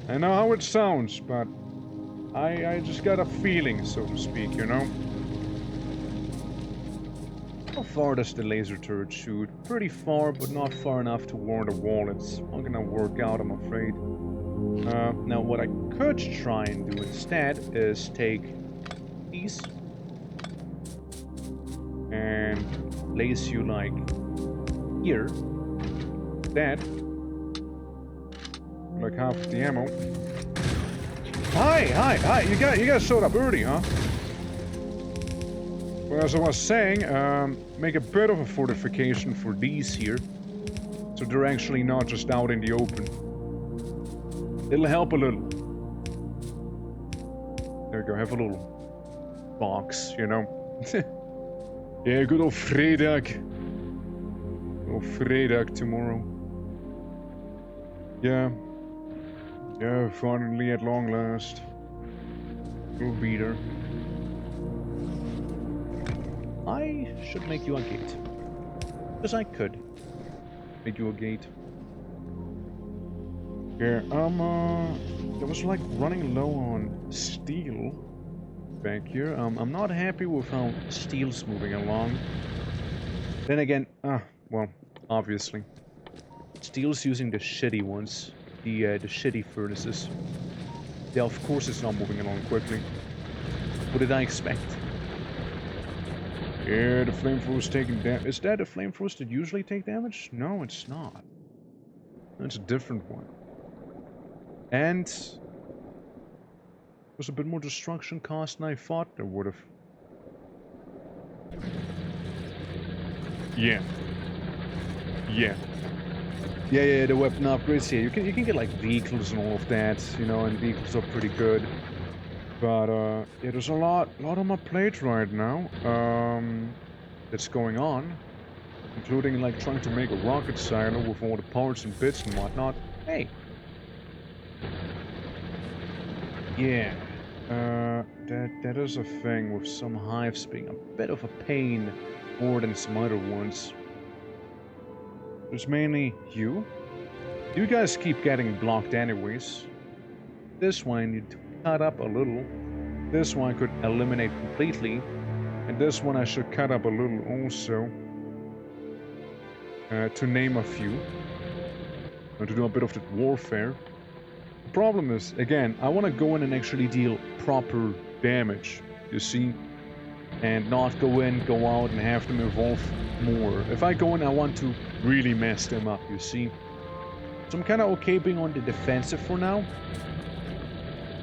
I know how it sounds, but I just got a feeling, so to speak, you know? How far does the laser turret shoot? Pretty far, but not far enough to warn the wall. It's not gonna work out, I'm afraid. Now, what I could try and do instead is take these and place you, like, here. That. Like half of the ammo. Hi! You guys showed up early, huh? Well, as I was saying, make a bit of a fortification for these here. So they're actually not just out in the open. It'll help a little. There we go, have a little box, you know? Yeah, good old Fredag. Old Fredag tomorrow. Yeah. Yeah, finally at long last. We'll beat her. I should make you a gate. Because I could make you a gate. Yeah, I was like running low on steel back here. I'm not happy with how steel's moving along. Then again, well, obviously. Steel's using the shitty ones. The shitty furnaces. Yeah, of course it's not moving along quickly. What did I expect? Yeah, the flamethrowers taking damage. Is that a flamethrowers that usually take damage? No, it's not. That's a different one. And was a bit more destruction cost than I thought there would have. Yeah. yeah. Yeah, the weapon upgrades, yeah, you can get, like, vehicles and all of that, you know, and vehicles are pretty good. But, yeah, there's a lot on my plate right now, that's going on. Including, like, trying to make a rocket silo with all the parts and bits and whatnot. Hey! Yeah. That is a thing with some hives being a bit of a pain more than some other ones. There's mainly you. You guys keep getting blocked anyways. This one I need to cut up a little. This one I could eliminate completely. And this one I should cut up a little also. To name a few. And to do a bit of that warfare. The problem is, again, I want to go in and actually deal proper damage, you see? And not go in, go out, and have them evolve more. If I go in, I want to really mess them up, you see? So I'm kind of okay being on the defensive for now.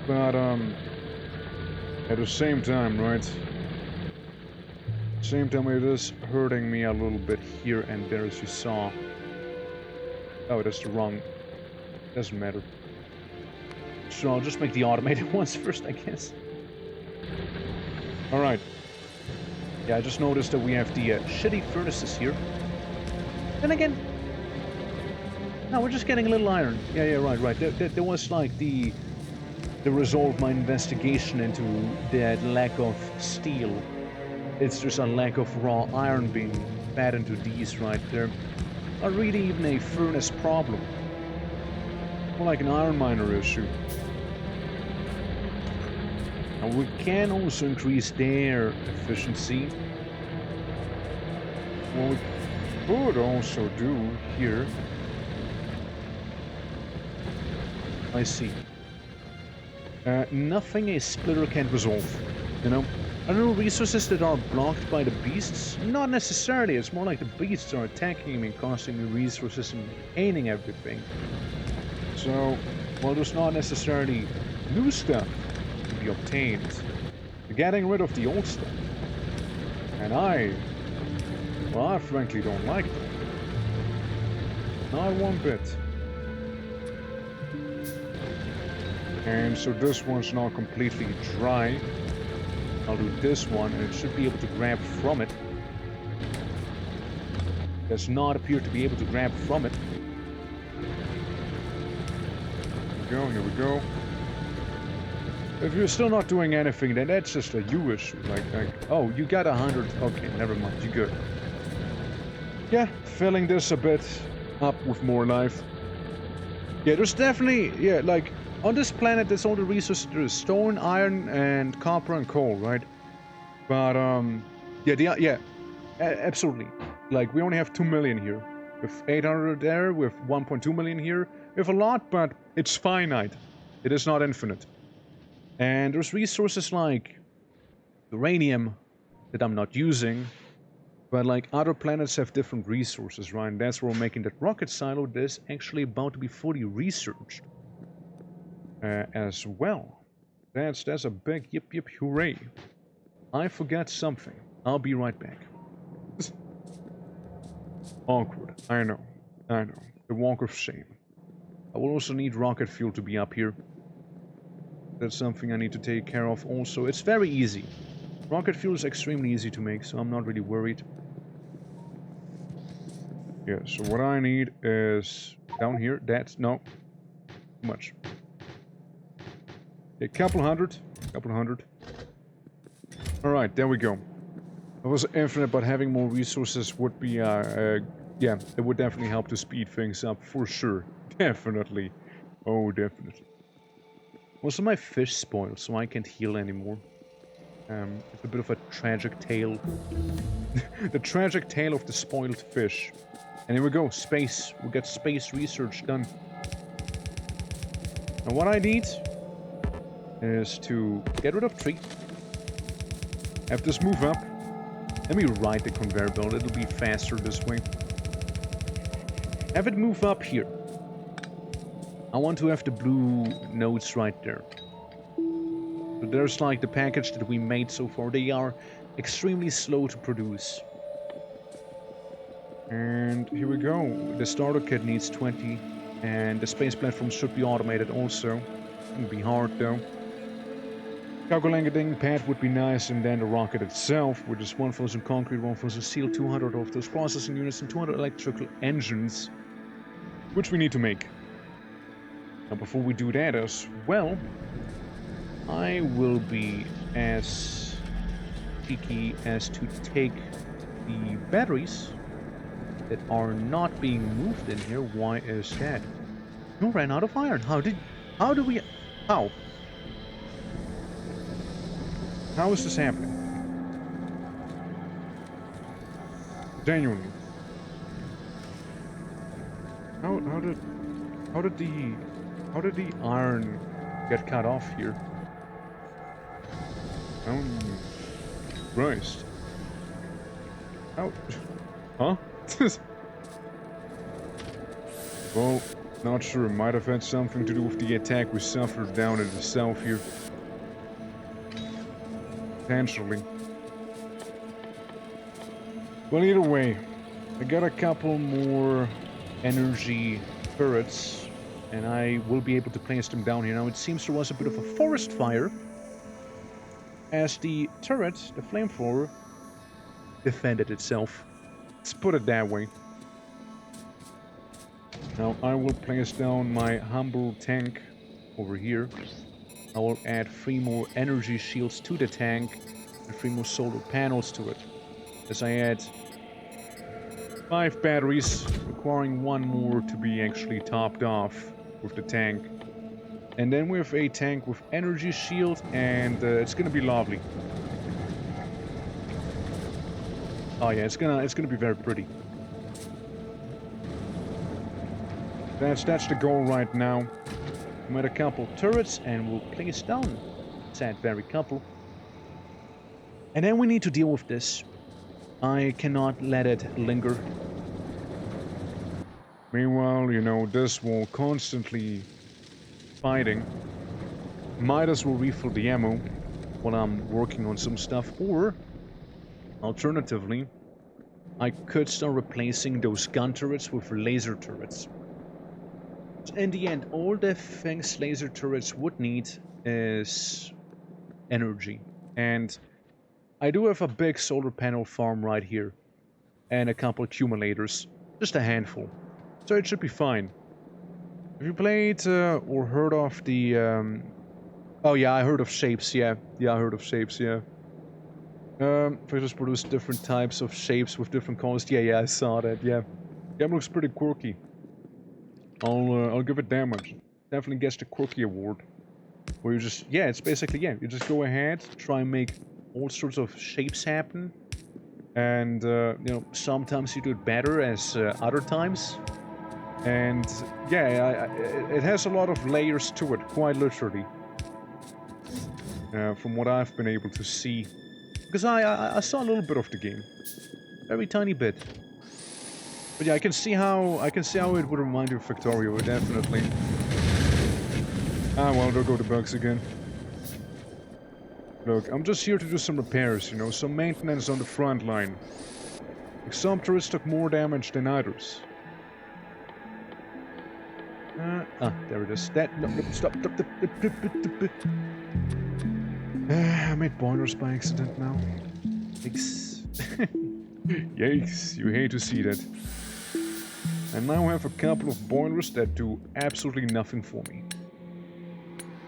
But, at the same time, right? Same time it is hurting me a little bit here and there, as you saw. Oh, that's the wrong... Doesn't matter. So I'll just make the automated ones first, I guess. Alright. Yeah, I just noticed that we have the shitty furnaces here. Then again... No, we're just getting a little iron. Yeah, right. There was like the result of my investigation into that lack of steel. It's just a lack of raw iron being fed into these right there. Not really even a furnace problem. More like an iron miner issue. And we can also increase their efficiency. What we could also do here... I see. Nothing a splitter can't resolve, you know? Are there resources that are blocked by the beasts? Not necessarily, it's more like the beasts are attacking me and costing me resources and maintaining everything. So, well, there's not necessarily new stuff to be obtained. They're getting rid of the old stuff. And I frankly don't like that. Not one bit. And so this one's now completely dry. I'll do this one, and it should be able to grab from it. Does not appear to be able to grab from it. Here we go. If you're still not doing anything, then that's just a you issue. Like, oh, you got 100. Okay, never mind, you're good. Yeah, filling this a bit up with more life. Yeah, there's definitely, yeah, like, on this planet, there's all the resources. There's stone, iron, and copper and coal, right? But, yeah, absolutely. Like, we only have 2 million here. With 800 there, with 1.2 million here. We have a lot, but it's finite. It is not infinite. And there's resources like uranium that I'm not using. But, like, other planets have different resources, right? And that's where we're making that rocket silo that's actually about to be fully researched. As well. That's a big yip hooray. I forgot something. I'll be right back. Awkward. I know. The walk of shame. I will also need rocket fuel to be up here. That's something I need to take care of also. It's very easy. Rocket fuel is extremely easy to make, so I'm not really worried. Yeah, so what I need is down here. That's no. Too much. A couple hundred. Alright, there we go. It was infinite, but having more resources would be, yeah, it would definitely help to speed things up, for sure. Definitely. Oh, definitely. Also, my fish spoiled, so I can't heal anymore. It's a bit of a tragic tale. The tragic tale of the spoiled fish. And here we go, space. We got space research done. And what I need is to get rid of tree. Have this move up. Let me ride the conveyor belt, it'll be faster this way. Have it move up here. I want to have the blue nodes right there. So there's like the package that we made so far. They are extremely slow to produce. And here we go. The starter kit needs 20, and the space platform should be automated also. Shouldn't be hard though. Cargo landing pad would be nice, and then the rocket itself, which is 1,000 concrete, 1,000 steel, 200 of those processing units, and 200 electrical engines, which we need to make. Now, before we do that as well, I will be as cheeky as to take the batteries that are not being moved in here. Why is that? You ran out of iron. How is this happening? Genuinely. How did the iron get cut off here? Christ. How? Huh? Well, not sure. Might have had something to do with the attack we suffered down in the south here. Potentially. Well, either way, I got a couple more energy turrets, and I will be able to place them down here. Now, it seems there was a bit of a forest fire, as the turret, the flamethrower, defended itself. Let's put it that way. Now, I will place down my humble tank over here. I will add 3 more energy shields to the tank and 3 more solar panels to it. As I add 5 batteries, requiring 1 more to be actually topped off with the tank. And then we have a tank with energy shield, and it's gonna be lovely. Oh yeah, it's gonna be very pretty. That's the goal right now. We made a couple turrets, and we'll place down that very couple. And then we need to deal with this. I cannot let it linger. Meanwhile, you know, this will constantly fighting. Might as well refill the ammo while I'm working on some stuff, or alternatively, I could start replacing those gun turrets with laser turrets. In the end, all the things laser turrets would need is energy. And I do have a big solar panel farm right here, and a couple accumulators, just a handful. So it should be fine. Have you played or heard of the... Oh yeah, I heard of shapes, yeah. Yeah, I heard of shapes, yeah. Fighters produce different types of shapes with different colors. Yeah, I saw that, yeah. Game looks pretty quirky. I'll give it that much. Definitely gets the quirky award. Where you just... Yeah, it's basically, yeah. You just go ahead, try and make all sorts of shapes happen. And, you know, sometimes you do it better as other times. And yeah, it has a lot of layers to it, quite literally. From what I've been able to see. Because I saw a little bit of the game. Very tiny bit. But yeah, I can see how it would remind you of FACTORIO, definitely. Ah well, there go the bugs again. Look, I'm just here to do some repairs, you know, some maintenance on the front line. Like some turrets took more damage than others. There it is. Stop. I made boilers by accident now. Yikes. Yikes, you hate to see that. I now have a couple of boilers that do absolutely nothing for me.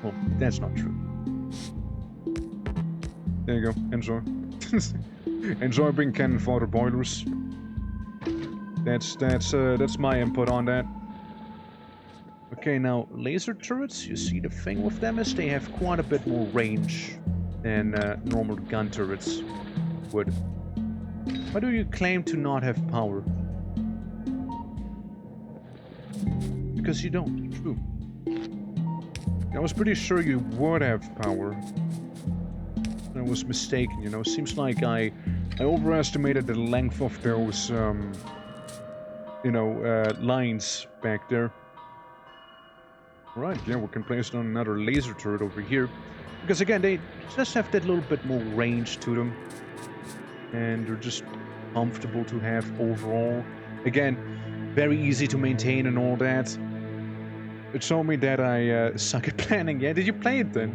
Well, that's not true. There you go, enjoy. Enjoy being cannon fodder boilers. That's my input on that. Okay, now, laser turrets, you see the thing with them is they have quite a bit more range than normal gun turrets would. Why do you claim to not have power? Because you don't, true. I was pretty sure you would have power. I was mistaken, you know, seems like I overestimated the length of those, you know, lines back there. Right, yeah, we can place down another laser turret over here. Because again, they just have that little bit more range to them. And they're just comfortable to have overall. Again, very easy to maintain and all that. It showed me that I suck at planning. Yeah, did you play it then?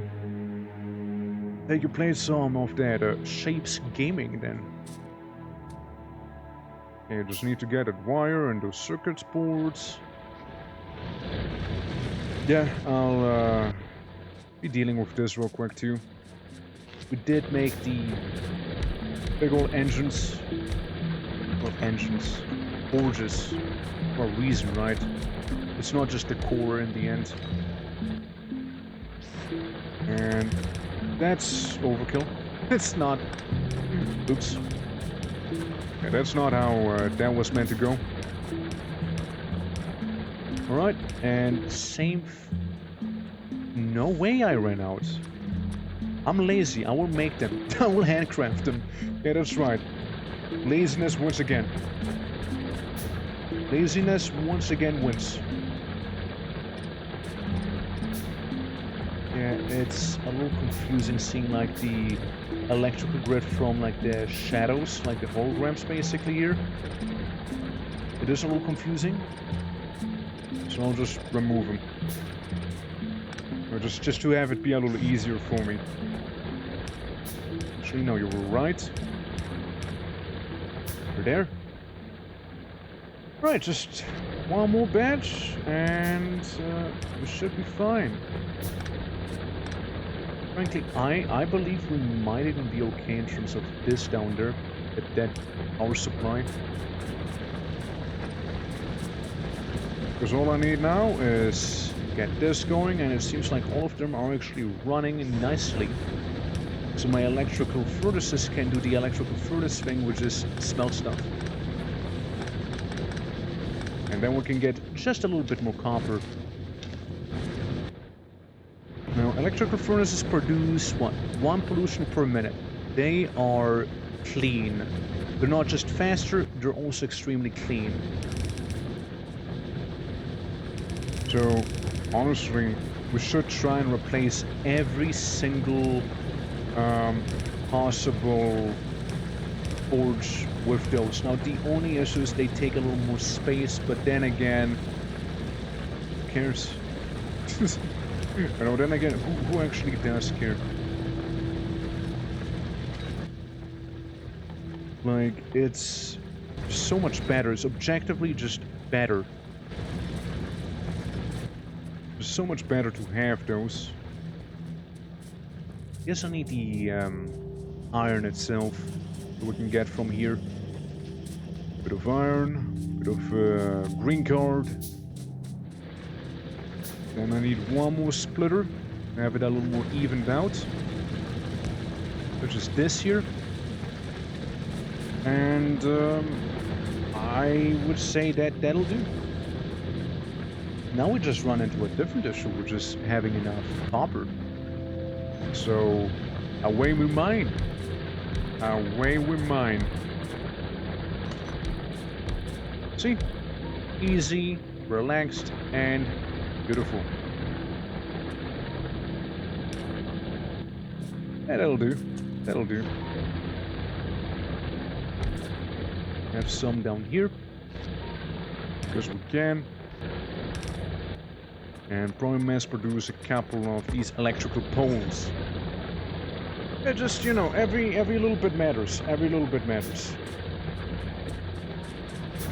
Did you play some of that Shapes Gaming then? Okay, just need to get that wire and those circuit boards. Yeah, I'll be dealing with this real quick too. We did make the big old engines. Well, engines. Forges. For a reason, right? It's not just the core in the end. And that's overkill. It's not. Oops. Yeah, that's not how that was meant to go. Alright, and same... No way I ran out. I'm lazy, I will make them. I will handcraft them. Yeah, that's right. Laziness once again. Laziness once again wins. Yeah, it's a little confusing seeing like the electrical grid from like the shadows, like the holograms basically here. It is a little confusing. So I'll just remove them. Or just to have it be a little easier for me. Actually, no, you were right. You're there. Right, just one more batch, and we should be fine. Frankly, I believe we might even be okay in terms of this down there, that power supply. Because all I need now is get this going, and it seems like all of them are actually running nicely. So my electrical furnaces can do the electrical furnace thing, which is smelt stuff. And then we can get just a little bit more copper. Now, electrical furnaces produce, what, 1 pollution per minute. They are clean. They're not just faster, they're also extremely clean. So, honestly, we should try and replace every single possible forge with those. Now, the only issue is they take a little more space, but then again, who cares? You know, then again, who actually does care? Like, it's so much better. It's objectively just better. It's so much better to have those. Yes, I need the iron itself that we can get from here. Bit of iron, bit of green card. Then I need one more splitter, have it a little more evened out. Which is this here. And I would say that that'll do. Now we just run into a different issue, which is having enough copper. So, away we mine. Away we mine. See? Easy, relaxed, and beautiful. Yeah, that'll do. That'll do. Have some down here. Because we can. And probably mass produce a couple of these electrical poles. Yeah, just, you know, every little bit matters. Every little bit matters.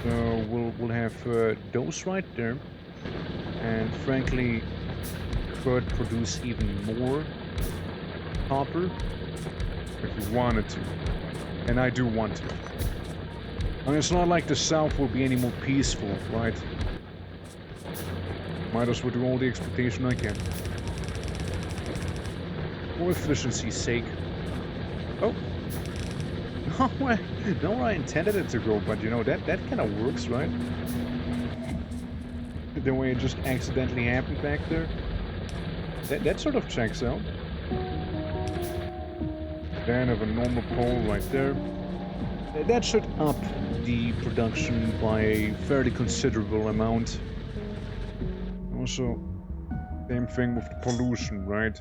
So we'll have those right there. And frankly, could produce even more copper if we wanted to. And I do want to. I mean, it's not like the South will be any more peaceful, right? Might as well do all the exploitation I can. For efficiency's sake. Oh! No, not where I intended it to go, but you know, that kind of works, right? The way it just accidentally happened back there. That sort of checks out. Then have a normal pole right there. That should up the production by a fairly considerable amount. Also, same thing with the pollution, right?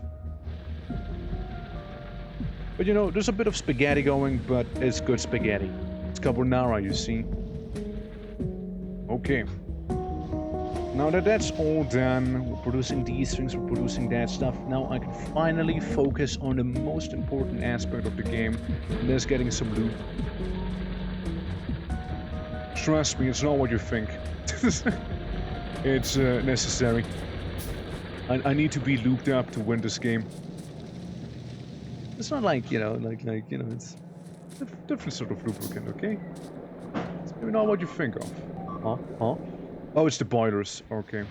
But you know, there's a bit of spaghetti going, but it's good spaghetti. It's carbonara, you see. Okay. Now that that's all done, we're producing these things, we're producing that stuff. Now I can finally focus on the most important aspect of the game, and that's getting some loot. Trust me, it's not what you think. It's necessary. I need to be looped up to win this game. It's not like, you know, it's a different sort of lubricant, okay? It's maybe not what you think of. Huh? Huh? Oh, it's the boilers. Okay.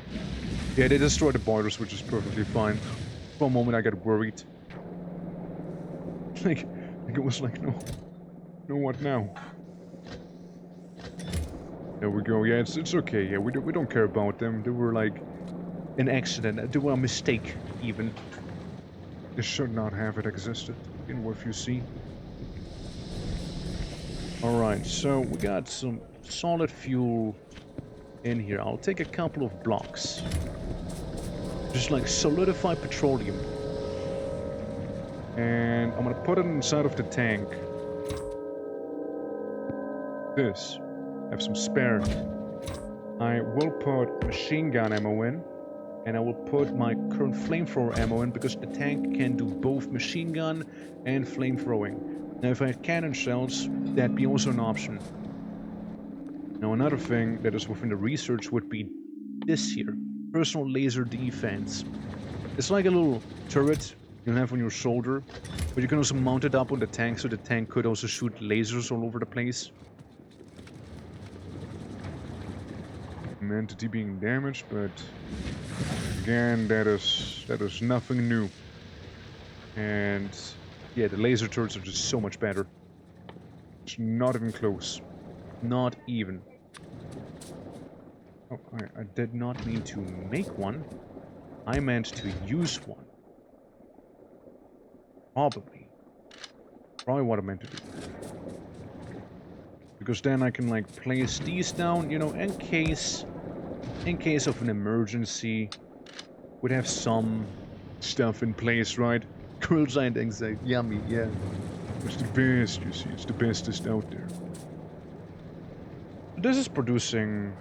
Yeah, they destroyed the boilers, which is perfectly fine. For a moment, I got worried. Like it was like, no, what now? There we go. Yeah, it's okay. Yeah, we don't care about them. They were like an accident. They were a mistake, even. They should not have it existed. In what you see. All right, so we got some solid fuel in here. I'll take a couple of blocks. Just like solidified petroleum. And I'm gonna put it inside of the tank. This. I have some spare. I will put machine gun ammo in. And I will put my current flamethrower ammo in because the tank can do both machine gun and flamethrowing. Now if I had cannon shells, that'd be also an option. Now another thing that is within the research would be this here. Personal laser defense. It's like a little turret you have on your shoulder, but you can also mount it up on the tank so the tank could also shoot lasers all over the place. An entity being damaged, but again, that is nothing new. And yeah, the laser turrets are just so much better. It's not even close. Not even. Oh, I did not mean to make one. I meant to use one. Probably what I meant to do. Because then I can like place these down, you know, in case of an emergency. We'd have some stuff in place, right? Grilled giant insect, yummy, yeah. It's the best, you see, it's the bestest out there. This is producing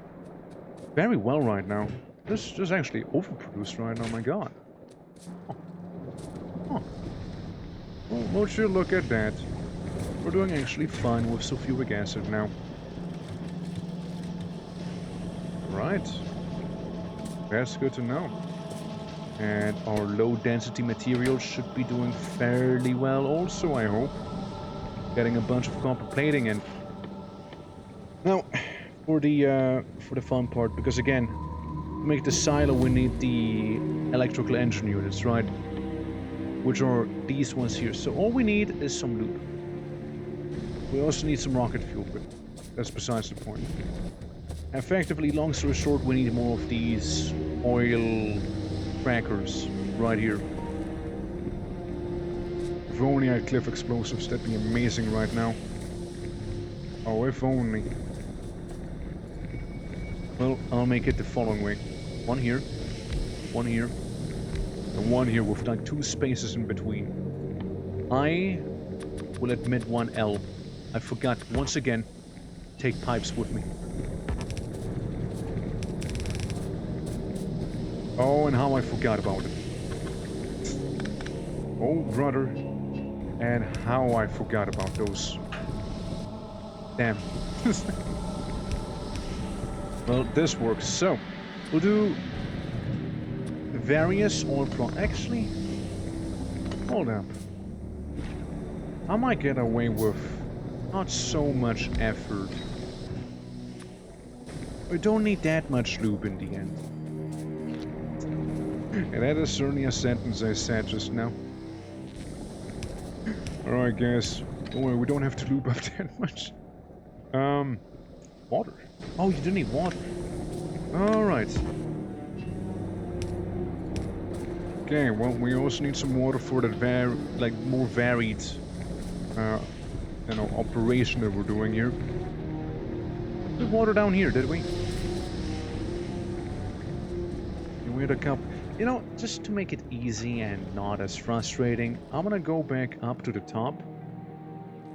very well right now. This is actually overproduced right now, my god. Oh. Oh. Well, won't you look at that? We're doing actually fine with sulfuric acid now. Right. That's good to know. And our low density materials should be doing fairly well also, I hope. Getting a bunch of copper plating in. Now, for the fun part, because again, to make the silo we need the electrical engine units, right? Which are these ones here. So all we need is some lube. We also need some rocket fuel, but that's besides the point. Effectively, long story short, we need more of these oil crackers right here. If only I had cliff explosives, that'd be amazing right now. Oh, if only. Well, I'll make it the following way. One here, and one here with like 2 spaces in between. I will admit one L. I forgot, once again, take pipes with me. Oh, and how I forgot about it. Oh, brother. And how I forgot about those. Damn. Well, this works. So, we'll do various oil plant. Actually, hold up. I might get away with not so much effort. We don't need that much lube in the end. And that is certainly a sentence I said just now. Alright guys, don't worry, we don't have to lube up that much. Water. Oh, you do need water. Alright. Okay, well, we also need some water for that more varied, you know, operation that we're doing here. We put water down here, did we? We had a cup. You know, just to make it easy and not as frustrating, I'm gonna go back up to the top,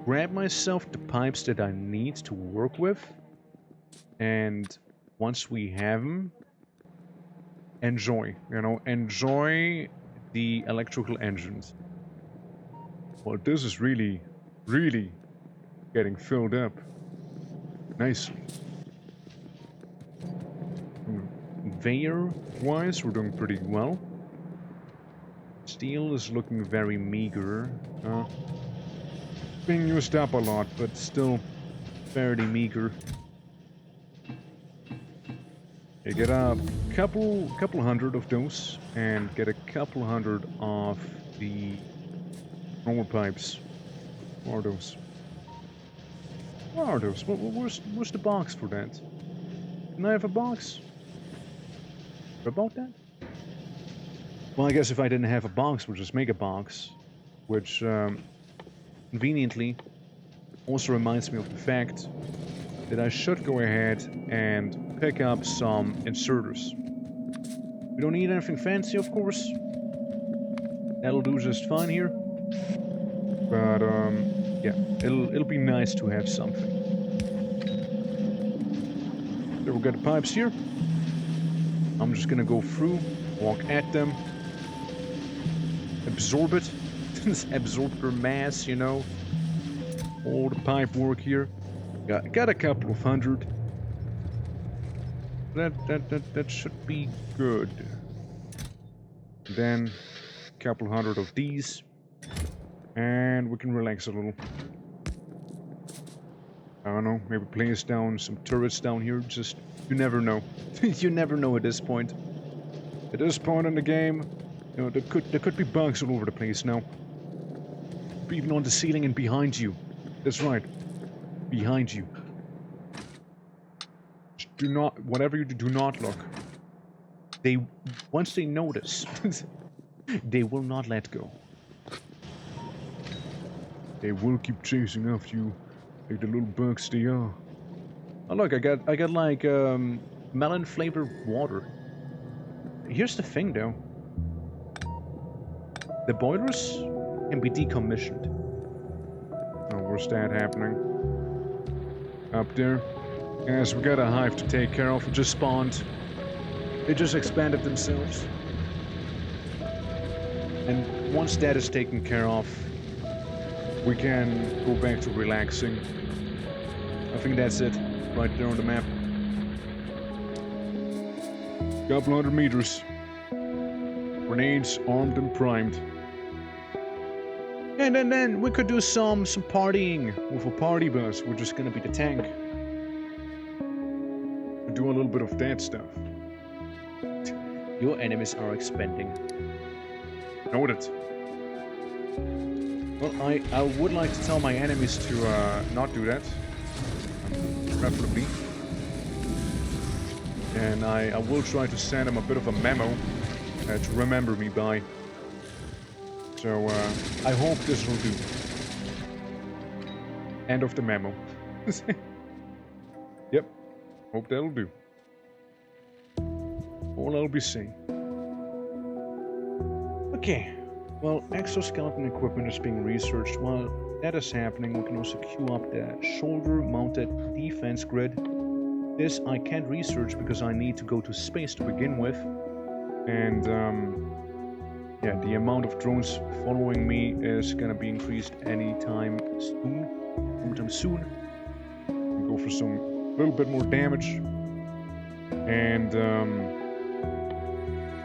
grab myself the pipes that I need to work with, and once we have them, enjoy, you know, enjoy the electrical engines. Well, this is really, really getting filled up nicely. Conveyor-wise, we're doing pretty well. Steel is looking very meager. Being used up a lot, but still fairly meager. You get a couple hundred of those, and get a couple hundred of the normal pipes. What are those? What are those? Where's the box for that? Can I have a box? About that? Well, I guess if I didn't have a box, we'll just make a box. Which, conveniently, also reminds me of the fact that I should go ahead and pick up some inserters. We don't need anything fancy, of course. That'll do just fine here. But, yeah, it'll be nice to have something. So we've got the pipes here. I'm just gonna go through, walk at them, absorb it, absorb their mass, you know. All the pipe work here. Got a couple of hundred. That should be good. Then a couple hundred of these, and we can relax a little. I don't know, maybe place down some turrets down here. Just, you never know. You never know at this point. At this point in the game, you know, there could be bugs all over the place now. Even on the ceiling and behind you. That's right. Behind you. Just do not, whatever you do not look. Once they notice, they will not let go. They will keep chasing after you. Like the little bugs they are. Oh look, I got like melon flavored water. Here's the thing though. The boilers can be decommissioned. Oh, where's that happening? Up there. Yes, we got a hive to take care of. It just spawned. They just expanded themselves. And once that is taken care of, we can go back to relaxing. I think that's it, right there on the map. Couple hundred meters. Grenades armed and primed. And then we could do some partying with a party bus. We're just gonna be the tank. We'll do a little bit of that stuff. Your enemies are expanding. Noted. Well, I would like to tell my enemies to not do that. Preferably. And I will try to send them a bit of a memo to remember me by. So I hope this will do. End of the memo. Yep. Hope that'll do. All I'll be saying. Okay. Well, exoskeleton equipment is being researched. While that is happening, we can also queue up the shoulder-mounted defense grid. This I can't research because I need to go to space to begin with. And, yeah, the amount of drones following me is gonna be increased anytime soon. We go for some little bit more damage. And,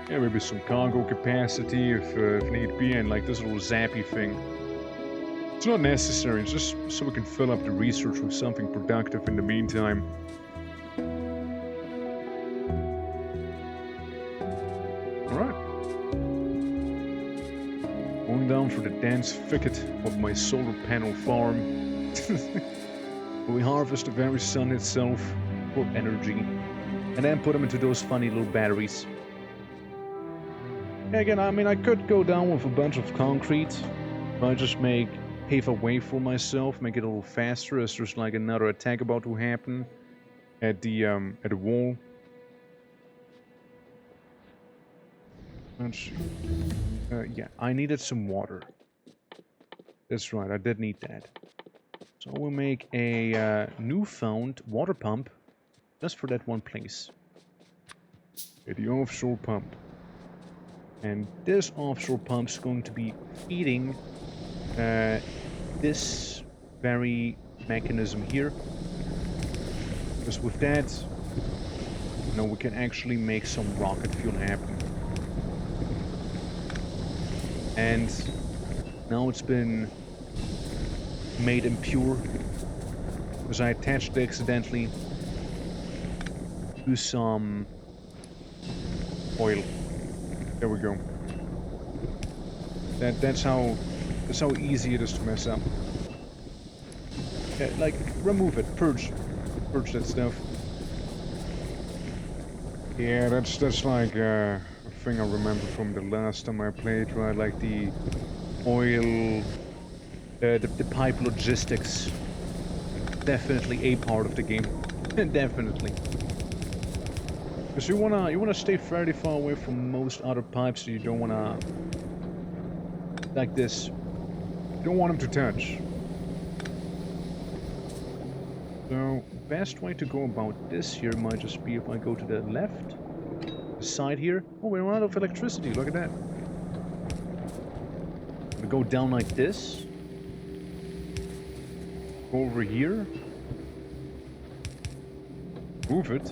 yeah, maybe some cargo capacity if need be, and like this little zappy thing. It's not necessary, it's just so we can fill up the research with something productive in the meantime. Alright. Going down for the dense thicket of my solar panel farm. We harvest the very sun itself for energy, and then put them into those funny little batteries. Again, I mean, I could go down with a bunch of concrete. I just pave a way for myself, make it a little faster as there's like another attack about to happen at the wall. Let's see. Yeah, I needed some water. That's right, I did need that. So we'll make a newfound water pump just for that one place. Okay, the offshore pump. And this offshore pump is going to be feeding this very mechanism here. Because with that, you know, we can actually make some rocket fuel happen. And now it's been made impure because I attached it accidentally to some oil. There we go. That's how easy it is to mess up. Yeah, like, remove it, purge that stuff. Yeah, that's like a thing I remember from the last time I played, right? Like the oil, The pipe logistics. Definitely a part of the game. Definitely. Because you wanna stay fairly far away from most other pipes, so you don't wanna... like this. you don't want them to touch. So, best way to go about this here might just be if I go to the left. The side here. Oh, we're out of electricity, look at that. We go down like this. Go over here. Move it.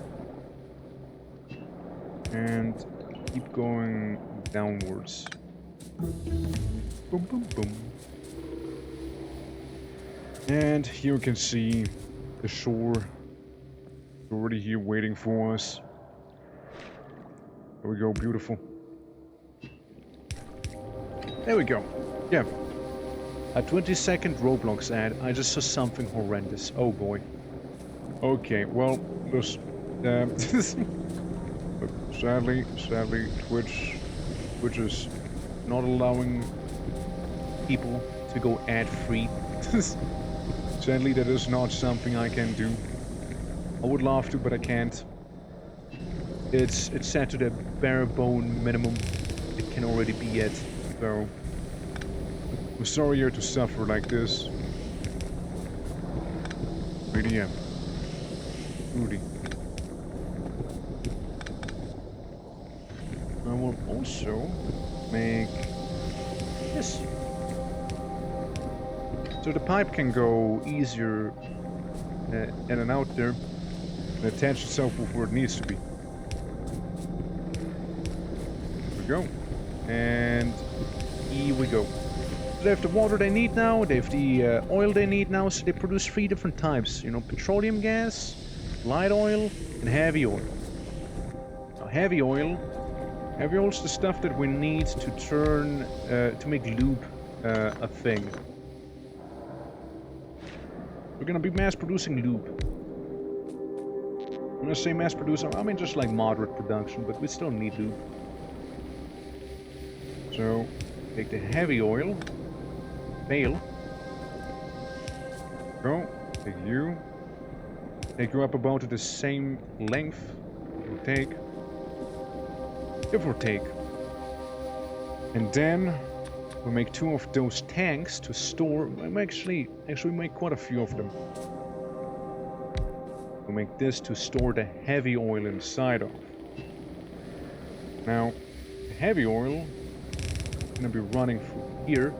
And keep going downwards. Boom, boom, boom. And here you can see the shore. It's already here waiting for us. There we go, beautiful. There we go. Yeah. A 20-second Roblox ad. I just saw something horrendous. Oh boy. Okay, well, there's... sadly, Twitch is Not allowing people to go ad-free. sadly, that is not something I can do. I would love to, but I can't. It's set to the bare bone minimum it can already be at. So, I'm sorry you have to suffer like this. Really am. Rudy. I will also make this. So the pipe can go easier In and out there. And attach itself with where it needs to be. There we go. and here we go. They have the water they need now, they have the oil they need now, so they produce 3 different types. You know, petroleum gas, light oil, and heavy oil. Now, heavy oil is the stuff that we need to turn, to make lube a thing. We're gonna be mass producing lube. When I say mass produce, I mean just like moderate production, but we still need lube. So, take the heavy oil, bale, Go. Take you up about to the same length. Give or take. And then we make 2 of those tanks to store. Actually, we make quite a few of them. We make this to store the heavy oil inside of. Now, the heavy oil is gonna be running through here,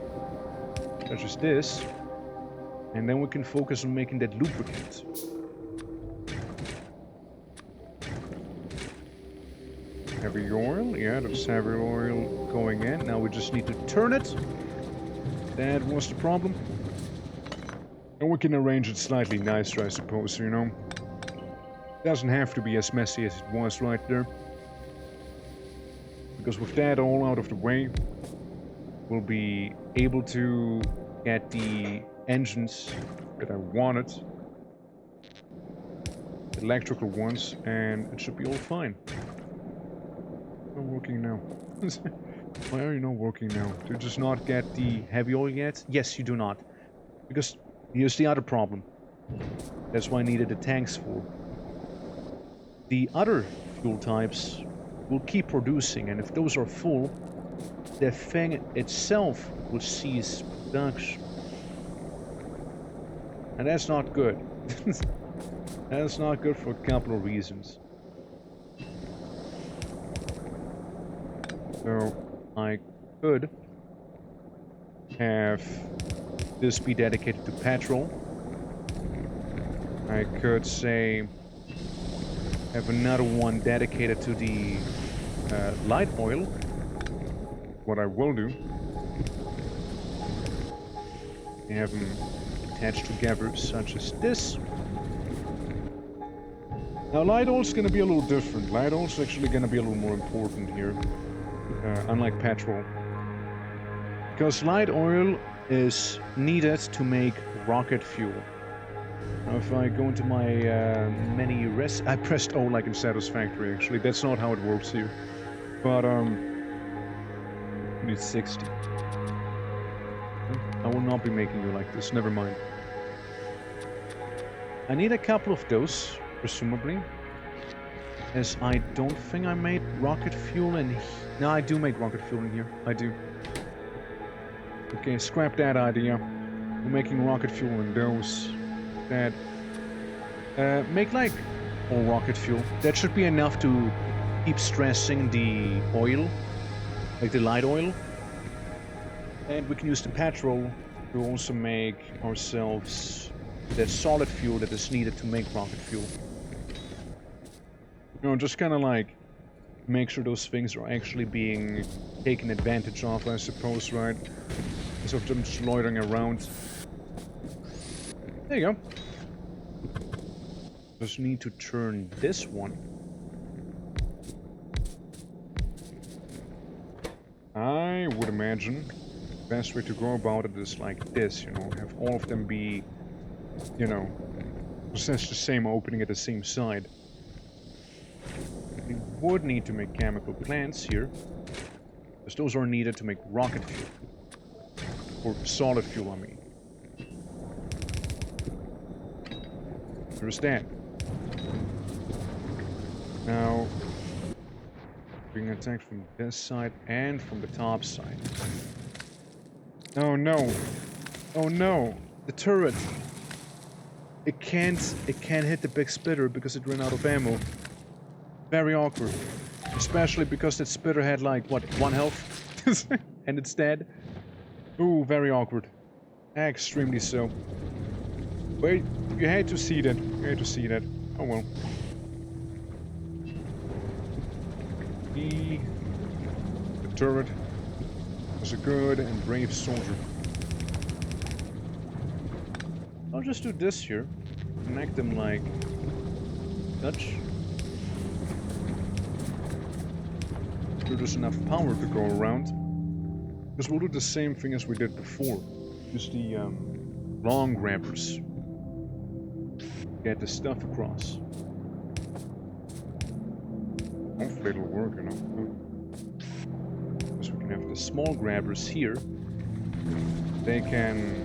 such as this, and then we can focus on making that lubricant. Heavy oil, yeah, that's heavy oil going in. Now we just need to turn it. That was the problem. And we can arrange it slightly nicer, I suppose, you know. Doesn't have to be as messy as it was right there. Because with that all out of the way, we'll be able to get the engines that I wanted. The electrical ones, and it should be all fine. Not working now. Why are you not working now? Do you just not get the heavy oil yet? Yes, you do not. Because here's the other problem. That's why I needed the tanks for. The other fuel types will keep producing, and if those are full, the thing itself will cease production. And that's not good. That's not good for a couple of reasons. So, I could have this be dedicated to petrol. I could say have another one dedicated to the light oil. What I will do, have them attached together such as this. Now light oil's gonna be a little different. Light oil's actually gonna be a little more important here, unlike petrol. Because light oil is needed to make rocket fuel. Now if I go into my menu I pressed O like in Satisfactory actually, that's not how it works here. But need 60. I will not be making you like this, never mind. I need a couple of those, presumably. As I don't think I made rocket fuel in... No, I do make rocket fuel in here. I do. Okay, scrap that idea. We're making rocket fuel in those. That... make like all rocket fuel. That should be enough to keep stressing the oil. Like the light oil. And we can use the petrol to also make ourselves that solid fuel that is needed to make rocket fuel. You know, just kind of like make sure those things are actually being taken advantage of, I suppose, right? Instead of them just loitering around. There you go. Just need to turn this one. I would imagine the best way to go about it is like this, you know, have all of them be, you know, possess the same opening at the same side. We would need to make chemical plants here, because those are needed to make rocket fuel. Or solid fuel, I mean. There's that. Now, being attacked from this side and from the top side. Oh no! Oh no! The turret! It can't hit the big spitter because it ran out of ammo. Very awkward. Especially because that spitter had like, what, 1 health? And it's dead. Ooh, very awkward. Extremely so. Wait, you hate to see that. You hate to see that. Oh well. The turret was a good and brave soldier. I'll just do this here. Connect them like such. So there's enough power to go around. Because we'll do the same thing as we did before. Use the long grabbers. Get the stuff across. Hopefully it'll work, you know. Because we can have the small grabbers here. They can...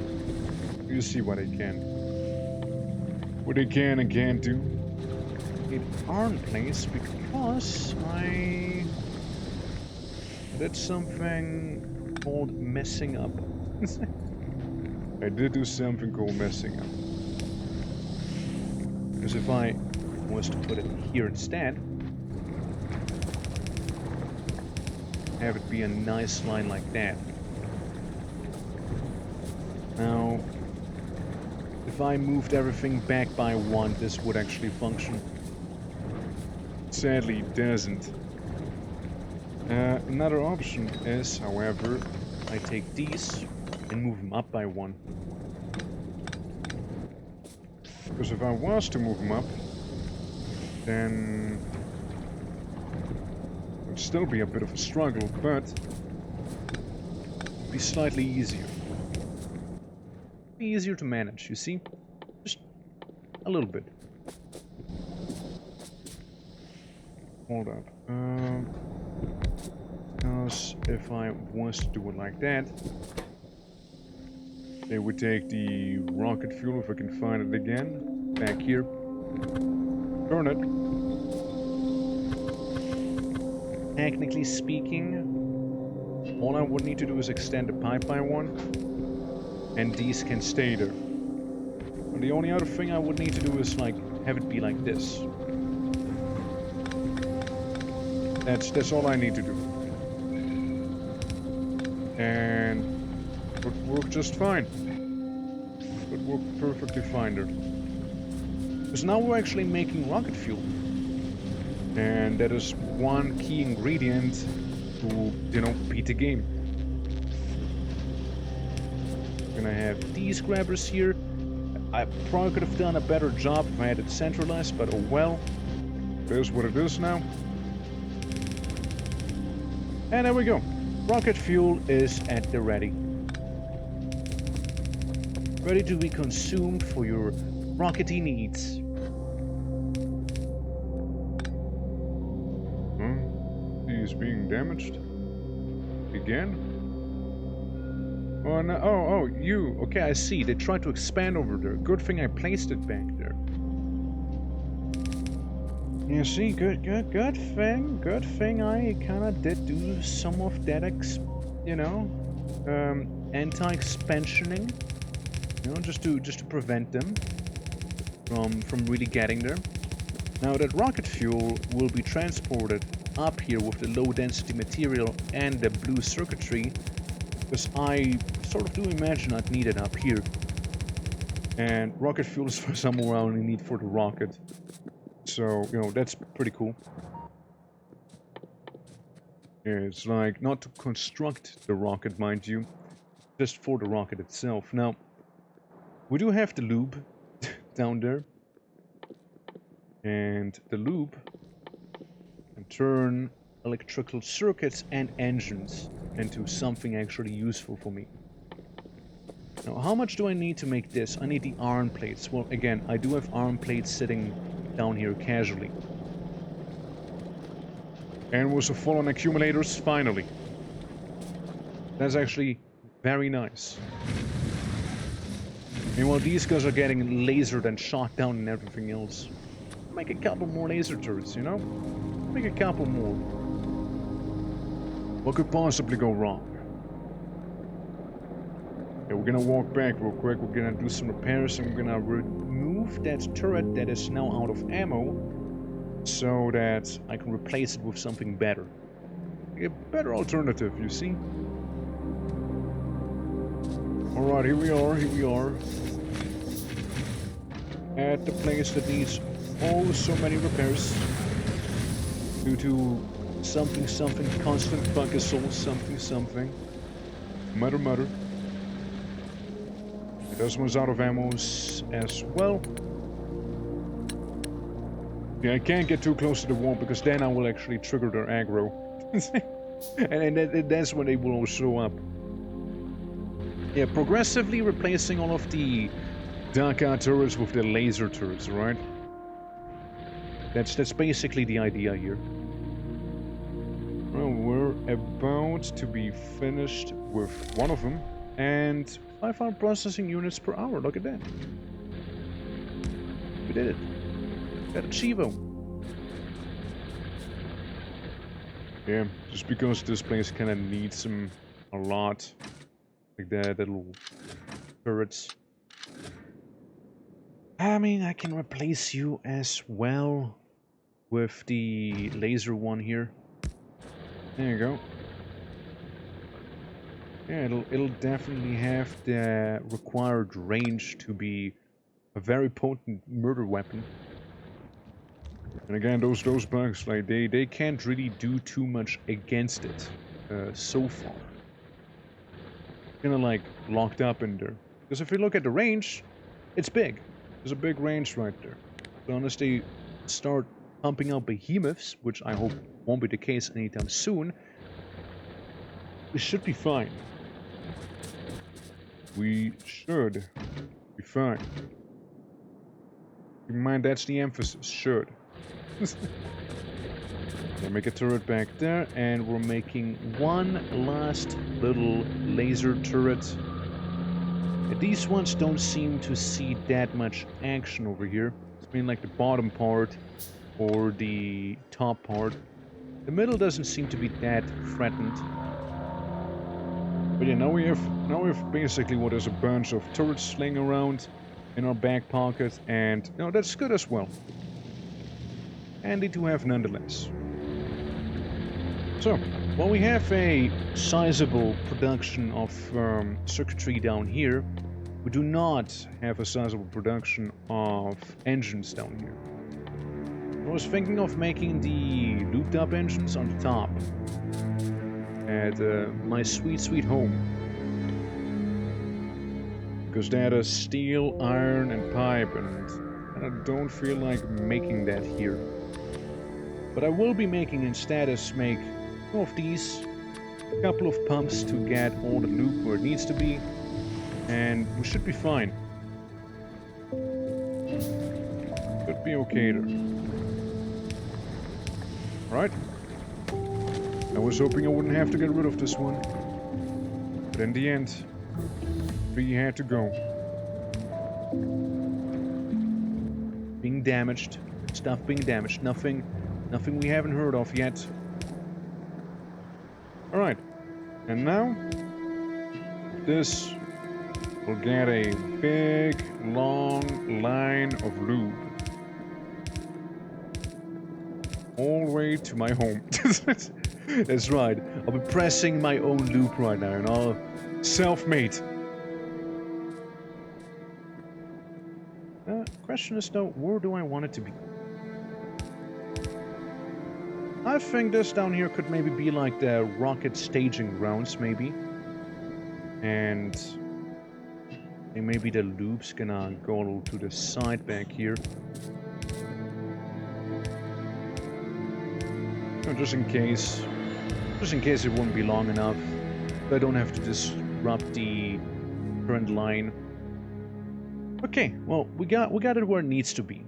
You see what they can. What they can and can't do. It aren't place because I did something called messing up. I did do something called messing up. Because if I was to put it here instead, have it be a nice line like that. Now, if I moved everything back by 1, this would actually function. Sadly, it doesn't. Another option is, however, I take these and move them up by 1. Because if I was to move them up, then it would still be a bit of a struggle, but it'd be slightly easier. Be easier to manage, you see? Just a little bit. Hold up. Because if I was to do it like that, they would take the rocket fuel, if I can find it again, back here. Burn it. Technically speaking, all I would need to do is extend the pipe by 1. And these can stay there. The only other thing I would need to do is, like, have it be like this. That's all I need to do. And it would work just fine. It would work perfectly fine there. Because now we're actually making rocket fuel. And that is one key ingredient to, you know, beat the game. We're gonna have these grabbers here. I probably could have done a better job if I had it centralized, but oh well. It is what it is now. And there we go. Rocket fuel is at the ready. Ready to be consumed for your rockety needs. He's being damaged. Again? Oh, no. Oh, you. Okay, I see. They tried to expand over there. Good thing I placed it back there. You see, good thing I kinda did do some of that anti-expansioning. You know, just to prevent them from really getting there. Now that rocket fuel will be transported up here with the low density material and the blue circuitry, because I sort of do imagine I'd need it up here. And rocket fuel is for somewhere I only need for the rocket. So, you know, that's pretty cool. Yeah, it's like, not to construct the rocket, mind you, just for the rocket itself. Now, we do have the lube down there. And the lube can turn electrical circuits and engines into something actually useful for me. Now, how much do I need to make this? I need the iron plates. Well, again, I do have iron plates sitting down here casually. And with some full-on accumulators, finally. That's actually very nice. Meanwhile, these guys are getting lasered and shot down and everything else. Make a couple more laser turrets, you know? Make a couple more. What could possibly go wrong? Yeah, we're gonna walk back real quick. We're gonna do some repairs and we're gonna remove that turret that is now out of ammo so that I can replace it with something better. A better alternative, you see? Alright, here we are. At the place that needs oh so many repairs. Due to something, constant fuckasol, something. Mutter. This one's out of ammo as well. Yeah, I can't get too close to the wall because then I will actually trigger their aggro. and that's when they will all show up. Yeah, progressively replacing all of the Daka turrets with the laser turrets, right? That's basically the idea here. Well, we're about to be finished with one of them, and 500 processing units per hour. Look at that. We did it. Got a Chivo. Yeah, just because this place kind of needs them a lot, like that little turrets. I mean, I can replace you as well with the laser one here. There you go. Yeah, it'll definitely have the required range to be a very potent murder weapon. And again, those bugs, like they can't really do too much against it so far. Kind of like locked up in there. Because if you look at the range, it's big. There's a big range right there. So unless they start pumping out behemoths, which I hope won't be the case anytime soon, we should be fine. We should be fine. Keep in mind, that's the emphasis. Should. Yeah, make a turret back there, and we're making one last little laser turret. These ones don't seem to see that much action over here. I mean, like the bottom part or the top part. The middle doesn't seem to be that threatened. But yeah, now we have basically what is a bunch of turrets laying around, in our back pocket, and you know, that's good as well. Handy to have nonetheless. So, while we have a sizable production of circuitry down here, we do not have a sizable production of engines down here. I was thinking of making the looped up engines on the top at my sweet, sweet home. Because that is steel, iron, and pipe, and I don't feel like making that here. What I will be making instead is make two of these, a couple of pumps to get all the loop where it needs to be, and we should be fine. Should be okay there. Right? I was hoping I wouldn't have to get rid of this one, but in the end, we had to go. Being damaged, stuff being damaged, nothing we haven't heard of yet. Alright, and now this will get a big, long line of loop all the way to my home. That's right, I'll be pressing my own loop right now, and I'll self-made. Question is though, where do I want it to be? I think this down here could maybe be like the rocket staging grounds, maybe. And maybe the loop's gonna go to the side back here. Just in case it won't be long enough, so I don't have to disrupt the current line. Okay, well, we got it where it needs to be,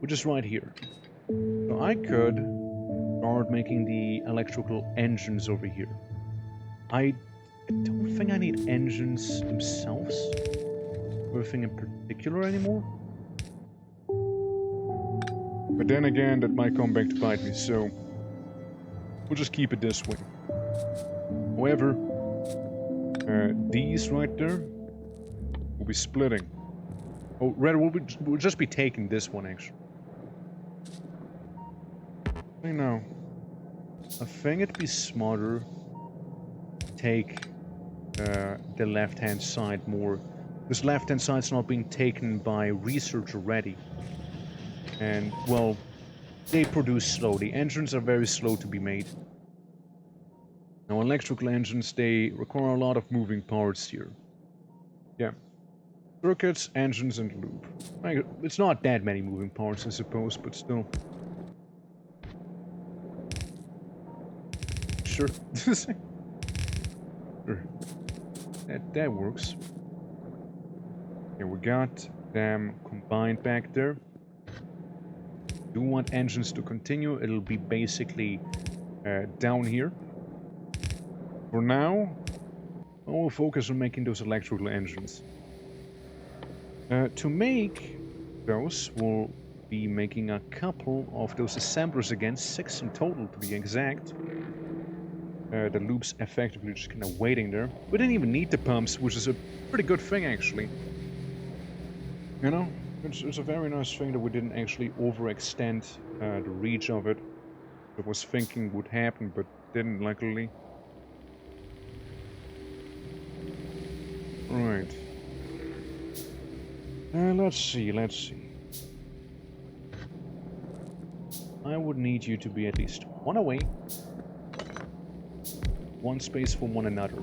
which is right here. So I could start making the electrical engines over here. I don't think I need engines themselves, or anything in particular anymore. But then again, that might come back to bite me, so we'll just keep it this way. However, these right there will be splitting. Oh, rather, we'll just be taking this one, actually. I know. I think it'd be smarter to take the left-hand side more. This left-hand side's not being taken by research already. And, well, they produce slowly. Engines are very slow to be made. Now, electrical engines, they require a lot of moving parts here. Yeah. Circuits, engines, and loop. It's not that many moving parts, I suppose, but still. Sure. Sure. That works. Okay, we got them combined back there. Do want engines to continue, it'll be basically down here. For now, I will focus on making those electrical engines. To make those, we'll be making a couple of those assemblers again, 6 in total to be exact. The loop's effectively just kind of waiting there. We didn't even need the pumps, which is a pretty good thing actually. You know, it's a very nice thing that we didn't actually overextend the reach of it. I was thinking would happen, but didn't, luckily. Right. Let's see. I would need you to be at least one away. One space from one another.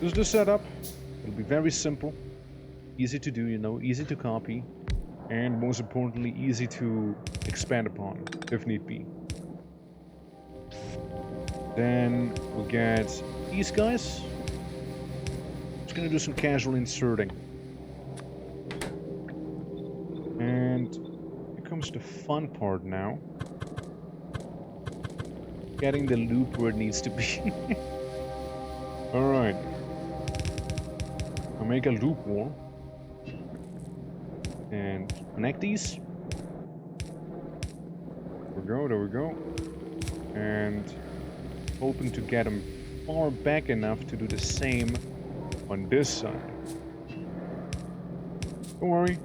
This is the setup. It'll be very simple. Easy to do, you know, easy to copy. And most importantly, easy to expand upon, if need be. Then we'll get these guys. Just gonna do some casual inserting. And here comes the fun part now. Getting the loop where it needs to be. Alright. I'll make a loop wall. And connect these. There we go. And hoping to get them far back enough to do the same on this side. Don't worry.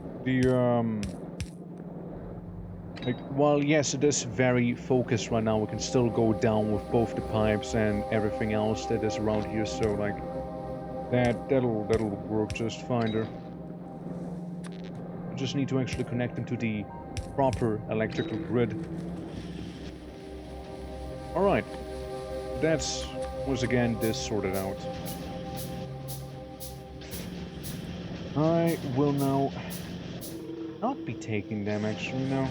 Like, while yes, it is very focused right now, we can still go down with both the pipes and everything else that is around here. So like, that'll work just fine there. We just need to actually connect them to the proper electrical grid. All right, that's once again this sorted out. I will now not be taking them actually now.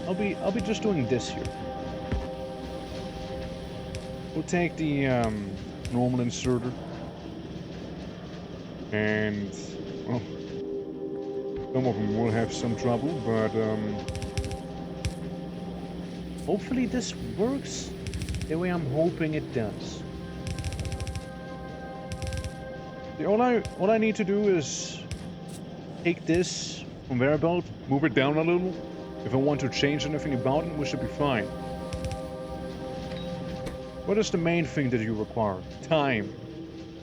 I'll be just doing this here. We'll take the normal inserter, and well, some of them will have some trouble, but hopefully this works the way I'm hoping it does. All I need to do is take this conveyor belt, move it down a little. If I want to change anything about it, we should be fine. What is the main thing that you require? Time.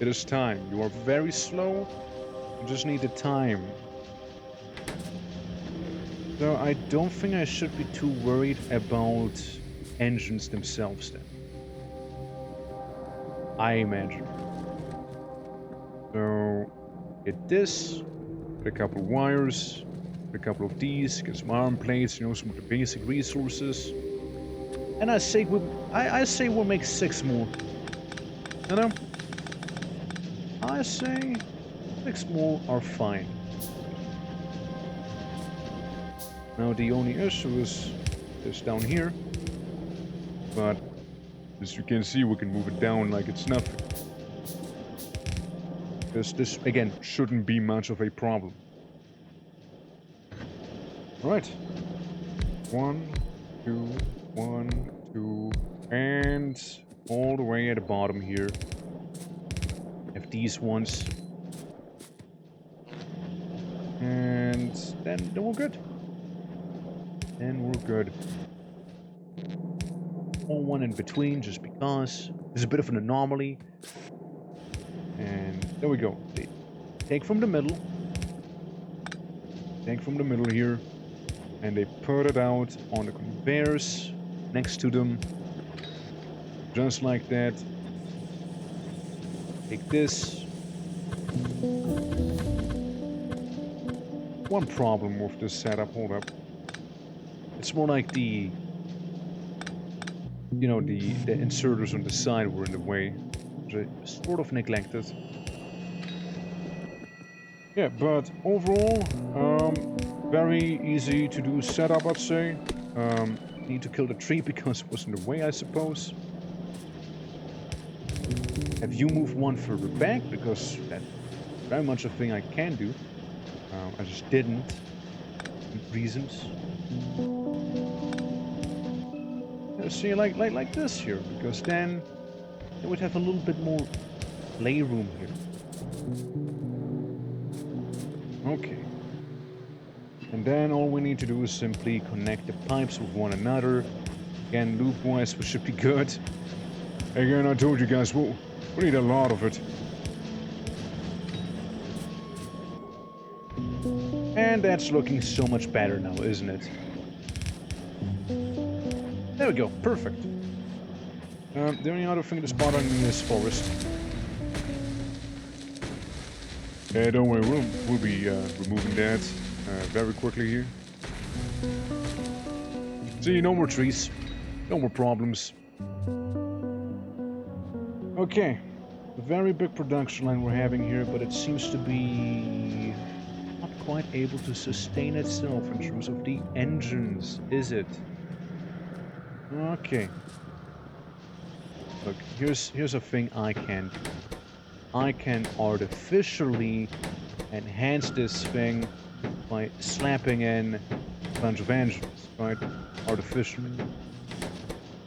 It is time. You are very slow. You just need the time. So I don't think I should be too worried about engines themselves then. I imagine. So, get this, get a couple of wires, get a couple of these, get some arm plates, you know, some of the basic resources. And I say we'll make 6 more. You know? I say 6 more are fine. Now the only issue is this down here. But as you can see, we can move it down like it's nothing. This, again, shouldn't be much of a problem. Alright. 1, 2, 1, 2, and all the way at the bottom here. Have these ones. And then we're good. Then we're good. All one in between, just because. There's a bit of an anomaly. And there we go. They take from the middle. Take from the middle here. And they put it out on the conveyors next to them. Just like that. Take this. One problem with this setup, hold up. It's more like the inserters on the side were in the way. Sort of neglected. Yeah, but overall, very easy to do setup, I'd say. Need to kill the tree because it was in the way, I suppose. Have you moved one further back? Because that's very much a thing I can do. I just didn't. Reasons. See, like this here, because then it would have a little bit more playroom here. Okay. And then all we need to do is simply connect the pipes with one another. Again, loop-wise, we should be good. Again, I told you guys, we need a lot of it. And that's looking so much better now, isn't it? There we go, perfect. The only other thing that's bothering me is forest. Don't worry, we'll be removing that very quickly here. See, no more trees, no more problems. Okay, a very big production line we're having here, but it seems to be not quite able to sustain itself in terms of the engines, is it? Okay. Look, here's a thing I can do. I can artificially enhance this thing by slapping in a bunch of engines, right? Artificially.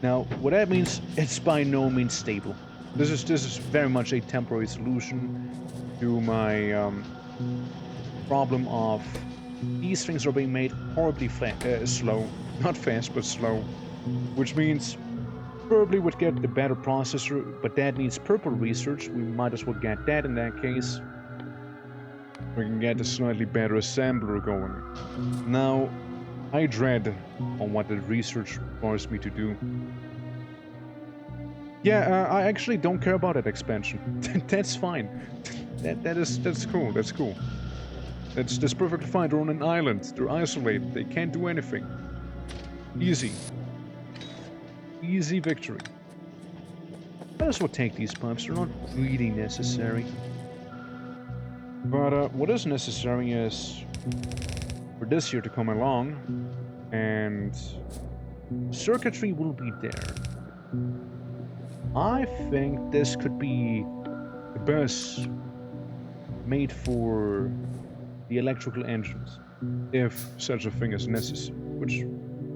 Now, what that means, it's by no means stable. This is very much a temporary solution to my problem of these things are being made horribly slow. Not fast, but slow. Which means probably would get the better processor, but that needs purple research. We might as well get that in that case. We can get a slightly better assembler going. Now, I dread on what the research requires me to do. Yeah, I actually don't care about that expansion. That's fine. That's cool. That's cool. That's perfectly fine. They're on an island. They're isolated. They can't do anything. Easy. Easy victory. Might as well take these pipes. They're not really necessary. But what is necessary is for this here to come along, and circuitry will be there. I think this could be a bus made for the electrical engines, if such a thing is necessary, which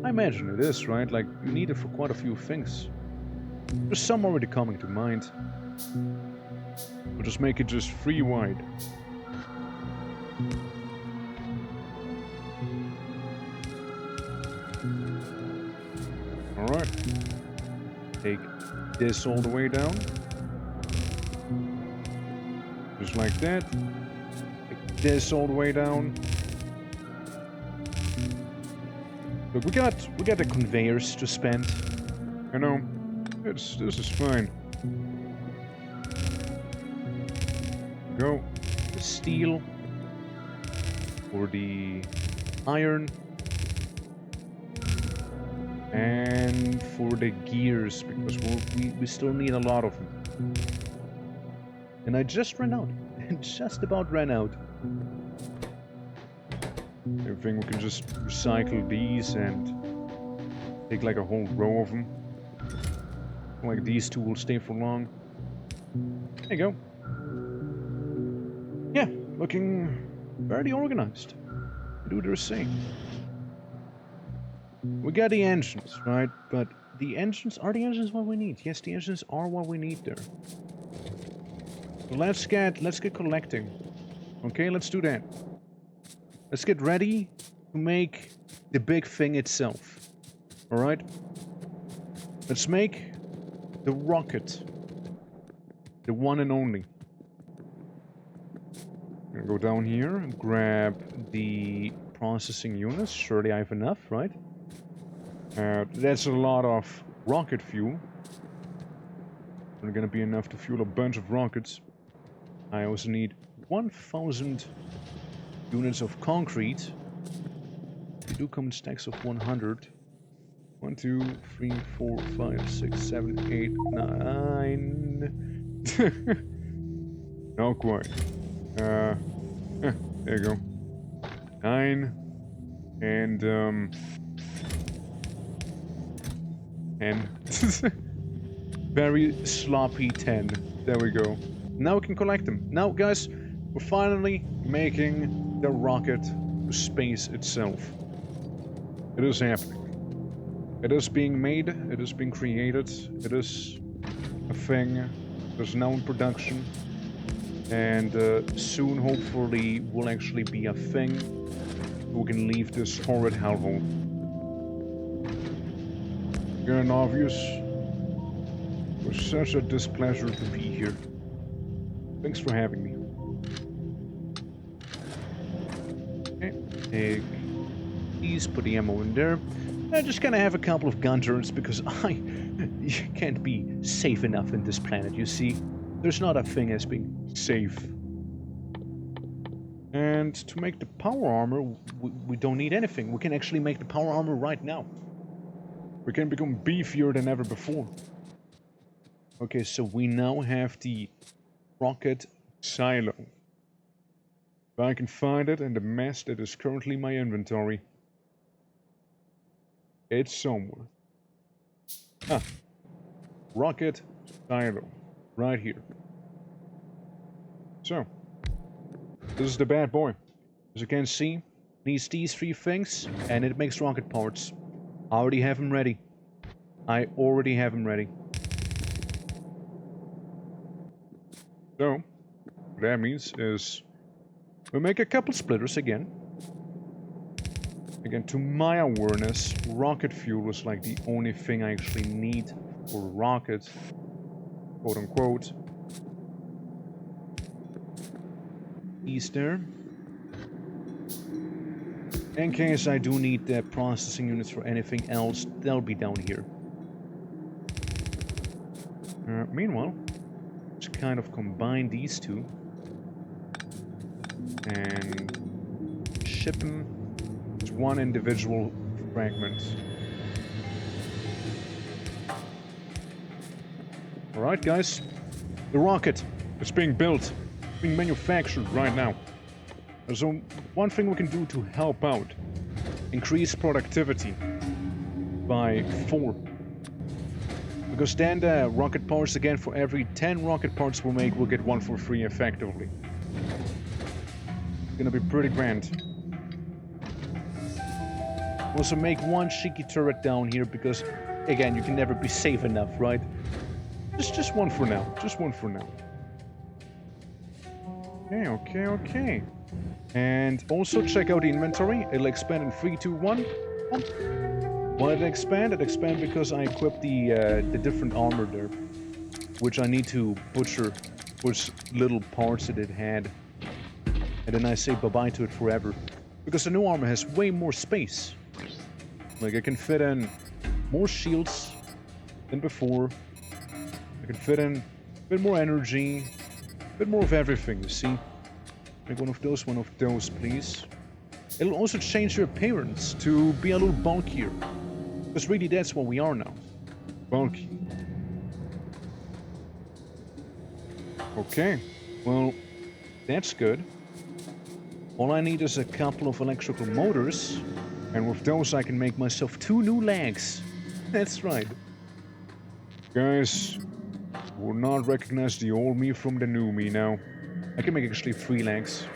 I imagine it is, right? Like, you need it for quite a few things. There's some already coming to mind. We'll just make it just 3 wide. Alright. Take this all the way down. Just like that. Take this all the way down. Look, we got the conveyors to spend. You know, this is fine. Go. The steel. Or the iron. And for the gears, because we still need a lot of them. And I just ran out. Just about ran out. I think we can just recycle these and take like a whole row of them. Like these two will stay for long. There you go. Yeah, looking fairly organized. Do their thing. We got the engines, right? But the engines, are the engines what we need? Yes, the engines are what we need there. So let's get collecting. Okay, let's do that. Let's get ready to make the big thing itself. Alright? Let's make the rocket. The one and only. I'm gonna go down here and grab the processing units. Surely I have enough, right? That's a lot of rocket fuel. Not gonna be enough to fuel a bunch of rockets. I also need 1,000 units of concrete. They do come in stacks of 100. 1, 2, 3, 4, 5, 6, 7, 8, 9. Not quite. There you go. 9. And, 10. Very sloppy 10. There we go. Now we can collect them. Now, guys, we're finally making the rocket to space itself. It is happening. It is being made. It is being created. It is a thing. It is now in production. And soon, hopefully, will actually be a thing. We can leave this horrid hellhole. Again, obvious. It was such a displeasure to be here. Thanks for having me. Okay, take these, put the ammo in there. I just gonna have a couple of gun turrets because I can't be safe enough in this planet, you see. There's not a thing as being safe. And to make the power armor, we don't need anything. We can actually make the power armor right now. We can become beefier than ever before. Okay, so we now have the rocket silo. If I can find it in the mess that is currently my inventory. It's somewhere. Ah. Rocket silo. Right here. So. This is the bad boy. As you can see, needs these 3 things, and it makes rocket parts. I already have them ready. I already have them ready. So, what that means is we'll make a couple splitters again. Again, to my awareness, rocket fuel is like the only thing I actually need for a rocket, quote unquote. These there. In case I do need the processing units for anything else, they'll be down here. Meanwhile, just kind of combine these two and ship them as one individual fragment. Alright, guys. The rocket. It's being built. Being manufactured right now. So, one thing we can do to help out. Increase productivity by 4. Because then the rocket parts, again, for every 10 rocket parts we make, we'll get 1 for free effectively. It's gonna be pretty grand. Also make 1 cheeky turret down here, because, again, you can never be safe enough, right? Just 1 for now. Just 1 for now. Okay. And also check out the inventory. It'll expand in 3, 2, 1. Why did it expand? It expanded because I equipped the different armor there, which I need to butcher which little parts that it had, and then I say bye-bye to it forever. Because the new armor has way more space. Like, I can fit in more shields than before. I can fit in a bit more energy, a bit more of everything, you see? Make one of those, please. It'll also change your appearance to be a little bulkier. Because really, that's what we are now. Bulky. Okay. Well, that's good. All I need is a couple of electrical motors. And with those, I can make myself 2 new legs. That's right. Guys, will not recognize the old me from the new me now. I can make actually 3 legs.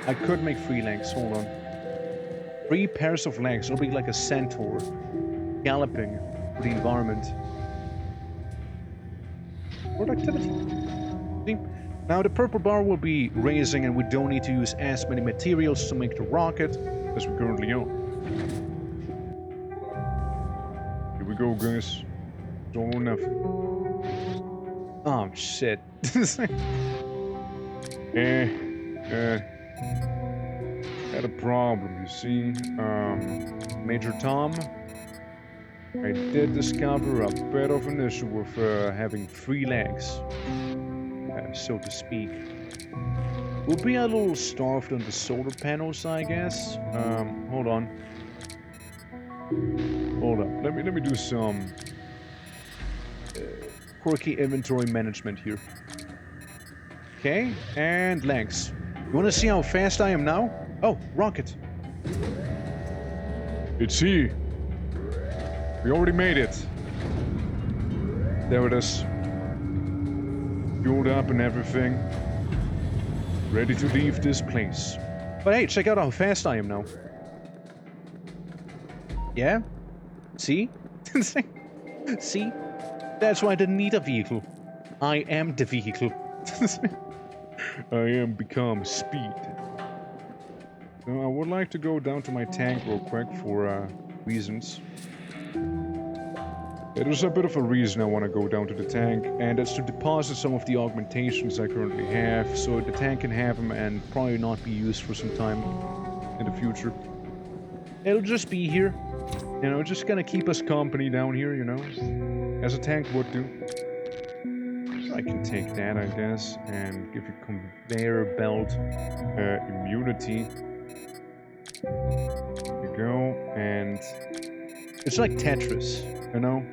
I could make 3 legs, hold on. 3 pairs of legs, it'll be like a centaur. Galloping for the environment. Productivity. See? Now the purple bar will be raising and we don't need to use as many materials to make the rocket as we currently are. Here we go, guys. It's all or nothing. Oh, shit. Had a problem, you see. Major Tom, I did discover a bit of an issue with having 3 legs, so to speak. We'll be a little starved on the solar panels, I guess. Hold on. Hold up. Let me do some quirky inventory management here. Okay, and legs. You want to see how fast I am now? Oh, rocket. It's here. We already made it. There it is. Fueled up and everything. Ready to leave this place. But hey, check out how fast I am now. Yeah? See? See? That's why I didn't need a vehicle. I am the vehicle. I am become speed. So I would like to go down to my tank real quick for reasons. There's a bit of a reason I want to go down to the tank, and that's to deposit some of the augmentations I currently have, so the tank can have them and probably not be used for some time in the future. It'll just be here, you know, just gonna keep us company down here, you know, as a tank would do. I can take that, I guess, and give you conveyor belt immunity. There you go, and it's like Tetris, you know?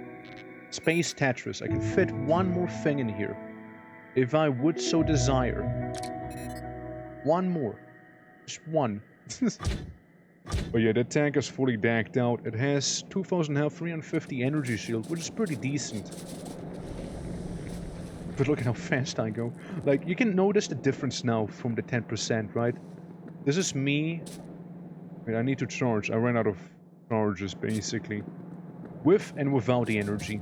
Space Tetris. I can fit 1 more thing in here, if I would so desire. 1 more. Just 1. But yeah, that tank is fully decked out. It has 2000 health, 350 energy shield, which is pretty decent. But look at how fast I go. Like, you can notice the difference now from the 10%, right? This is me. Wait, I need to charge. I ran out of charges, basically. With and without the energy.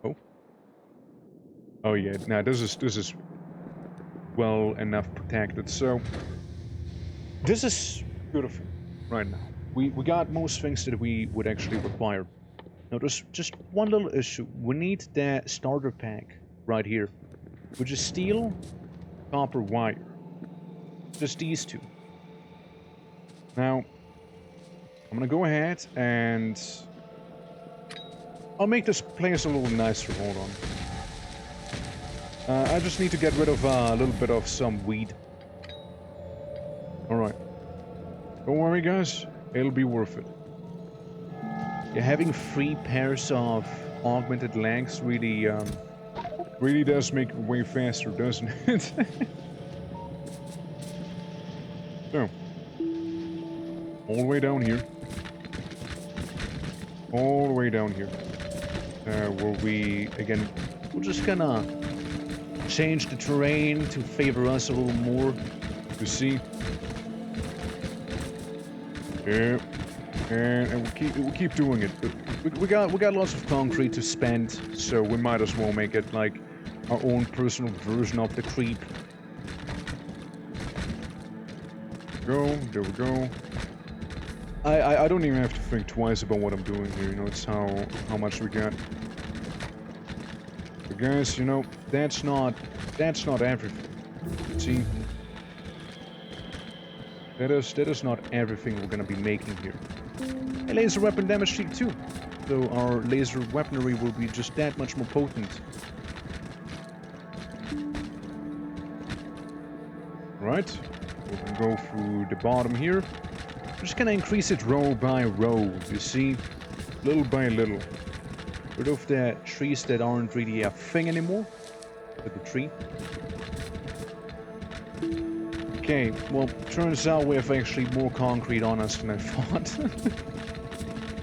Oh. Oh yeah, nah, this is well enough protected, so... This is beautiful right now. We got most things that we would actually require. Now there's just one little issue. We need the starter pack right here, which is steel, copper wire. Just these 2. Now, I'm gonna go ahead and I'll make this place a little nicer. Hold on. I just need to get rid of a little bit of some weed. Alright. Don't worry, guys. It'll be worth it. Yeah, having 3 pairs of augmented legs really, really does make it way faster, doesn't it? So. All the way down here. All the way down here. Where we, again, we're just gonna change the terrain to favor us a little more. You see? Yeah. And we'll keep doing it. We got lots of concrete to spend, so we might as well make it like our own personal version of the creep. There we go. I don't even have to think twice about what I'm doing here, you know, it's how much we got. But guys, you know, that's not everything. See? That is not everything we're gonna be making here. A laser weapon damage shield too. So our laser weaponry will be just that much more potent. Right. We can go through the bottom here. I'm just gonna increase it row by row, you see? Little by little. Rid of the trees that aren't really a thing anymore. Little tree. Okay, well, turns out we have actually more concrete on us than I thought.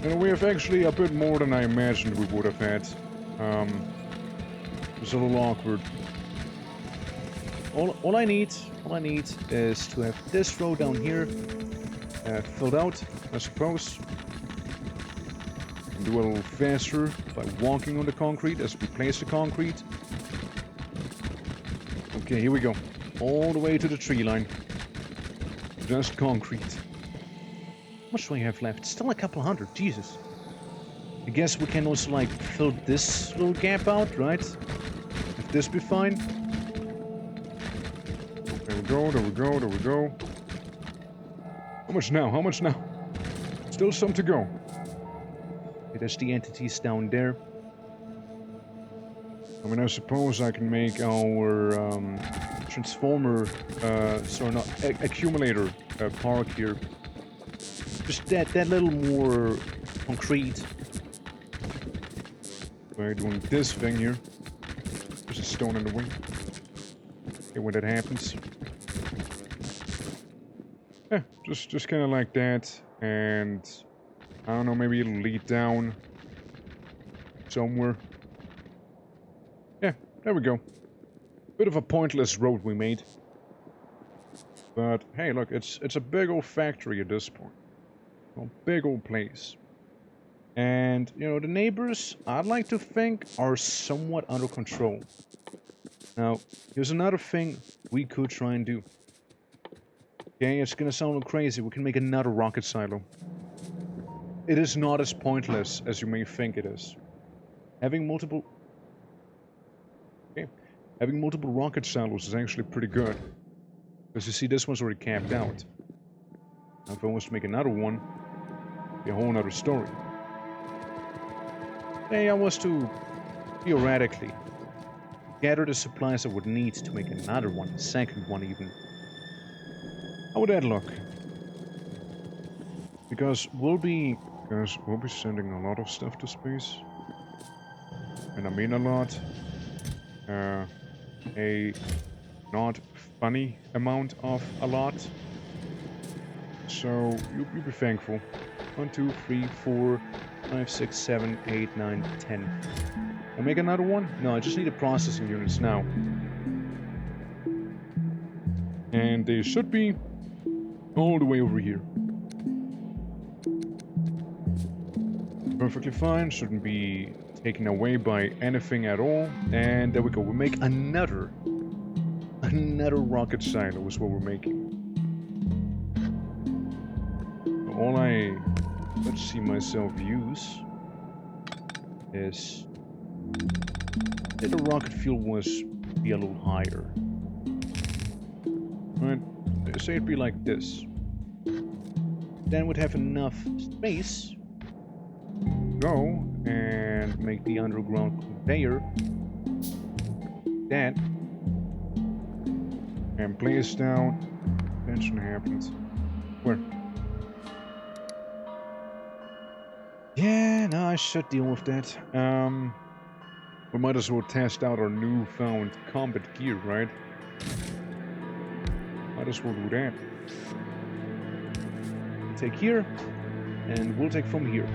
And we have actually a bit more than I imagined we would have had. It's a little awkward. All I need is to have this row down here filled out, I suppose. Do a little faster by walking on the concrete as we place the concrete. Okay, here we go. All the way to the tree line. Just concrete. How much do I have left? Still a couple hundred. Jesus. I guess we can also, like, fill this little gap out, right? If this be fine. There we go, there we go, there we go. How much now? How much now? Still some to go. Okay, there's the entities down there. I mean, I suppose I can make our transformer, sorry, not accumulator park here. Just that little more concrete. By doing this thing here. There's a stone in the way. Okay, when that happens. Yeah, just kind of like that, and I don't know, maybe it'll lead down somewhere. Yeah, there we go. Bit of a pointless road we made. But hey, look, it's a big old factory at this point. A big old place. And, you know, the neighbors, I'd like to think, are somewhat under control. Now, here's another thing we could try and do. Okay, it's gonna sound a little crazy. We can make another rocket silo. It is not as pointless as you may think it is. Having multiple rocket silos is actually pretty good. Because you see, this one's already capped out. Now if I was to make another one, it'd be a whole other story. Hey, I was to, theoretically, gather the supplies I would need to make another one, a second one even. How would that look? Because we'll be sending a lot of stuff to space. And I mean a lot. A not funny amount of a lot. So you'll be thankful. 1, 2, 3, 4, 5, 6, 7, 8, 9, 10. I'll make another one? No, I just need the processing units now. And they should be all the way over here. Perfectly fine, shouldn't be taken away by anything at all. And there we go, we make another rocket silo is what we're making. All I, let's see, myself use is that the rocket fuel was be a little higher. Right, say it'd be like this. then we'd have enough space to go and make the underground conveyor that and place down. Tension happens. Where? Yeah, no, I should deal with that. We might as well test out our newfound combat gear, right? Might as well do that. Take here, and we'll take from here.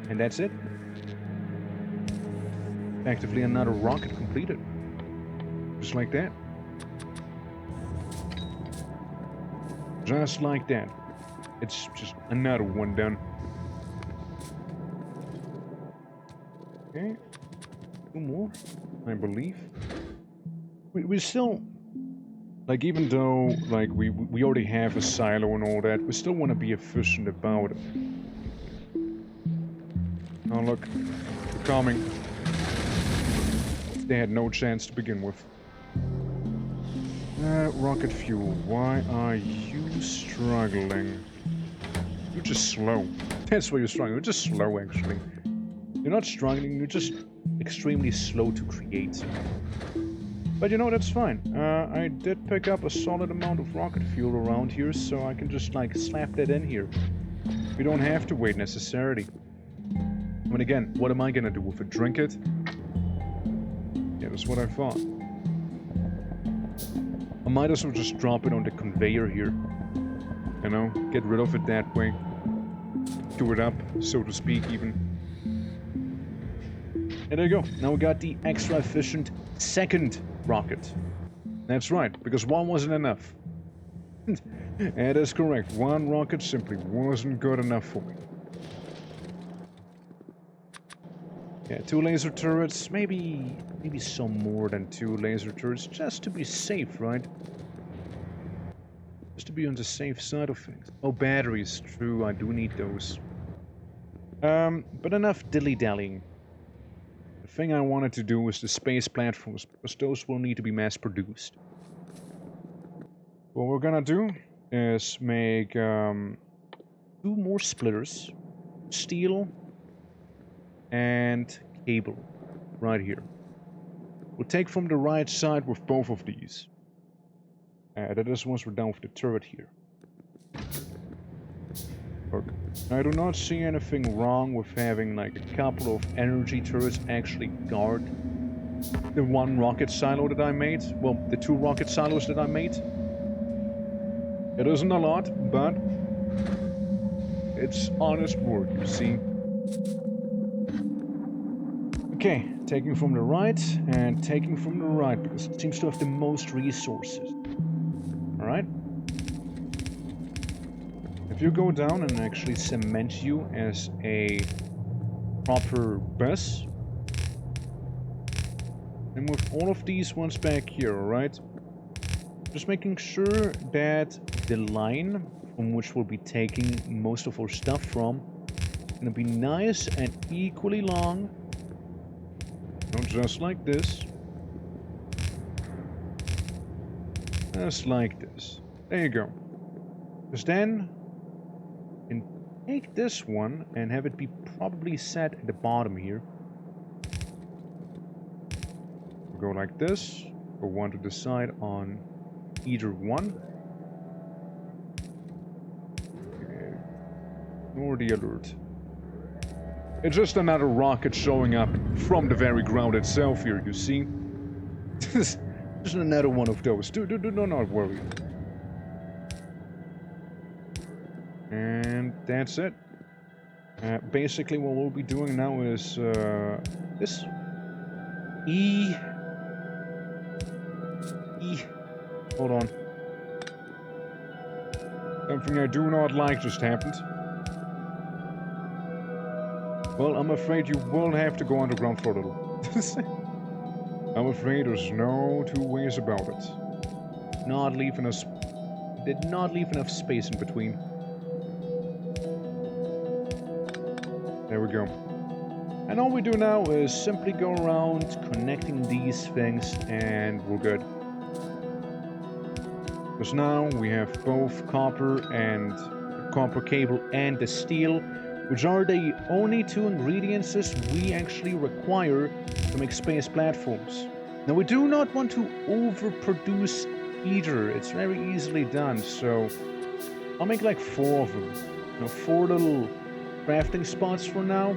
And that's it. Effectively another rocket completed. Just like that. Just like that. It's just another one done. Okay. Two more, I believe. We still... Like, even though, like, we already have a silo and all that, we still want to be efficient about it. Oh, look. They're coming. They had no chance to begin with. Rocket fuel. Why are you struggling? You're just slow. That's why you're struggling. You're just slow, actually. You're not struggling, you're just extremely slow to create. But you know, that's fine. I did pick up a solid amount of rocket fuel around here, so I can just, like, slap that in here. We don't have to wait necessarily. I mean, again, what am I gonna do with it? Drink it? Yeah, that's what I thought. I might as well just drop it on the conveyor here. You know, get rid of it that way. Do it up, so to speak, even. And there you go. Now we got the extra efficient second rocket. That's right, because one wasn't enough. That is correct. One rocket simply wasn't good enough for me. Yeah, 2 laser turrets, maybe some more than 2 laser turrets, just to be safe, right? Just to be on the safe side of things. Oh, batteries, true, I do need those. But enough dilly-dallying. The thing I wanted to do was the space platforms, because those will need to be mass-produced. What we're gonna do is make 2 more splitters, steel, and cable, right here. We'll take from the right side with both of these. That is once we're done with the turret here. Look, I do not see anything wrong with having like a couple of energy turrets actually guard the 1 rocket silo that I made. Well, the 2 rocket silos that I made. It isn't a lot, but it's honest work, you see. Okay, taking from the right and taking from the right because it seems to have the most resources. Alright? If you go down and actually cement you as a proper bus, and with all of these ones back here, alright? Just making sure that the line from which we'll be taking most of our stuff from is gonna be nice and equally long. Not just like this. Just like this. There you go. Because then you can take this one and have it be probably set at the bottom here. Go like this. Go one to the side on either one. Ignore the alert. It's just another rocket showing up from the very ground itself here, you see? Just another one of those. Do not worry. And that's it. Basically what we'll be doing now is this. E. Hold on. Something I do not like just happened. Well, I'm afraid you will have to go underground for a little. I'm afraid there's no 2 ways about it. Not leaving us... Did not leave enough space in between. There we go. And all we do now is simply go around connecting these things and we're good. Because now we have both copper and copper cable and the steel, which are the only two ingredients we actually require to make space platforms. Now we do not want to overproduce either. It's very easily done, so I'll make like 4 of them. You know, 4 little crafting spots for now.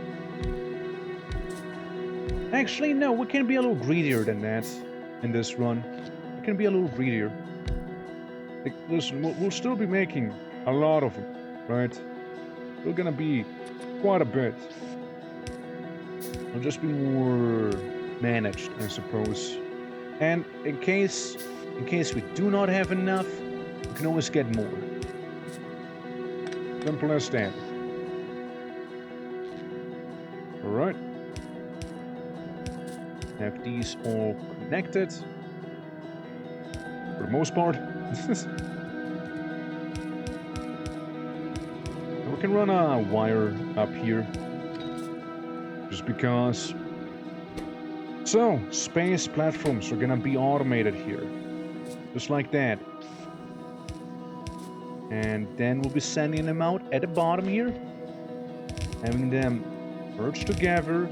Actually, no, we can be a little greedier than that in this run. We can be a little greedier. Like, listen, we'll still be making a lot of them, right? We're gonna be quite a bit. It'll just be more managed, I suppose. And in case we do not have enough, we can always get more. Simple as that. Alright. Have these all connected. For the most part. We can run a wire up here. Just because. So, space platforms are gonna be automated here. Just like that. And then we'll be sending them out at the bottom here. Having them merge together.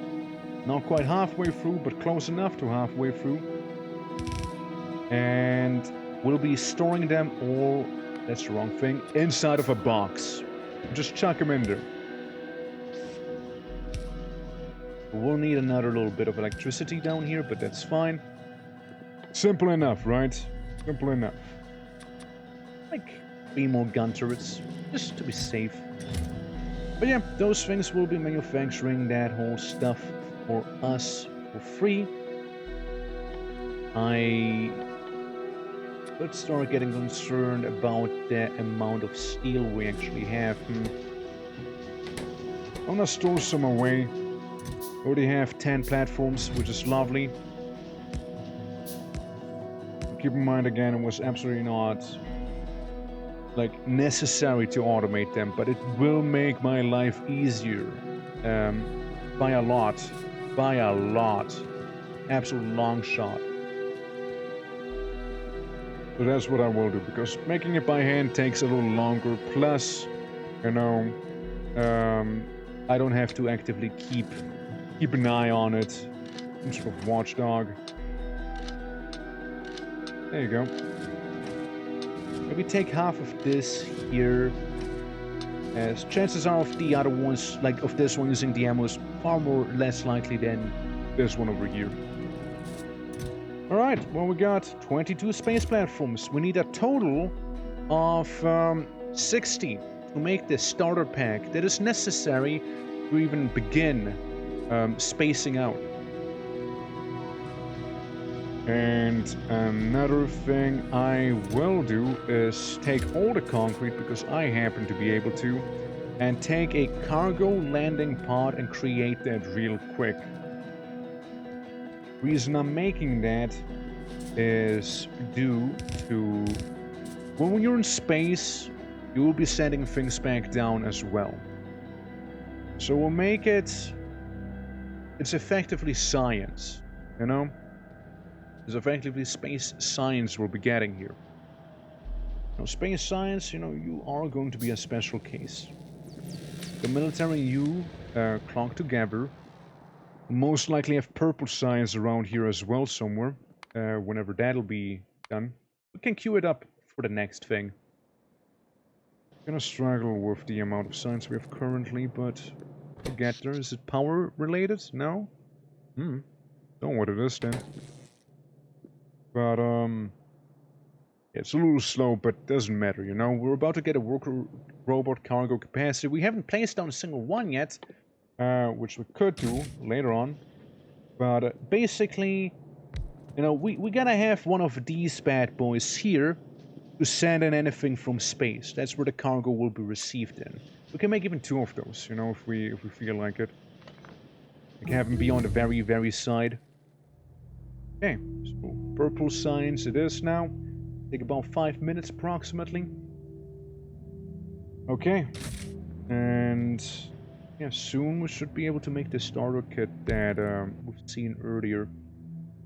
Not quite halfway through, but close enough to halfway through. And we'll be storing them all, that's the wrong thing, inside of a box. Just chuck them in there. We'll need another little bit of electricity down here, but that's fine. Simple enough, right? Simple enough. Like 3 more gun turrets, just to be safe. But yeah, those things will be manufacturing that whole stuff for us for free. Let's start getting concerned about the amount of steel we actually have. I'm gonna store some away. Already have 10 platforms, which is lovely. Keep in mind again, it was absolutely not like necessary to automate them, but it will make my life easier by a lot. By a lot. Absolute long shot. So that's what I will do, because making it by hand takes a little longer. Plus, you know, I don't have to actively keep an eye on it. Some sort of watchdog. There you go. Maybe take half of this here, as chances are of the other ones, like of this one using the ammo, is far more less likely than this one over here. Alright, well, we got 22 space platforms. We need a total of 60 to make the starter pack that is necessary to even begin spacing out. And another thing I will do is take all the concrete, because I happen to be able to, and take a cargo landing pod and create that real quick. Reason I'm making that is due to when you're in space, you will be sending things back down as well. So we'll make it's effectively science, you know? It's effectively space science we'll be getting here. Now, space science, you know, you are going to be a special case. The military and you clunk together. Most likely have purple science around here as well somewhere. Whenever that'll be done. We can queue it up for the next thing. Gonna struggle with the amount of science we have currently, but we'll get there. Is it power related? No? Don't know what it is then. But, it's a little slow, but doesn't matter, you know? We're about to get a worker robot cargo capacity. We haven't placed down a single one yet, which we could do later on. But, basically, you know, we gotta have one of these bad boys here to send in anything from space. That's where the cargo will be received in. We can make even 2 of those, you know, if we feel like it. We can have them be on the very, very side. Okay, so purple science it is now. Take about 5 minutes approximately. Okay. And yeah, soon we should be able to make the starter kit that we've seen earlier.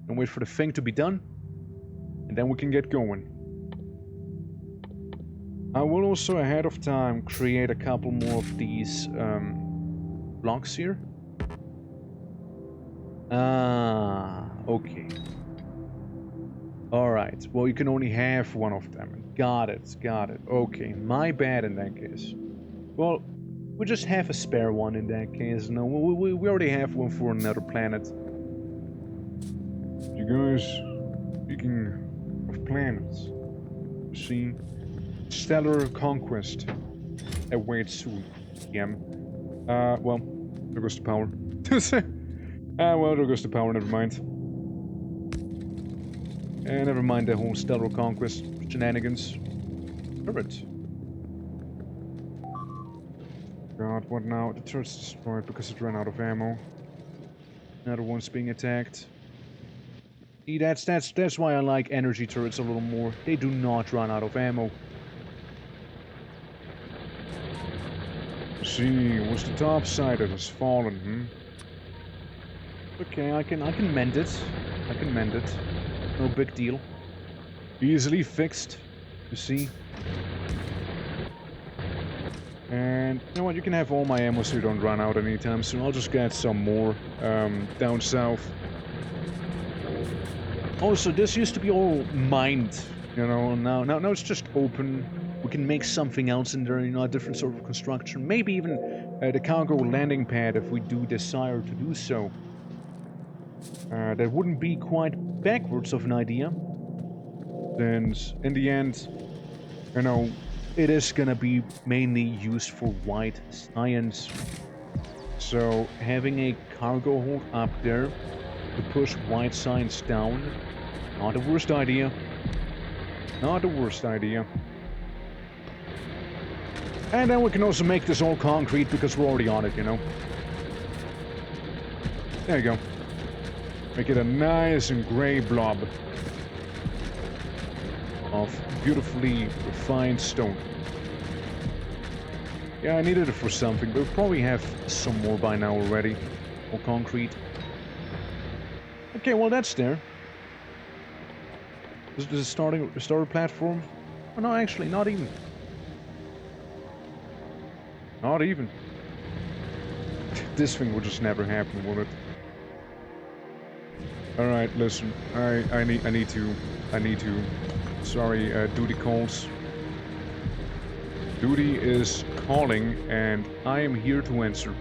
And wait for the thing to be done. And then we can get going. I will also ahead of time create a couple more of these blocks here. Ah, okay. Alright, well you can only have one of them. Got it, got it. Okay, my bad in that case. Well, we just have a spare one in that case. No, we already have one for another planet. You guys, speaking of planets, you see, stellar conquest awaits soon. Well, there goes the power. Well, there goes the power, never mind. Never mind the whole stellar conquest shenanigans. Alright. God, what now? The turret's destroyed because it ran out of ammo. Another one's being attacked. See, that's why I like energy turrets a little more. They do not run out of ammo. See, it was the top side that has fallen, Okay, I can mend it. I can mend it. No big deal. Easily fixed. You see? And you know what? You can have all my ammo so you don't run out anytime soon. I'll just get some more down south. Also, this used to be all mined, you know. Now it's just open. We can make something else in there, you know, a different sort of construction. Maybe even the cargo landing pad if we do desire to do so. That wouldn't be quite backwards of an idea. Since, in the end, you know, it is gonna be mainly used for white science. So, having a cargo hold up there to push white science down, not the worst idea. Not the worst idea. And then we can also make this all concrete because we're already on it, you know. There you go. Make it a nice and gray blob Of beautifully refined stone. Yeah, I needed it for something, but we probably have some more by now already. More concrete. Okay, well that's there. This is starter platform? Oh no, actually, not even. Not even. This thing will just never happen, will it? Alright, listen. I need to. Sorry, duty calls. Duty is calling, and I am here to answer.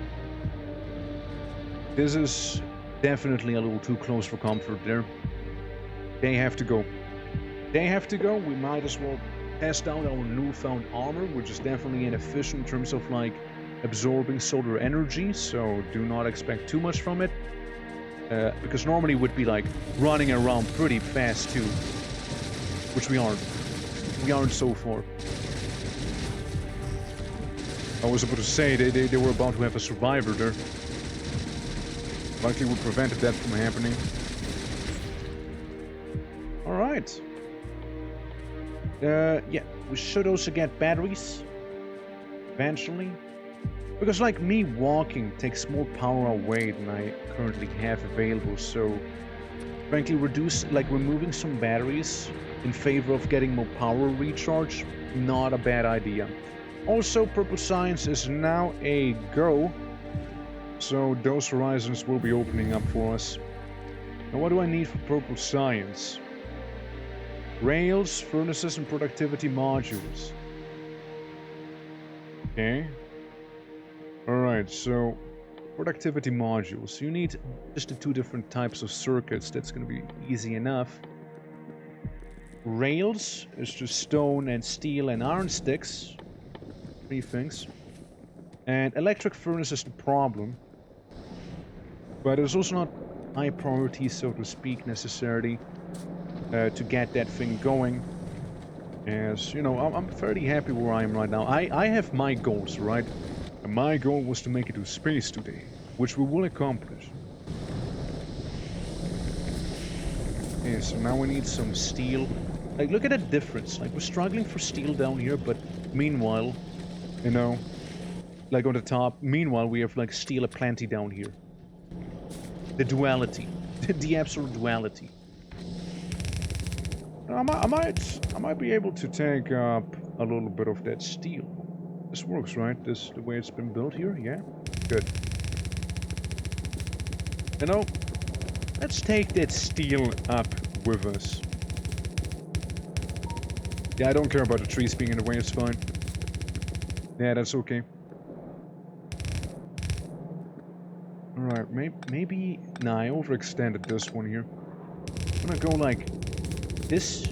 This is definitely a little too close for comfort there. They have to go. They have to go. We might as well test out our newfound armor, which is definitely inefficient in terms of like absorbing solar energy, so do not expect too much from it. Because normally would be like running around pretty fast too, which we aren't. We aren't so far. I was about to say they were about to have a survivor there. Luckily we prevented that from happening. Alright. Yeah, we should also get batteries. Eventually. Because like me walking takes more power away than I currently have available, so frankly removing some batteries in favor of getting more power recharge, not a bad idea. Also, Purple Science is now a go, so those horizons will be opening up for us. Now what do I need for Purple Science? Rails, furnaces, and productivity modules. Okay. Alright, so productivity modules. You need just the two different types of circuits. That's going to be easy enough. Rails is just stone and steel and iron sticks. 3 things. And electric furnace is the problem. But it's also not high priority, so to speak, necessarily to get that thing going. As you know, I'm fairly happy where I am right now. I have my goals, right? and my goal was to make it to space today, which we will accomplish. Okay, so now we need some steel. Like, look at the difference. Like, we're struggling for steel down here, but meanwhile, you know, like on the top, meanwhile we have like steel aplenty down here. The duality. The absolute duality. I might be able to take up a little bit of that steel. This works, right? This the way it's been built here? Yeah? Good. You know, let's take that steel up with us. Yeah, I don't care about the trees being in the way, it's fine. Yeah, that's okay. Alright, maybe... Nah, I overextended this one here. I'm gonna go like this.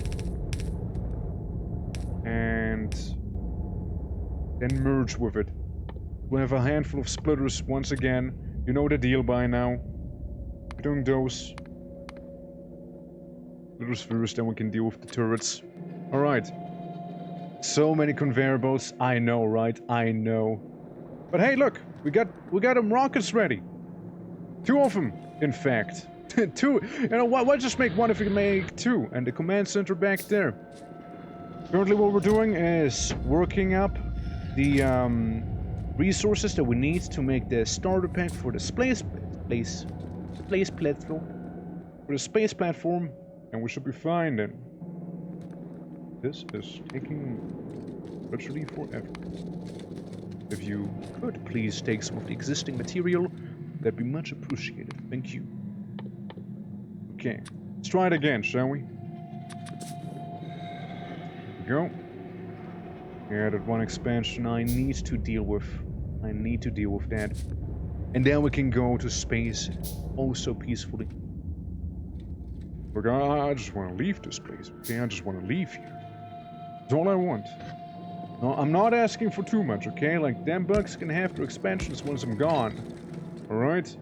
And then merge with it. We'll have a handful of splitters once again. You know the deal by now. We're doing those. Splitters first, then we can deal with the turrets. Alright. So many conveyor belts. I know, right? I know. But hey, look! We got them rockets ready. 2 of them, in fact. 2. You know, why just make 1 if you can make 2? And the command center back there. Currently what we're doing is working up the resources that we need to make the starter pack for the space platform, and we should be fine then. This is taking literally forever. If you could please take some of the existing material, that'd be much appreciated. Thank you. Okay, let's try it again, shall we? Go. Yeah, that one expansion I need to deal with. I need to deal with that. And then we can go to space oh so peacefully. Look, I just want to leave this place, okay? I just want to leave here. That's all I want. No, I'm not asking for too much, okay? Like, them bugs can have their expansions once I'm gone. Alright?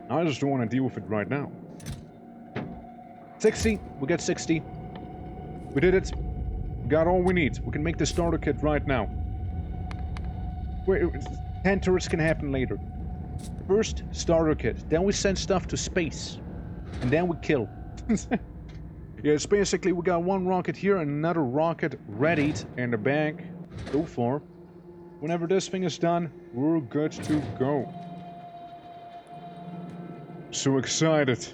I just don't want to deal with it right now. 60. We got 60. We did it. We got all we need. We can make the starter kit right now. Wait, 10 turrets can happen later. First, starter kit. Then we send stuff to space. And then we kill. Yeah, it's basically we got 1 rocket here and another rocket readied in the bag. So far. Whenever this thing is done, we're good to go. So excited.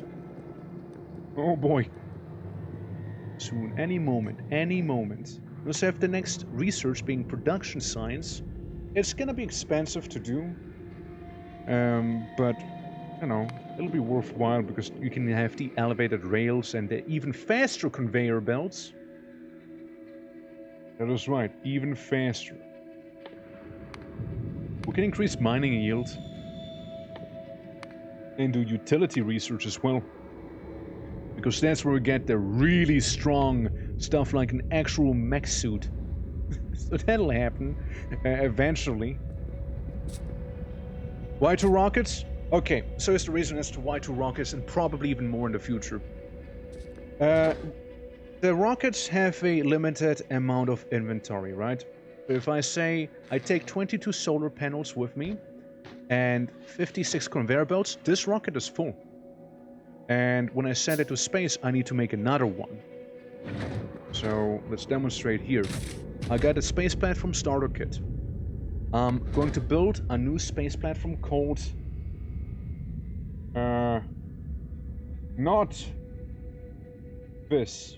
Oh boy. Soon, any moment. We also have the next research being production science. It's gonna be expensive to do. But, you know, it'll be worthwhile because you can have the elevated rails and the even faster conveyor belts. That is right, even faster. We can increase mining yield. And do utility research as well. Because that's where we get the really strong stuff like an actual mech suit. So that'll happen eventually. Why 2 rockets? Okay, so here's the reason as to why 2 rockets and probably even more in the future. The rockets have a limited amount of inventory, right? So if I say I take 22 solar panels with me and 56 conveyor belts, this rocket is full. And when I send it to space, I need to make another one. So let's demonstrate here. I got a space platform starter kit. I'm going to build a new space platform called... not this.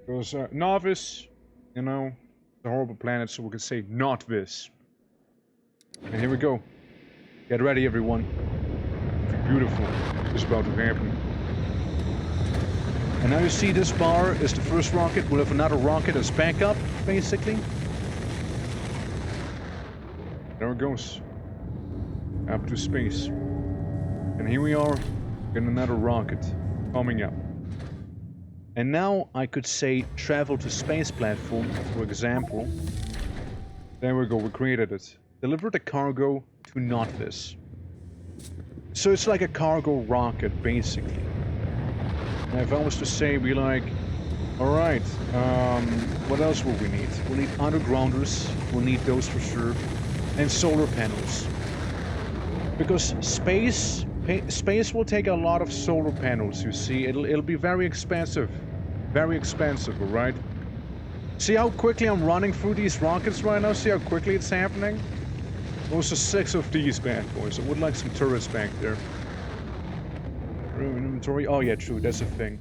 Because Novice, you know, it's a horrible planet, so we can say not this. And here we go. Get ready, everyone. Beautiful. It's about to happen. And now you see this bar is the first rocket. We'll have another rocket as backup, basically. There it goes. Up to space. And here we are, getting another rocket coming up. And now I could say travel to space platform, for example. There we go, we created it. Deliver the cargo to not this. So it's like a cargo rocket, basically. And if I was to say, be like, alright, what else will we need? We'll need undergrounders, we'll need those for sure, and solar panels. Because space will take a lot of solar panels, you see. It'll be very expensive. Very expensive, alright? See how quickly I'm running through these rockets right now? See how quickly it's happening? Also 6 of these bad boys. I would like some turrets back there. Room inventory. Oh yeah, true. That's a thing.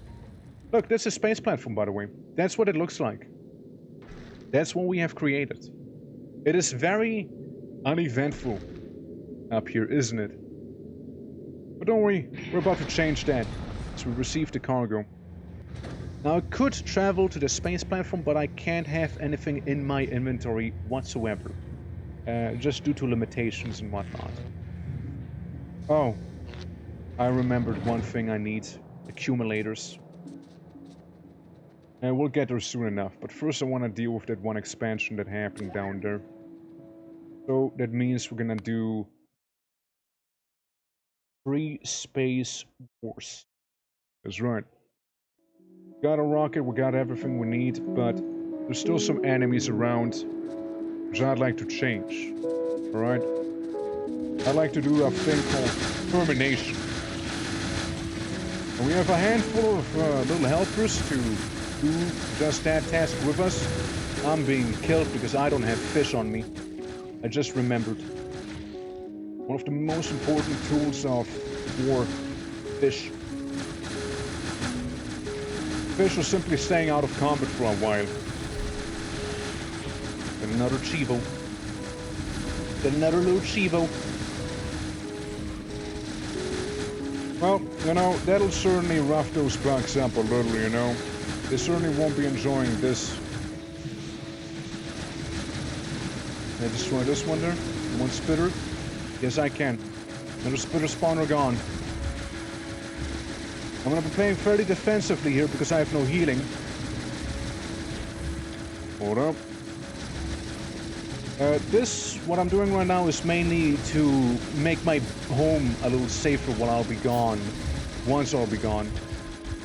Look, that's a space platform, by the way. That's what it looks like. That's what we have created. It is very uneventful up here, isn't it? But don't worry, we're about to change that. So we received the cargo. Now I could travel to the space platform, but I can't have anything in my inventory whatsoever. Just due to limitations and whatnot. Oh, I remembered one thing I need. Accumulators. And we'll get there soon enough, but first I want to deal with that one expansion that happened down there. So that means we're gonna do 3 space wars. That's right. We got a rocket, we got everything we need, but there's still some enemies around which I'd like to change. Alright? I'd like to do a thing called termination. And we have a handful of little helpers to do just that task with us. I'm being killed because I don't have fish on me. I just remembered. One of the most important tools of war, fish. Fish are simply staying out of combat for a while. And another Chivo. Then another little Chivo. Well, you know, that'll certainly rough those bugs up a little, you know. They certainly won't be enjoying this. Can I destroy this one there? One spitter? Yes, I can. Another spitter spawner gone. I'm gonna be playing fairly defensively here because I have no healing. Hold up. What I'm doing right now is mainly to make my home a little safer while I'll be gone. Once I'll be gone.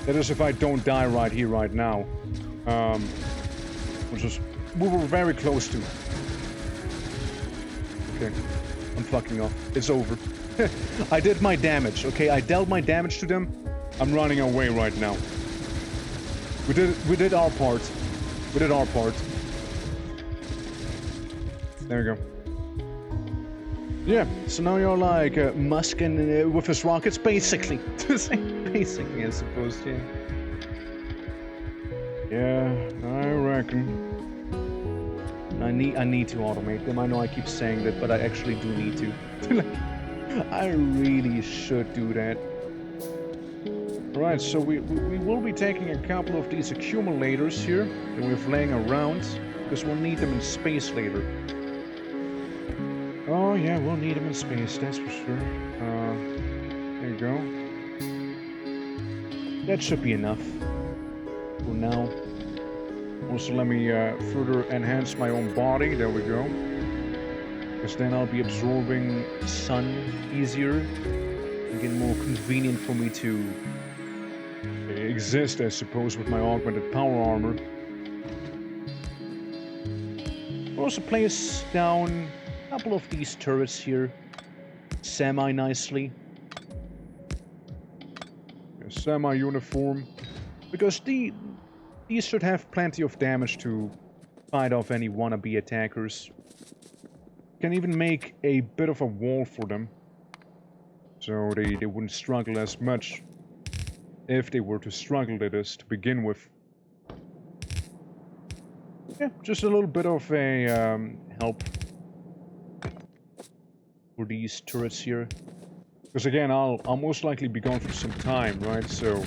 That is if I don't die right here, right now. Which is... we were very close to. Okay. I'm fucking off. It's over. I did my damage, okay? I dealt my damage to them. I'm running away right now. We did our part. We did our part. There we go. Yeah, so now you're like Musk and with his rockets, basically. Basically, I suppose, yeah. Yeah, I reckon. I need to automate them. I know I keep saying that, but I actually do need to. Like, I really should do that. Right, so we will be taking a couple of these accumulators here that we're laying around, because we'll need them in space later. Oh yeah, we'll need them in space, that's for sure. There you go. That should be enough for now. Also, let me further enhance my own body. There we go. Because then I'll be absorbing sun easier. And get more convenient for me to exist, I suppose, with my augmented power armor. Also place down a couple of these turrets here. Semi-nicely. Semi-uniform. Because these should have plenty of damage to fight off any wannabe attackers. Can even make a bit of a wall for them. So they wouldn't struggle as much. If they were to struggle, that is, to begin with. Yeah, just a little bit of a help for these turrets here. Because again, I'll most likely be gone for some time, right? So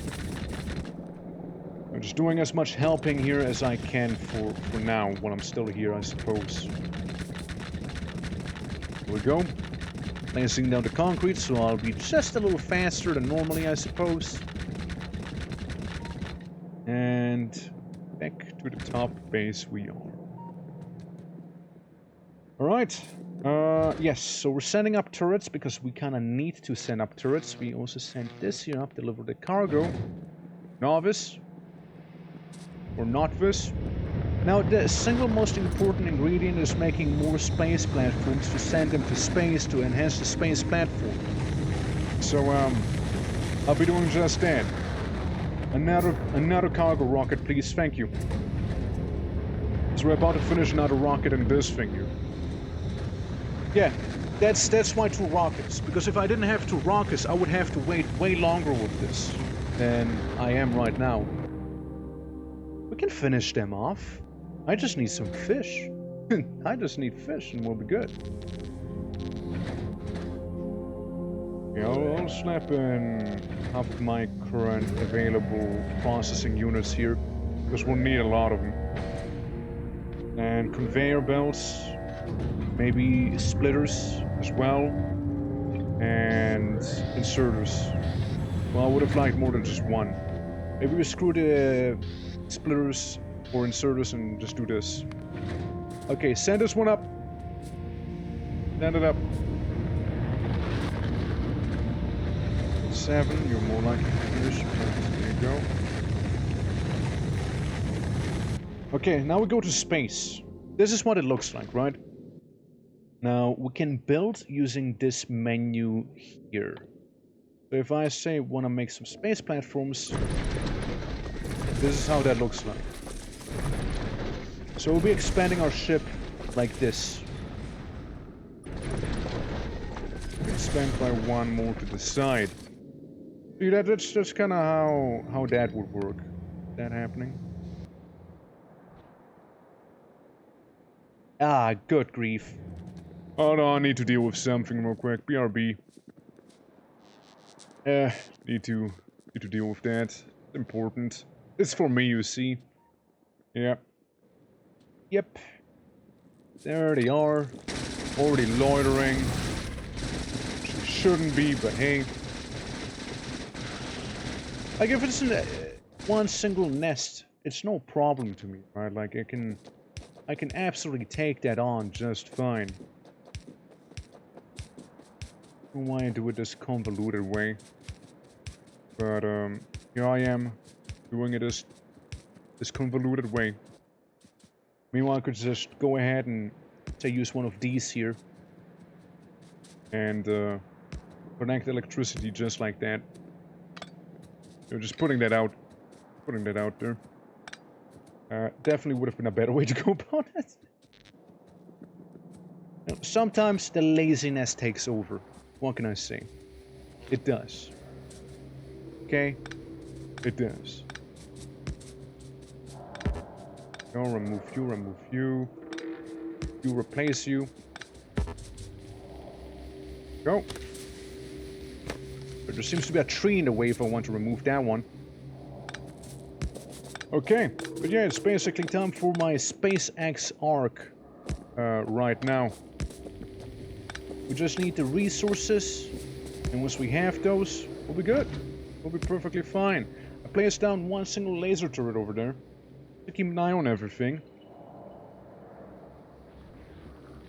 I'm just doing as much helping here as I can for now, while I'm still here, I suppose. Here we go. Placing down the concrete, so I'll be just a little faster than normally, I suppose. And back to the top base we are. Alright. Yes, so we're setting up turrets because we kind of need to send up turrets. We also sent this here up, deliver the cargo. Novice. Or Novice. Now, the single most important ingredient is making more space platforms to send them to space to enhance the space platform. So, I'll be doing just that. Another cargo rocket, please. Thank you. So we're about to finish another rocket in this thing here. Yeah, that's why 2 rockets. Because if I didn't have 2 rockets, I would have to wait way longer with this than I am right now. We can finish them off. I just need some fish. I just need fish and we'll be good. Yeah, I'll slap in half of my current available processing units here, because we'll need a lot of them. And conveyor belts, maybe splitters as well, and inserters. Well, I would have liked more than just one. Maybe we screw the splitters or inserters and just do this. Okay, send this one up. Send it up. 7, you're more likely to finish. There you go. Okay, now we go to space. This is what it looks like, right? Now, we can build using this menu here. So if I say want to make some space platforms, this is how that looks like. So we'll be expanding our ship like this. Expand by 1 more to the side. See, that's just kind of how that would work. That happening. Ah, good grief. Oh no, I need to deal with something real quick. BRB. Need to deal with that. It's important. It's for me, you see. Yeah. Yep. There they are. Already loitering. Shouldn't be, but hey. Like if it's in one single nest, it's no problem to me, right? Like I can absolutely take that on just fine. Why do it this convoluted way? But here I am, doing it this convoluted way. Meanwhile, I could just go ahead and say use one of these here and connect electricity just like that. So just putting that out there. Definitely would have been a better way to go about it. You know, sometimes the laziness takes over. What can I say? It does. Okay? It does. Go, remove you. You replace you. Go. But there seems to be a tree in the way if I want to remove that one. Okay, but yeah, it's basically time for my SpaceX arc right now. We just need the resources, and once we have those, we'll be good. We'll be perfectly fine. I placed down one single laser turret over there to keep an eye on everything.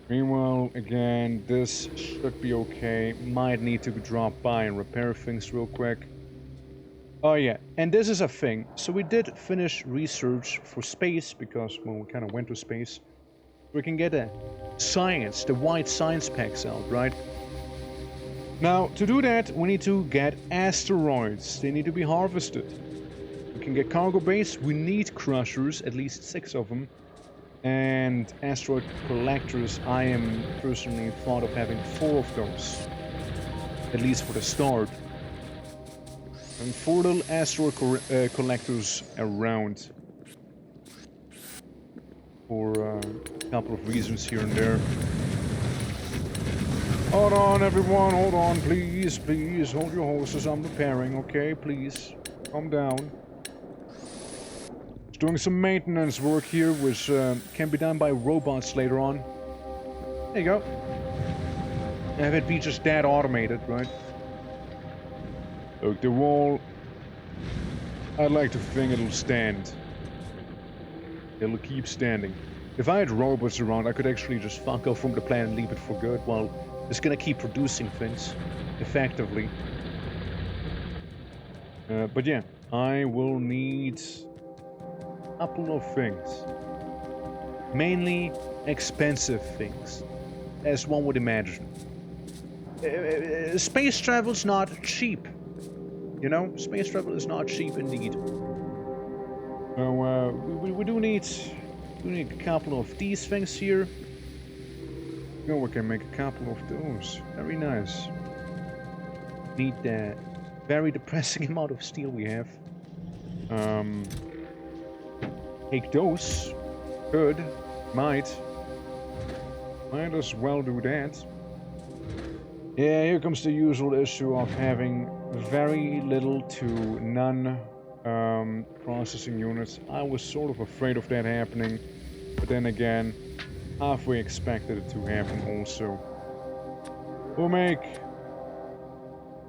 Meanwhile, again, this should be okay. Might need to drop by and repair things real quick. Oh yeah, and this is a thing. So we did finish research for space, because, well, we kind of went to space. We can get the white science packs out, right? Now, to do that, we need to get asteroids. They need to be harvested. We can get cargo base. We need crushers, at least 6 of them. And asteroid collectors, I am personally thought of having 4 of those. At least for the start. And 4 little asteroid collectors around. For a couple of reasons here and there. Hold on, everyone, hold on, please, please, hold your horses, I'm repairing, okay, please, calm down. Just doing some maintenance work here, which can be done by robots later on. There you go. Have it be just that automated, right? Look, the wall, I'd like to think it'll stand. It'll keep standing. If I had robots around, I could actually just fuck off from the planet and leave it for good, while it's gonna keep producing things, effectively. But yeah, I will need a couple of things. Mainly expensive things, as one would imagine. Space travel's not cheap. You know, space travel is not cheap indeed. So, We do need a couple of these things here. you know, we can make a couple of those. Very nice. Need the very depressing amount of steel we have. Um, Take those. Could. Might. Might as well do that. Yeah, here comes the usual issue of having very little to none processing units. I was sort of afraid of that happening, but then again, halfway expected it to happen also. We'll make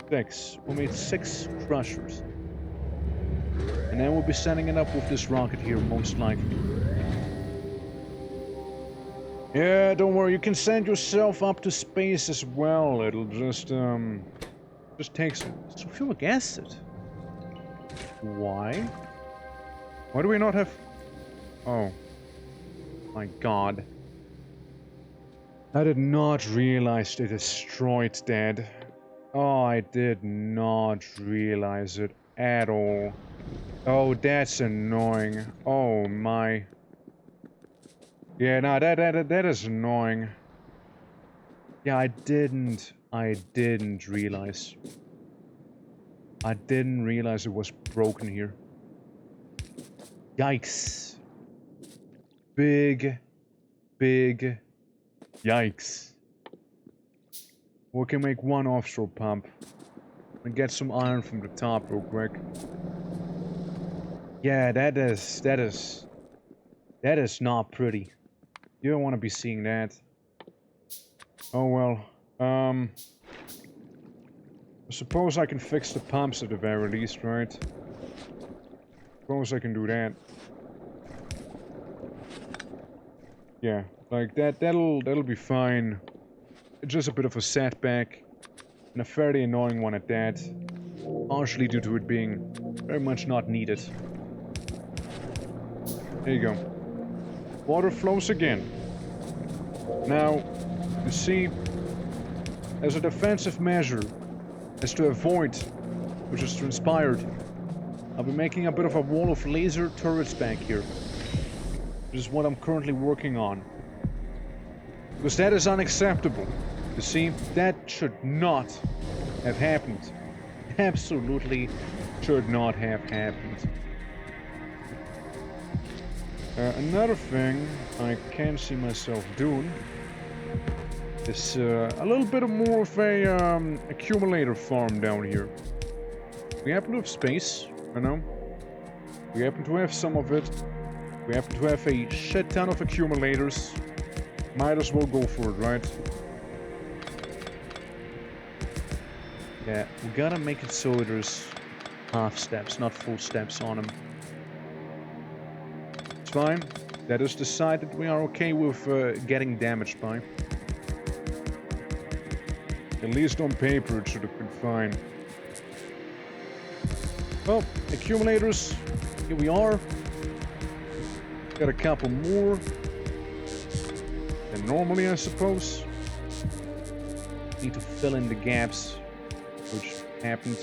6. We'll make 6 crushers. And then we'll be sending it up with this rocket here, most likely. Yeah, don't worry, you can send yourself up to space as well. It'll just take some sulfuric acid. Why? Why do we not have... Oh. My god. I did not realize they destroyed that. Oh, I did not realize it at all. Oh, that's annoying. Oh my. Yeah, no, that is annoying. Yeah, I didn't realize. I didn't realize it was broken here. Yikes. Big yikes. We can make 1 offshore pump. And get some iron from the top real quick. Yeah, that is not pretty. You don't want to be seeing that. Oh well. I suppose I can fix the pumps at the very least, right? Suppose I can do that. Yeah, like that'll be fine. It's just a bit of a setback. And a fairly annoying one at that. Partially due to it being very much not needed. There you go. Water flows again. Now, you see, as a defensive measure, as to avoid what just transpired, I'll be making a bit of a wall of laser turrets back here. Which is what I'm currently working on. Because that is unacceptable. You see, that should not have happened. Absolutely should not have happened. Another thing I can see myself doing is a little bit more of a accumulator farm down here. We happen to have space, I know. We happen to have some of it. We happen to have a shit ton of accumulators. Might as well go for it, right? Yeah, we gotta make it so there's half steps, not full steps on them. It's fine. That is the side that we are okay with getting damaged by. At least on paper it should have been fine. Well, accumulators, here we are. Got a couple more than normally, I suppose. Need to fill in the gaps, which happened.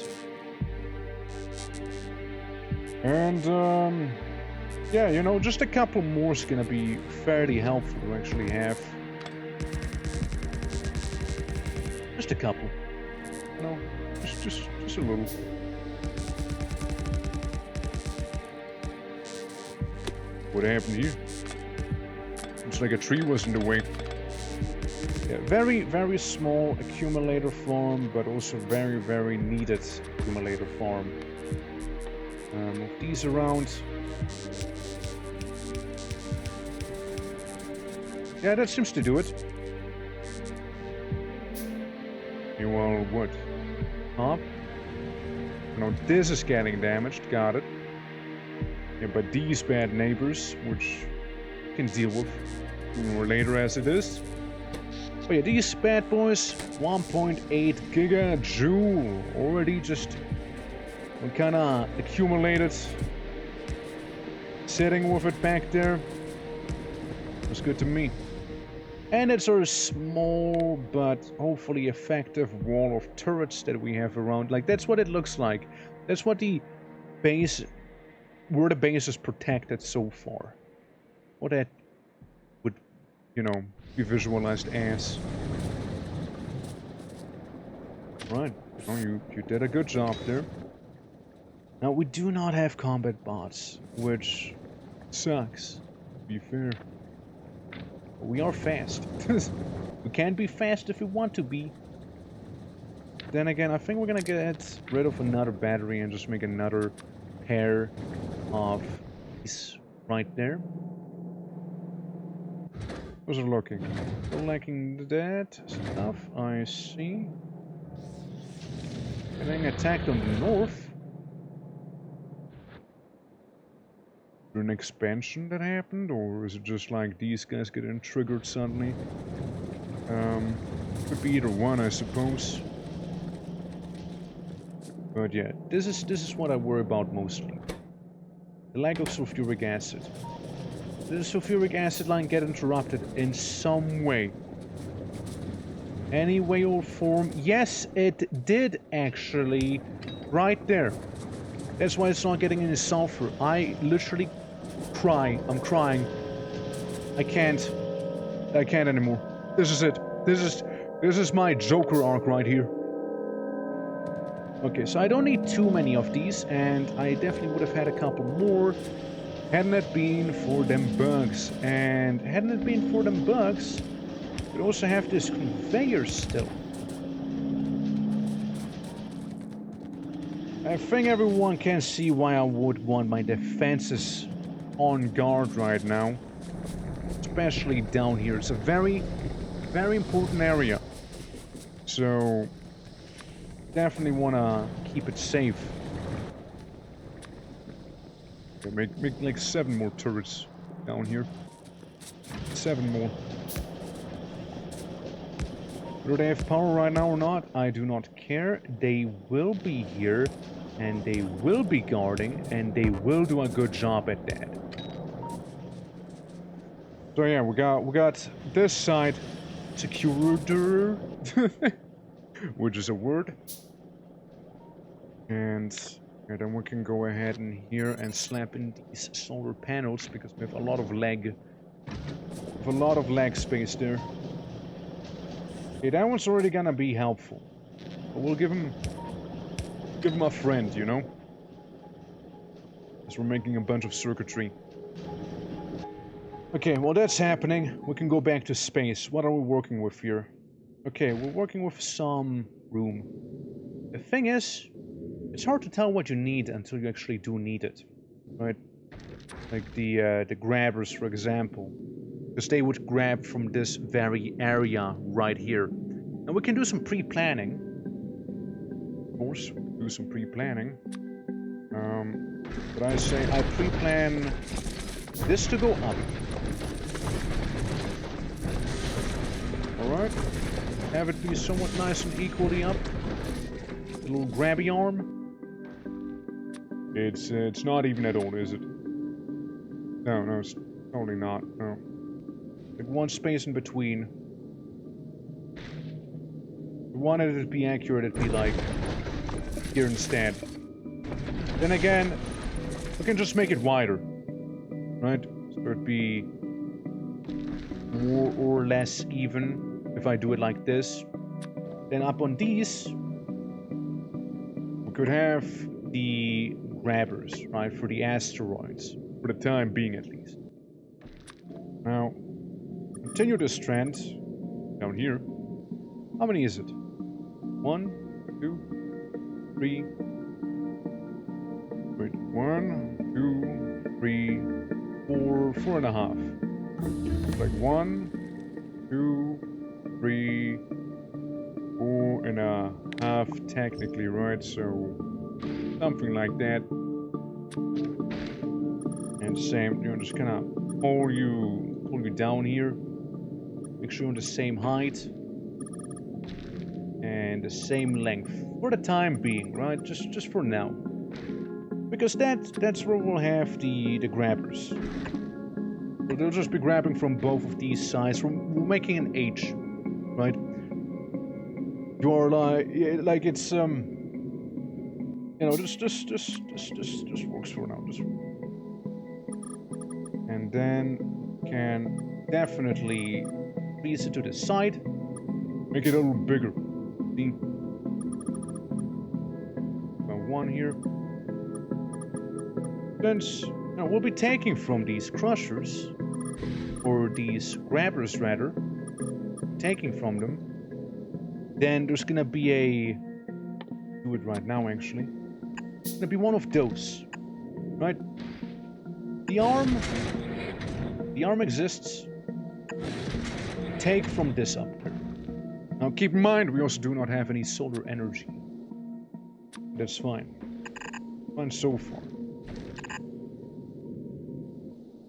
And, yeah, you know, just a couple more is gonna be fairly helpful to actually have. Just a couple. You know, just a little. What happened here? Looks like a tree was in the way. Yeah, very, very small accumulator farm, but also very, very needed accumulator farm. Move these around. Yeah, that seems to do it. You will what? Up? No, this is getting damaged. Got it. Yeah, but these bad neighbors, which you can deal with sooner or later as it is. Oh yeah, these bad boys, 1.8 gigajoule, already just kind of accumulated. Sitting with it back there. Looks good to me. And it's a small but hopefully effective wall of turrets that we have around. Like, that's what it looks like. That's what the base... where the base is protected so far. What that would, you know, be visualized as. Right. Oh, you did a good job there. Now, we do not have combat bots, which sucks. be fair. We are fast. We can be fast if we want to be. Then again, I think we're gonna get rid of another battery and just make another pair of these right there. How's it looking? Still lacking that stuff, I see. Getting attacked on the north. Is there an expansion that happened, or is it just like these guys getting triggered suddenly? Could be either one, I suppose. But yeah, this is what I worry about mostly. The lack of sulfuric acid. Did the sulfuric acid line get interrupted in some way? Any way or form? Yes, it did actually. Right there. That's why it's not getting any sulfur. I literally cry. I'm crying. I can't anymore. This is it. This is my Joker arc right here. Okay, so I don't need too many of these, and I definitely would have had a couple more hadn't it been for them bugs. And hadn't it been for them bugs, we'd also have this conveyor still. I think everyone can see why I would want my defenses on guard right now. Especially down here. It's a very, very important area. So definitely want to keep it safe. Okay, make like 7 more turrets down here. 7 more. Do they have power right now or not? I do not care. They will be here, and they will be guarding, and they will do a good job at that. So yeah, we got this side secured, which is a word. And then we can go ahead and here and slap in these solar panels because we have a lot of lag. We have a lot of lag space there. Okay, that one's already gonna be helpful. But we'll give him a friend, you know? As we're making a bunch of circuitry. Okay, well that's happening. We can go back to space. What are we working with here? Okay, we're working with some room. The thing is, it's hard to tell what you need until you actually do need it, right? Like the grabbers, for example, because they would grab from this very area right here. And we can do some pre-planning. Of course, do some pre-planning. But I say I pre-plan this to go up. Alright. Have it be somewhat nice and equally up. A little grabby arm. It's not even at all, is it? No, it's totally not. No. Like one space in between. If we wanted it to be accurate, it'd be like here instead. Then again, we can just make it wider, right? So it'd be more or less even if I do it like this. Then up on these, We could have, the grabbers, right, for the asteroids. for the time being at least. Now, continue this trend down here. How many is it? 1, 2, 3. Wait, 1, 2, 3, 4, 4.5. Like 1, 2, 3, 4.5 technically, right? So something like that. And same, you know, just kind of pull you down here. Make sure you're on the same height and the same length for the time being, right? Just for now, because that's where we'll have the grabbers. So they'll just be grabbing from both of these sides. We're making an H, right? You're like it's you know, this works for now. And then can definitely increase it to the side. Make it a little bigger. See? About 1 here. Since we'll be taking from these crushers, or these grabbers rather, taking from them, then there's gonna be a... do it right now actually. It's gonna be one of those, right? The arm exists. Take from this up there. Now keep in mind, we also do not have any solar energy. That's fine. Fine so far.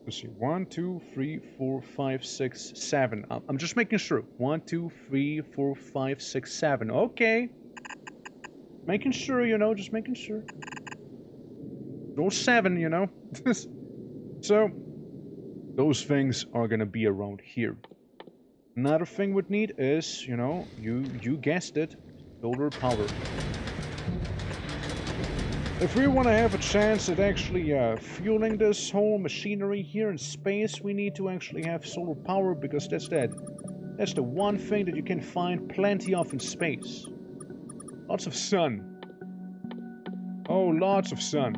Let's see. 1, 2, 3, 4, 5, 6, 7. I'm just making sure. 1, 2, 3, 4, 5, 6, 7. Okay. Making sure, you know, just making sure. Or 7, you know. So, those things are gonna be around here. Another thing we'd need is, you know, you guessed it, solar power. If we want to have a chance at actually fueling this whole machinery here in space, we need to actually have solar power, because that's the one thing that you can find plenty of in space. Lots of sun. Oh, lots of sun.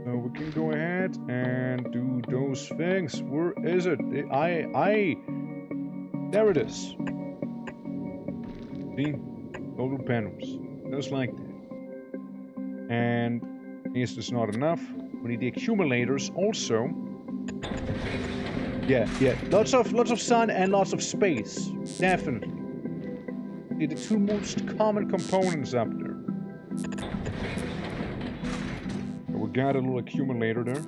So we can go ahead and do those things. Where is it? There it is. See? Solar panels. Just like that. And this is not enough. We need the accumulators also. Yeah. Lots of sun and lots of space. Definitely. The two most common components up there. We got a little accumulator there.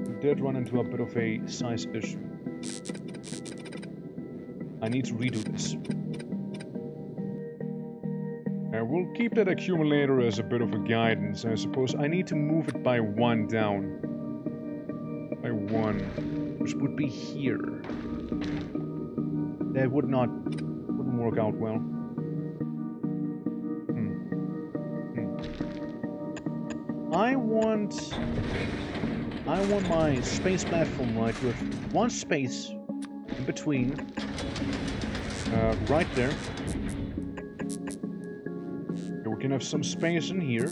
We did run into a bit of a size issue. I need to redo this. We'll keep that accumulator as a bit of a guidance, I suppose. I need to move it by 1 down. By 1. Which would be here. That wouldn't work out well. I want my space platform right with 1 space in between. Right there. We can have some space in here.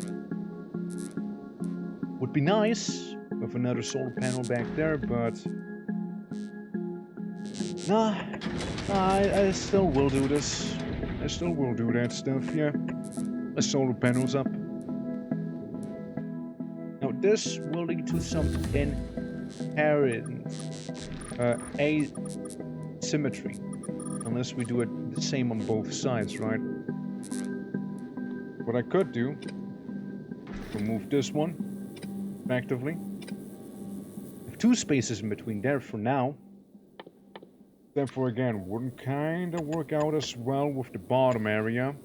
Would be nice with another solar panel back there, but nah, I still will do this. I still will do that stuff, yeah. The solar panels up. Now this will lead to some inherent asymmetry, unless we do it the same on both sides, right? What I could do, remove this one, effectively. Have 2 spaces in between there for now. Therefore, again, wouldn't kind of work out as well with the bottom area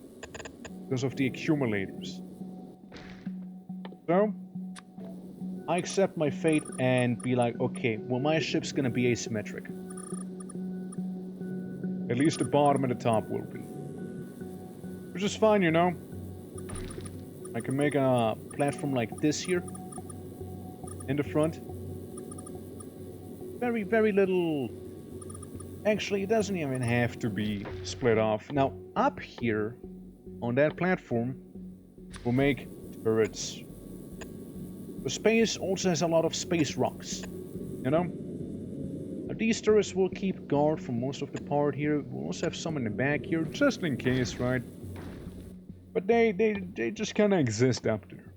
because of the accumulators. So, I accept my fate and be like, okay, well, my ship's gonna be asymmetric. At least the bottom and the top will be. Which is fine, you know. I can make a platform like this here in the front. Very, very little. Actually, it doesn't even have to be split off. Now, up here on that platform, we'll make turrets. The space also has a lot of space rocks, you know? Now, these turrets will keep guard for most of the part here. We'll also have some in the back here, just in case, right? But they just kind of exist up there.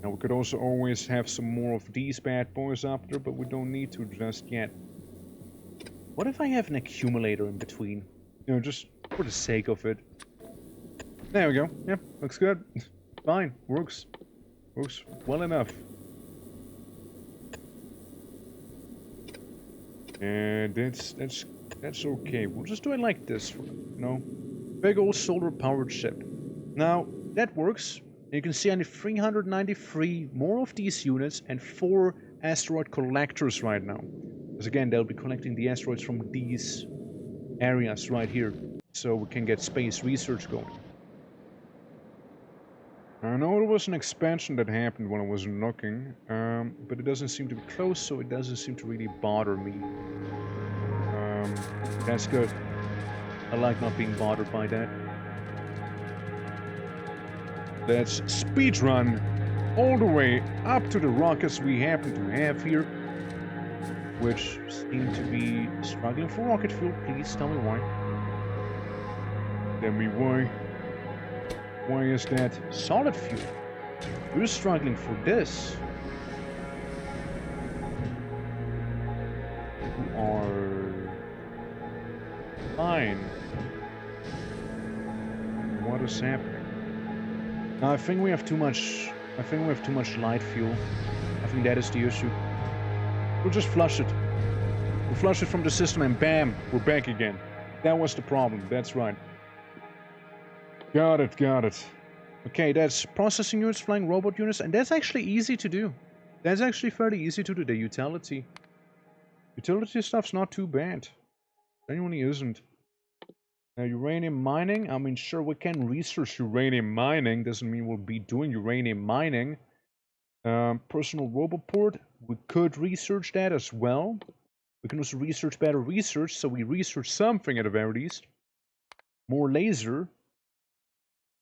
Now we could also always have some more of these bad boys up there, but we don't need to just yet. What if I have an accumulator in between? You know, just for the sake of it. There we go. Yep, looks good. Fine, works. Works well enough. And that's okay. We'll just do it like this, you know. Big old solar-powered ship. Now, that works. You can see I need 393 more of these units and 4 asteroid collectors right now. Because again, they'll be collecting the asteroids from these areas right here. So we can get space research going. I know there was an expansion that happened when I was looking, but it doesn't seem to be close, so it doesn't seem to really bother me. That's good. I like not being bothered by that. Let's speedrun all the way up to the rockets we happen to have here. which seem to be struggling for rocket fuel. Please tell me why. Tell me why. Why is that? Solid fuel. We're struggling for this. We are fine. What is happening? I think we have too much. I think we have too much light fuel. I think that is the issue. We'll just flush it. We'll flush it from the system and bam, we're back again. That was the problem. That's right. Got it, got it. Okay, that's processing units, flying robot units, and that's actually easy to do. That's actually fairly easy to do, the utility. Utility stuff's not too bad. Genuinely isn't. Uranium mining, I mean, sure, we can research uranium mining, doesn't mean we'll be doing uranium mining. Personal robot port, we could research that as well. We can also research better research, so we research something at the very least. More laser.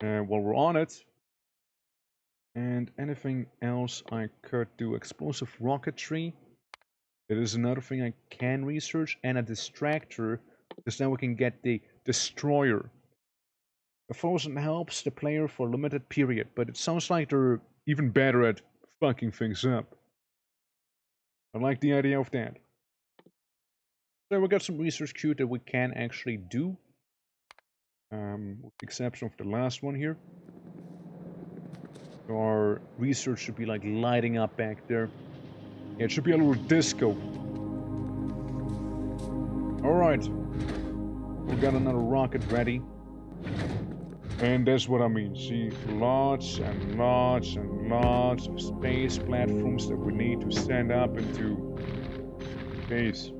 While we're on it. And anything else I could do. Explosive rocketry. That is another thing I can research. And a distractor. Because now we can get the destroyer. A frozen helps the player for a limited period. But it sounds like they're even better at fucking things up. I like the idea of that. So we got some research queued that we can actually do. With the exception of the last one here. So our research should be like lighting up back there. Yeah, it should be a little disco. Alright. We got another rocket ready. And that's what I mean. See, lots and lots and lots of space platforms that we need to send up into space.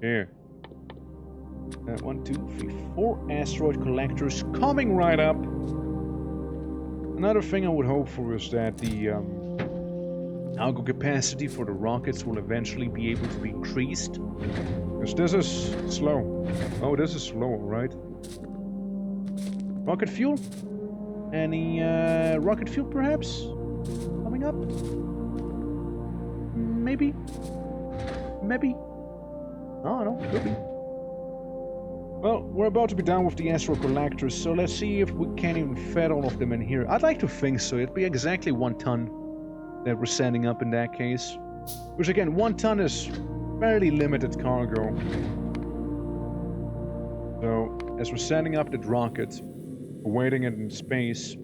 Yeah. 1, 2, 3, 4 asteroid collectors coming right up. Another thing I would hope for is that the cargo capacity for the rockets will eventually be able to be increased. Because this is slow. Oh, this is slow, right? Rocket fuel? Any rocket fuel perhaps? Coming up? Maybe? Maybe? Oh, no, could be. Well, we're about to be done with the asteroid collectors, so let's see if we can even fit all of them in here. I'd like to think so. It'd be exactly 1 ton that we're sending up in that case. Which again, 1 ton is fairly limited cargo. So, as we're sending up that rocket, awaiting it in space,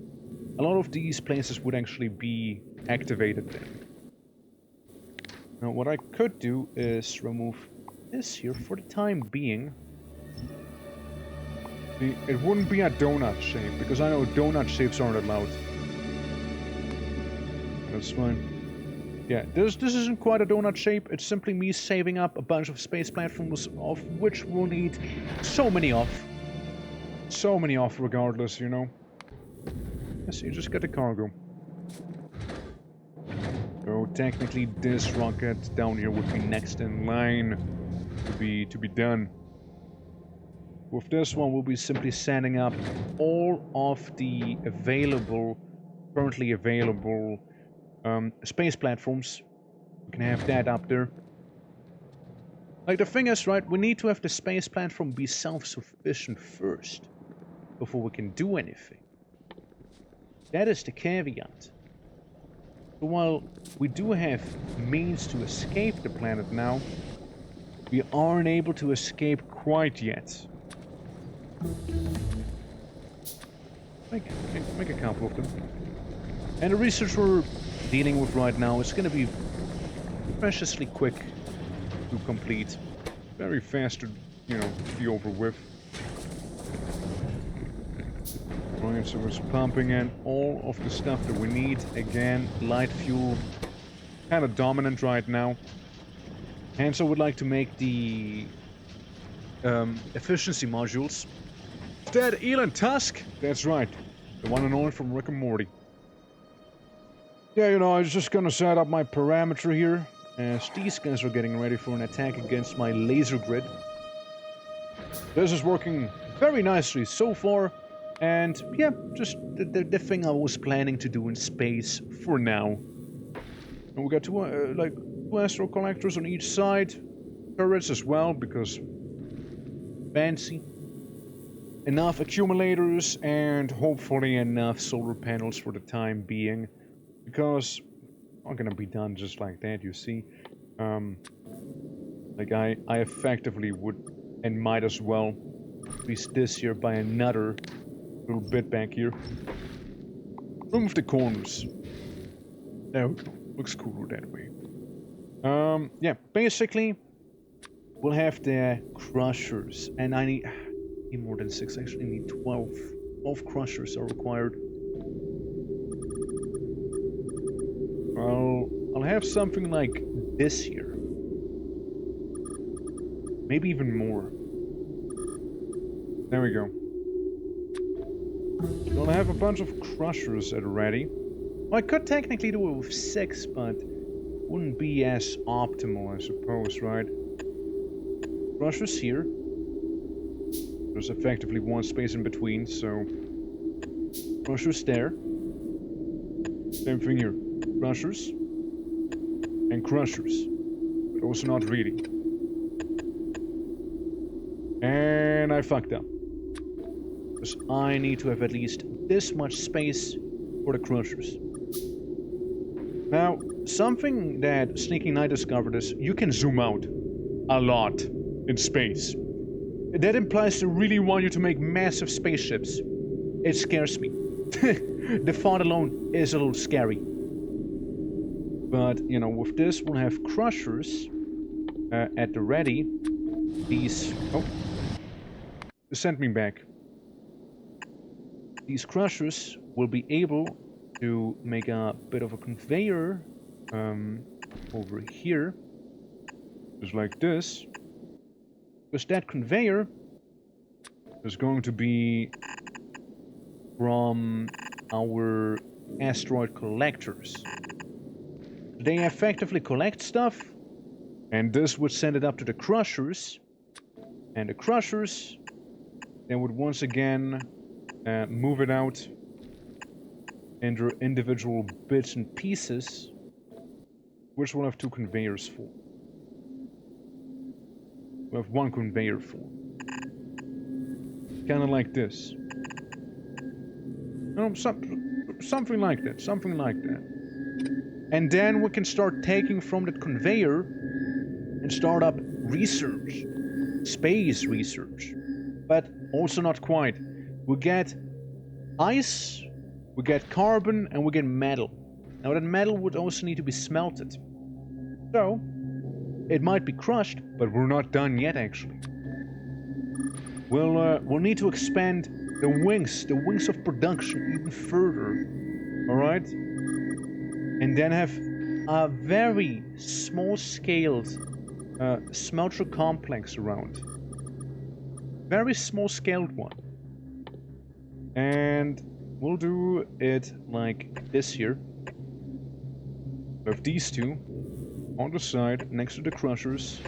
a lot of these places would actually be activated then. Now, what I could do is remove this here for the time being. See, it wouldn't be a donut shape, because I know donut shapes aren't allowed. That's fine. Yeah, this isn't quite a donut shape, it's simply me saving up a bunch of space platforms, of which we'll need so many of. So many off regardless, you know. Yes, you just get the cargo. So technically this rocket down here would be next in line to be done. With this one, we'll be simply sending up all of the currently available space platforms. We can have that up there. Like, the thing is, right, we need to have the space platform be self-sufficient first, before we can do anything. That is the caveat. So while we do have means to escape the planet now, we aren't able to escape quite yet. Make a couple of them. And the research we're dealing with right now is going to be preciously quick to complete. Very fast to, you know, be over with. Right, so it's pumping in all of the stuff that we need. Again, light fuel, kind of dominant right now. And so would like to make the efficiency modules. Is that Elon Tusk? That's right. The one and only from Rick and Morty. Yeah, you know, I was just gonna set up my parameter here, as these guys are getting ready for an attack against my laser grid. This is working very nicely so far, and yeah, just the thing I was planning to do in space for now. And we got two, like, 2 astro collectors on each side. Turrets as well, because fancy. Enough accumulators and hopefully enough solar panels for the time being. Because it's not gonna be done just like that, you see. Like I effectively would and might as well increase this year by another little bit back here. Remove the corners. There we go. Looks cooler that way. Yeah, basically, we'll have the crushers, and I need more than 6. I actually need 12. 12 crushers are required. I'll have something like this here. Maybe even more. There we go. We'll have a bunch of crushers at ready. Well, I could technically do it with 6, but wouldn't be as optimal, I suppose, right? Crushers here. There's effectively 1 space in between, so... Crushers there. Same thing here. Crushers. And crushers. But also not really. And I fucked up. Because I need to have at least this much space for the crushers. Now, something that Sneaking Knight discovered is you can zoom out a lot in space. That implies they really want you to make massive spaceships. It scares me. The thought alone is a little scary. But, you know, with this we'll have crushers at the ready. These... Oh. Send me back. These crushers will be able to make a bit of a conveyor over here. Just like this. Because that conveyor is going to be from our asteroid collectors. They effectively collect stuff, and this would send it up to the crushers, and the crushers then would once again move it out into individual bits and pieces, which we'll have 2 conveyors for. We'll have 1 conveyor for. Kind of like this. No, something like that, something like that. And then we can start taking from that conveyor and start up research. Space research. But also not quite. We get ice, we get carbon, and we get metal. Now that metal would also need to be smelted. So, it might be crushed, but we're not done yet actually. We'll need to expand the wings of production even further. Alright? And then have a very small-scaled smelter complex around. Very small-scaled one. And we'll do it like this here. We have these 2 on the side next to the crushers.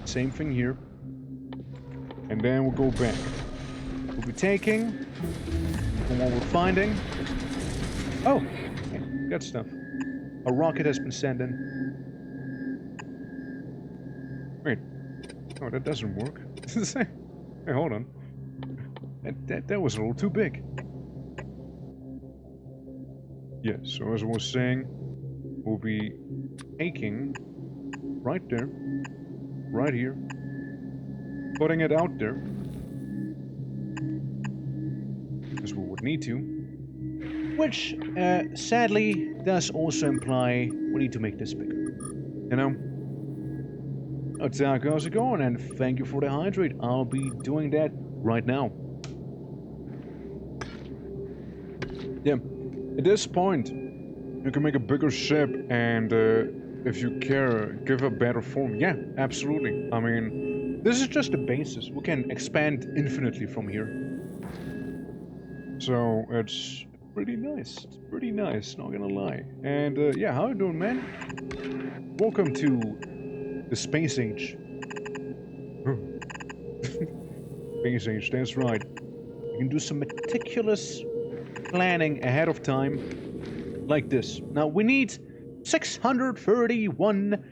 Same thing here. And then we'll go back. We'll be taking from what we're finding. Oh, okay, got stuff. A rocket has been sent in. Wait. Oh, that doesn't work. Hey, hold on. That was a little too big. Yeah, so as I was saying, we'll be taking right there, right here, putting it out there, because we would need to, which sadly does also imply we need to make this bigger, you know? How's it going? And thank you for the hydrate. I'll be doing that right now. Yeah, at this point, you can make a bigger ship and, if you care, give a better form. Yeah, absolutely. I mean, this is just the basis. We can expand infinitely from here. So, it's pretty nice. It's pretty nice, not gonna lie. And, yeah, how you doing, man? Welcome to the Space Age. Space Age, that's right. You can do some meticulous planning ahead of time, like this. Now, we need 631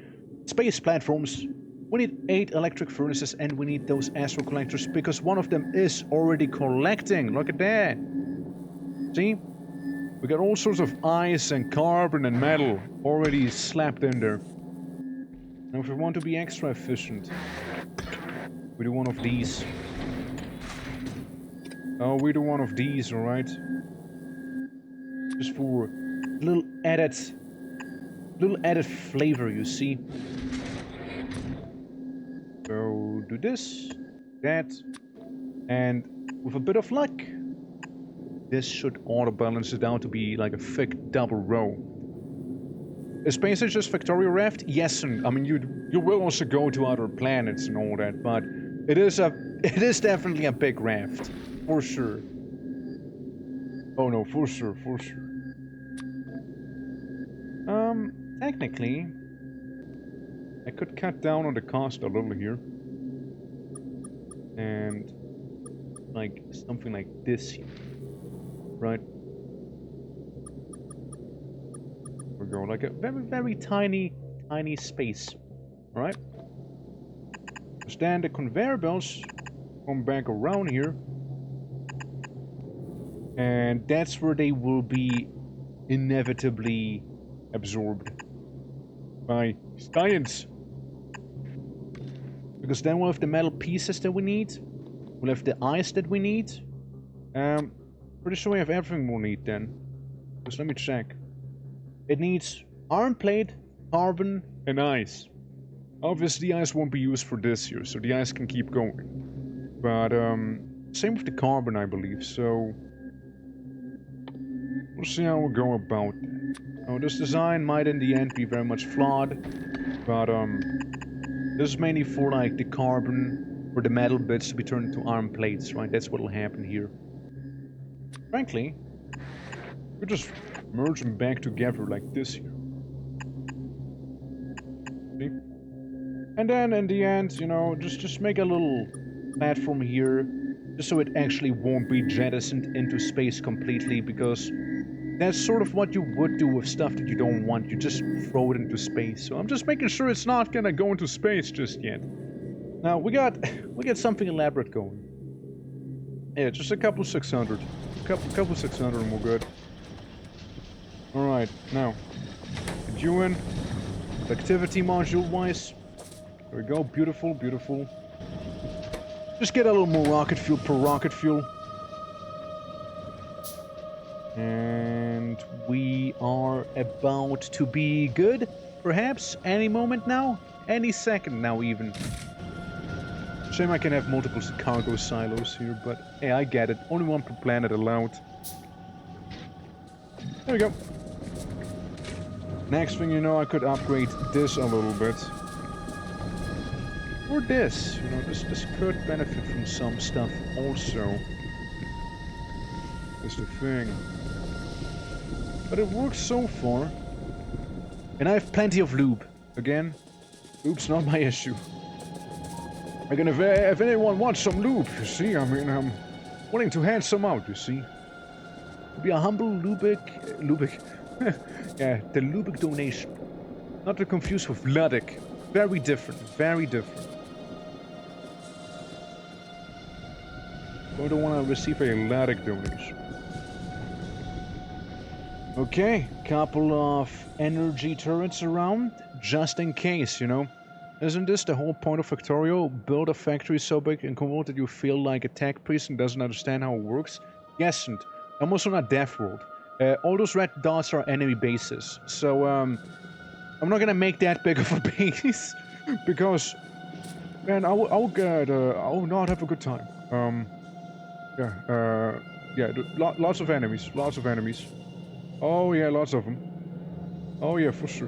Space platforms. We need 8 electric furnaces and we need those astral collectors because one of them is already collecting. Look at that. See? We got all sorts of ice and carbon and metal already slapped in there. Now if we want to be extra efficient, we do one of these. Oh, we do one of these, alright? Just for a little added flavor, you see. So do this, that, and with a bit of luck, this should auto balance it out to be like a thick double row. Is Space Age just Factorio raft? Yes, and I mean you will also go to other planets and all that, but it is definitely a big raft, for sure. Oh no, for sure, for sure. Technically, I could cut down on the cost a little here. And like something like this here. Right? We're going like a very, very tiny space. Alright? So then the conveyor belts come back around here. And that's where they will be inevitably absorbed by science. Because then we'll have the metal pieces that we need. We'll have the ice that we need. Pretty sure we have everything we'll need then. Just let me check. It needs iron plate, carbon, and ice. Obviously, the ice won't be used for this here, so the ice can keep going. But, same with the carbon, I believe, so... we'll see how we go about that. Now, this design might in the end be very much flawed, but, this is mainly for, like, the carbon or the metal bits to be turned into iron plates, right? That's what'll happen here. Frankly, we just merge them back together like this here. See? And then, in the end, you know, just make a little platform here, just so it actually won't be jettisoned into space completely, because that's sort of what you would do with stuff that you don't want. You just throw it into space. So I'm just making sure it's not gonna go into space just yet. Now, we got something elaborate going. Yeah, just a couple 600. Couple 600 and we're good. Alright, now. Get you in. Activity module-wise. There we go, beautiful, beautiful. Just get a little more rocket fuel per rocket fuel. And we are about to be good. Perhaps any moment now? Any second now, even. Shame I can have multiple cargo silos here, but hey, I get it. Only one per planet allowed. There we go. Next thing you know, I could upgrade this a little bit. Or this. You know, this could benefit from some stuff also. That's the thing. But it works so far. And I have plenty of lube. Again, lube's not my issue. Again, if anyone wants some lube, you see, I mean, I'm willing to hand some out, you see. It'll be a humble lubic, yeah, the lubic donation. Not to confuse with Ludic. Very different, very different. I don't want to receive a Ludic donation. Okay, couple of energy turrets around, just in case, you know. Isn't this the whole point of Factorio? Build a factory so big and cool that you feel like a tech priest and doesn't understand how it works? Yes, and I'm also not Deathworld. All those red dots are enemy bases, so I'm not gonna make that big of a base, because, man, I'll not have a good time. Yeah, lots of enemies, Oh yeah, lots of them. Oh yeah, for sure.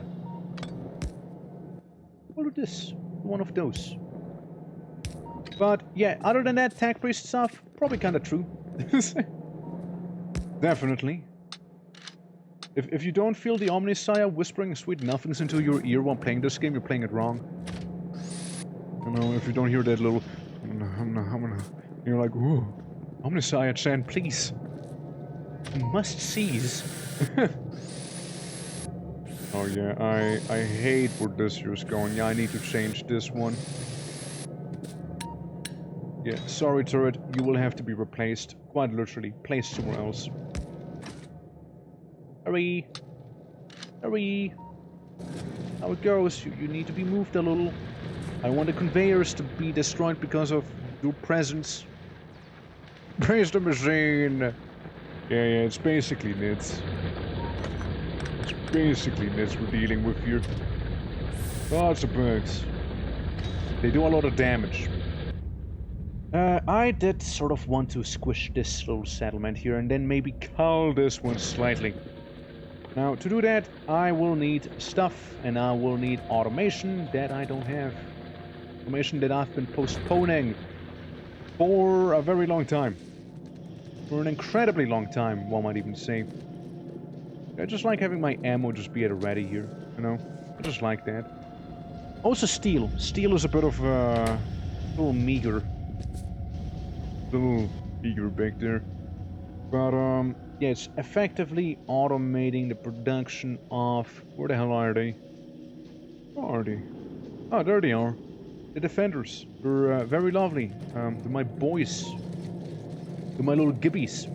What is this? One of those. But yeah, other than that tech priest stuff, probably kinda true. Definitely. If you don't feel the Omnisire whispering sweet nothings into your ear while playing this game, you're playing it wrong. You know, if you don't hear that little... You're like, whoa, Omnisire chant, please. You must cease. Oh yeah, I hate where this year's going. Yeah, I need to change this one. Yeah, sorry turret, you will have to be replaced. Quite literally, placed somewhere else. Hurry! Hurry! How it goes, you need to be moved a little. I want the conveyors to be destroyed because of your presence. Praise the machine! Yeah, it's basically nits. It's basically nits we're dealing with here. Lots of bugs. They do a lot of damage. I did sort of want to squish this little settlement here and then maybe cull this one slightly. Now, to do that, I will need stuff and I will need automation that I don't have. Automation that I've been postponing for a very long time. For an incredibly long time, one might even say. I just like having my ammo just be at a ready here, you know? I just like that. Also steel. Steel is a bit of a little meager. Little meager back there. But, yeah, it's effectively automating the production of... Where the hell are they? Where are they? Oh, there they are. The defenders. They're very lovely. They're my boys. They're my little gibbies.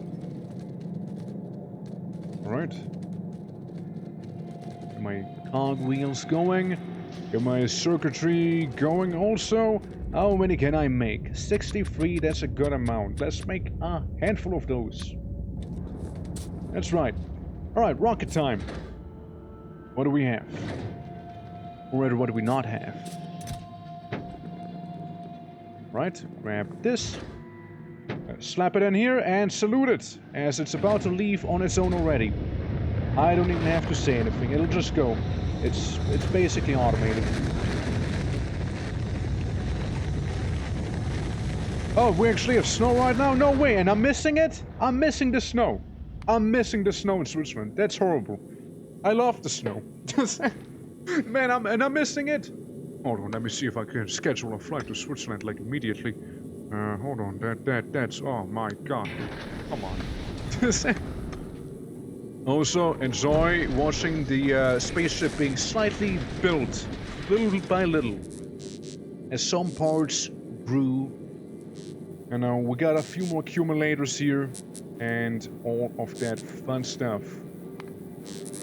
Alright. Get my cogwheels going. Get my circuitry going also. How many can I make? 63, that's a good amount. Let's make a handful of those. That's right. Alright, rocket time. What do we have? Or rather, what do we not have? Right, grab this. Slap it in here and salute it, as it's about to leave on its own already. I don't even have to say anything, it'll just go. It's basically automated. Oh, we actually have snow right now? No way, and I'm missing it? I'm missing the snow. I'm missing the snow in Switzerland. That's horrible. I love the snow. Man, I'm missing it. Hold on, let me see if I can schedule a flight to Switzerland, like, immediately. Hold on, that's... Oh my god. Come on. Also, enjoy watching the spaceship being slightly built, little by little. As some parts grew. And we got a few more accumulators here, and all of that fun stuff.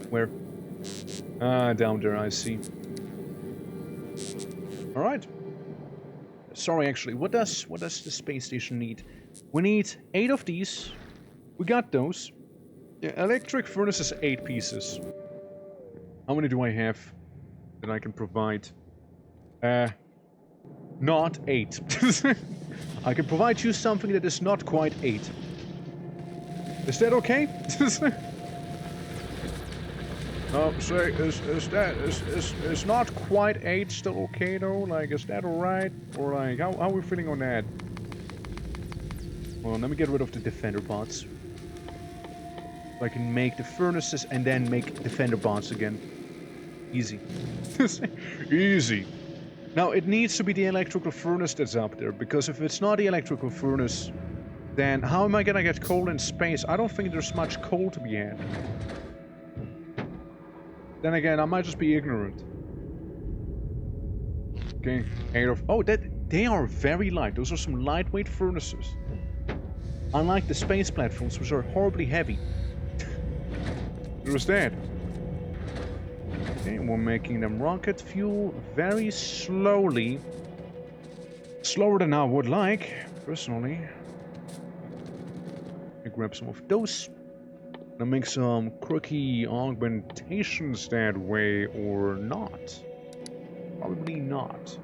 Where? Ah, down there, I see. Alright. Sorry, actually, what does the space station need? We need 8 of these. We got those. Yeah, electric furnace is 8 pieces. How many do I have that I can provide? Not 8. I can provide you something that is not quite 8. Is that okay? No, say, is not quite 8 still okay though? Like, is that alright? Or like, how are we feeling on that? Well, let me get rid of the defender bots. So I can make the furnaces and then make defender bots again. Easy. Easy. Now, it needs to be the electrical furnace that's up there, because if it's not the electrical furnace, then how am I gonna get coal in space? I don't think there's much coal to be had. Then again, I might just be ignorant. Okay, 8 of... Oh, they are very light. Those are some lightweight furnaces. Unlike the space platforms, which are horribly heavy. There's that. Okay, we're making them rocket fuel very slowly. Slower than I would like, personally. Let me grab some of those. I'll make some quirky augmentations that way, or not. Probably not.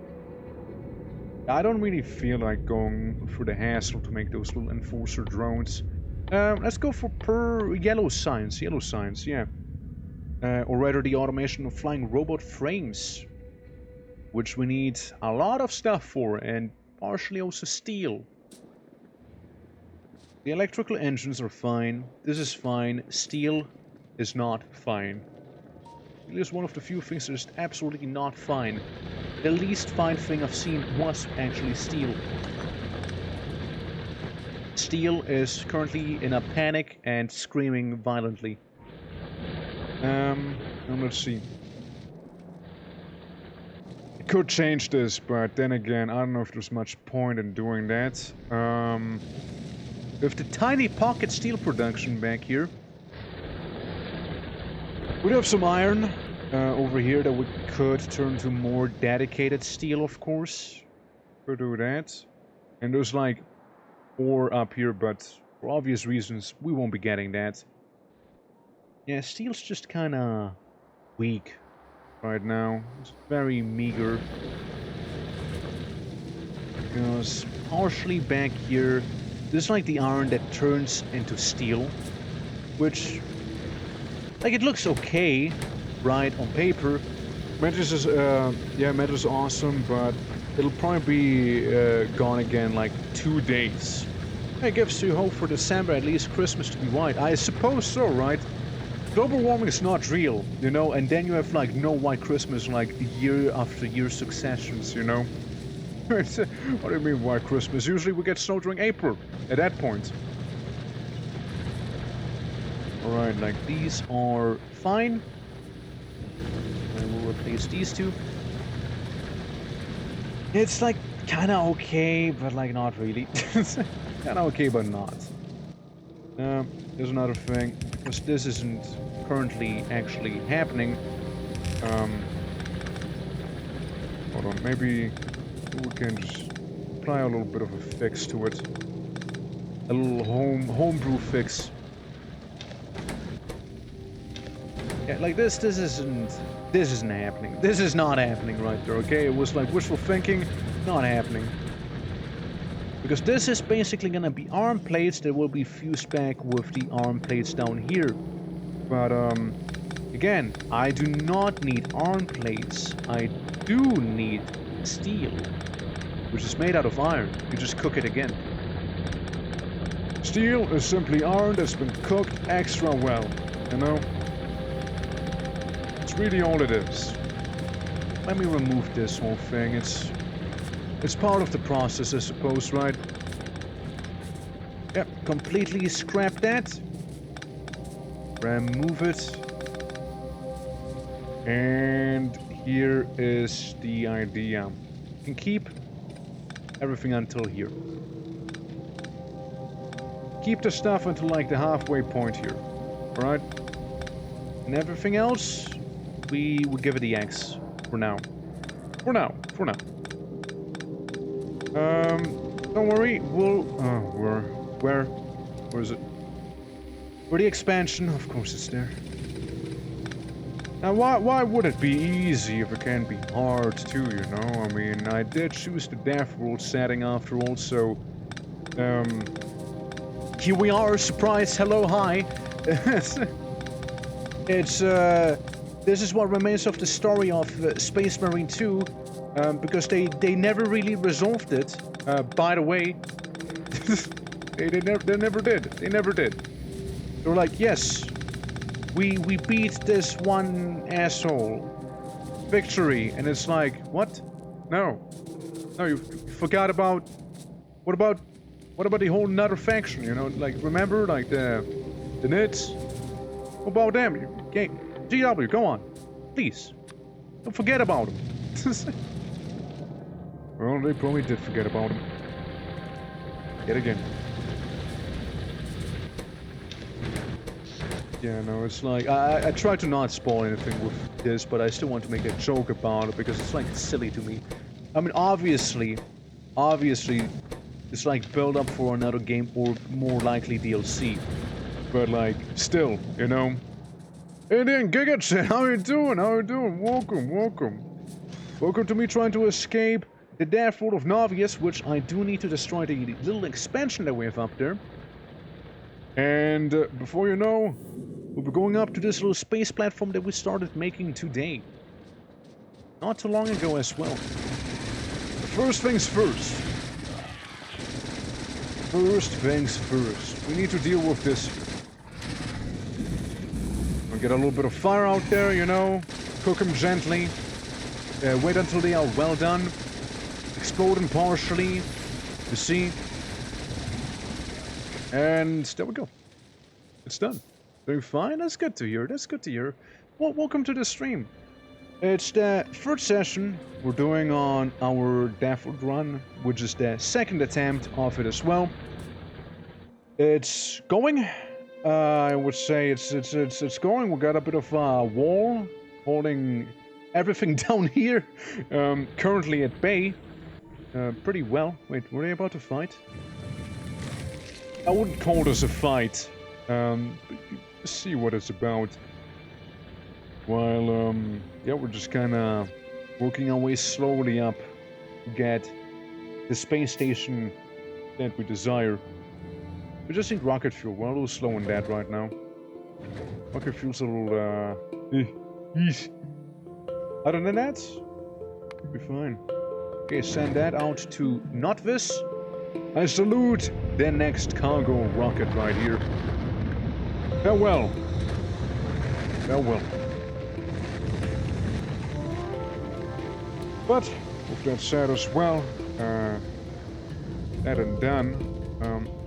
I don't really feel like going for the hassle to make those little enforcer drones. Let's go for yellow science, yeah. Or rather the automation of flying robot frames. Which we need a lot of stuff for, and partially also steel. The electrical engines are fine, this is fine, steel is not fine. Steel is one of the few things that is absolutely not fine. The least fine thing I've seen was actually steel. Steel is currently in a panic and screaming violently. Let's see. Could change this, but then again, I don't know if there's much point in doing that. With the tiny pocket steel production back here, we have some iron over here that we could turn to more dedicated steel, of course. Could do that. And there's like ore up here, but for obvious reasons, we won't be getting that. Yeah, steel's just kinda weak Right now, it's very meager. because partially back here, there's like the iron that turns into steel, which, like, it looks okay, right, on paper. Mattress is, yeah, Mattress is awesome, but it'll probably be gone again like 2 days. It gives you hope for December, at least Christmas to be white. I suppose so, right? Global warming is not real, you know, and then you have like no white Christmas, like year after year successions, you know. What do you mean white Christmas? Usually we get snow during April, at that point. Alright, like these are fine. And we'll replace these two. It's like kinda okay, but like not really. Kinda okay, but not. There's another thing, because this isn't currently actually happening. Hold on, maybe we can just apply a little bit of a fix to it. A little homebrew fix. Yeah, like this isn't happening. This is not happening right there, okay? It was like wishful thinking, not happening. Because this is basically gonna be arm plates that will be fused back with the arm plates down here. But, again, I do not need arm plates. I do need steel, which is made out of iron. You just cook it again. steel is simply iron that's been cooked extra well, you know? It's really all it is. Let me remove this whole thing. It's part of the process, I suppose, right? Yep, completely scrap that. Remove it. And here is the idea. You can keep everything until here. Keep the stuff until like the halfway point here. Alright? And everything else, we will give it the X for now. For now. Don't worry, we'll... Where is it? For the expansion, of course it's there. Now, why would it be easy if it can be hard too, you know? I mean, I did choose the Deathworld setting after all, so... Here we are, surprise, hello, hi. It's, this is what remains of the story of Space Marine 2, because they never really resolved it, by the way. they never did. They never did. They were like, yes, we beat this one asshole. Victory. And it's like, what? No, you forgot about... What about the whole Nutter faction, you know? Like, remember, like, the Nits? What about them? GW, go on. Please. Don't forget about them. Well, they probably did forget about them. Yet again. Yeah, no, it's like, I try to not spoil anything with this, but I still want to make a joke about it, because it's like silly to me. I mean, obviously, it's like build up for another game or more likely DLC. But like, still, you know. Hey then, Giga, how you doing? Welcome. Welcome to me trying to escape the Deathworld of Novius, which I do need to destroy the little expansion that we have up there. And before you know, we'll be going up to this little space platform that we started making today. Not too long ago as well. But first things first. We need to deal with this. We'll get a little bit of fire out there, you know. Cook them gently. Wait until they are well done. Explode them partially. You see? And there we go. It's done. Doing fine? That's good to hear. Well, welcome to the stream. It's the third session we're doing on our Deathworld run, which is the second attempt of it as well. It's going. I would say it's going. We got a bit of a wall holding everything down here. Currently at bay. Pretty well. Wait, were they about to fight? I wouldn't call this a fight. But see what it's about. While, yeah, we're just kinda working our way slowly up to get the space station that we desire. We just need rocket fuel. We're a little slow on that right now. Rocket fuel's a little, Other than that, we'll be fine. Okay, send that out to Notvis. I salute the next cargo rocket right here. Farewell. Farewell. But, with that said as well, that and done,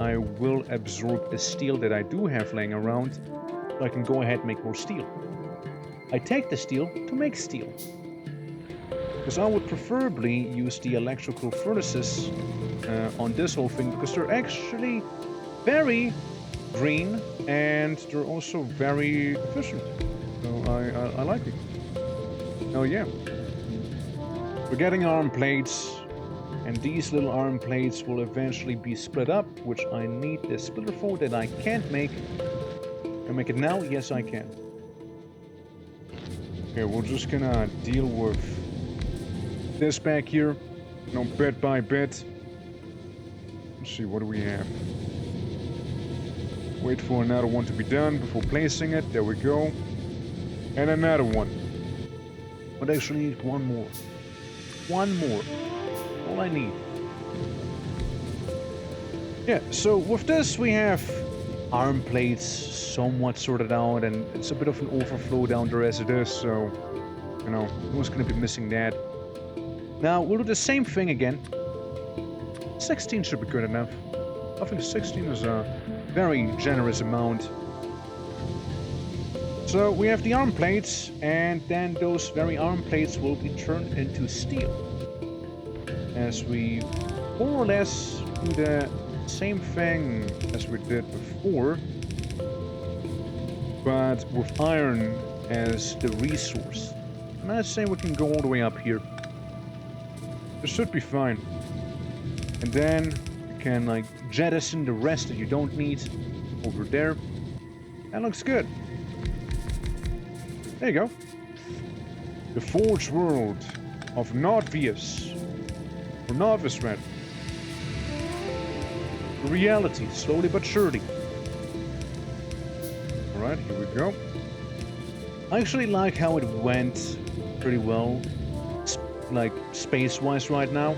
I will absorb the steel that I do have laying around, so I can go ahead and make more steel. I take the steel to make steel. Because I would preferably use the electrical furnaces on this whole thing, because they're actually very green, and they're also very efficient. So I like it. Oh yeah. We're getting arm plates, and these little arm plates will eventually be split up, which I need the splitter for that I can't make. Can I make it now? Yes, I can. Okay, we're just gonna deal with this back here, you know, bit by bit. Let's see, what do we have? Wait for another one to be done before placing it. There we go. And another one. But actually need one more. One more. All I need. Yeah, so with this we have arm plates somewhat sorted out, and it's a bit of an overflow down there as it is, so, you know, who's gonna be missing that? Now, we'll do the same thing again. 16 should be good enough. I think 16 is a very generous amount. So we have the arm plates, and then those very arm plates will be turned into steel. As we more or less do the same thing as we did before, but with iron as the resource. I'm not saying we can go all the way up here. This should be fine. And then you can like jettison the rest that you don't need over there. That looks good. There you go. The Forge World of Notvius. Or Novice, rather. The reality, slowly but surely. Alright, here we go. I actually like how it went pretty well, like space-wise right now.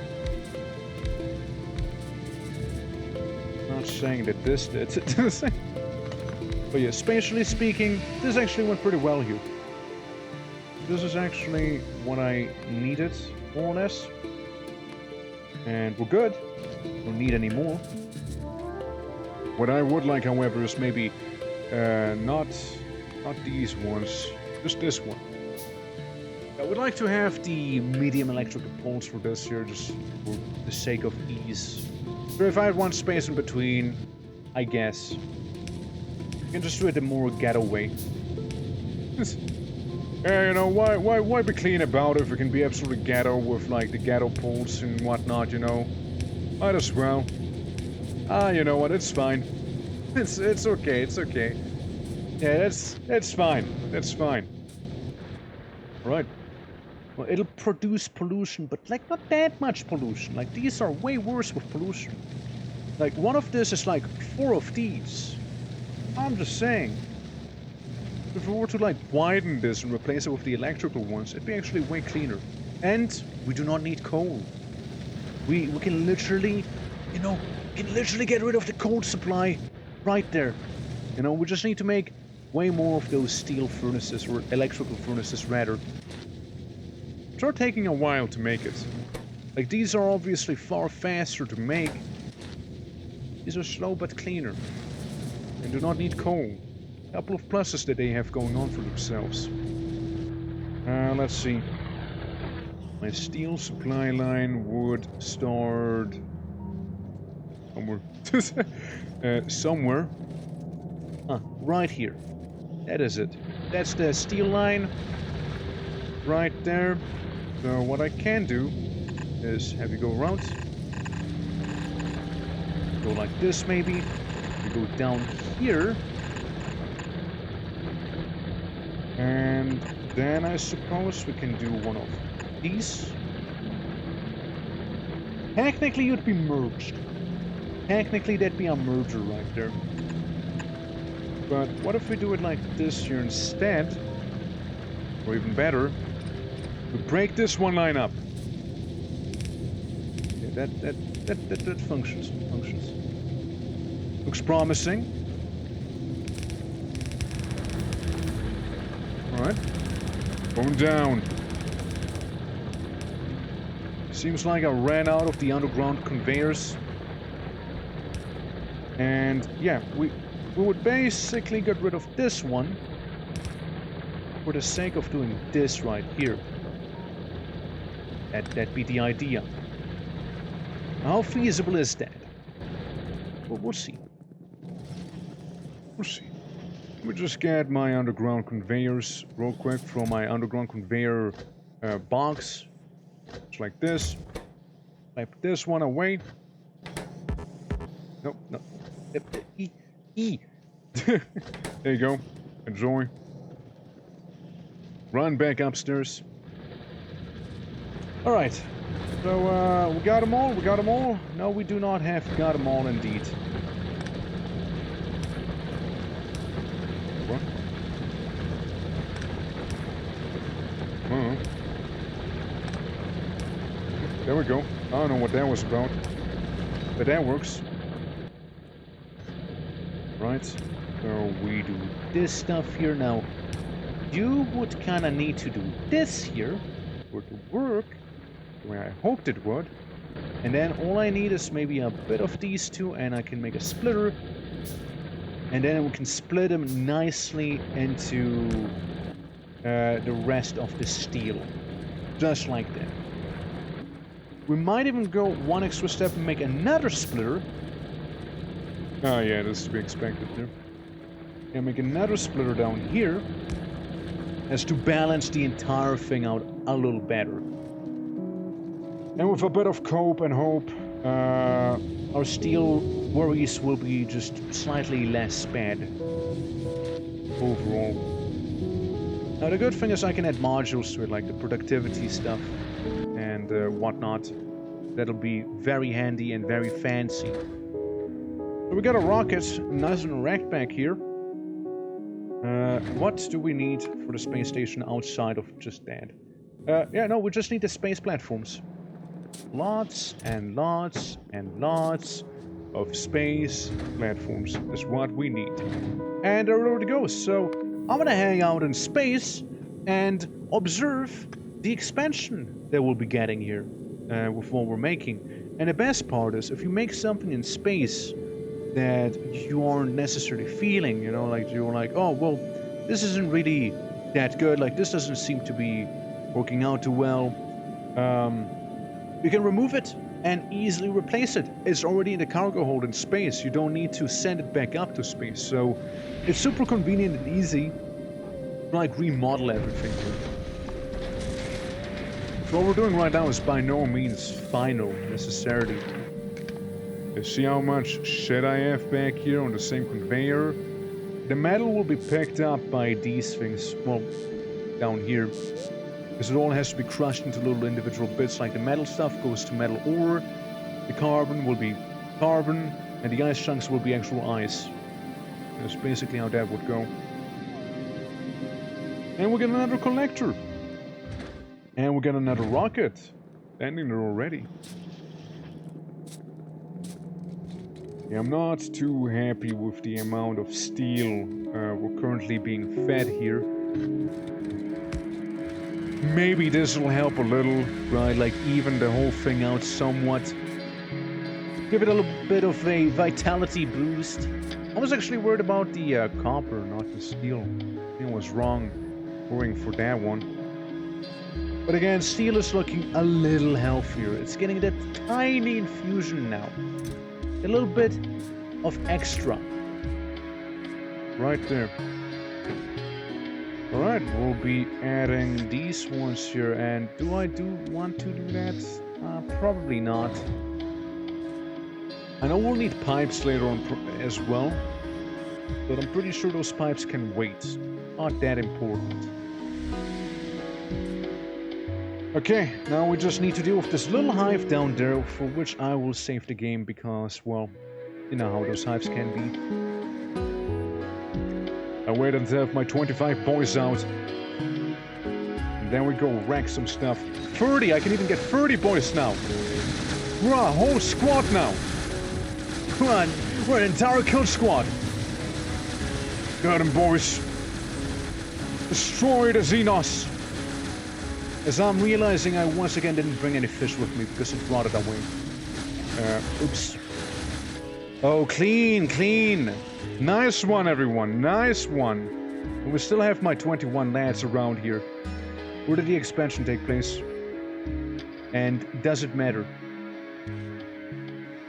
Not saying that this did. But yeah, spatially speaking, this actually went pretty well here. This is actually what I needed, more or less. And we're good. Don't need any more. What I would like, however, is maybe not these ones, just this one. I would like to have the medium electrical poles for this here, just for the sake of ease. So if I had one space in between, I guess. You can just do it the more ghetto way. Yeah, you know, why be clean about it if it can be absolutely ghetto with, like, the ghetto poles and whatnot, you know? Might as well. Ah, you know what, it's fine. It's okay, it's okay. Yeah, that's fine. That's fine. Right. Well, it'll produce pollution, but, like, not that much pollution. Like, these are way worse with pollution. Like, one of this is, like, 4 of these. I'm just saying. If we were to like widen this and replace it with the electrical ones, it'd be actually way cleaner. And we do not need coal. We can literally, you know, get rid of the coal supply right there. You know, we just need to make way more of those steel furnaces, or electrical furnaces rather. They're taking a while to make it. Like, these are obviously far faster to make. These are slow but cleaner. And do not need coal. Couple of pluses that they have going on for themselves. Let's see. My steel supply line would start somewhere. Somewhere. Right here. That is it. That's the steel line. Right there. So what I can do is have you go around. Go like this maybe. We go down here. And then I suppose we can do one of these. Technically you'd be merged. Technically that'd be a merger right there. But what if we do it like this here instead? Or even better, we break this one line up. Yeah, that functions. Looks promising. Alright. Going down. Seems like I ran out of the underground conveyors. And yeah, we would basically get rid of this one for the sake of doing this right here. That'd be the idea. How feasible is that? Well, we'll see. We'll see. Let me just get my underground conveyors real quick from my underground conveyor box. Just like this. Wipe this one away. Nope, no. E. There you go. Enjoy. Run back upstairs. Alright. So, we got them all? We got them all? No, we do not have got them all indeed. What? There we go. I don't know what that was about. But that works. Right. So we do this stuff here now. You would kinda need to do this here for it to work the way I hoped it would. And then all I need is maybe a bit of these two and I can make a splitter. And then we can split them nicely into the rest of the steel. Just like that. We might even go one extra step and make another splitter. Oh yeah, this is to be expected there. And make another splitter down here as to balance the entire thing out a little better. And with a bit of cope and hope, our steel worries will be just slightly less bad overall. Now the good thing is I can add modules to it, like the productivity stuff and whatnot. That'll be very handy and very fancy. So we got a rocket, nice and erect back here. What do we need for the space station outside of just that? Yeah, no, we just need the space platforms. Lots and lots and lots of space platforms is what we need. And there it goes. So I'm gonna hang out in space and observe the expansion that we'll be getting here with what we're making. And the best part is, if you make something in space that you aren't necessarily feeling, you know, like you're like, oh, well, this isn't really that good, like this doesn't seem to be working out too well, you can remove it and easily replace it. It's already in the cargo hold in space. You don't need to send it back up to space. So it's super convenient and easy to like remodel everything. So what we're doing right now is by no means final necessarily. You see how much shit I have back here on the same conveyor? The metal will be picked up by these things, well, down here. Because it all has to be crushed into little individual bits, like the metal stuff goes to metal ore, the carbon will be carbon, and the ice chunks will be actual ice. That's basically how that would go. And we get another collector. And we get another rocket. Standing there already. Yeah, I'm not too happy with the amount of steel we're currently being fed here. Maybe this will help a little, right? Like even the whole thing out somewhat. Give it a little bit of a vitality boost. I was actually worried about the copper, not the steel. I think I was wrong going for that one. But again, steel is looking a little healthier. It's getting that tiny infusion now. A little bit of extra. Right there. Alright, we'll be adding these ones here. And do I want to do that? Probably not. I know we'll need pipes later on as well. But I'm pretty sure those pipes can wait. Not that important. Okay, now we just need to deal with this little hive down there, for which I will save the game because, well, you know how those hives can be. I wait until I have my 25 boys out. And then we go wreck some stuff. 30! I can even get 30 boys now! We're a whole squad now! Come on, we're an entire kill squad! Got him, boys! Destroy the Xenos! As I'm realizing I once again didn't bring any fish with me because it brought it away. Oops. Oh, clean, clean! Nice one, everyone, nice one! And we still have my 21 lads around here. Where did the expansion take place? And does it matter?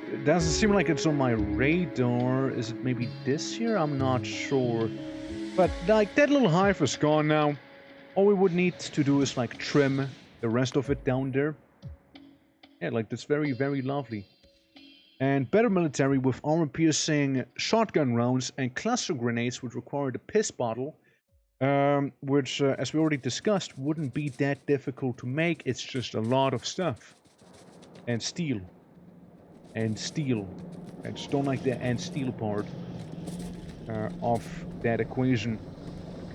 It doesn't seem like it's on my radar. Is it maybe this here? I'm not sure. But, like, that little hive is gone now. All we would need to do is, like, trim the rest of it down there. Yeah, like, that's very, very lovely. And better military with armor-piercing shotgun rounds and cluster grenades would require the piss bottle. Which, as we already discussed, wouldn't be that difficult to make. It's just a lot of stuff. And steel. And steel. I just don't like the and steel part of that equation.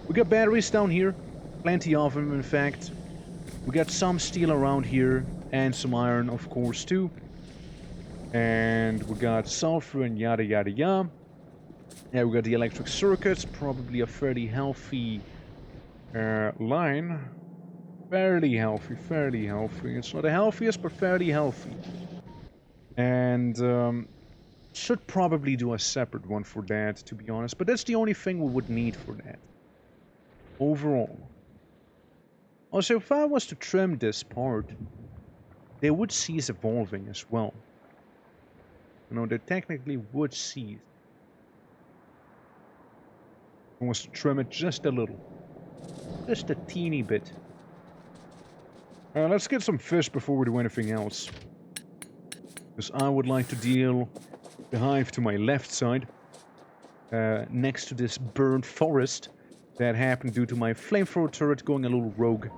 We got batteries down here. Plenty of them, in fact. We got some steel around here. And some iron, of course, too. And we got sulfur and yada yada yada. Yeah, we got the electric circuits. Probably a fairly healthy line. Fairly healthy, fairly healthy. It's not the healthiest, but fairly healthy. And should probably do a separate one for that, to be honest. But that's the only thing we would need for that. Overall. Also, if I was to trim this part, they would cease evolving as well. You know, they technically would cease. I was to trim it just a little. Just a teeny bit. Let's get some fish before we do anything else. Because I would like to deal the hive to my left side. Next to this burned forest that happened due to my flamethrower turret going a little rogue.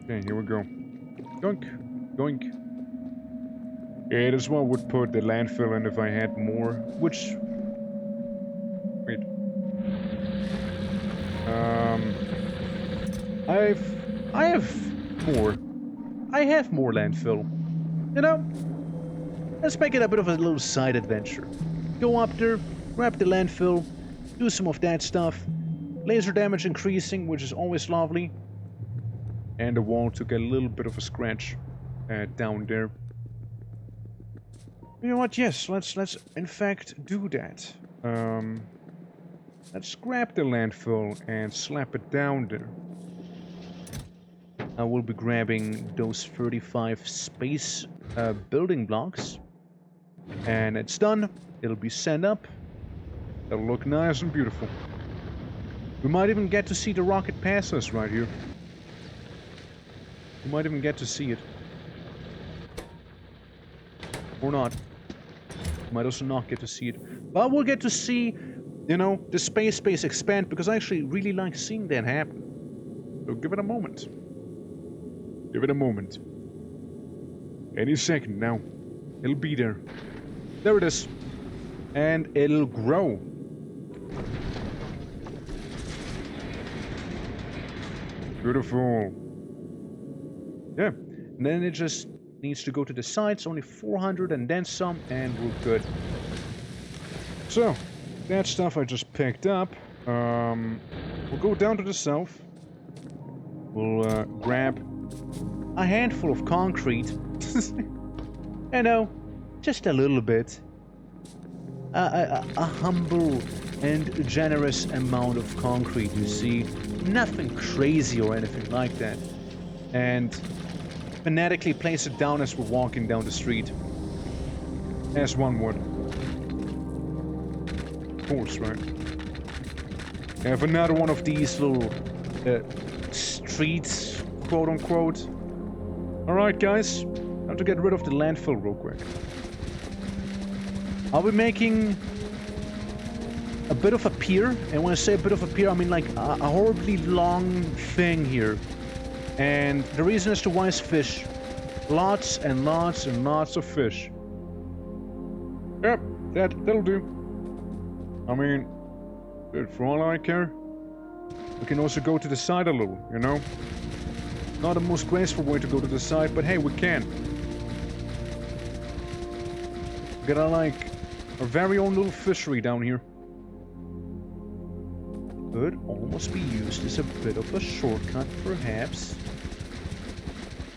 Okay, here we go. Doink, doink. Yeah, this one would put the landfill in if I had more, which... Wait. I have more. I have more landfill. You know? Let's make it a bit of a little side adventure. Go up there, grab the landfill, do some of that stuff. Laser damage increasing, which is always lovely. And the wall took a little bit of a scratch down there. You know what? Yes, let's in fact do that. Let's grab the landfill and slap it down there. I will be grabbing those 35 space building blocks. And it's done. It'll be sent up. It'll look nice and beautiful. We might even get to see the rocket pass us right here. We might even get to see it. Or not. We might also not get to see it. But we'll get to see, you know, the space expand, because I actually really like seeing that happen. So give it a moment. Give it a moment. Any second now. It'll be there. There it is. And it'll grow. Beautiful. Yeah. And then it just needs to go to the sides. Only 400 and then some. And we're good. So, that stuff I just picked up. We'll go down to the south. We'll grab a handful of concrete. You know, just a little bit. A humble and a generous amount of concrete, you see. Nothing crazy or anything like that. And phonetically place it down as we're walking down the street. As one would. Of course, right? I have another one of these little streets, quote unquote. Alright, guys. Time to get rid of the landfill real quick. I'll be making a bit of a pier. And when I say a bit of a pier, I mean like a horribly long thing here. And the reason as to why is fish. Lots and lots and lots of fish. Yep, that'll do. I mean, for all I care, we can also go to the side a little, you know? Not the most graceful way to go to the side, but hey, we can. We got like our very own little fishery down here. Could almost be used as a bit of a shortcut, perhaps.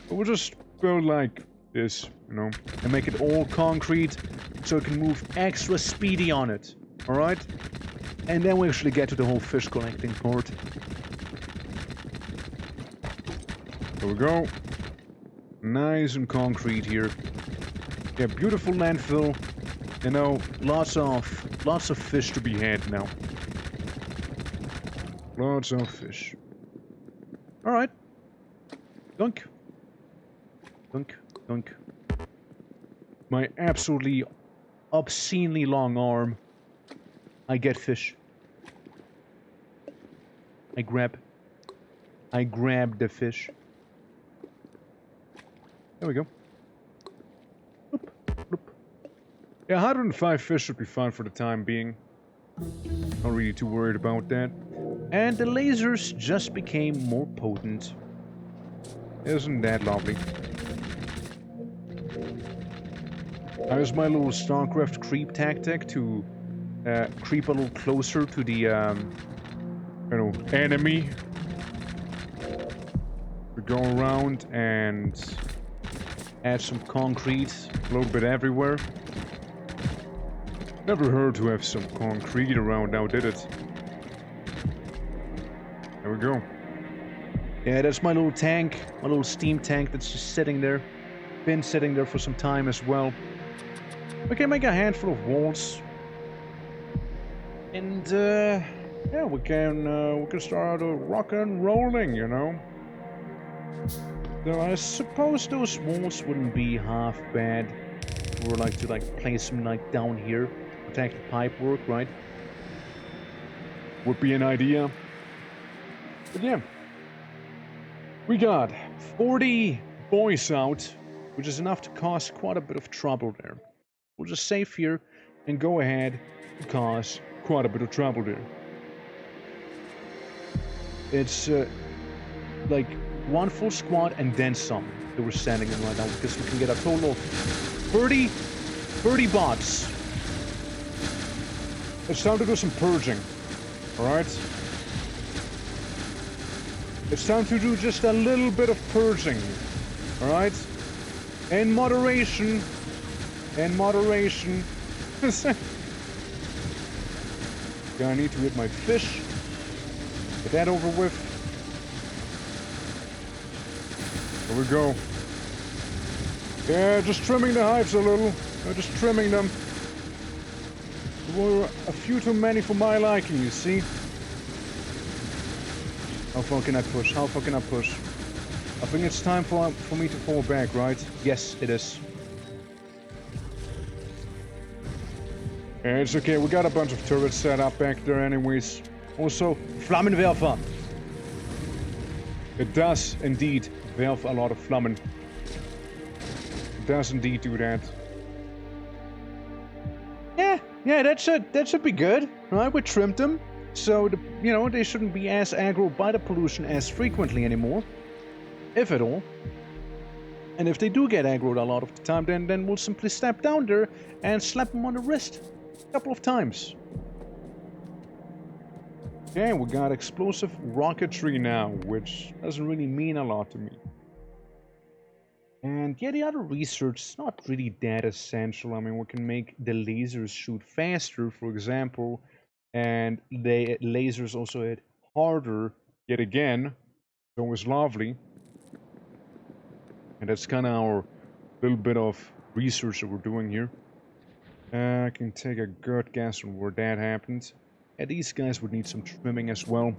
But we'll just build like this, you know, and make it all concrete so it can move extra speedy on it. Alright? And then we actually get to the whole fish collecting part. There we go. Nice and concrete here. Yeah, beautiful landfill. You know, lots of fish to be had now. Lots of fish. Alright. Dunk. Dunk. Dunk. My absolutely obscenely long arm. I get fish. I grab the fish. There we go. Bloop, bloop. Yeah, 105 fish should be fine for the time being. Not really too worried about that. And the lasers just became more potent. Isn't that lovely? I use my little StarCraft creep tactic to creep a little closer to the, you know, enemy. We go around and add some concrete a little bit everywhere. Never heard to have some concrete around now, did it? There we go. Yeah, that's my little tank, my little steam tank that's just sitting there. Been sitting there for some time as well. We can make a handful of walls. And, yeah, we can start rocking and rolling, you know? So I suppose those walls wouldn't be half bad. We would like to, like, place them, like, down here. Protect the pipe work, right? Would be an idea. But yeah. We got 40 boys out, which is enough to cause quite a bit of trouble there. We'll just save here and go ahead and cause quite a bit of trouble there. It's like one full squad and then some that we're sending in right now, because we can get a total of 30 bots. It's time to do some purging. Alright? It's time to do just a little bit of purging. Alright? In moderation. In moderation. Yeah, I need to get my fish. Get that over with. There we go. Yeah, just trimming the hives a little. Just trimming them. There were a few too many for my liking, you see. How far can I push? How far can I push? I think it's time for me to fall back, right? Yes, it is. Yeah, it's okay. We got a bunch of turrets set up back there anyways. Also, Flammenwerfer. It does indeed werf a lot of flammen. It does indeed do that. Yeah, that should be good, right? We trimmed them, so you know, they shouldn't be as aggro by the pollution as frequently anymore, if at all. And if they do get aggroed a lot of the time, then we'll simply step down there and slap them on the wrist a couple of times. Okay, we got explosive rocketry now, which doesn't really mean a lot to me. And yeah, the other research is not really that essential. I mean, we can make the lasers shoot faster, for example, And the lasers also hit harder yet again. It's always lovely. And that's kind of our little bit of research that we're doing here. I can take a good guess on where that happened. And these guys would need some trimming as well.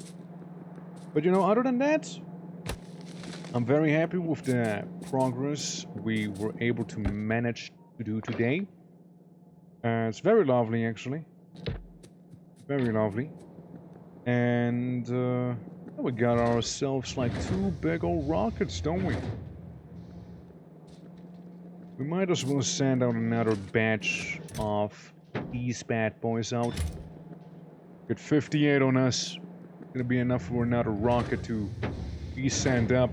But you know, other than that, I'm very happy with the progress we were able to manage to do today. It's very lovely, actually. Very lovely. And we got ourselves like 2 big old rockets, don't we? We might as well send out another batch of these bad boys out. Get 58 on us. Gonna be enough for another rocket to be sent up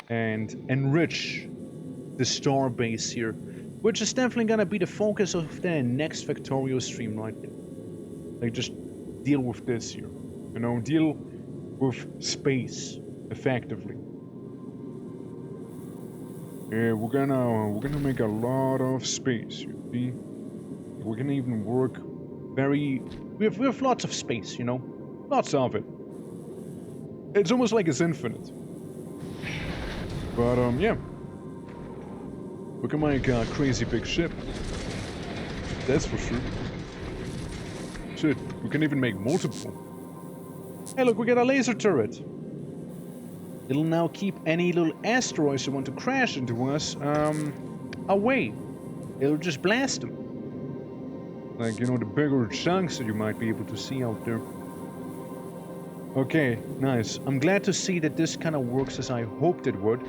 and enrich the star base here, which is definitely gonna be the focus of the next Factorio stream, right? Like, just deal with this here, you know, deal with space effectively. Yeah, we're gonna make a lot of space, you see. We can even work we have lots of space, you know, lots of it. It's almost like it's infinite. But yeah, we can make a crazy big ship. That's for sure. Shit, we can even make multiple. Hey, look, we got a laser turret. It'll now keep any little asteroids that want to crash into us away. It'll just blast them. Like, you know, the bigger chunks that you might be able to see out there. Okay, nice. I'm glad to see that this kind of works as I hoped it would.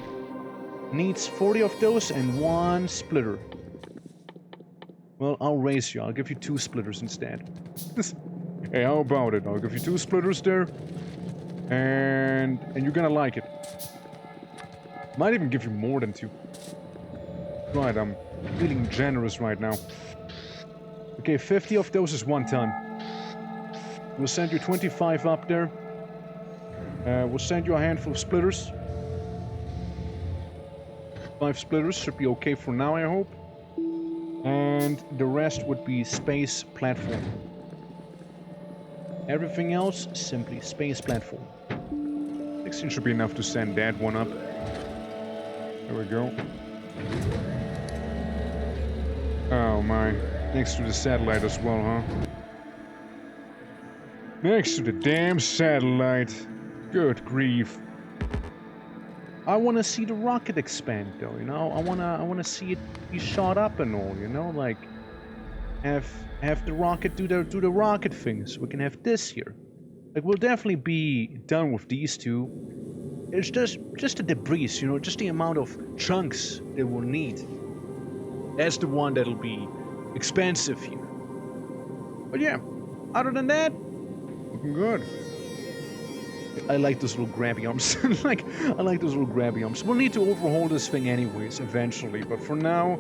Needs 40 of those and 1 splitter. Well, I'll raise you. I'll give you 2 splitters instead. Hey, how about it? I'll give you 2 splitters there. And you're gonna like it. Might even give you more than 2. Right, I'm feeling generous right now. Okay, 50 of those is 1 ton. We'll send you 25 up there. We'll send you a handful of splitters. 5 splitters should be okay for now, I hope. And the rest would be space platform. Everything else, simply space platform. 16 should be enough to send that one up. There we go. Oh my. Next to the satellite as well, huh? Next to the damn satellite. Good grief. I want to see the rocket expand, though, you know? I wanna see it be shot up and all, you know? Like, have the rocket do the rocket things. We can have this here. Like, we'll definitely be done with these 2. It's just the debris, you know? Just the amount of chunks that we'll need. That's the one that'll be expensive here. But yeah, other than that, looking good. I like those little grabby arms. I like those little grabby arms. We'll need to overhaul this thing anyways, eventually. But for now,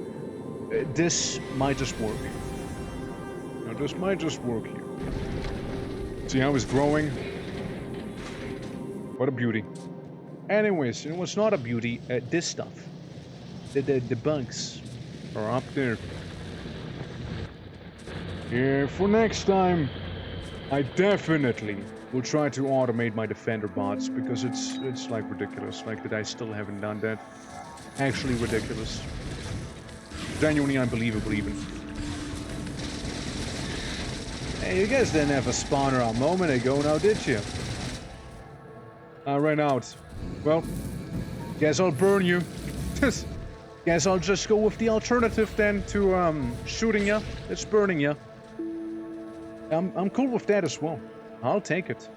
this might just work. Now, this might just work here. See how it's growing? What a beauty. Anyways, you know what's not a beauty? This stuff. The bugs are up there. Yeah, for next time, I definitely will try to automate my defender bots, because it's like ridiculous, like that I still haven't done that. Actually ridiculous. Genuinely unbelievable even. Hey, you guys didn't have a spawner a moment ago now, did you? I ran out. Well, guess I'll burn you. Guess I'll just go with the alternative then to shooting ya. It's burning ya. I'm cool with that as well. I'll take it.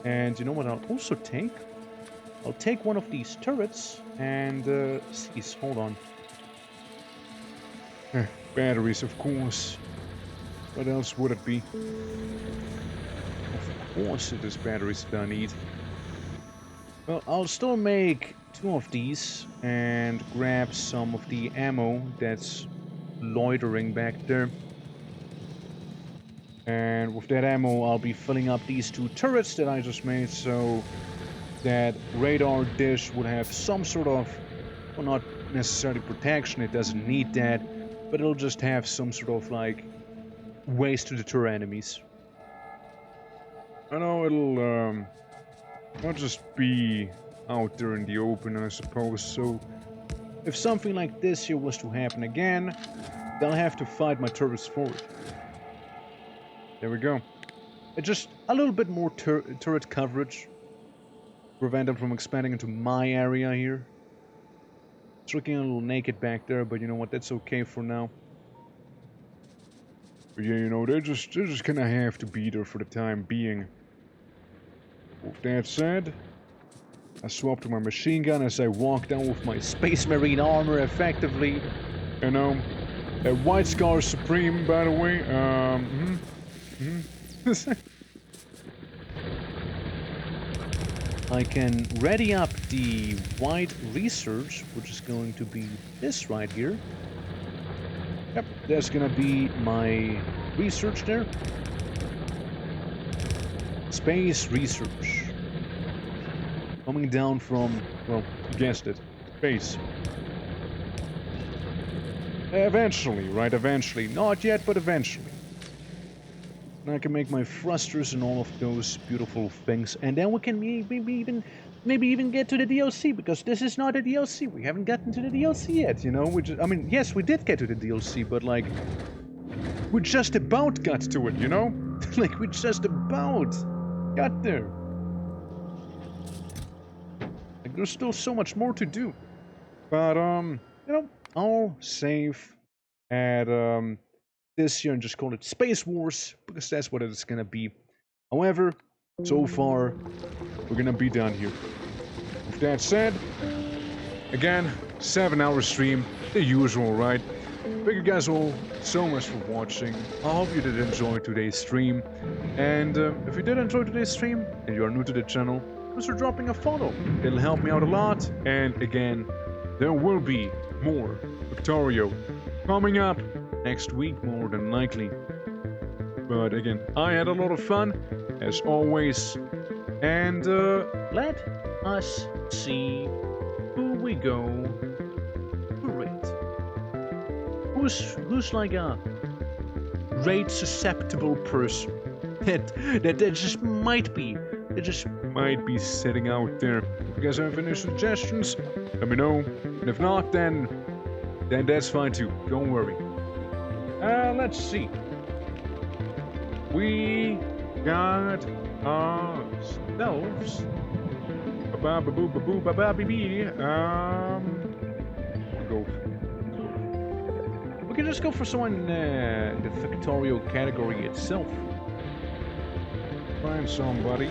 And you know what I'll also take? I'll take one of these turrets and cease. Hold on. Batteries, of course. What else would it be? Of course it is batteries that I need. Well, I'll still make 2 of these and grab some of the ammo that's loitering back there. And with that ammo, I'll be filling up these 2 turrets that I just made, so that radar dish would have some sort of, well, not necessarily protection, it doesn't need that, but it'll just have some sort of, like, ways to deter enemies. I know it'll not just be out there in the open, I suppose, so If something like this here was to happen again, they'll have to fight my turrets forward. there we go. Just a little bit more turret coverage. Prevent them from expanding into my area here. It's looking a little naked back there, but you know what, that's okay for now. But yeah, you know, they're just gonna have to be there for the time being. With that said, I swapped to my machine gun as I walked down with my Space Marine armor, effectively. you know, White Scar Supreme, by the way. I can ready up the White Research, which is going to be this right here. Yep, that's gonna be my research there. Space Research. Coming down from, well, You guessed it. Space. Eventually, right? Eventually. Not yet, but eventually. and I can make my thrusters and all of those beautiful things, and then we can maybe even get to the DLC, because this is not a DLC. We haven't gotten to the DLC yet, you know. I mean, yes, we did get to the DLC, but like, We just about got to it, you know? like we just about got there. Like, there's still so much more to do. But, You know, I'll save at this year and just call it Space Wars, because that's what it's gonna be. However, so far, we're gonna be done here. With that said, again, 7-hour stream, the usual, right? Thank you guys all so much for watching. I hope you did enjoy today's stream. And if you did enjoy today's stream and you are new to the channel, consider dropping a follow. It'll help me out a lot. And again, there will be more Factorio coming up next week, more than likely. But again, I had a lot of fun, as always. And let us see who we go to rate. Who's like a rate susceptible person that just might be sitting out there. If you guys have any suggestions, let me know. And if not, then that's fine too. Don't worry. Let's see. We got ourselves. Go. We can just go for someone in the Factorio category itself. Find somebody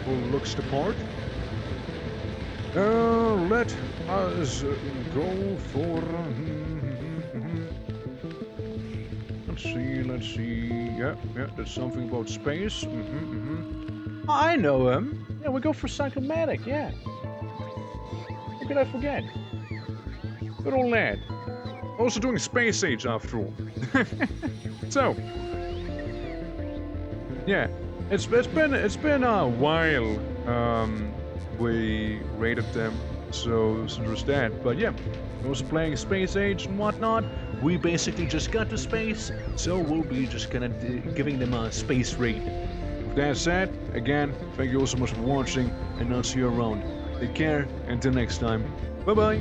who looks the part. Let us go for. Let's see. Yeah, there's something about space. I know him. Yeah, we go for Psychomatic, yeah. How could I forget? Good old lad. Also doing Space Age after all. So, yeah, it's been a while we rated them, so there's that. But yeah, also playing Space Age and whatnot. We basically just got to space, so we'll be just gonna giving them a space raid. With that said, again, thank you all so much for watching, and I'll see you around. Take care, until next time. Bye bye.